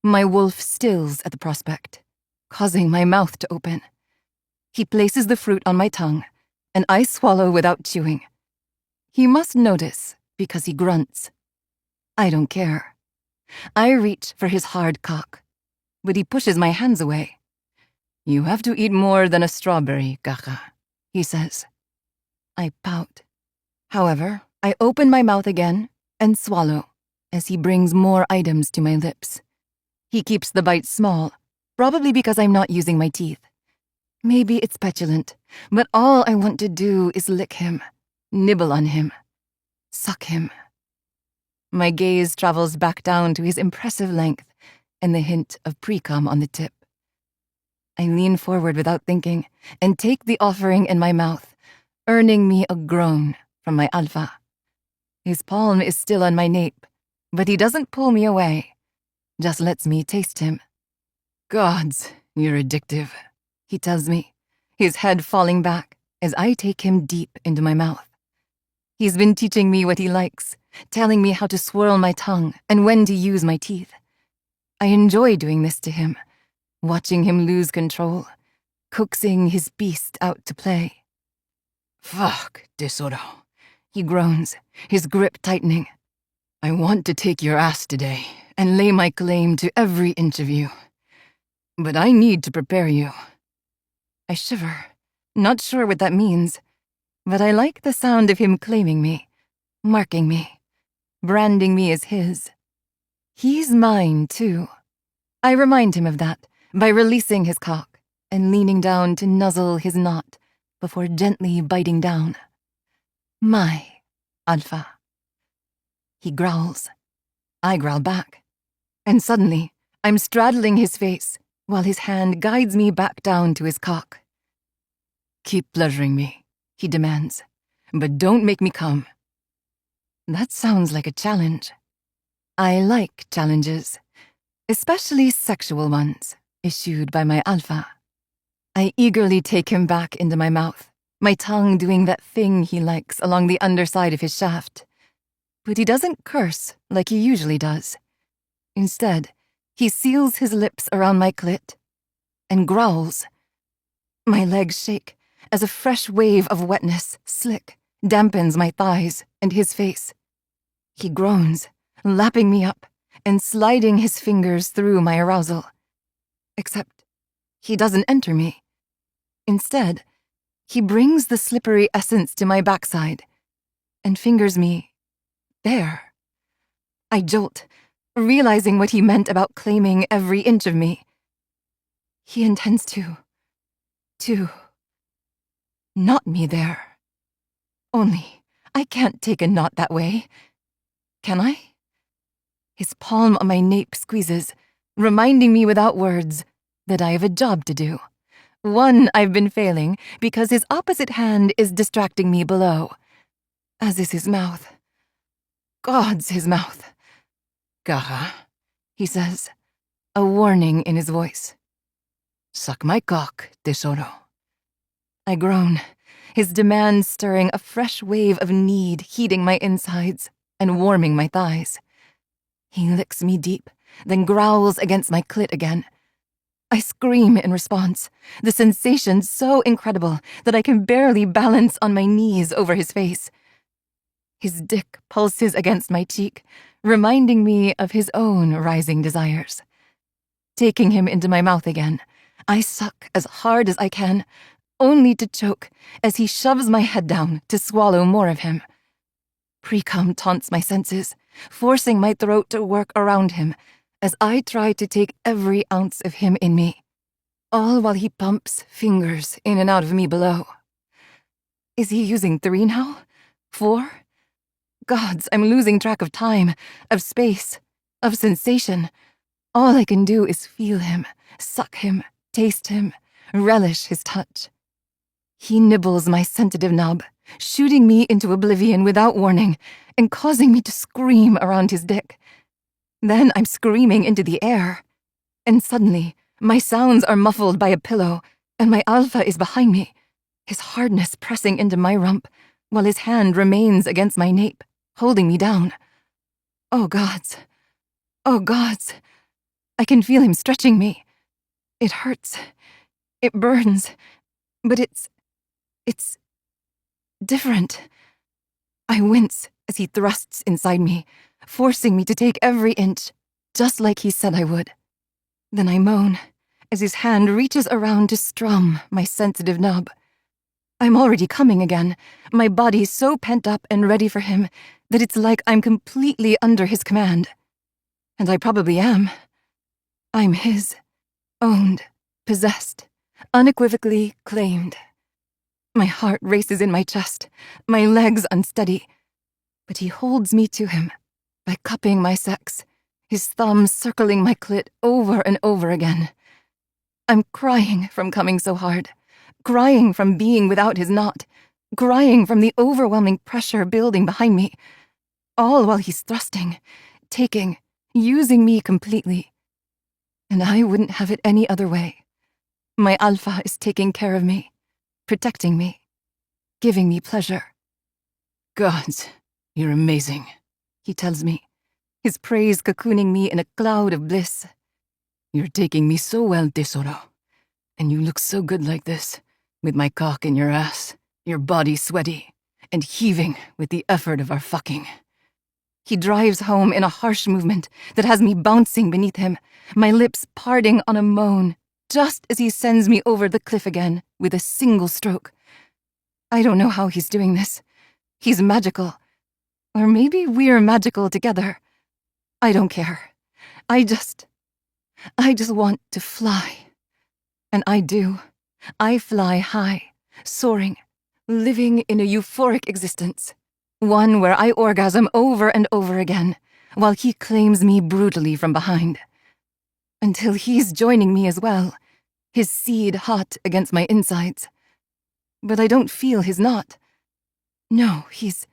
Speaker 1: My wolf stills at the prospect, causing my mouth to open. He places the fruit on my tongue, and I swallow without chewing. He must notice because he grunts. I don't care. I reach for his hard cock, but he pushes my hands away. You have to eat more than a strawberry, Caja, he says. I pout. However, I open my mouth again and swallow as he brings more items to my lips. He keeps the bite small, probably because I'm not using my teeth. Maybe it's petulant, but all I want to do is lick him, nibble on him, suck him. My gaze travels back down to his impressive length and the hint of pre-cum on the tip. I lean forward without thinking and take the offering in my mouth, earning me a groan from my alpha. His palm is still on my nape, but he doesn't pull me away, just lets me taste him. Gods, you're addictive, he tells me, his head falling back as I take him deep into my mouth. He's been teaching me what he likes, telling me how to swirl my tongue and when to use my teeth. I enjoy doing this to him, watching him lose control, coaxing his beast out to play. Fuck, tesoro, he groans, his grip tightening. I want to take your ass today and lay my claim to every inch of you. But I need to prepare you. I shiver, not sure what that means, but I like the sound of him claiming me, marking me, branding me as his. He's mine, too. I remind him of that by releasing his cock and leaning down to nuzzle his knot before gently biting down. My alpha. He growls. I growl back. And suddenly, I'm straddling his face while his hand guides me back down to his cock. Keep pleasuring me, he demands, but don't make me come. That sounds like a challenge. I like challenges, especially sexual ones issued by my alpha. I eagerly take him back into my mouth, my tongue doing that thing he likes along the underside of his shaft. But he doesn't curse like he usually does. Instead, he seals his lips around my clit and growls. My legs shake as a fresh wave of wetness, slick, dampens my thighs and his face. He groans, lapping me up and sliding his fingers through my arousal. Except he doesn't enter me. Instead, he brings the slippery essence to my backside and fingers me there. I jolt, realizing what he meant about claiming every inch of me. He intends to knot me there. Only, I can't take a knot that way. Can I? His palm on my nape squeezes, reminding me without words that I have a job to do. One I've been failing because his opposite hand is distracting me below, as is his mouth. God's his mouth. Caja, he says, a warning in his voice. Suck my cock, tesoro. I groan, his demand stirring a fresh wave of need, heating my insides and warming my thighs. He licks me deep, then growls against my clit again. I scream in response, the sensation so incredible that I can barely balance on my knees over his face. His dick pulses against my cheek, reminding me of his own rising desires. Taking him into my mouth again, I suck as hard as I can, only to choke as he shoves my head down to swallow more of him. Pre-cum taunts my senses, forcing my throat to work around him as I try to take every ounce of him in me, all while he pumps fingers in and out of me below. Is he using 3 now? 4? Gods, I'm losing track of time, of space, of sensation. All I can do is feel him, suck him, taste him, relish his touch. He nibbles my sensitive knob, shooting me into oblivion without warning and causing me to scream around his dick. Then I'm screaming into the air, and suddenly my sounds are muffled by a pillow and my alpha is behind me, his hardness pressing into my rump while his hand remains against my nape, holding me down. Oh gods. Oh gods. I can feel him stretching me. It hurts. It burns. But it's different. I wince as he thrusts inside me, forcing me to take every inch, just like he said I would. Then I moan as his hand reaches around to strum my sensitive knob. I'm already coming again, my body so pent up and ready for him that it's like I'm completely under his command. And I probably am. I'm his, owned, possessed, unequivocally claimed. My heart races in my chest, my legs unsteady, but he holds me to him by cupping my sex, his thumbs circling my clit over and over again. I'm crying from coming so hard, crying from being without his knot, crying from the overwhelming pressure building behind me, all while he's thrusting, taking, using me completely. And I wouldn't have it any other way. My alpha is taking care of me, protecting me, giving me pleasure.
Speaker 2: Gods, you're amazing,
Speaker 1: He tells me, his praise cocooning me in a cloud of bliss.
Speaker 2: You're taking me so well, tesoro. And you look so good like this, with my cock in your ass, your body sweaty, and heaving with the effort of our fucking.
Speaker 1: He drives home in a harsh movement that has me bouncing beneath him, my lips parting on a moan, just as he sends me over the cliff again with a single stroke. I don't know how he's doing this. He's magical. Or maybe we're magical together. I don't care. I just want to fly. And I do. I fly high, soaring, living in a euphoric existence. One where I orgasm over and over again, while he claims me brutally from behind. Until he's joining me as well, his seed hot against my insides. But I don't feel his knot. No, he's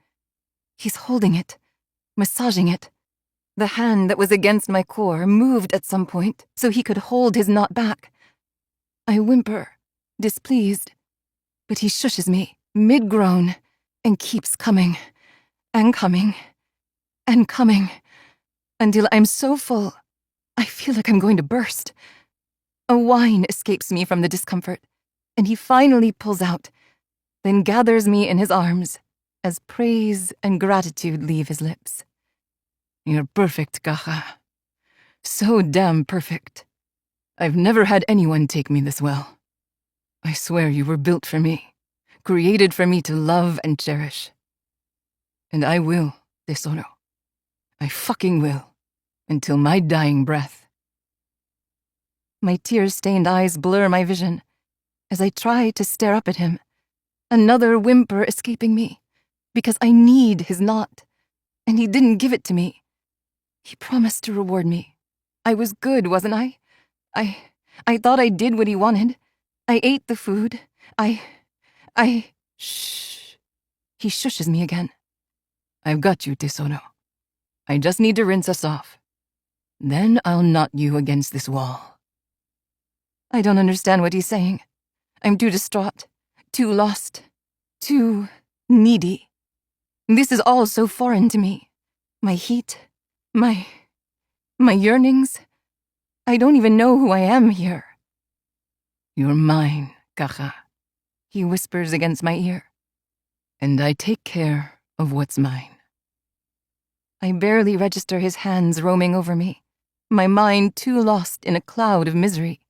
Speaker 1: holding it, massaging it. The hand that was against my core moved at some point so he could hold his knot back. I whimper, displeased, but he shushes me, mid-groan, and keeps coming, and coming, and coming, until I'm so full, I feel like I'm going to burst. A whine escapes me from the discomfort, and he finally pulls out, then gathers me in his arms as praise and gratitude leave his lips.
Speaker 2: You're perfect, Caja. So damn perfect. I've never had anyone take me this well. I swear you were built for me, created for me to love and cherish. And I will, tesoro. I fucking will, until my dying breath.
Speaker 1: My tear-stained eyes blur my vision as I try to stare up at him, another whimper escaping me, because I need his knot, and he didn't give it to me. He promised to reward me. I was good, wasn't I? I thought I did what he wanted. I ate the food. Shh. He shushes me again.
Speaker 2: I've got you, tesoro. I just need to rinse us off. Then I'll knot you against this wall.
Speaker 1: I don't understand what he's saying. I'm too distraught, too lost, too needy. This is all so foreign to me. My heat, my yearnings. I don't even know who I am here.
Speaker 2: You're mine, Caja,
Speaker 1: He whispers against my ear.
Speaker 2: and I take care of what's mine.
Speaker 1: I barely register his hands roaming over me, my mind too lost in a cloud of misery.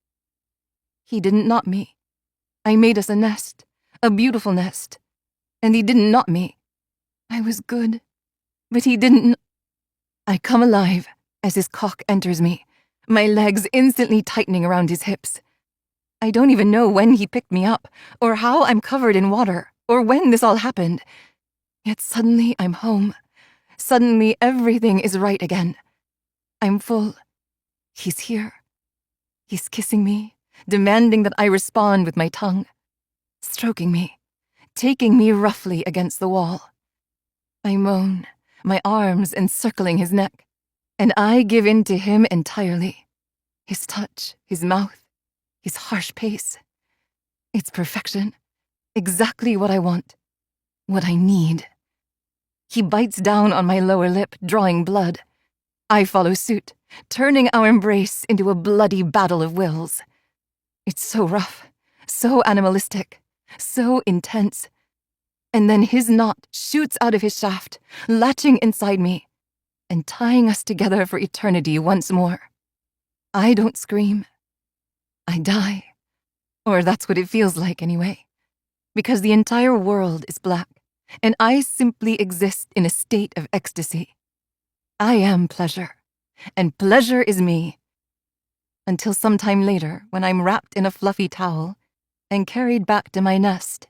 Speaker 1: He didn't knot me. I made us a nest, a beautiful nest, and he didn't knot me. I was good, but he didn't. I come alive as his cock enters me, my legs instantly tightening around his hips. I don't even know when he picked me up, or how I'm covered in water, or when this all happened. Yet suddenly I'm home. Suddenly everything is right again. I'm full. He's here. He's kissing me, demanding that I respond with my tongue, stroking me, taking me roughly against the wall. I moan, my arms encircling his neck, and I give in to him entirely. His touch, his mouth, his harsh pace. It's perfection. Exactly what I want. What I need. He bites down on my lower lip, drawing blood. I follow suit, turning our embrace into a bloody battle of wills. It's so rough, so animalistic, so intense. And then his knot shoots out of his shaft, latching inside me, and tying us together for eternity once more. I don't scream. I die. Or that's what it feels like anyway. Because the entire world is black, and I simply exist in a state of ecstasy. I am pleasure, and pleasure is me. Until sometime later, when I'm wrapped in a fluffy towel and carried back to my nest.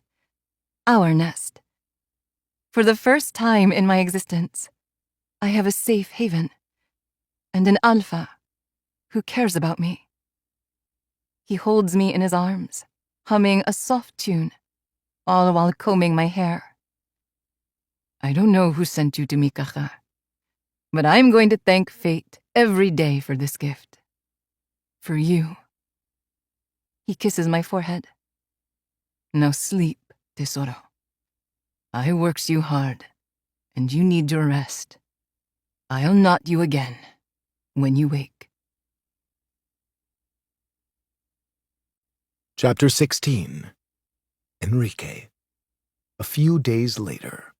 Speaker 1: Our nest. For the first time in my existence, I have a safe haven, and an alpha who cares about me. He holds me in his arms, humming a soft tune, all while combing my hair.
Speaker 2: I don't know who sent you to me, Caja, but I'm going to thank fate every day for this gift. For you.
Speaker 1: He kisses my forehead.
Speaker 2: Now sleep, Tesoro. I works you hard, and you need your rest. I'll knot you again when you wake.
Speaker 3: Chapter 16. Enrique. A few days later.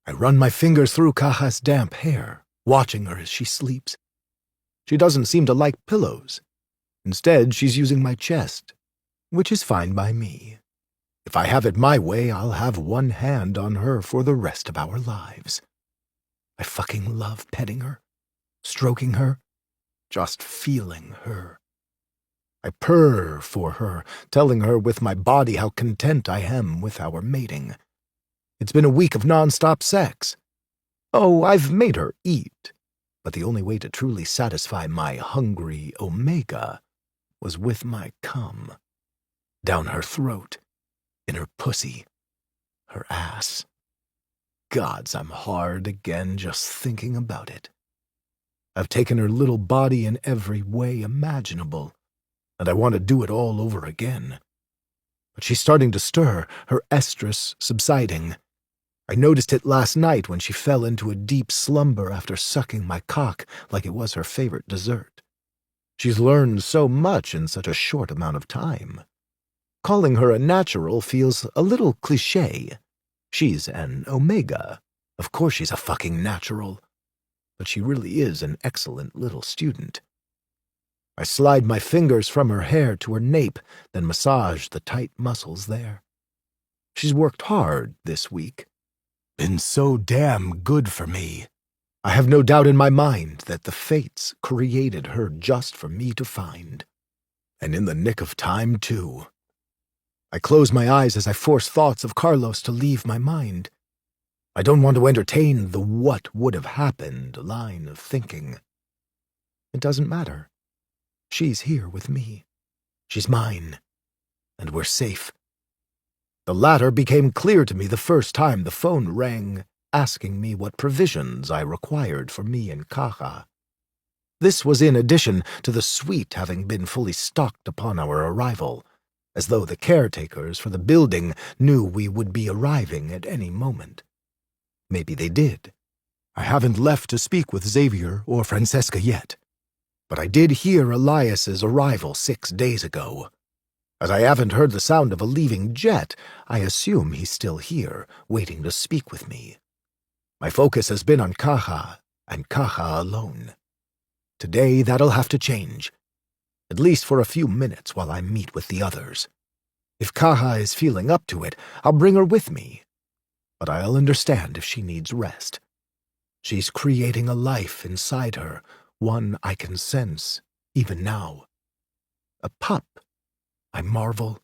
Speaker 3: I run my fingers through Caja's damp hair, watching her as she sleeps. She doesn't seem to like pillows. Instead, she's using my chest, which is fine by me. If I have it my way, I'll have one hand on her for the rest of our lives. I fucking love petting her, stroking her, just feeling her. I purr for her, telling her with my body how content I am with our mating. It's been a week of non-stop sex. Oh, I've made her eat, but the only way to truly satisfy my hungry omega was with my cum. Down her throat, in her pussy, her ass. Gods, I'm hard again just thinking about it. I've taken her little body in every way imaginable, and I want to do it all over again. But she's starting to stir, her estrus subsiding. I noticed it last night when she fell into a deep slumber after sucking my cock like it was her favorite dessert. She's learned so much in such a short amount of time. Calling her a natural feels a little cliché. She's an omega. Of course she's a fucking natural. But she really is an excellent little student. I slide my fingers from her hair to her nape, then massage the tight muscles there. She's worked hard this week. Been so damn good for me. I have no doubt in my mind that the fates created her just for me to find. And in the nick of time, too. I close my eyes as I force thoughts of Carlos to leave my mind. I don't want to entertain the what would have happened line of thinking. It doesn't matter. She's here with me. She's mine. And we're safe. The latter became clear to me the first time the phone rang, asking me what provisions I required for me and Caja. This was in addition to the suite having been fully stocked upon our arrival, as though the caretakers for the building knew we would be arriving at any moment. Maybe they did. I haven't left to speak with Xavier or Francesca yet, but I did hear Elias's arrival 6 days ago. As I haven't heard the sound of a leaving jet, I assume he's still here, waiting to speak with me. My focus has been on Kaha, and Kaha alone. Today that'll have to change, at least for a few minutes while I meet with the others. If Kaha is feeling up to it, I'll bring her with me, but I'll understand if she needs rest. She's creating a life inside her, one I can sense, even now. A pup, I marvel,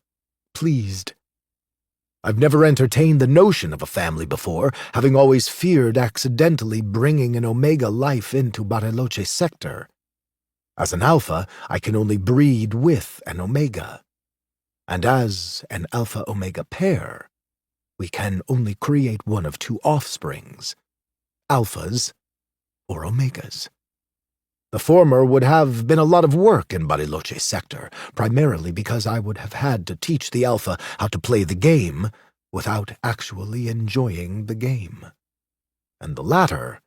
Speaker 3: pleased. I've never entertained the notion of a family before, having always feared accidentally bringing an Omega life into Bariloche sector. As an Alpha, I can only breed with an Omega. And as an Alpha-Omega pair, we can only create one of 2 offsprings, Alphas or Omegas. The former would have been a lot of work in Bariloche sector, primarily because I would have had to teach the Alpha how to play the game without actually enjoying the game. And the latter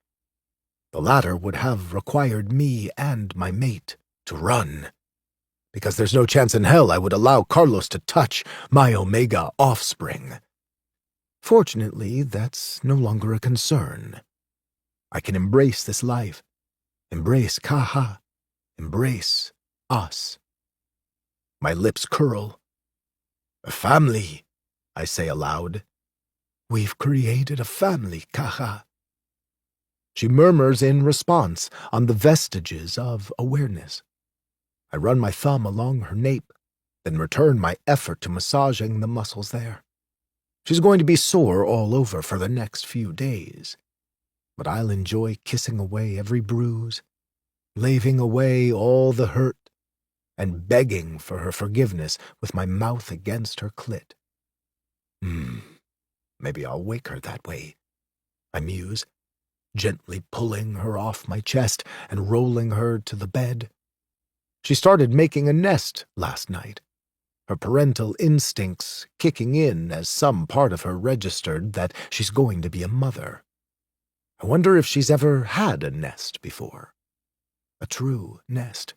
Speaker 3: would have required me and my mate to run, because there's no chance in hell I would allow Carlos to touch my Omega offspring. Fortunately, that's no longer a concern. I can embrace this life, embrace Kaha, embrace us. My lips curl. A family, I say aloud. We've created a family, Kaha. She murmurs in response on the vestiges of awareness. I run my thumb along her nape, then return my effort to massaging the muscles there. She's going to be sore all over for the next few days, but I'll enjoy kissing away every bruise, laving away all the hurt, and begging for her forgiveness with my mouth against her clit. Maybe I'll wake her that way, I muse, gently pulling her off my chest and rolling her to the bed. She started making a nest last night, her parental instincts kicking in as some part of her registered that she's going to be a mother. I wonder if she's ever had a nest before. A true nest.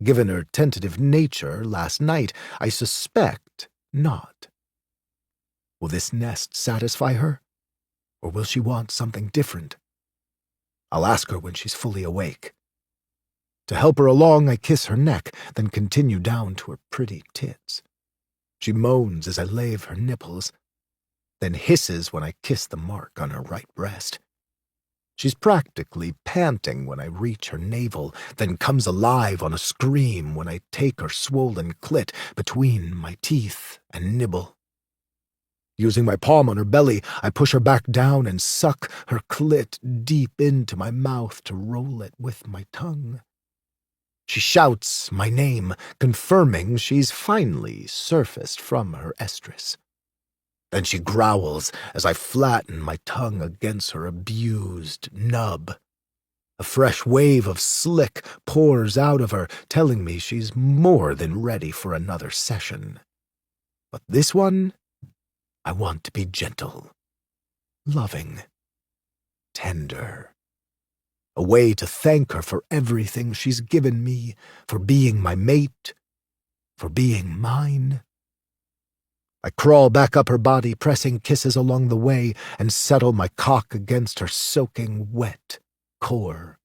Speaker 3: Given her tentative nature last night, I suspect not. Will this nest satisfy her, or will she want something different? I'll ask her when she's fully awake. To help her along, I kiss her neck, then continue down to her pretty tits. She moans as I lave her nipples, then hisses when I kiss the mark on her right breast. She's practically panting when I reach her navel, then comes alive on a scream when I take her swollen clit between my teeth and nibble. Using my palm on her belly, I push her back down and suck her clit deep into my mouth to roll it with my tongue. She shouts my name, confirming she's finally surfaced from her estrus. Then she growls as I flatten my tongue against her abused nub. A fresh wave of slick pours out of her, telling me she's more than ready for another session. But this one, I want to be gentle, loving, tender. A way to thank her for everything she's given me, for being my mate, for being mine. I crawl back up her body, pressing kisses along the way, and settle my cock against her soaking wet core.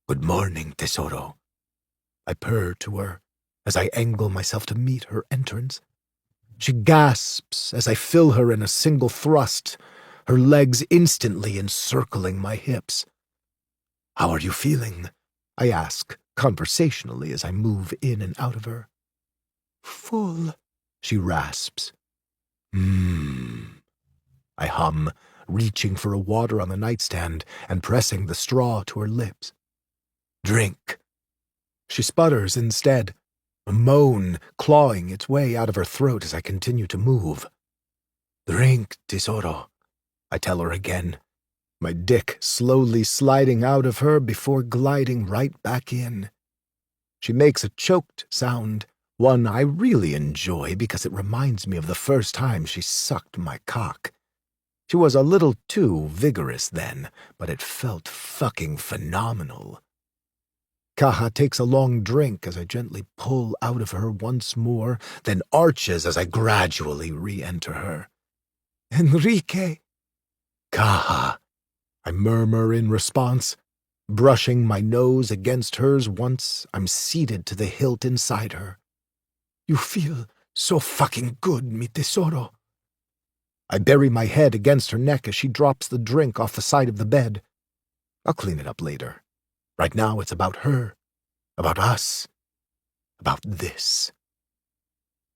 Speaker 3: Good morning, Tesoro. I purr to her as I angle myself to meet her entrance. She gasps as I fill her in a single thrust, her legs instantly encircling my hips. How are you feeling? I ask, conversationally as I move in and out of her. Full, she rasps. I hum, reaching for a water on the nightstand and pressing the straw to her lips. Drink. She sputters instead, a moan clawing its way out of her throat as I continue to move. Drink, Tesoro, I tell her again, my dick slowly sliding out of her before gliding right back in. She makes a choked sound, One I really enjoy because it reminds me of the first time she sucked my cock. She was a little too vigorous then, but it felt fucking phenomenal. Kaha takes a long drink as I gently pull out of her once more, then arches as I gradually re-enter her. Enrique! Kaha, I murmur in response, brushing my nose against hers once I'm seated to the hilt inside her. You feel so fucking good, mi tesoro. I bury my head against her neck as she drops the drink off the side of the bed. I'll clean it up later. Right now it's about her, about us, about this.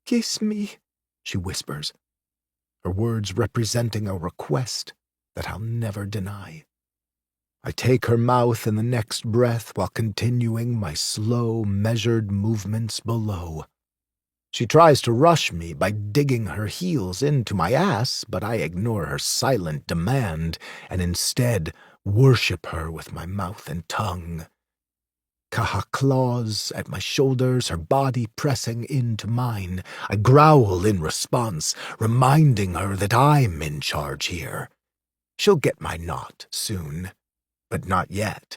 Speaker 3: Kiss me, she whispers, her words representing a request that I'll never deny. I take her mouth in the next breath while continuing my slow, measured movements below. She tries to rush me by digging her heels into my ass, but I ignore her silent demand and instead worship her with my mouth and tongue. Kaha claws at my shoulders, her body pressing into mine. I growl in response, reminding her that I'm in charge here. She'll get my knot soon, but not yet.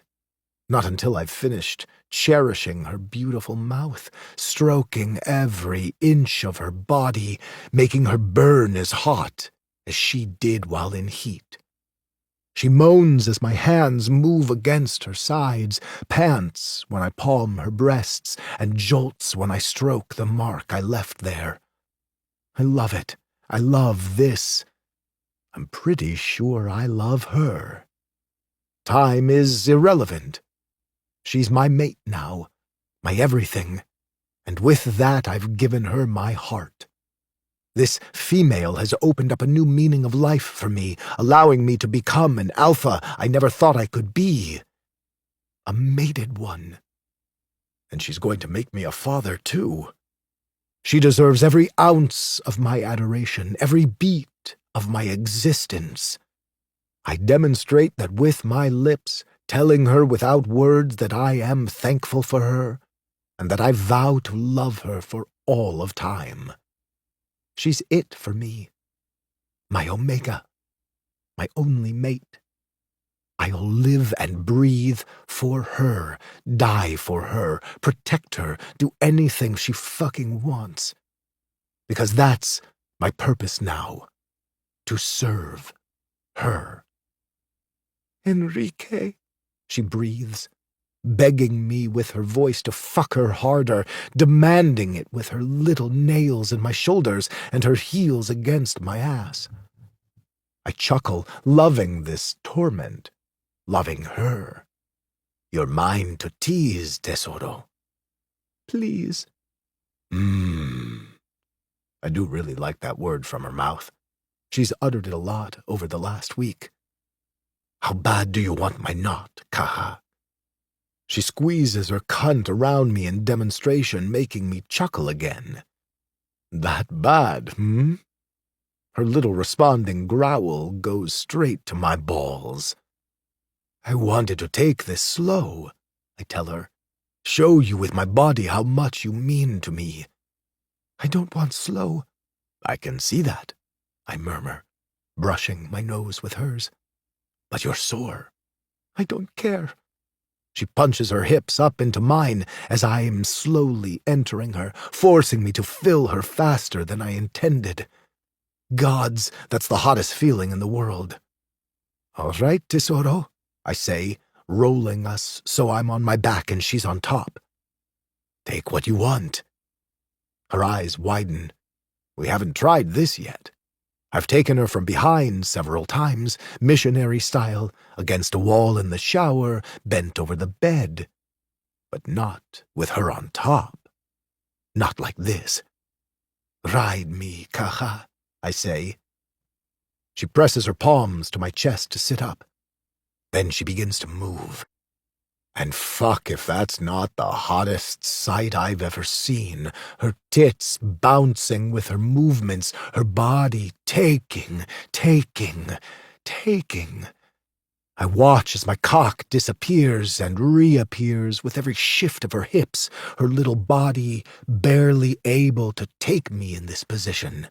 Speaker 3: Not until I've finished cherishing her beautiful mouth, stroking every inch of her body, making her burn as hot as she did while in heat. She moans as my hands move against her sides, pants when I palm her breasts, and jolts when I stroke the mark I left there. I love it. I love this. I'm pretty sure I love her. Time is irrelevant. She's my mate now, my everything, and with that I've given her my heart. This female has opened up a new meaning of life for me, allowing me to become an alpha I never thought I could be. A mated one. And she's going to make me a father, too. She deserves every ounce of my adoration, every beat of my existence. I demonstrate that with my lips, telling her without words that I am thankful for her, and that I vow to love her for all of time. She's it for me, my omega, my only mate. I'll live and breathe for her, die for her, protect her, do anything she fucking wants. Because that's my purpose now, to serve her. Enrique, she breathes, begging me with her voice to fuck her harder, demanding it with her little nails in my shoulders and her heels against my ass. I chuckle, loving this torment, loving her. You're mine to tease, tesoro. Please. I do really like that word from her mouth. She's uttered it a lot over the last week. How bad do you want my knot, Kaha? She squeezes her cunt around me in demonstration, making me chuckle again. That bad, Her little responding growl goes straight to my balls. I wanted to take this slow, I tell her. Show you with my body how much you mean to me. I don't want slow. I can see that, I murmur, brushing my nose with hers. But you're sore. I don't care. She punches her hips up into mine as I am slowly entering her, forcing me to fill her faster than I intended. Gods, that's the hottest feeling in the world. All right, tesoro, I say, rolling us so I'm on my back and she's on top. Take what you want. Her eyes widen. We haven't tried this yet. I've taken her from behind several times, missionary style, against a wall in the shower, bent over the bed. But not with her on top. Not like this. Ride me, Kaha, I say. She presses her palms to my chest to sit up. Then she begins to move. And fuck if that's not the hottest sight I've ever seen. Her tits bouncing with her movements, her body taking. I watch as my cock disappears and reappears with every shift of her hips, her little body barely able to take me in this position.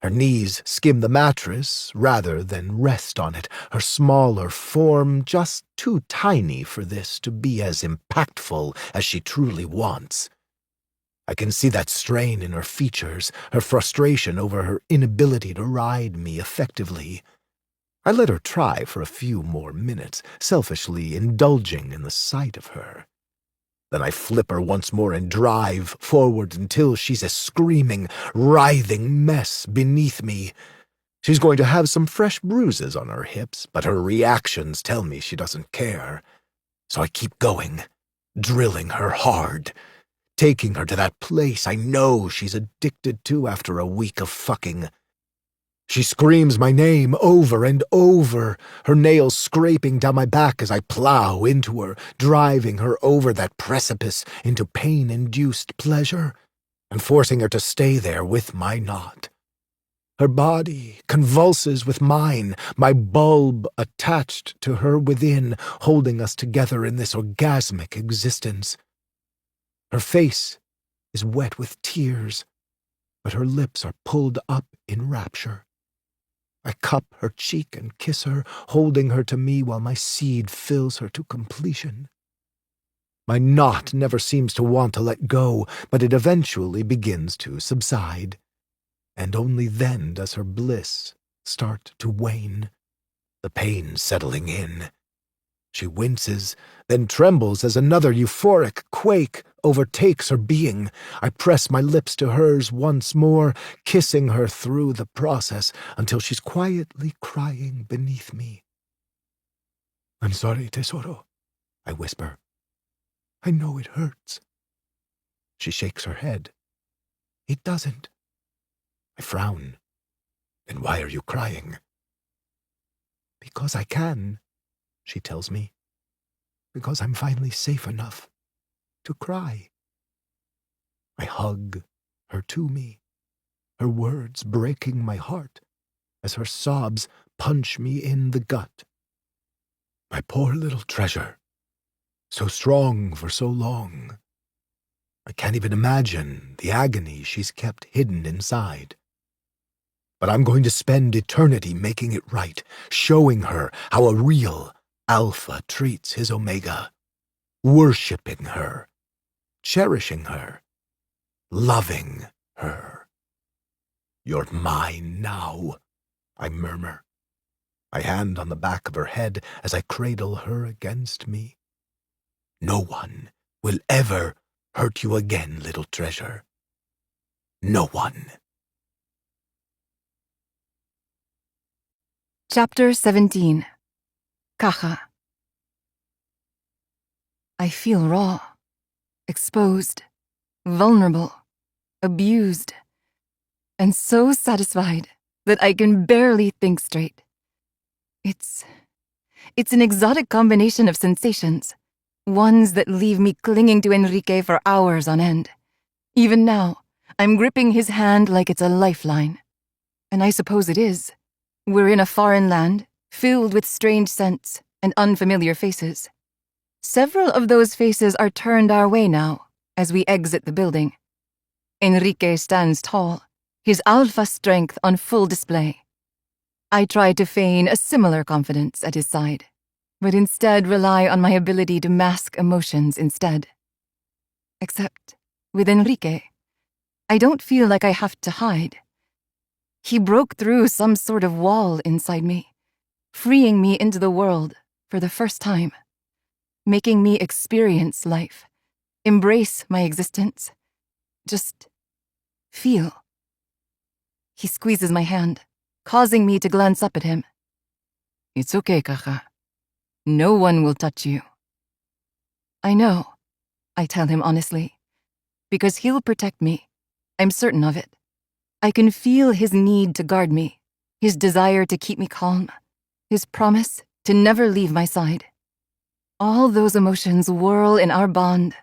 Speaker 3: Her knees skim the mattress rather than rest on it, her smaller form just too tiny for this to be as impactful as she truly wants. I can see that strain in her features, her frustration over her inability to ride me effectively. I let her try for a few more minutes, selfishly indulging in the sight of her. Then I flip her once more and drive forward until she's a screaming, writhing mess beneath me. She's going to have some fresh bruises on her hips, but her reactions tell me she doesn't care. So I keep going, drilling her hard, taking her to that place I know she's addicted to after a week of fucking. She screams my name over and over, her nails scraping down my back as I plow into her, driving her over that precipice into pain-induced pleasure, and forcing her to stay there with my knot. Her body convulses with mine, my bulb attached to her within, holding us together in this orgasmic existence. Her face is wet with tears, but her lips are pulled up in rapture. I cup her cheek and kiss her, holding her to me while my seed fills her to completion. My knot never seems to want to let go, but it eventually begins to subside, and only then does her bliss start to wane, the pain settling in. She winces, then trembles as another euphoric quake overtakes her being. I press my lips to hers once more, kissing her through the process until she's quietly crying beneath me. "I'm sorry, Tesoro," I whisper. "I know it hurts." She shakes her head. "It doesn't." I frown. "Then why are you crying?" "Because I can," she tells me. "Because I'm finally safe enough to cry." I hug her to me, her words breaking my heart as her sobs punch me in the gut. My poor little treasure, so strong for so long. I can't even imagine the agony she's kept hidden inside. But I'm going to spend eternity making it right, showing her how a real Alpha treats his Omega, worshipping her, cherishing her, loving her. "You're mine now," I murmur, my hand on the back of her head as I cradle her against me. "No one will ever hurt you again, little treasure. No one."
Speaker 1: Chapter 17. Caja. I feel raw, exposed, vulnerable, abused, and so satisfied that I can barely think straight. It's an exotic combination of sensations, ones that leave me clinging to Enrique for hours on end. Even now, I'm gripping his hand like it's a lifeline. And I suppose it is. We're in a foreign land, filled with strange scents and unfamiliar faces. Several of those faces are turned our way now, as we exit the building. Enrique stands tall, his alpha strength on full display. I try to feign a similar confidence at his side, but instead rely on my ability to mask emotions instead. Except, with Enrique, I don't feel like I have to hide. He broke through some sort of wall inside me, freeing me into the world for the first time, making me experience life, embrace my existence, just feel. He squeezes my hand, causing me to glance up at him.
Speaker 2: It's okay, Caja. No one will touch you.
Speaker 1: I know, I tell him honestly, because he'll protect me. I'm certain of it. I can feel his need to guard me, his desire to keep me calm, his promise to never leave my side. All those emotions whirl in our bond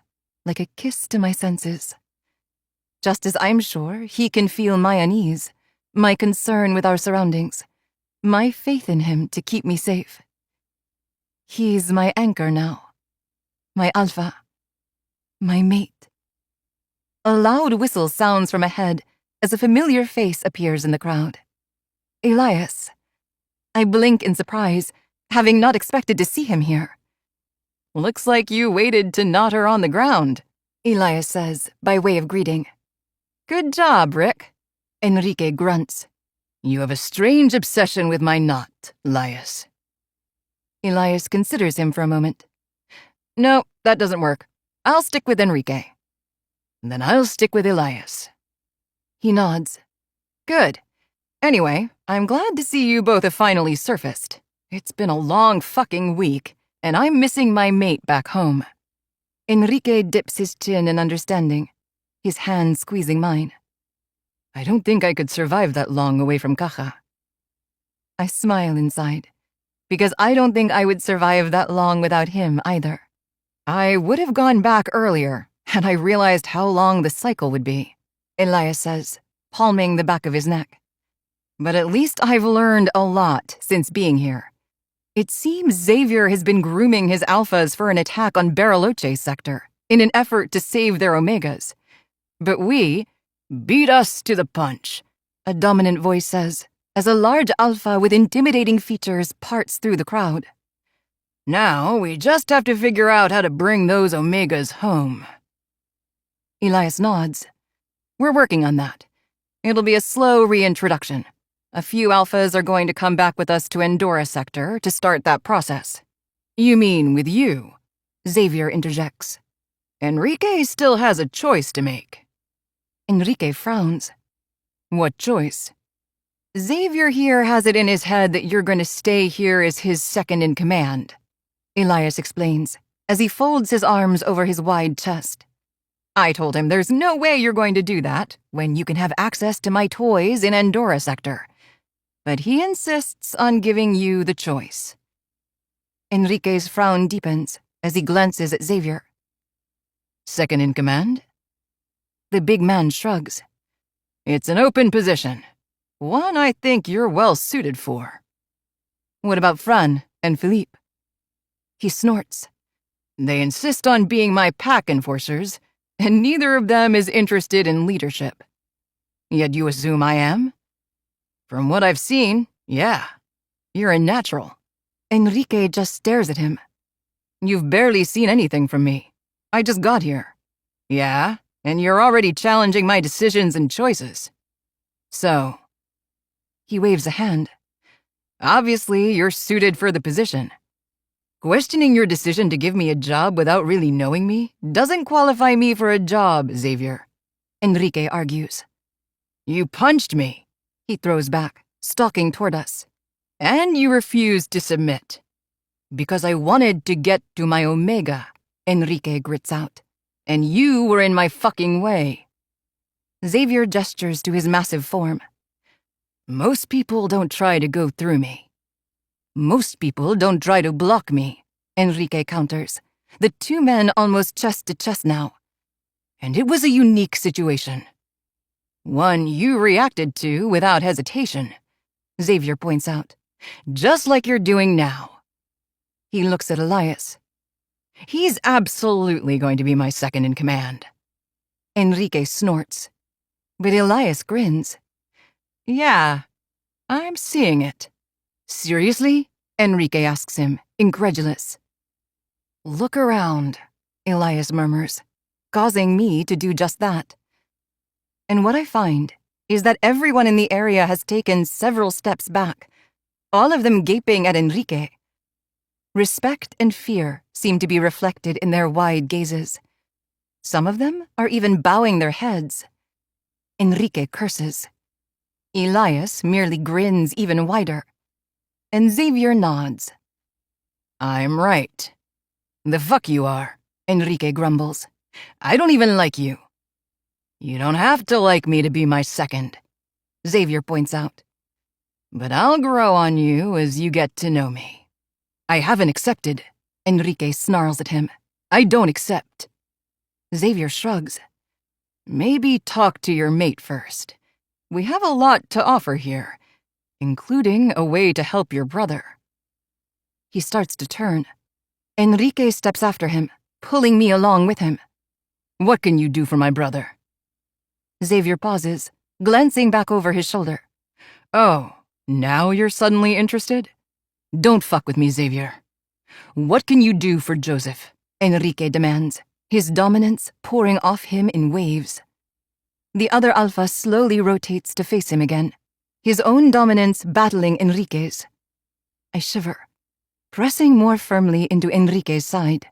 Speaker 1: like a kiss to my senses. Just as I'm sure he can feel my unease, my concern with our surroundings, my faith in him to keep me safe. He's my anchor now. My alpha. My mate. A loud whistle sounds from ahead as a familiar face appears in the crowd. Elias. I blink in surprise, having not expected to see him here.
Speaker 2: Looks like you waited to knot her on the ground,
Speaker 1: Elias says, by way of greeting.
Speaker 2: Good job, Rick.
Speaker 1: Enrique grunts.
Speaker 2: You have a strange obsession with my knot, Elias.
Speaker 1: Elias considers him for a moment.
Speaker 2: No, that doesn't work. I'll stick with Enrique. Then I'll stick with Elias.
Speaker 1: He nods.
Speaker 2: Good. Anyway, I'm glad to see you both have finally surfaced. It's been a long fucking week, and I'm missing my mate back home.
Speaker 1: Enrique dips his chin in understanding, his hand squeezing mine.
Speaker 2: I don't think I could survive that long away from Caja.
Speaker 1: I smile inside, because I don't think I would survive that long without him either.
Speaker 2: I would have gone back earlier, had I realized how long the cycle would be,
Speaker 1: Elias says, palming the back of his neck.
Speaker 2: But at least I've learned a lot since being here. It seems Xavier has been grooming his alphas for an attack on Bariloche's sector in an effort to save their omegas. But we beat us to the punch,
Speaker 1: a dominant voice says, as a large alpha with intimidating features parts through the crowd.
Speaker 2: Now we just have to figure out how to bring those omegas home.
Speaker 1: Elias nods.
Speaker 2: We're working on that. It'll be a slow reintroduction. A few alphas are going to come back with us to Andorra sector to start that process. You mean with you?
Speaker 1: Xavier interjects.
Speaker 2: Enrique still has a choice to make.
Speaker 1: Enrique frowns.
Speaker 2: What choice?
Speaker 1: Xavier here has it in his head that you're going to stay here as his second in command, Elias explains, as he folds his arms over his wide chest.
Speaker 2: I told him there's no way you're going to do that when you can have access to my toys in Andorra sector. But he insists on giving you the choice.
Speaker 1: Enrique's frown deepens as he glances at Xavier.
Speaker 2: Second in command?
Speaker 1: The big man shrugs.
Speaker 2: It's an open position. One I think you're well suited for.
Speaker 1: What about Fran and Philippe? He snorts.
Speaker 2: They insist on being my pack enforcers, and neither of them is interested in leadership. Yet you assume I am? From what I've seen, yeah. You're a natural.
Speaker 1: Enrique just stares at him.
Speaker 2: You've barely seen anything from me. I just got here. Yeah, and you're already challenging my decisions and choices. So,
Speaker 1: he waves a hand.
Speaker 2: Obviously, you're suited for the position. Questioning your decision to give me a job without really knowing me doesn't qualify me for a job, Xavier.
Speaker 1: Enrique argues.
Speaker 2: You punched me,
Speaker 1: he throws back, stalking toward us.
Speaker 2: And you refused to submit. Because I wanted to get to my omega,
Speaker 1: Enrique grits out.
Speaker 2: And you were in my fucking way.
Speaker 1: Xavier gestures to his massive form.
Speaker 2: Most people don't try to go through me. Most people don't try to block me,
Speaker 1: Enrique counters, the two men almost chest to chest now.
Speaker 2: And it was a unique situation. One you reacted to without hesitation,
Speaker 1: Xavier points out.
Speaker 2: Just like you're doing now.
Speaker 1: He looks at Elias.
Speaker 2: He's absolutely going to be my second in command.
Speaker 1: Enrique snorts. But Elias grins.
Speaker 2: Yeah, I'm seeing it.
Speaker 1: Seriously? Enrique asks him, incredulous.
Speaker 2: Look around,
Speaker 1: Elias murmurs, causing me to do just that. And what I find is that everyone in the area has taken several steps back, all of them gaping at Enrique. Respect and fear seem to be reflected in their wide gazes. Some of them are even bowing their heads. Enrique curses. Elias merely grins even wider. And Xavier nods.
Speaker 2: I'm right.
Speaker 1: The fuck you are, Enrique grumbles.
Speaker 2: I don't even like you. You don't have to like me to be my second,
Speaker 1: Xavier points out.
Speaker 2: But I'll grow on you as you get to know me.
Speaker 1: I haven't accepted, Enrique snarls at him.
Speaker 2: I don't accept.
Speaker 1: Xavier shrugs.
Speaker 2: Maybe talk to your mate first. We have a lot to offer here, including a way to help your brother.
Speaker 1: He starts to turn, Enrique steps after him, pulling me along with him.
Speaker 2: What can you do for my brother?
Speaker 1: Xavier pauses, glancing back over his shoulder.
Speaker 2: Oh, now you're suddenly interested? Don't fuck with me, Xavier. What can you do for Joseph?
Speaker 1: Enrique demands, his dominance pouring off him in waves. The other alpha slowly rotates to face him again, his own dominance battling Enrique's. I shiver, pressing more firmly into Enrique's side.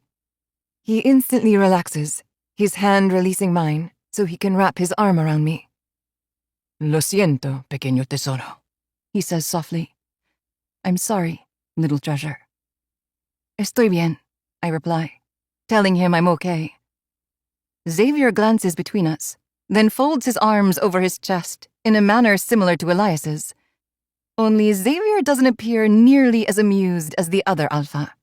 Speaker 1: He instantly relaxes, his hand releasing mine so he can wrap his arm around me.
Speaker 2: Lo siento, pequeño tesoro,
Speaker 1: he says softly. I'm sorry, little treasure. Estoy bien, I reply, telling him I'm okay. Xavier glances between us, then folds his arms over his chest in a manner similar to Elias's. Only Xavier doesn't appear nearly as amused as the other alpha.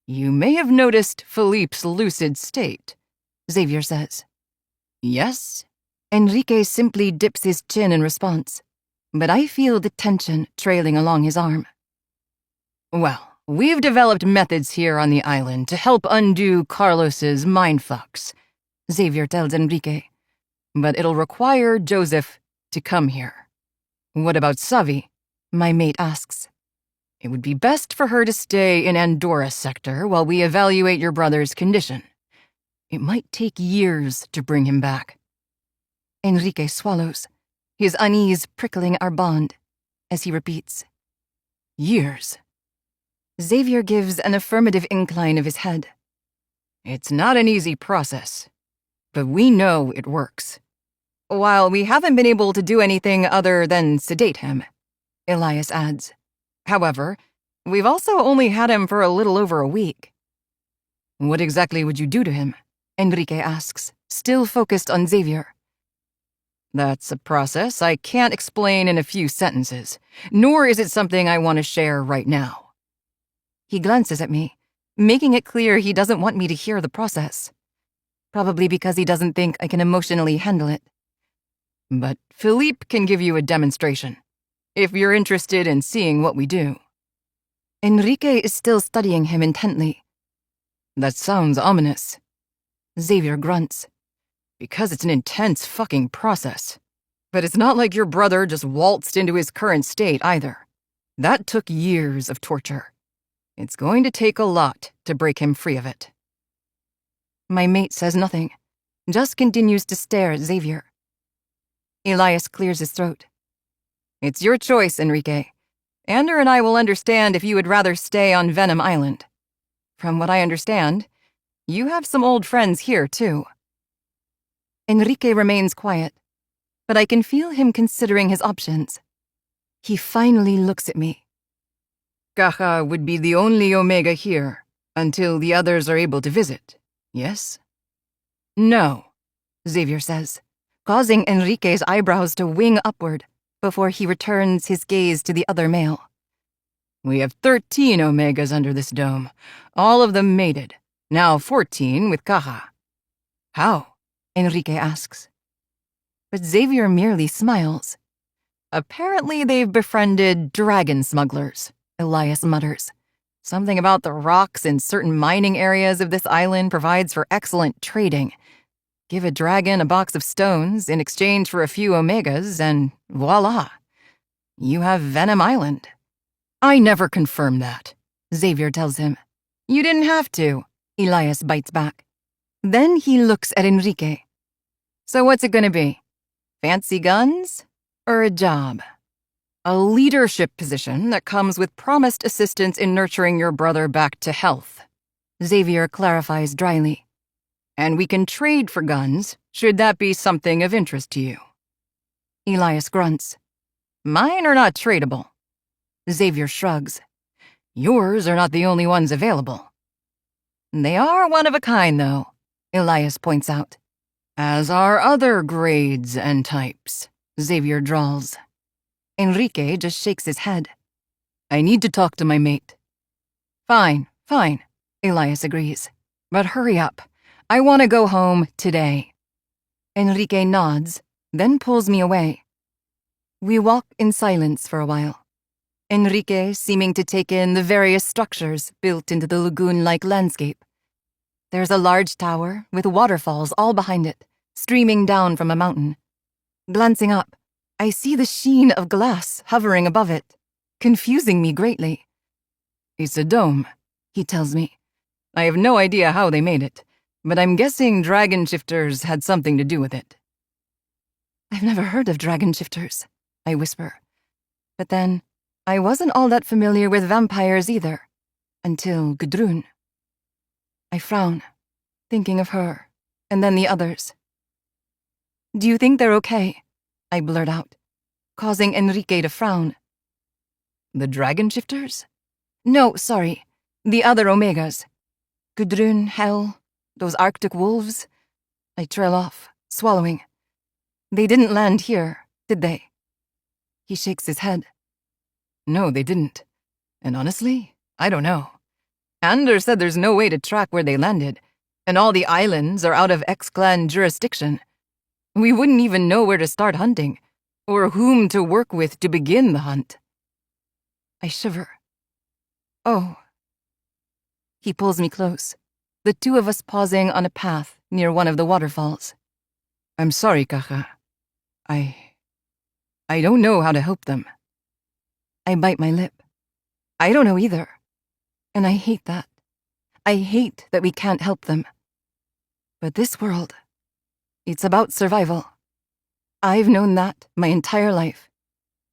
Speaker 2: You may have noticed Philippe's lucid state,
Speaker 1: Xavier says.
Speaker 2: Yes?
Speaker 1: Enrique simply dips his chin in response, but I feel the tension trailing along his arm.
Speaker 2: Well, we've developed methods here on the island to help undo Carlos's mindfucks,
Speaker 1: Xavier tells Enrique.
Speaker 2: But it'll require Joseph to come here.
Speaker 1: What about Savi? My mate asks.
Speaker 2: It would be best for her to stay in Andorra's sector while we evaluate your brother's condition. It might take years to bring him back.
Speaker 1: Enrique swallows, his unease prickling our bond, as he repeats.
Speaker 2: Years.
Speaker 1: Xavier gives an affirmative incline of his head.
Speaker 2: It's not an easy process, but we know it works. While we haven't been able to do anything other than sedate him,
Speaker 1: Elias adds.
Speaker 2: However, we've also only had him for a little over a week.
Speaker 1: What exactly would you do to him? Enrique asks, still focused on Xavier.
Speaker 2: That's a process I can't explain in a few sentences, nor is it something I want to share right now.
Speaker 1: He glances at me, making it clear he doesn't want me to hear the process. Probably because he doesn't think I can emotionally handle it.
Speaker 2: But Philippe can give you a demonstration, if you're interested in seeing what we do.
Speaker 1: Enrique is still studying him intently.
Speaker 2: That sounds ominous.
Speaker 1: Xavier grunts.
Speaker 2: Because it's an intense fucking process. But it's not like your brother just waltzed into his current state either. That took years of torture. It's going to take a lot to break him free of it.
Speaker 1: My mate says nothing, just continues to stare at Xavier. Elias clears his throat.
Speaker 2: It's your choice, Enrique. Ander and I will understand if you would rather stay on Venom Island. From what I understand, you have some old friends here, too.
Speaker 1: Enrique remains quiet, but I can feel him considering his options. He finally looks at me.
Speaker 2: Caja would be the only Omega here, until the others are able to visit, yes?
Speaker 1: No, Xavier says, causing Enrique's eyebrows to wing upward before he returns his gaze to the other male.
Speaker 2: We have 13 Omegas under this dome, all of them mated, now 14 with Caja.
Speaker 1: How? Enrique asks. But Xavier merely smiles.
Speaker 2: Apparently they've befriended dragon smugglers, Elias mutters. Something about the rocks in certain mining areas of this island provides for excellent trading. Give a dragon a box of stones in exchange for a few Omegas, and voila. You have Venom Island. I never confirmed that, Xavier tells him. You didn't have to, Elias bites back.
Speaker 1: Then he looks at Enrique.
Speaker 2: So what's it gonna be? Fancy guns? Or a job? A leadership position that comes with promised assistance in nurturing your brother back to health,
Speaker 1: Xavier clarifies dryly.
Speaker 2: And we can trade for guns, should that be something of interest to you.
Speaker 1: Elias grunts.
Speaker 2: Mine are not tradable.
Speaker 1: Xavier shrugs.
Speaker 2: Yours are not the only ones available. They are one of a kind, though, Elias points out. As are other grades and types, Xavier drawls.
Speaker 1: Enrique just shakes his head.
Speaker 2: I need to talk to my mate.
Speaker 1: Fine, Elias agrees. But hurry up. I want to go home today. Enrique nods, then pulls me away. We walk in silence for a while.
Speaker 2: Enrique seeming to take in the various structures built into the lagoon-like landscape. There's a large tower with waterfalls all behind it, streaming down from a mountain. Glancing up, I see the sheen of glass hovering above it, confusing me greatly. It's a dome, he tells me. I have no idea how they made it, but I'm guessing dragon shifters had something to do with it.
Speaker 1: I've never heard of dragon shifters, I whisper. But then, I wasn't all that familiar with vampires either, until Gudrun. I frown, thinking of her, and then the others. Do you think they're okay? I blurt out, causing Enrique to frown.
Speaker 2: The dragon shifters?
Speaker 1: No, sorry, the other Omegas. Gudrun, Hel, those Arctic wolves. I trail off, swallowing. They didn't land here, did they? He shakes his head.
Speaker 2: No, they didn't. And honestly, I don't know. Anders said there's no way to track where they landed, and all the islands are out of X-Clan jurisdiction. We wouldn't even know where to start hunting, or whom to work with to begin the hunt.
Speaker 1: I shiver. Oh. He pulls me close, the two of us pausing on a path near one of the waterfalls.
Speaker 2: I'm sorry, Caja. I don't know how to help them.
Speaker 1: I bite my lip. I don't know either. And I hate that. I hate that we can't help them. But this world, it's about survival. I've known that my entire life.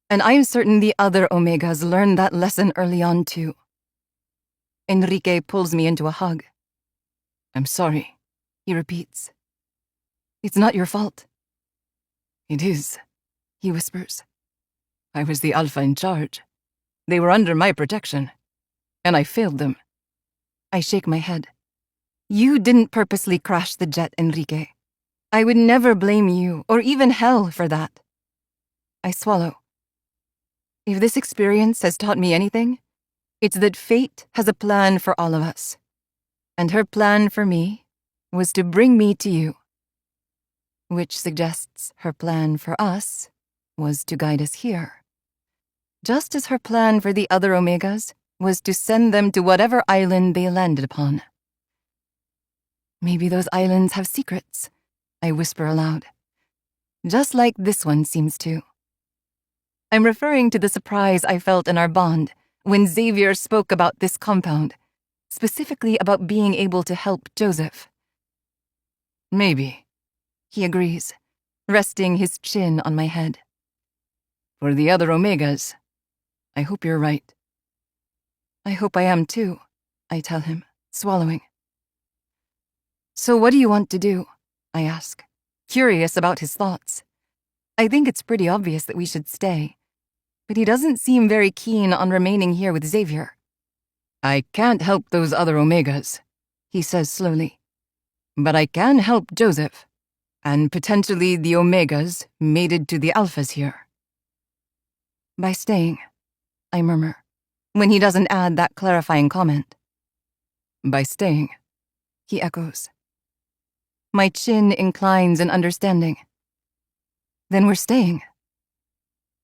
Speaker 1: And I'm certain the other Omegas learned that lesson early on too. Enrique pulls me into a hug.
Speaker 2: I'm sorry,
Speaker 1: he repeats. It's not your fault.
Speaker 2: It is,
Speaker 1: he whispers.
Speaker 2: I was the alpha in charge. They were under my protection, and I failed them.
Speaker 1: I shake my head. You didn't purposely crash the jet, Enrique. I would never blame you, or even Hel, for that. I swallow. If this experience has taught me anything, it's that fate has a plan for all of us. And her plan for me was to bring me to you. Which suggests her plan for us was to guide us here. Just as her plan for the other Omegas was to send them to whatever island they landed upon. Maybe those islands have secrets, I whisper aloud. Just like this one seems to. I'm referring to the surprise I felt in our bond when Xavier spoke about this compound, specifically about being able to help Joseph.
Speaker 2: Maybe,
Speaker 1: he agrees, resting his chin on my head.
Speaker 2: For the other Omegas, I hope you're right.
Speaker 1: I hope I am too, I tell him, swallowing. So what do you want to do? I ask, curious about his thoughts. I think it's pretty obvious that we should stay, but he doesn't seem very keen on remaining here with Xavier.
Speaker 2: I can't help those other Omegas, he says slowly. But I can help Joseph, and potentially the Omegas mated to the Alphas here.
Speaker 1: By staying, I murmur, when he doesn't add that clarifying comment.
Speaker 2: By staying,
Speaker 1: he echoes. My chin inclines in understanding. Then we're staying.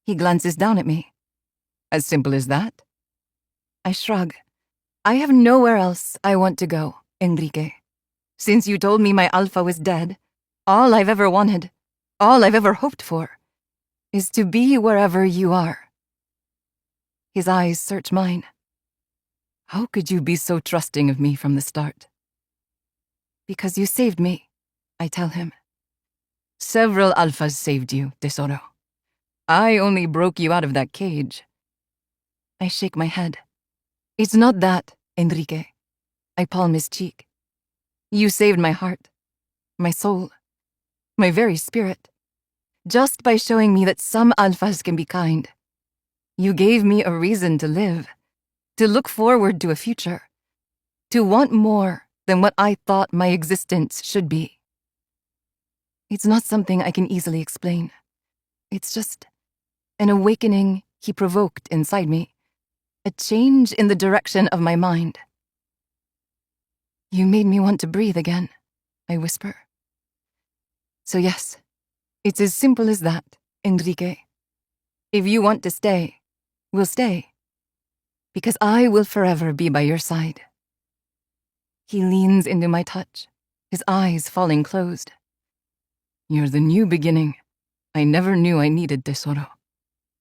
Speaker 1: He glances down at me.
Speaker 2: As simple as that?
Speaker 1: I shrug. I have nowhere else I want to go, Enrique. Since you told me my alpha was dead, all I've ever wanted, all I've ever hoped for, is to be wherever you are. His eyes search mine.
Speaker 2: How could you be so trusting of me from the start?
Speaker 1: Because you saved me, I tell him.
Speaker 2: Several alphas saved you, Tesoro. I only broke you out of that cage.
Speaker 1: I shake my head. It's not that, Enrique. I palm his cheek. You saved my heart, my soul, my very spirit, just by showing me that some alphas can be kind. You gave me a reason to live, to look forward to a future, to want more than what I thought my existence should be. It's not something I can easily explain. It's just an awakening he provoked inside me, a change in the direction of my mind. You made me want to breathe again, I whisper. So yes, it's as simple as that, Enrique. If you want to stay, we'll stay. because I will forever be by your side. He leans into my touch, his eyes falling closed.
Speaker 2: You're the new beginning. I never knew I needed Tesoro,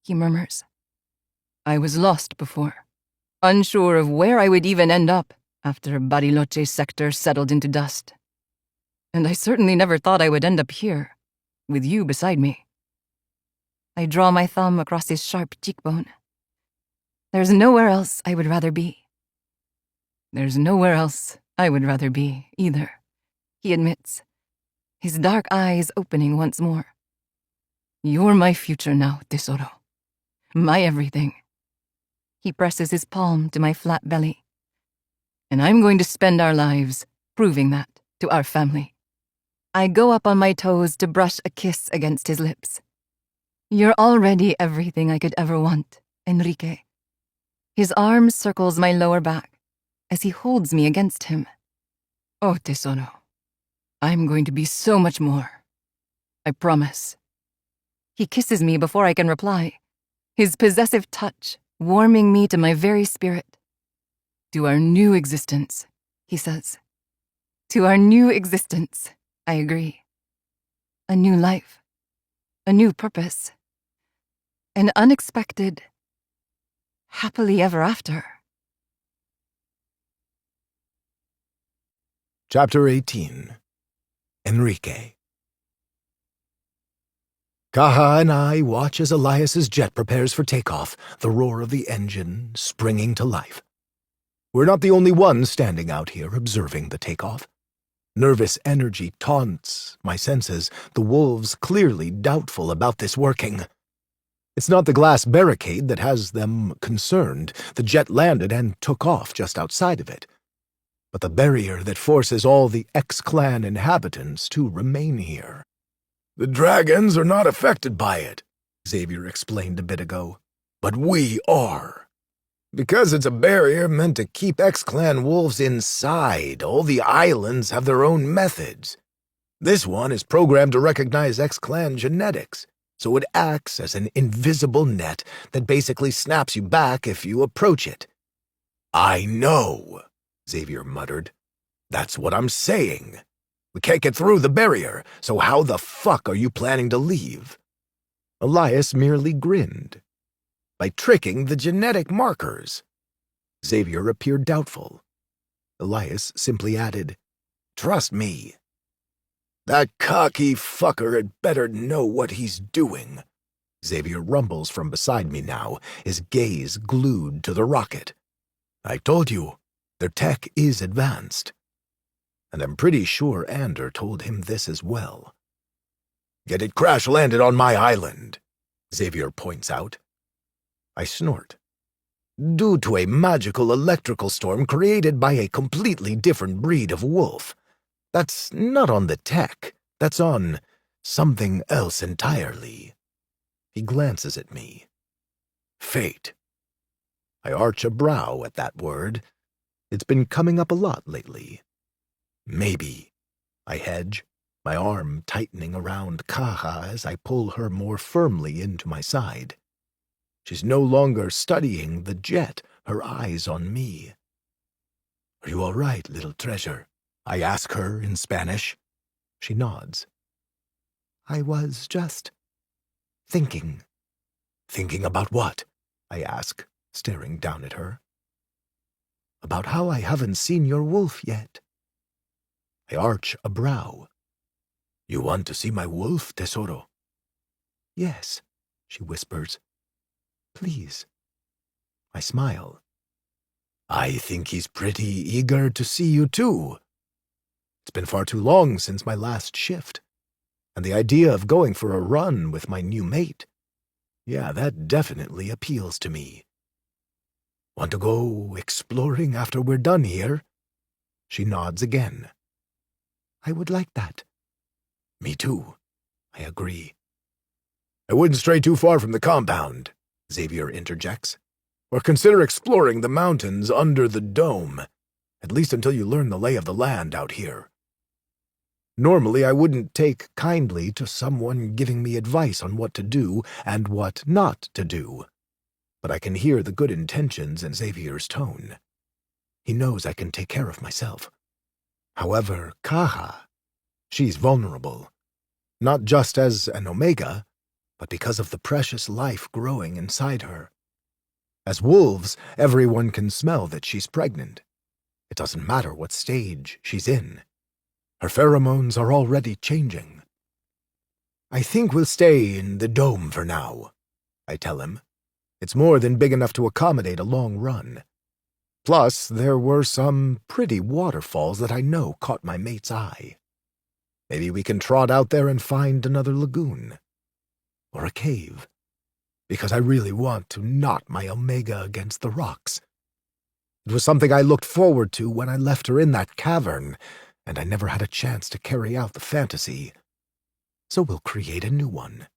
Speaker 2: he murmurs. I was lost before, unsure of where I would even end up after Bariloche sector settled into dust. And I certainly never thought I would end up here, with you beside me.
Speaker 1: I draw my thumb across his sharp cheekbone. There's nowhere else I would rather be.
Speaker 2: There's nowhere else I would rather be, either,
Speaker 1: he admits, his dark eyes opening once more.
Speaker 2: You're my future now, Tesoro. My everything.
Speaker 1: He presses his palm to my flat belly.
Speaker 2: And I'm going to spend our lives proving that to our family.
Speaker 1: I go up on my toes to brush a kiss against his lips. You're already everything I could ever want, Enrique. His arm circles my lower back as he holds me against him.
Speaker 2: Oh, Tesoro, I'm going to be so much more. I promise.
Speaker 1: He kisses me before I can reply, his possessive touch warming me to my very spirit.
Speaker 2: To our new existence,
Speaker 1: he says. To our new existence, I agree. A new life, a new purpose, an unexpected, happily ever after.
Speaker 3: Chapter 18. Enrique. Kaha and I watch as Elias's jet prepares for takeoff, the roar of the engine springing to life. We're not the only ones standing out here observing the takeoff. Nervous energy taunts my senses, the wolves clearly doubtful about this working. It's not the glass barricade that has them concerned. The jet landed and took off just outside of it. But the barrier that forces all the X-Clan inhabitants to remain here. The dragons are not affected by it, Xavier explained a bit ago. But we are. Because it's a barrier meant to keep X-Clan wolves inside, all the islands have their own methods. This one is programmed to recognize X-Clan genetics, so it acts as an invisible net that basically snaps you back if you approach it. I know, Xavier muttered. That's what I'm saying. We can't get through the barrier, so how the fuck are you planning to leave? Elias merely grinned. By tricking the genetic markers. Xavier appeared doubtful. Elias simply added, Trust me. That cocky fucker had better know what he's doing. Xavier rumbles from beside me now, his gaze glued to the rocket. I told you, their tech is advanced. And I'm pretty sure Ander told him this as well. Yet it crash-landed on my island, Xavier points out. I snort. Due to a magical electrical storm created by a completely different breed of wolf. That's not on the tech, that's on something else entirely. He glances at me. Fate. I arch a brow at that word. It's been coming up a lot lately. Maybe. I hedge, my arm tightening around Kaha as I pull her more firmly into my side. She's no longer studying the jet, her eyes on me. Are you all right, little treasure? I ask her in Spanish. She nods. I was just thinking. Thinking about what? I ask, staring down at her. About how I haven't seen your wolf yet. I arch a brow. You want to see my wolf, Tesoro? Yes, she whispers. Please. I smile. I think he's pretty eager to see you too. It's been far too long since my last shift, and the idea of going for a run with my new mate, yeah, that definitely appeals to me. Want to go exploring after we're done here? She nods again. I would like that. Me too, I agree. I wouldn't stray too far from the compound, Xavier interjects, or consider exploring the mountains under the dome, at least until you learn the lay of the land out here. Normally I wouldn't take kindly to someone giving me advice on what to do and what not to do, but I can hear the good intentions in Xavier's tone. He knows I can take care of myself. However, Kaha, she's vulnerable, not just as an Omega, but because of the precious life growing inside her. As wolves, everyone can smell that she's pregnant. It doesn't matter what stage she's in. Her pheromones are already changing. I think we'll stay in the dome for now, I tell him. It's more than big enough to accommodate a long run. Plus, there were some pretty waterfalls that I know caught my mate's eye. Maybe we can trot out there and find another lagoon. Or a cave. Because I really want to knot my Omega against the rocks. It was something I looked forward to when I left her in that cavern, and I never had a chance to carry out the fantasy. So we'll create a new one.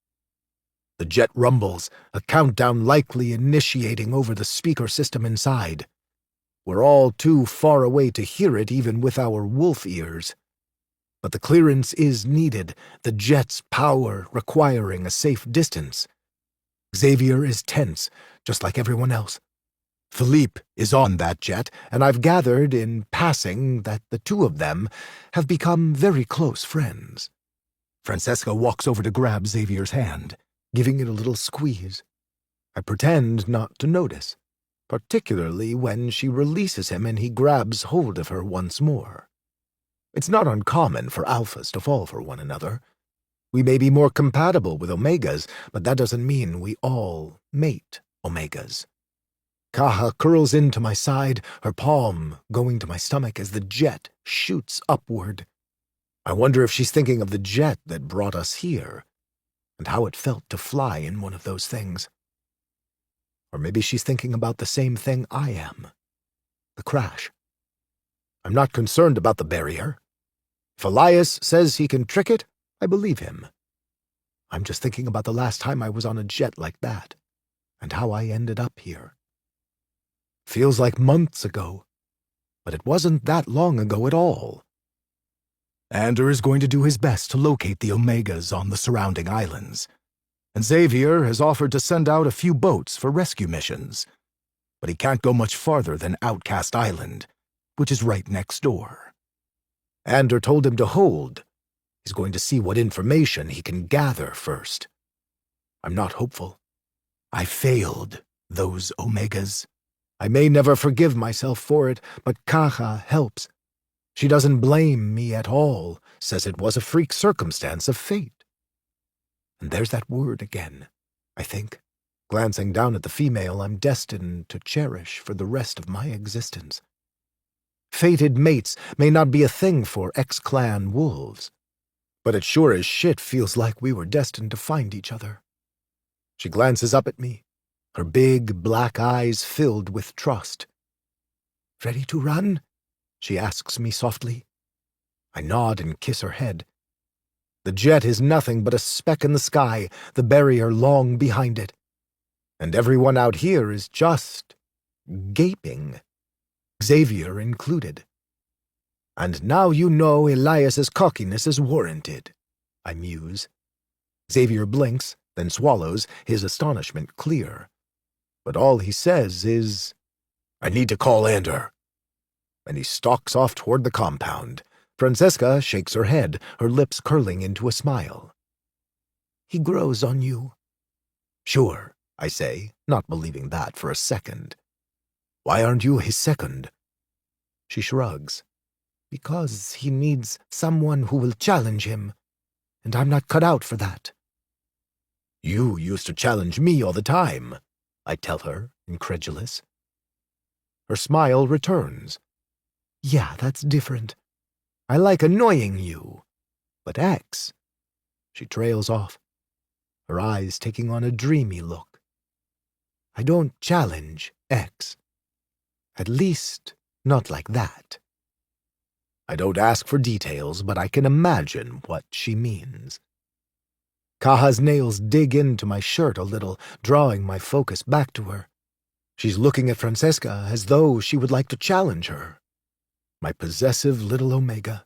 Speaker 3: The jet rumbles, a countdown likely initiating over the speaker system inside. We're all too far away to hear it even with our wolf ears. But the clearance is needed, the jet's power requiring a safe distance. Xavier is tense, just like everyone else. Philippe is on that jet, and I've gathered in passing that the two of them have become very close friends. Francesca walks over to grab Xavier's hand, giving it a little squeeze. I pretend not to notice, particularly when she releases him and he grabs hold of her once more. It's not uncommon for alphas to fall for one another. We may be more compatible with Omegas, but that doesn't mean we all mate Omegas. Kaha curls into my side, her palm going to my stomach as the jet shoots upward. I wonder if she's thinking of the jet that brought us here, and how it felt to fly in one of those things. Or maybe she's thinking about the same thing I am, the crash. I'm not concerned about the barrier. If Elias says he can trick it, I believe him. I'm just thinking about the last time I was on a jet like that, and how I ended up here. Feels like months ago, but it wasn't that long ago at all. Ander is going to do his best to locate the Omegas on the surrounding islands, and Xavier has offered to send out a few boats for rescue missions, but he can't go much farther than Outcast Island, which is right next door. Ander told him to hold. He's going to see what information he can gather first. I'm not hopeful. I failed those Omegas. I may never forgive myself for it, but Kaha helps. She doesn't blame me at all, says it was a freak circumstance of fate. And there's that word again, I think, glancing down at the female I'm destined to cherish for the rest of my existence. Fated mates may not be a thing for ex-clan wolves, but it sure as shit feels like we were destined to find each other. She glances up at me, her big black eyes filled with trust. Ready to run? She asks me softly. I nod and kiss her head. The jet is nothing but a speck in the sky, the barrier long behind it. And everyone out here is just gaping, Xavier included. And now you know Elias's cockiness is warranted, I muse. Xavier blinks, then swallows, his astonishment clear. But all he says is, I need to call Ander. And he stalks off toward the compound. Francesca shakes her head, her lips curling into a smile. He grows on you. Sure, I say, not believing that for a second. Why aren't you his second? She shrugs. Because he needs someone who will challenge him, and I'm not cut out for that. You used to challenge me all the time, I tell her, incredulous. Her smile returns. Yeah, that's different. I like annoying you. But X... She trails off, her eyes taking on a dreamy look. I don't challenge X. At least, not like that. I don't ask for details, but I can imagine what she means. Kaha's nails dig into my shirt a little, drawing my focus back to her. She's looking at Francesca as though she would like to challenge her. My possessive little Omega.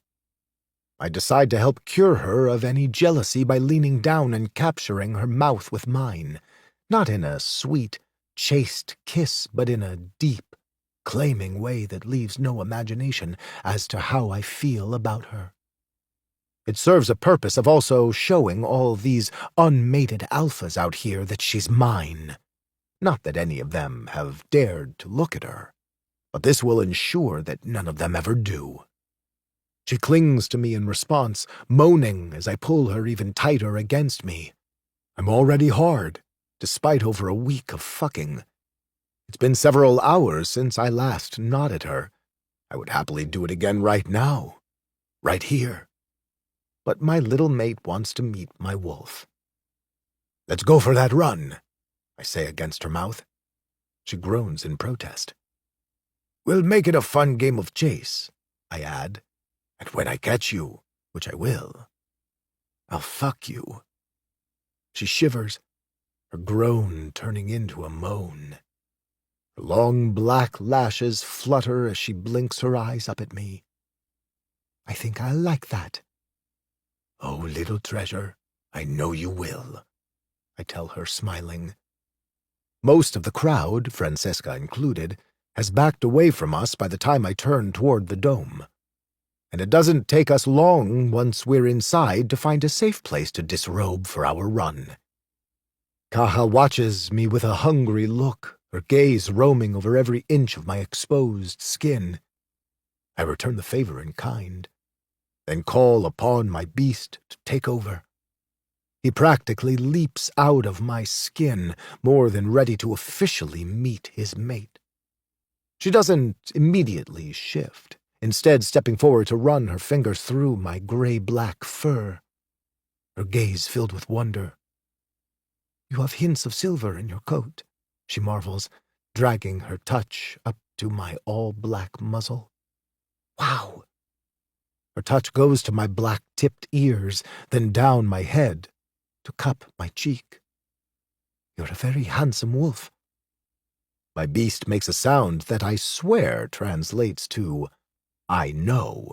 Speaker 3: I decide to help cure her of any jealousy by leaning down and capturing her mouth with mine, not in a sweet, chaste kiss, but in a deep, claiming way that leaves no imagination as to how I feel about her. It serves a purpose of also showing all these unmated alphas out here that she's mine. Not that any of them have dared to look at her, but this will ensure that none of them ever do. She clings to me in response, moaning as I pull her even tighter against me. I'm already hard, despite over a week of fucking. It's been several hours since I last nodded her. I would happily do it again right now, right here. But my little mate wants to meet my wolf. Let's go for that run, I say against her mouth. She groans in protest. We'll make it a fun game of chase, I add. And when I catch you, which I will, I'll fuck you. She shivers, her groan turning into a moan. Her long black lashes flutter as she blinks her eyes up at me. I think I like that. Oh, little treasure, I know you will, I tell her, smiling. Most of the crowd, Francesca included, has backed away from us by the time I turn toward the dome. And it doesn't take us long once we're inside to find a safe place to disrobe for our run. Kaha watches me with a hungry look, her gaze roaming over every inch of my exposed skin. I return the favor in kind, then call upon my beast to take over. He practically leaps out of my skin, more than ready to officially meet his mate. She doesn't immediately shift, instead stepping forward to run her fingers through my gray-black fur, her gaze filled with wonder. You have hints of silver in your coat, she marvels, dragging her touch up to my all-black muzzle. Wow! Her touch goes to my black-tipped ears, then down my head, to cup my cheek. You're a very handsome wolf. My beast makes a sound that I swear translates to, I know,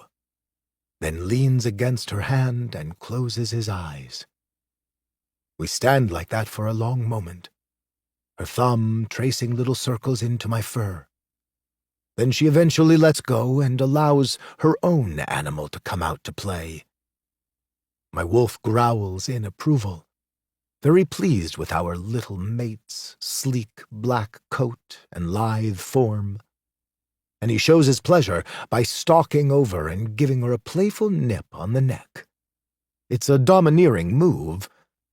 Speaker 3: then leans against her hand and closes his eyes. We stand like that for a long moment, her thumb tracing little circles into my fur. Then she eventually lets go and allows her own animal to come out to play. My wolf growls in approval, very pleased with our little mate's sleek black coat and lithe form. And he shows his pleasure by stalking over and giving her a playful nip on the neck. It's a domineering move,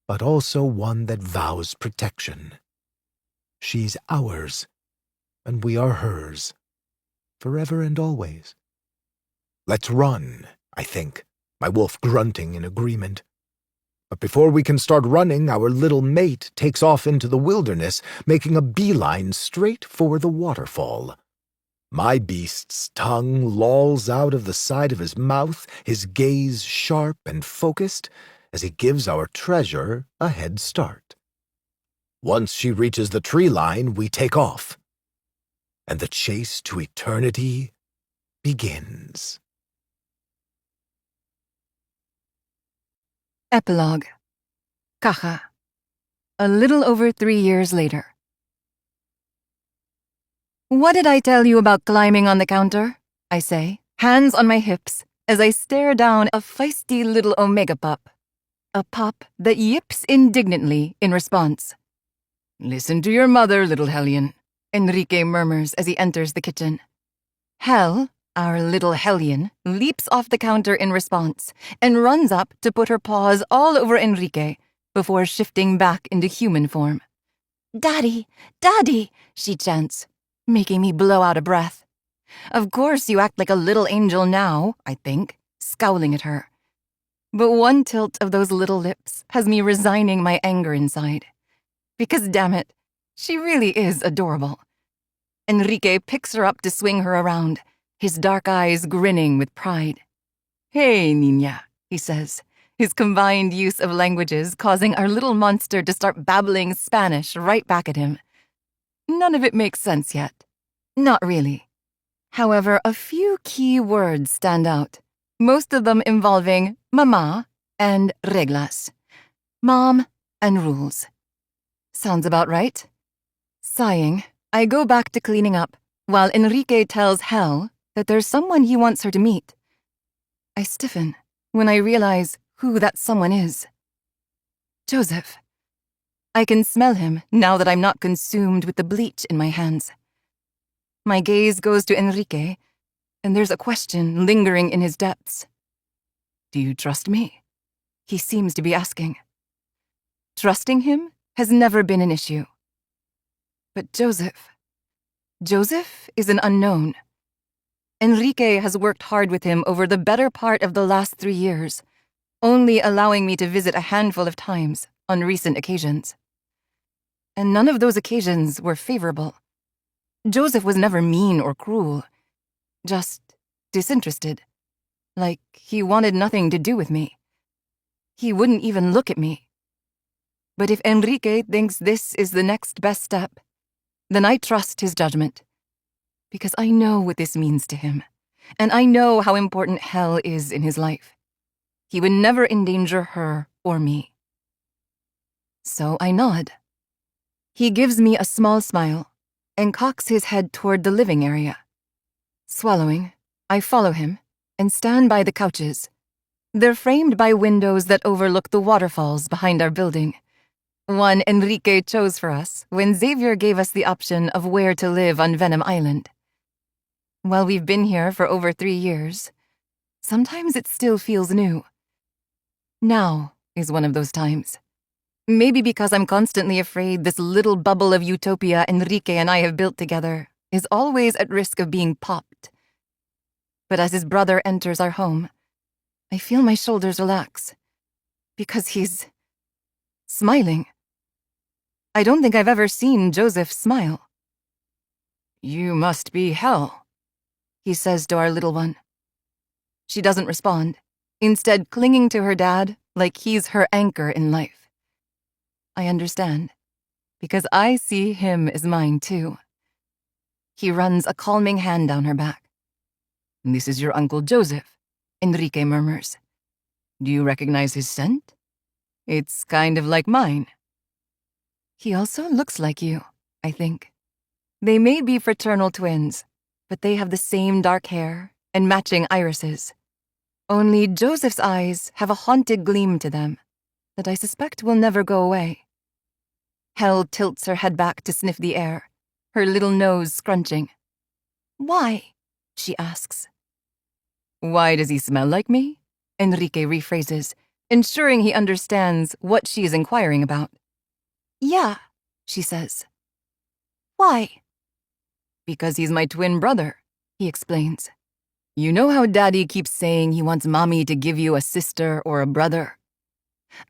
Speaker 3: but also one that vows protection. She's ours, and we are hers, forever and always. Let's run, I think, my wolf grunting in agreement. But before we can start running, our little mate takes off into the wilderness, making a beeline straight for the waterfall. My beast's tongue lolls out of the side of his mouth, his gaze sharp and focused, as he gives our treasure a head start. Once she reaches the tree line, we take off, and the chase to eternity begins.
Speaker 1: Epilogue. Kaha. A little over 3 years later. What did I tell you about climbing on the counter? I say, hands on my hips, as I stare down a feisty little omega pup. A pup that yips indignantly in response. Listen to your mother, little hellion, Enrique murmurs as he enters the kitchen. Hell, our little hellion, leaps off the counter in response and runs up to put her paws all over Enrique before shifting back into human form. Daddy, Daddy, she chants, making me blow out a breath. Of course you act like a little angel now, I think, scowling at her. But one tilt of those little lips has me resigning my anger inside. Because damn it, she really is adorable. Enrique picks her up to swing her around, his dark eyes grinning with pride. Hey, niña, he says, his combined use of languages causing our little monster to start babbling Spanish right back at him. None of it makes sense yet. Not really. However, a few key words stand out, most of them involving mamá and reglas, mom and rules. Sounds about right. Sighing, I go back to cleaning up, while Enrique tells Hel that there's someone he wants her to meet. I stiffen when I realize who that someone is. Joseph. I can smell him now that I'm not consumed with the bleach in my hands. My gaze goes to Enrique, and there's a question lingering in his depths. Do you trust me? He seems to be asking. Trusting him has never been an issue. But Joseph is an unknown. Enrique has worked hard with him over the better part of the last 3 years, only allowing me to visit a handful of times on recent occasions. And none of those occasions were favorable. Joseph was never mean or cruel, just disinterested, like he wanted nothing to do with me. He wouldn't even look at me. But if Enrique thinks this is the next best step, then I trust his judgment, because I know what this means to him, and I know how important Hel is in his life. He would never endanger her or me. So I nod. He gives me a small smile and cocks his head toward the living area. Swallowing, I follow him and stand by the couches. They're framed by windows that overlook the waterfalls behind our building. One Enrique chose for us when Xavier gave us the option of where to live on Venom Island. While we've been here for over 3 years, sometimes it still feels new. Now is one of those times. Maybe because I'm constantly afraid this little bubble of utopia Enrique and I have built together is always at risk of being popped. But as his brother enters our home, I feel my shoulders relax, because he's smiling. I don't think I've ever seen Joseph smile. You must be Hel, he says to our little one. She doesn't respond, instead clinging to her dad like he's her anchor in life. I understand, because I see him as mine too. He runs a calming hand down her back. This is your Uncle Joseph, Enrique murmurs. Do you recognize his scent? It's kind of like mine. He also looks like you, I think. They may be fraternal twins, but they have the same dark hair and matching irises. Only Joseph's eyes have a haunted gleam to them that I suspect will never go away. Hel tilts her head back to sniff the air, her little nose scrunching. Why? She asks. Why does he smell like me? Enrique rephrases, ensuring he understands what she is inquiring about. Yeah, she says. Why? Because he's my twin brother, he explains. You know how Daddy keeps saying he wants Mommy to give you a sister or a brother?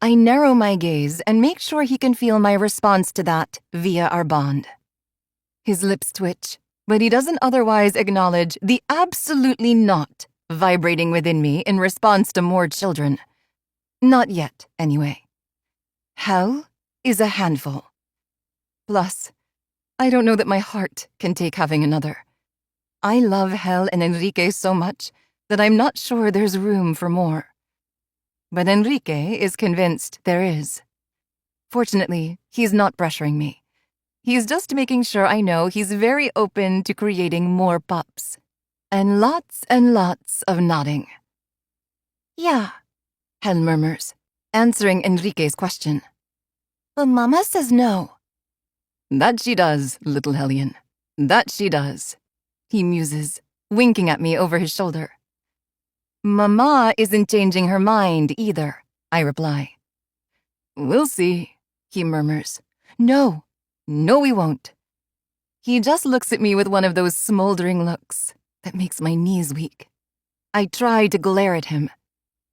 Speaker 1: I narrow my gaze and make sure he can feel my response to that via our bond. His lips twitch, but he doesn't otherwise acknowledge the absolutely not vibrating within me in response to more children. Not yet, anyway. Hel is a handful. Plus, I don't know that my heart can take having another. I love Hel and Enrique so much that I'm not sure there's room for more. But Enrique is convinced there is. Fortunately, he's not pressuring me. He's just making sure I know he's very open to creating more pups. And lots of nodding. Yeah, Hel murmurs, answering Enrique's question. But Mama says no. That she does, little Hellion. That she does, he muses, winking at me over his shoulder. Mama isn't changing her mind either, I reply. We'll see, he murmurs. No, we won't. He just looks at me with one of those smoldering looks that makes my knees weak. I try to glare at him,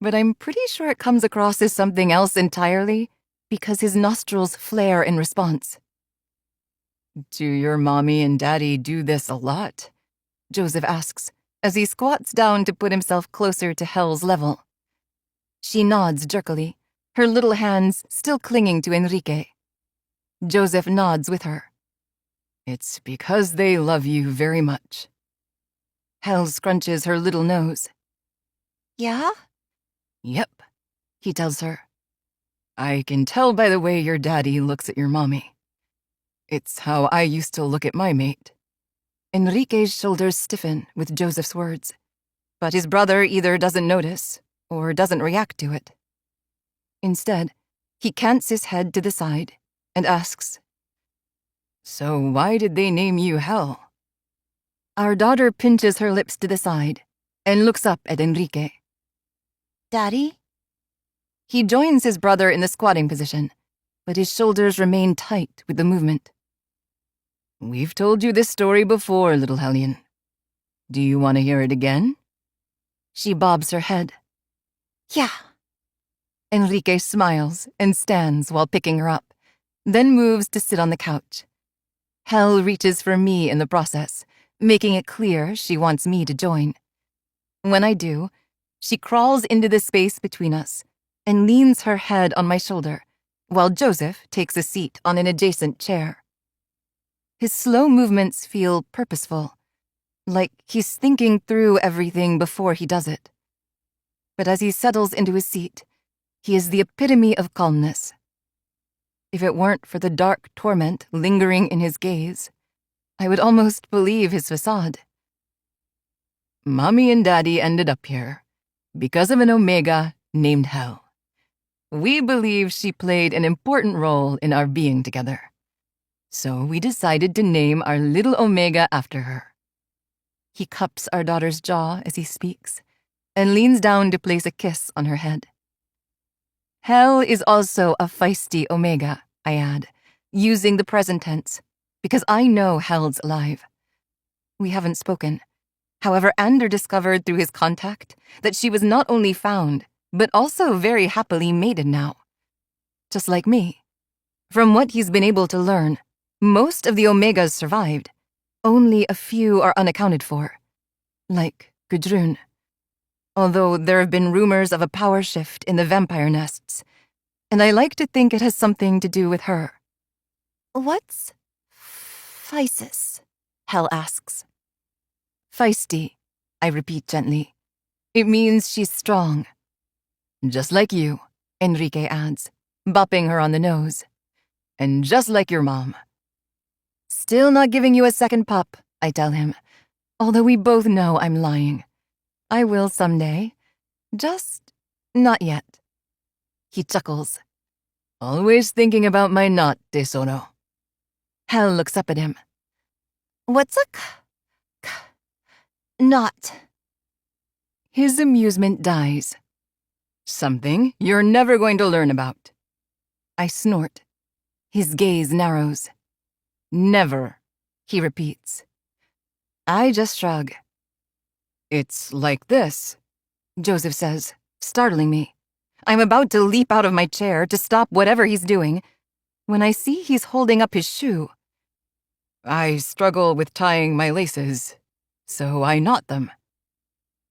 Speaker 1: but I'm pretty sure it comes across as something else entirely because his nostrils flare in response. Do your mommy and daddy do this a lot? Joseph asks, as he squats down to put himself closer to Hel's level. She nods jerkily, her little hands still clinging to Enrique. Joseph nods with her. It's because they love you very much. Hel scrunches her little nose. Yeah? Yep, he tells her. I can tell by the way your daddy looks at your mommy.
Speaker 2: It's how I used to look at my mate.
Speaker 1: Enrique's shoulders stiffen with Joseph's words, but his brother either doesn't notice or doesn't react to it. Instead, he cants his head to the side and asks,
Speaker 2: So why did they name you Hell?
Speaker 1: Our daughter pinches her lips to the side and looks up at Enrique. Daddy? He joins his brother in the squatting position, but his shoulders remain tight with the movement.
Speaker 2: We've told you this story before, little Hellion. Do you want to hear it again?
Speaker 1: She bobs her head. Yeah. Enrique smiles and stands while picking her up, then moves to sit on the couch. Hell reaches for me in the process, making it clear she wants me to join. When I do, she crawls into the space between us and leans her head on my shoulder, while Joseph takes a seat on an adjacent chair. His slow movements feel purposeful, like he's thinking through everything before he does it. But as he settles into his seat, he is the epitome of calmness. If it weren't for the dark torment lingering in his gaze, I would almost believe his facade.
Speaker 2: Mommy and Daddy ended up here because of an Omega named Hell. We believe she played an important role in our being together. So we decided to name our little Omega after her.
Speaker 1: He cups our daughter's jaw as he speaks and leans down to place a kiss on her head. Hell is also a feisty Omega, I add, using the present tense, because I know Hell's alive. We haven't spoken. However, Ander discovered through his contact that she was not only found, but also very happily mated now. Just like me. From what he's been able to learn, most of the Omegas survived. Only a few are unaccounted for. Like Gudrun. Although there have been rumors of a power shift in the vampire nests, and I like to think it has something to do with her. What's physis? Hell asks. Feisty, I repeat gently. It means she's strong.
Speaker 2: Just like you,
Speaker 1: Enrique adds, bopping her on the nose.
Speaker 2: And just like your mom.
Speaker 1: Still not giving you a second pup, I tell him, although we both know I'm lying. I will someday. Just not yet. He chuckles.
Speaker 2: Always thinking about my knot, Tesoro.
Speaker 1: Hell looks up at him. What's a knot? His amusement dies.
Speaker 2: Something you're never going to learn about.
Speaker 1: I snort. His gaze narrows.
Speaker 2: Never,
Speaker 1: he repeats. I just shrug.
Speaker 2: It's like this,
Speaker 1: Joseph says, startling me. I'm about to leap out of my chair to stop whatever he's doing when I see he's holding up his shoe.
Speaker 2: I struggle with tying my laces, so I knot them.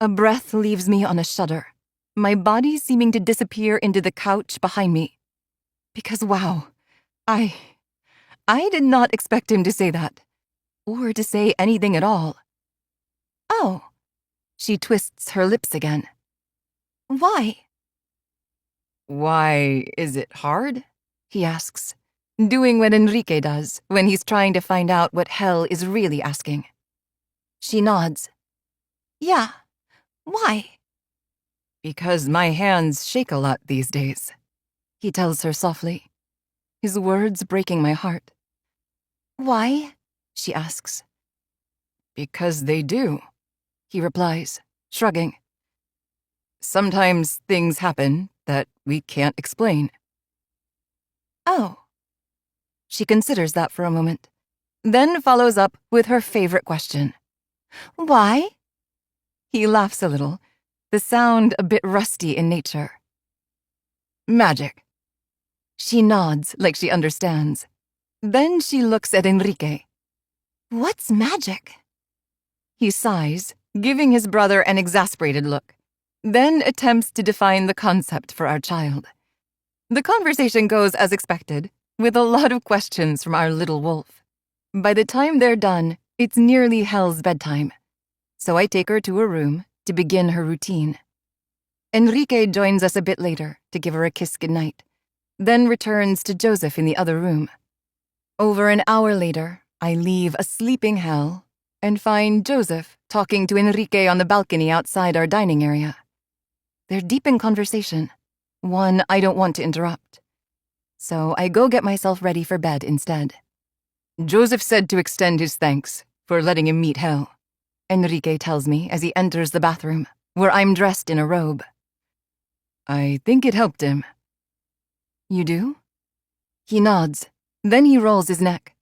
Speaker 1: A breath leaves me on a shudder, my body seeming to disappear into the couch behind me. Because wow, I did not expect him to say that, or to say anything at all. Oh, she twists her lips again. Why?
Speaker 2: Why is it hard?
Speaker 1: He asks, doing what Enrique does when he's trying to find out what Hell is really asking. She nods. Yeah, why?
Speaker 2: Because my hands shake a lot these days,
Speaker 1: he tells her softly, his words breaking my heart. Why? She asks.
Speaker 2: Because they do,
Speaker 1: he replies, shrugging.
Speaker 2: Sometimes things happen that we can't explain.
Speaker 1: Oh. She considers that for a moment, then follows up with her favorite question. Why? He laughs a little, the sound a bit rusty in nature.
Speaker 2: Magic.
Speaker 1: She nods like she understands. Then she looks at Enrique. What's magic? He sighs, giving his brother an exasperated look, then attempts to define the concept for our child. The conversation goes as expected, with a lot of questions from our little wolf. By the time they're done, it's nearly Hell's bedtime, so I take her to her room to begin her routine. Enrique joins us a bit later to give her a kiss goodnight, then returns to Joseph in the other room.
Speaker 2: Over an hour later, I leave a sleeping hell and find Joseph talking to Enrique on the balcony outside our dining area. They're deep in conversation, one I don't want to interrupt. So I go get myself ready for bed instead. Joseph said to extend his thanks for letting him meet hell, Enrique tells me as he enters the bathroom, where I'm dressed in a robe. I think it helped him. You do? He nods, then he rolls his neck.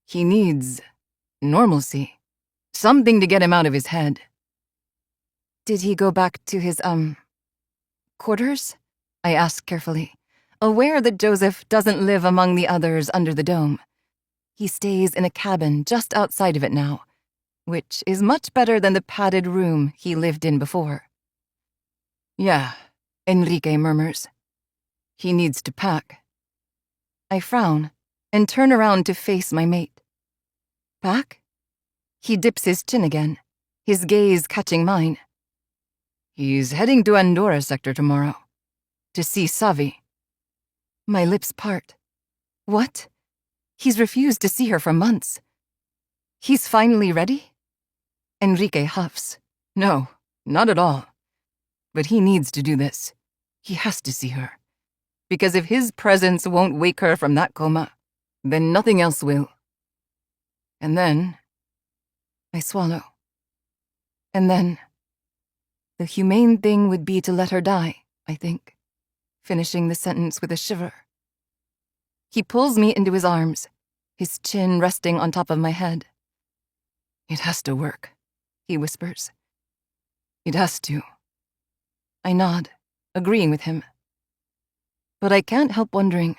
Speaker 2: He needs normalcy, something to get him out of his head. Did he go back to his, quarters? I ask carefully, aware that Joseph doesn't live among the others under the dome. He stays in a cabin just outside of it now, which is much better than the padded room he lived in before. Yeah, Enrique murmurs. He needs to pack. I frown and turn around to face my mate. Pack? He dips his chin again, his gaze catching mine. He's heading to Andorra sector tomorrow, to see Savi. My lips part. What? He's refused to see her for months. He's finally ready? Enrique huffs. No, not at all. But he needs to do this. He has to see her. Because if his presence won't wake her from that coma, then nothing else will. And then, I swallow. And then, the humane thing would be to let her die, I think, finishing the sentence with a shiver. He pulls me into his arms, his chin resting on top of my head. It has to work, he whispers. It has to. I nod, agreeing with him. But I can't help wondering,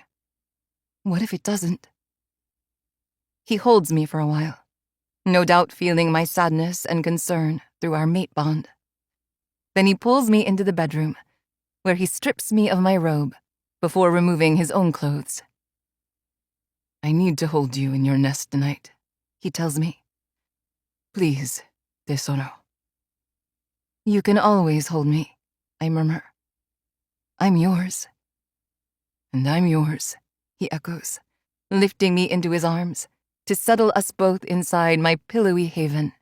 Speaker 2: what if it doesn't? He holds me for a while, no doubt feeling my sadness and concern through our mate bond. Then he pulls me into the bedroom, where he strips me of my robe before removing his own clothes. I need to hold you in your nest tonight, he tells me. Please, tesoro. You can always hold me, I murmur. I'm yours. And I'm yours, he echoes, lifting me into his arms to settle us both inside my pillowy haven.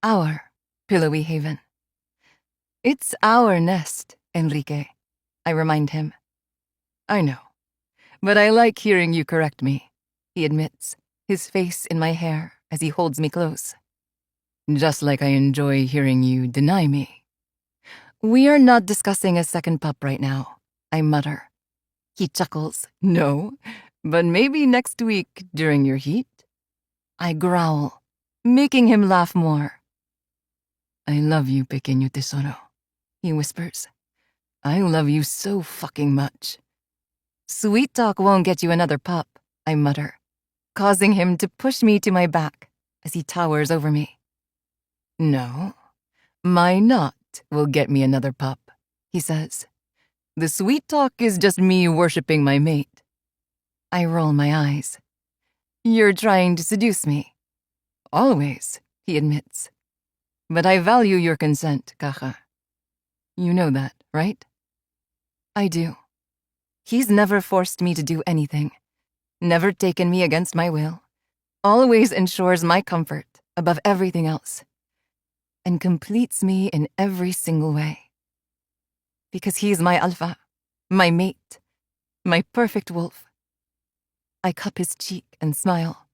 Speaker 2: Our pillowy haven. It's our nest, Enrique, I remind him. I know, but I like hearing you correct me, he admits, his face in my hair as he holds me close. Just like I enjoy hearing you deny me. We are not discussing a second pup right now, I mutter. He chuckles. No, but maybe next week during your heat? I growl, making him laugh more. I love you, pequeño tesoro, he whispers. I love you so fucking much. Sweet talk won't get you another pup, I mutter, causing him to push me to my back as he towers over me. No, my knot will get me another pup, he says. The sweet talk is just me worshipping my mate. I roll my eyes. You're trying to seduce me. Always, he admits. But I value your consent, Caja. You know that, right? I do. He's never forced me to do anything, never taken me against my will, always ensures my comfort above everything else, and completes me in every single way. Because he's my alpha, my mate, my perfect wolf. I cup his cheek and smile.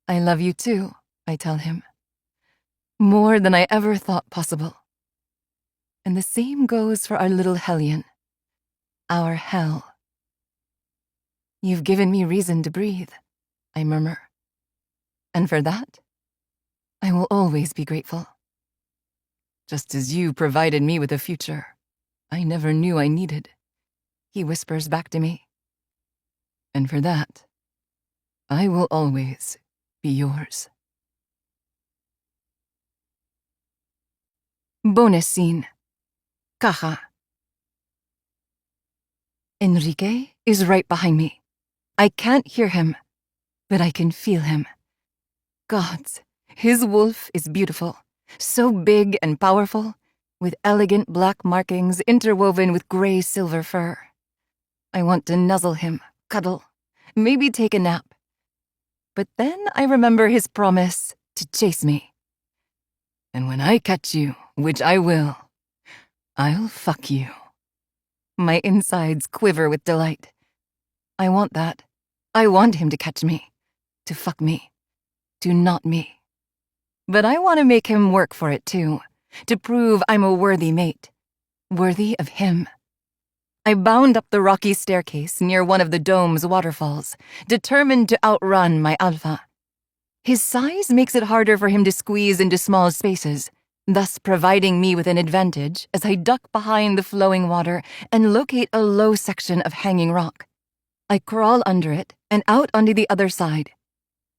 Speaker 2: I love you too, I tell him. More than I ever thought possible. And the same goes for our little hellion, our hell. You've given me reason to breathe, I murmur. And for that, I will always be grateful. Just as you provided me with a future I never knew I needed, he whispers back to me. And for that, I will always be yours. Bonus scene. Caja. Enrique is right behind me. I can't hear him, but I can feel him. Gods, his wolf is beautiful, so big and powerful, with elegant black markings interwoven with gray silver fur. I want to nuzzle him, cuddle, maybe take a nap. But then I remember his promise to chase me. And when I catch you, which I will, I'll fuck you. My insides quiver with delight. I want that. I want him to catch me, to fuck me, to not me. But I want to make him work for it too, to prove I'm a worthy mate, worthy of him. I bound up the rocky staircase near one of the dome's waterfalls, determined to outrun my alpha. His size makes it harder for him to squeeze into small spaces, thus providing me with an advantage as I duck behind the flowing water and locate a low section of hanging rock. I crawl under it and out onto the other side,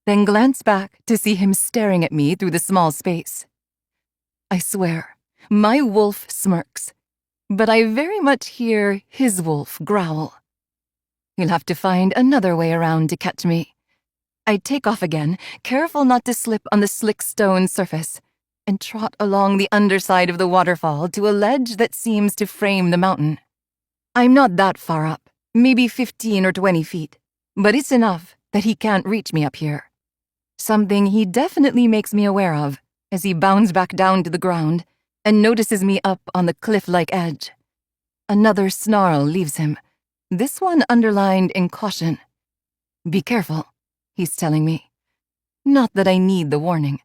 Speaker 2: then glance back to see him staring at me through the small space. I swear, my wolf smirks, but I very much hear his wolf growl. He'll have to find another way around to catch me. I take off again, careful not to slip on the slick stone surface, and trot along the underside of the waterfall to a ledge that seems to frame the mountain. I'm not that far up, maybe 15 or 20 feet, but it's enough that he can't reach me up here. Something he definitely makes me aware of as he bounds back down to the ground and notices me up on the cliff-like edge. Another snarl leaves him, this one underlined in caution. Be careful, he's telling me. Not that I need the warning.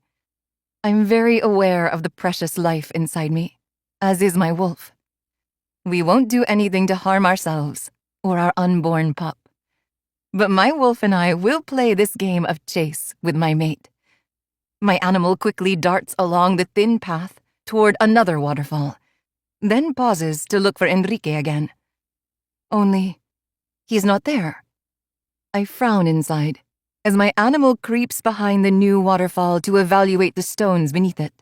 Speaker 2: I'm very aware of the precious life inside me, as is my wolf. We won't do anything to harm ourselves or our unborn pup. But my wolf and I will play this game of chase with my mate. My animal quickly darts along the thin path toward another waterfall, then pauses to look for Enrique again. Only, he's not there. I frown inside as my animal creeps behind the new waterfall to evaluate the stones beneath it.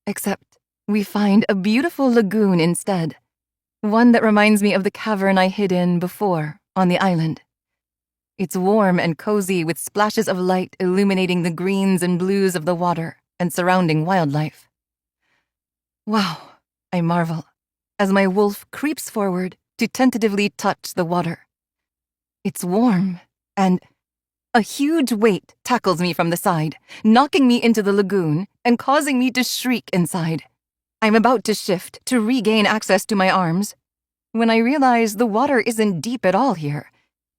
Speaker 2: Except we find a beautiful lagoon instead, one that reminds me of the cavern I hid in before on the island. It's warm and cozy with splashes of light illuminating the greens and blues of the water and surrounding wildlife. Wow, I marvel, as my wolf creeps forward to tentatively touch the water. It's warm, and a huge weight tackles me from the side, knocking me into the lagoon and causing me to shriek inside. I'm about to shift to regain access to my arms when I realize the water isn't deep at all here,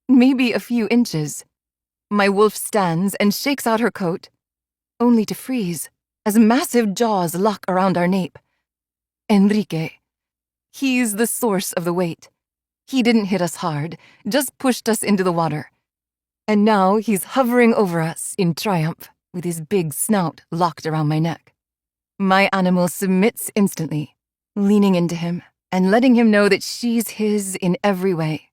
Speaker 2: maybe a few inches. My wolf stands and shakes out her coat, only to freeze as massive jaws lock around our nape. Enrique. He's the source of the weight. He didn't hit us hard, just pushed us into the water. And now he's hovering over us in triumph with his big snout locked around my neck. My animal submits instantly, leaning into him and letting him know that she's his in every way.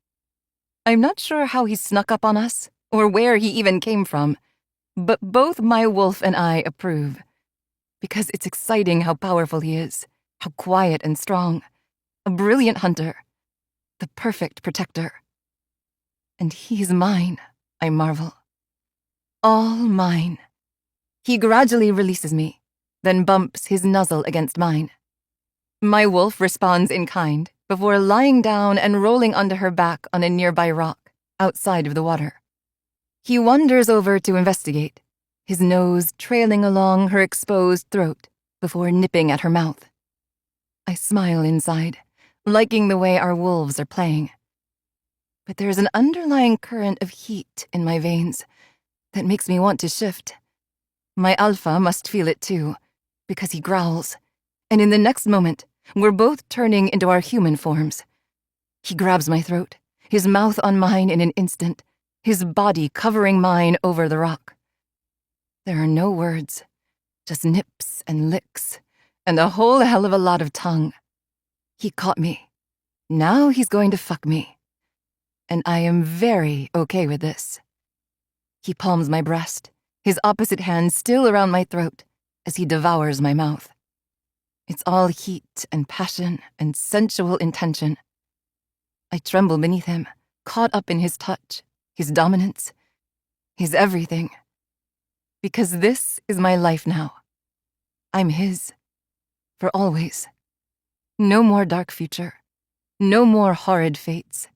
Speaker 2: I'm not sure how he snuck up on us or where he even came from, but both my wolf and I approve, because it's exciting how powerful he is, how quiet and strong, a brilliant hunter, the perfect protector. And he's mine, I marvel. All mine. He gradually releases me, then bumps his nuzzle against mine. My wolf responds in kind before lying down and rolling onto her back on a nearby rock, outside of the water. He wanders over to investigate, his nose trailing along her exposed throat before nipping at her mouth. I smile inside, liking the way our wolves are playing. But there's an underlying current of heat in my veins that makes me want to shift. My alpha must feel it too, because he growls, and in the next moment, we're both turning into our human forms. He grabs my throat, his mouth on mine in an instant, his body covering mine over the rock. There are no words, just nips and licks, and a whole hell of a lot of tongue. He caught me. Now he's going to fuck me. And I am very okay with this. He palms my breast, his opposite hand still around my throat, as he devours my mouth. It's all heat and passion and sensual intention. I tremble beneath him, caught up in his touch, his dominance, his everything. Because this is my life now. I'm his. For always. No more dark future. No more horrid fates.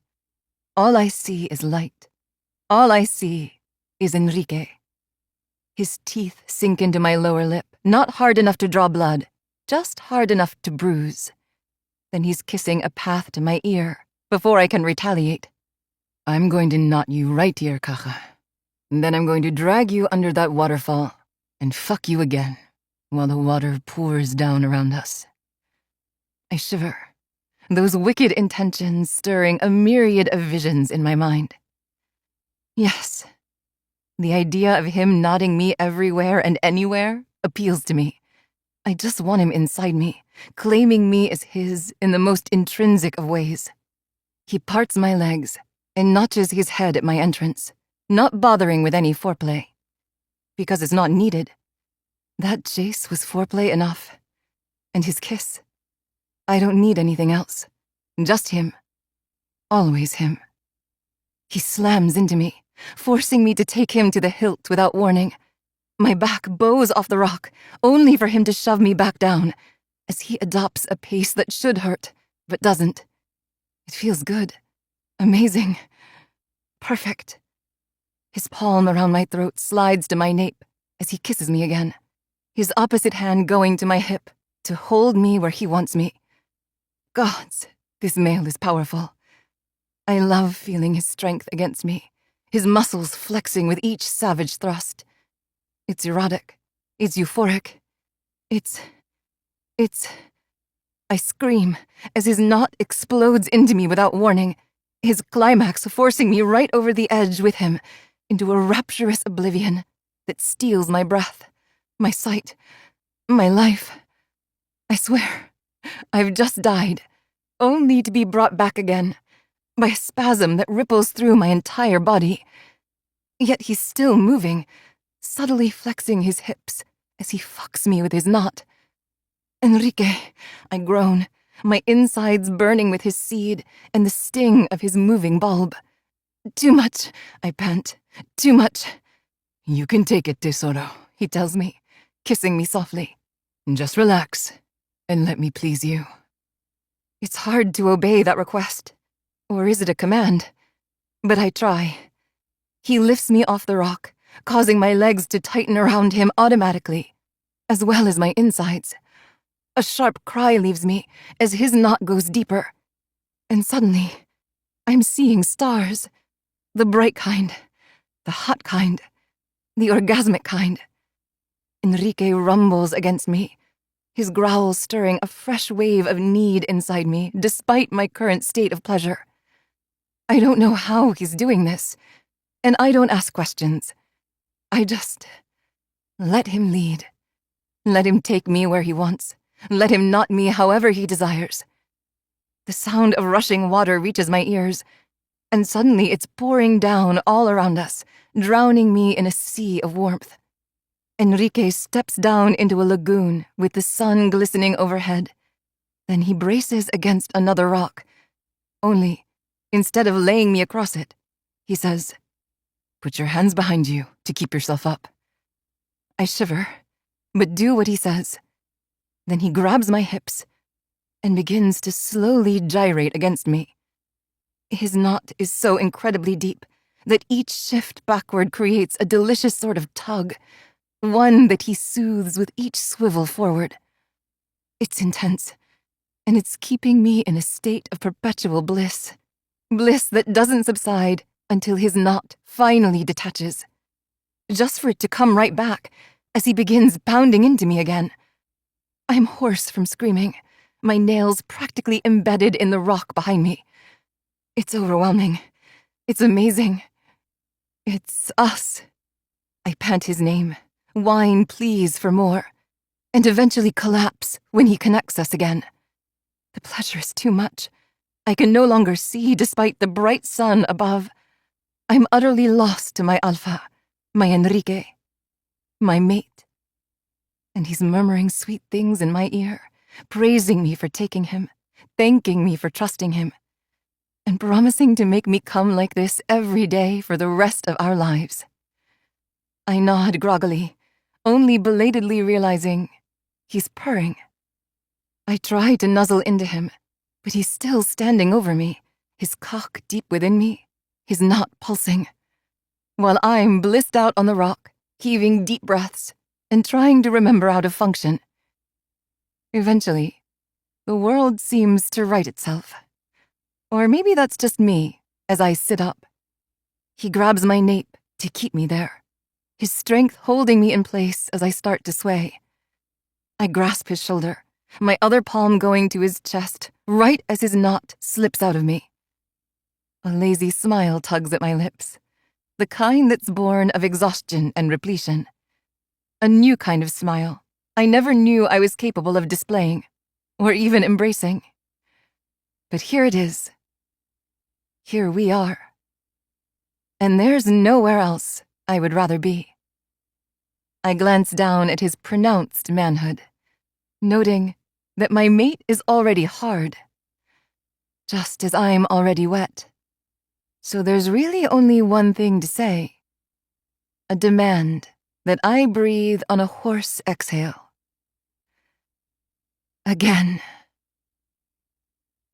Speaker 2: All I see is light.
Speaker 1: All I see is Enrique. His teeth sink into my lower lip, not hard enough to draw blood, just hard enough to bruise. Then he's kissing a path to my ear before I can retaliate. I'm going to knot you right here, Caja. And then I'm going to drag you under that waterfall and fuck you again while the water pours down around us. I shiver, those wicked intentions stirring a myriad of visions in my mind. Yes, the idea of him knotting me everywhere and anywhere appeals to me. I just want him inside me, claiming me as his in the most intrinsic of ways. He parts my legs and notches his head at my entrance, not bothering with any foreplay. Because it's not needed. That chase was foreplay enough. And his kiss. I don't need anything else. Just him. Always him. He slams into me, forcing me to take him to the hilt without warning. My back bows off the rock, only for him to shove me back down, as he adopts a pace that should hurt, but doesn't. It feels good. Amazing. Perfect. His palm around my throat slides to my nape as he kisses me again, his opposite hand going to my hip to hold me where he wants me. Gods, this male is powerful. I love feeling his strength against me, his muscles flexing with each savage thrust. It's erotic. It's euphoric. It's... I scream as his knot explodes into me without warning, his climax forcing me right over the edge with him into a rapturous oblivion that steals my breath, my sight, my life. I swear, I've just died, only to be brought back again by a spasm that ripples through my entire body. Yet he's still moving, subtly flexing his hips as he fucks me with his knot. Enrique, I groan, my insides burning with his seed and the sting of his moving bulb. Too much, I pant. Too much. You can take it, Tesoro, he tells me, kissing me softly. Just relax and let me please you. It's hard to obey that request. Or is it a command? But I try. He lifts me off the rock, causing my legs to tighten around him automatically, as well as my insides. A sharp cry leaves me as his knot goes deeper. And suddenly, I'm seeing stars. The bright kind, the hot kind, the orgasmic kind. Enrique rumbles against me, his growl stirring a fresh wave of need inside me despite my current state of pleasure. I don't know how he's doing this, and I don't ask questions. I just let him lead. Let him take me where he wants. Let him knot me however he desires. The sound of rushing water reaches my ears, and suddenly it's pouring down all around us, drowning me in a sea of warmth. Enrique steps down into a lagoon with the sun glistening overhead. Then he braces against another rock. Only, instead of laying me across it, he says, "Put your hands behind you to keep yourself up." I shiver, but do what he says. Then he grabs my hips and begins to slowly gyrate against me. His knot is so incredibly deep that each shift backward creates a delicious sort of tug, one that he soothes with each swivel forward. It's intense, and it's keeping me in a state of perpetual bliss. Bliss that doesn't subside until his knot finally detaches, just for it to come right back as he begins pounding into me again. I'm hoarse from screaming, my nails practically embedded in the rock behind me. It's overwhelming. It's amazing. It's us. I pant his name, whine pleas for more, and eventually collapse when he connects us again. The pleasure is too much. I can no longer see despite the bright sun above. I'm utterly lost to my Alpha, my Enrique, my mate. And he's murmuring sweet things in my ear, praising me for taking him, thanking me for trusting him, and promising to make me come like this every day for the rest of our lives. I nod groggily, only belatedly realizing he's purring. I try to nuzzle into him, but he's still standing over me, his cock deep within me, his knot pulsing. while I'm blissed out on the rock, heaving deep breaths and trying to remember how to function. Eventually, the world seems to right itself. Or maybe that's just me as I sit up. He grabs my nape to keep me there, his strength holding me in place as I start to sway. I grasp his shoulder, my other palm going to his chest, right as his knot slips out of me. A lazy smile tugs at my lips, the kind that's born of exhaustion and repletion. A new kind of smile I never knew I was capable of displaying, or even embracing. But here it is. Here we are. And there's nowhere else I would rather be. I glance down at his pronounced manhood, noting that my mate is already hard, just as I'm already wet. So there's really only one thing to say. A demand that I breathe on a hoarse exhale. Again.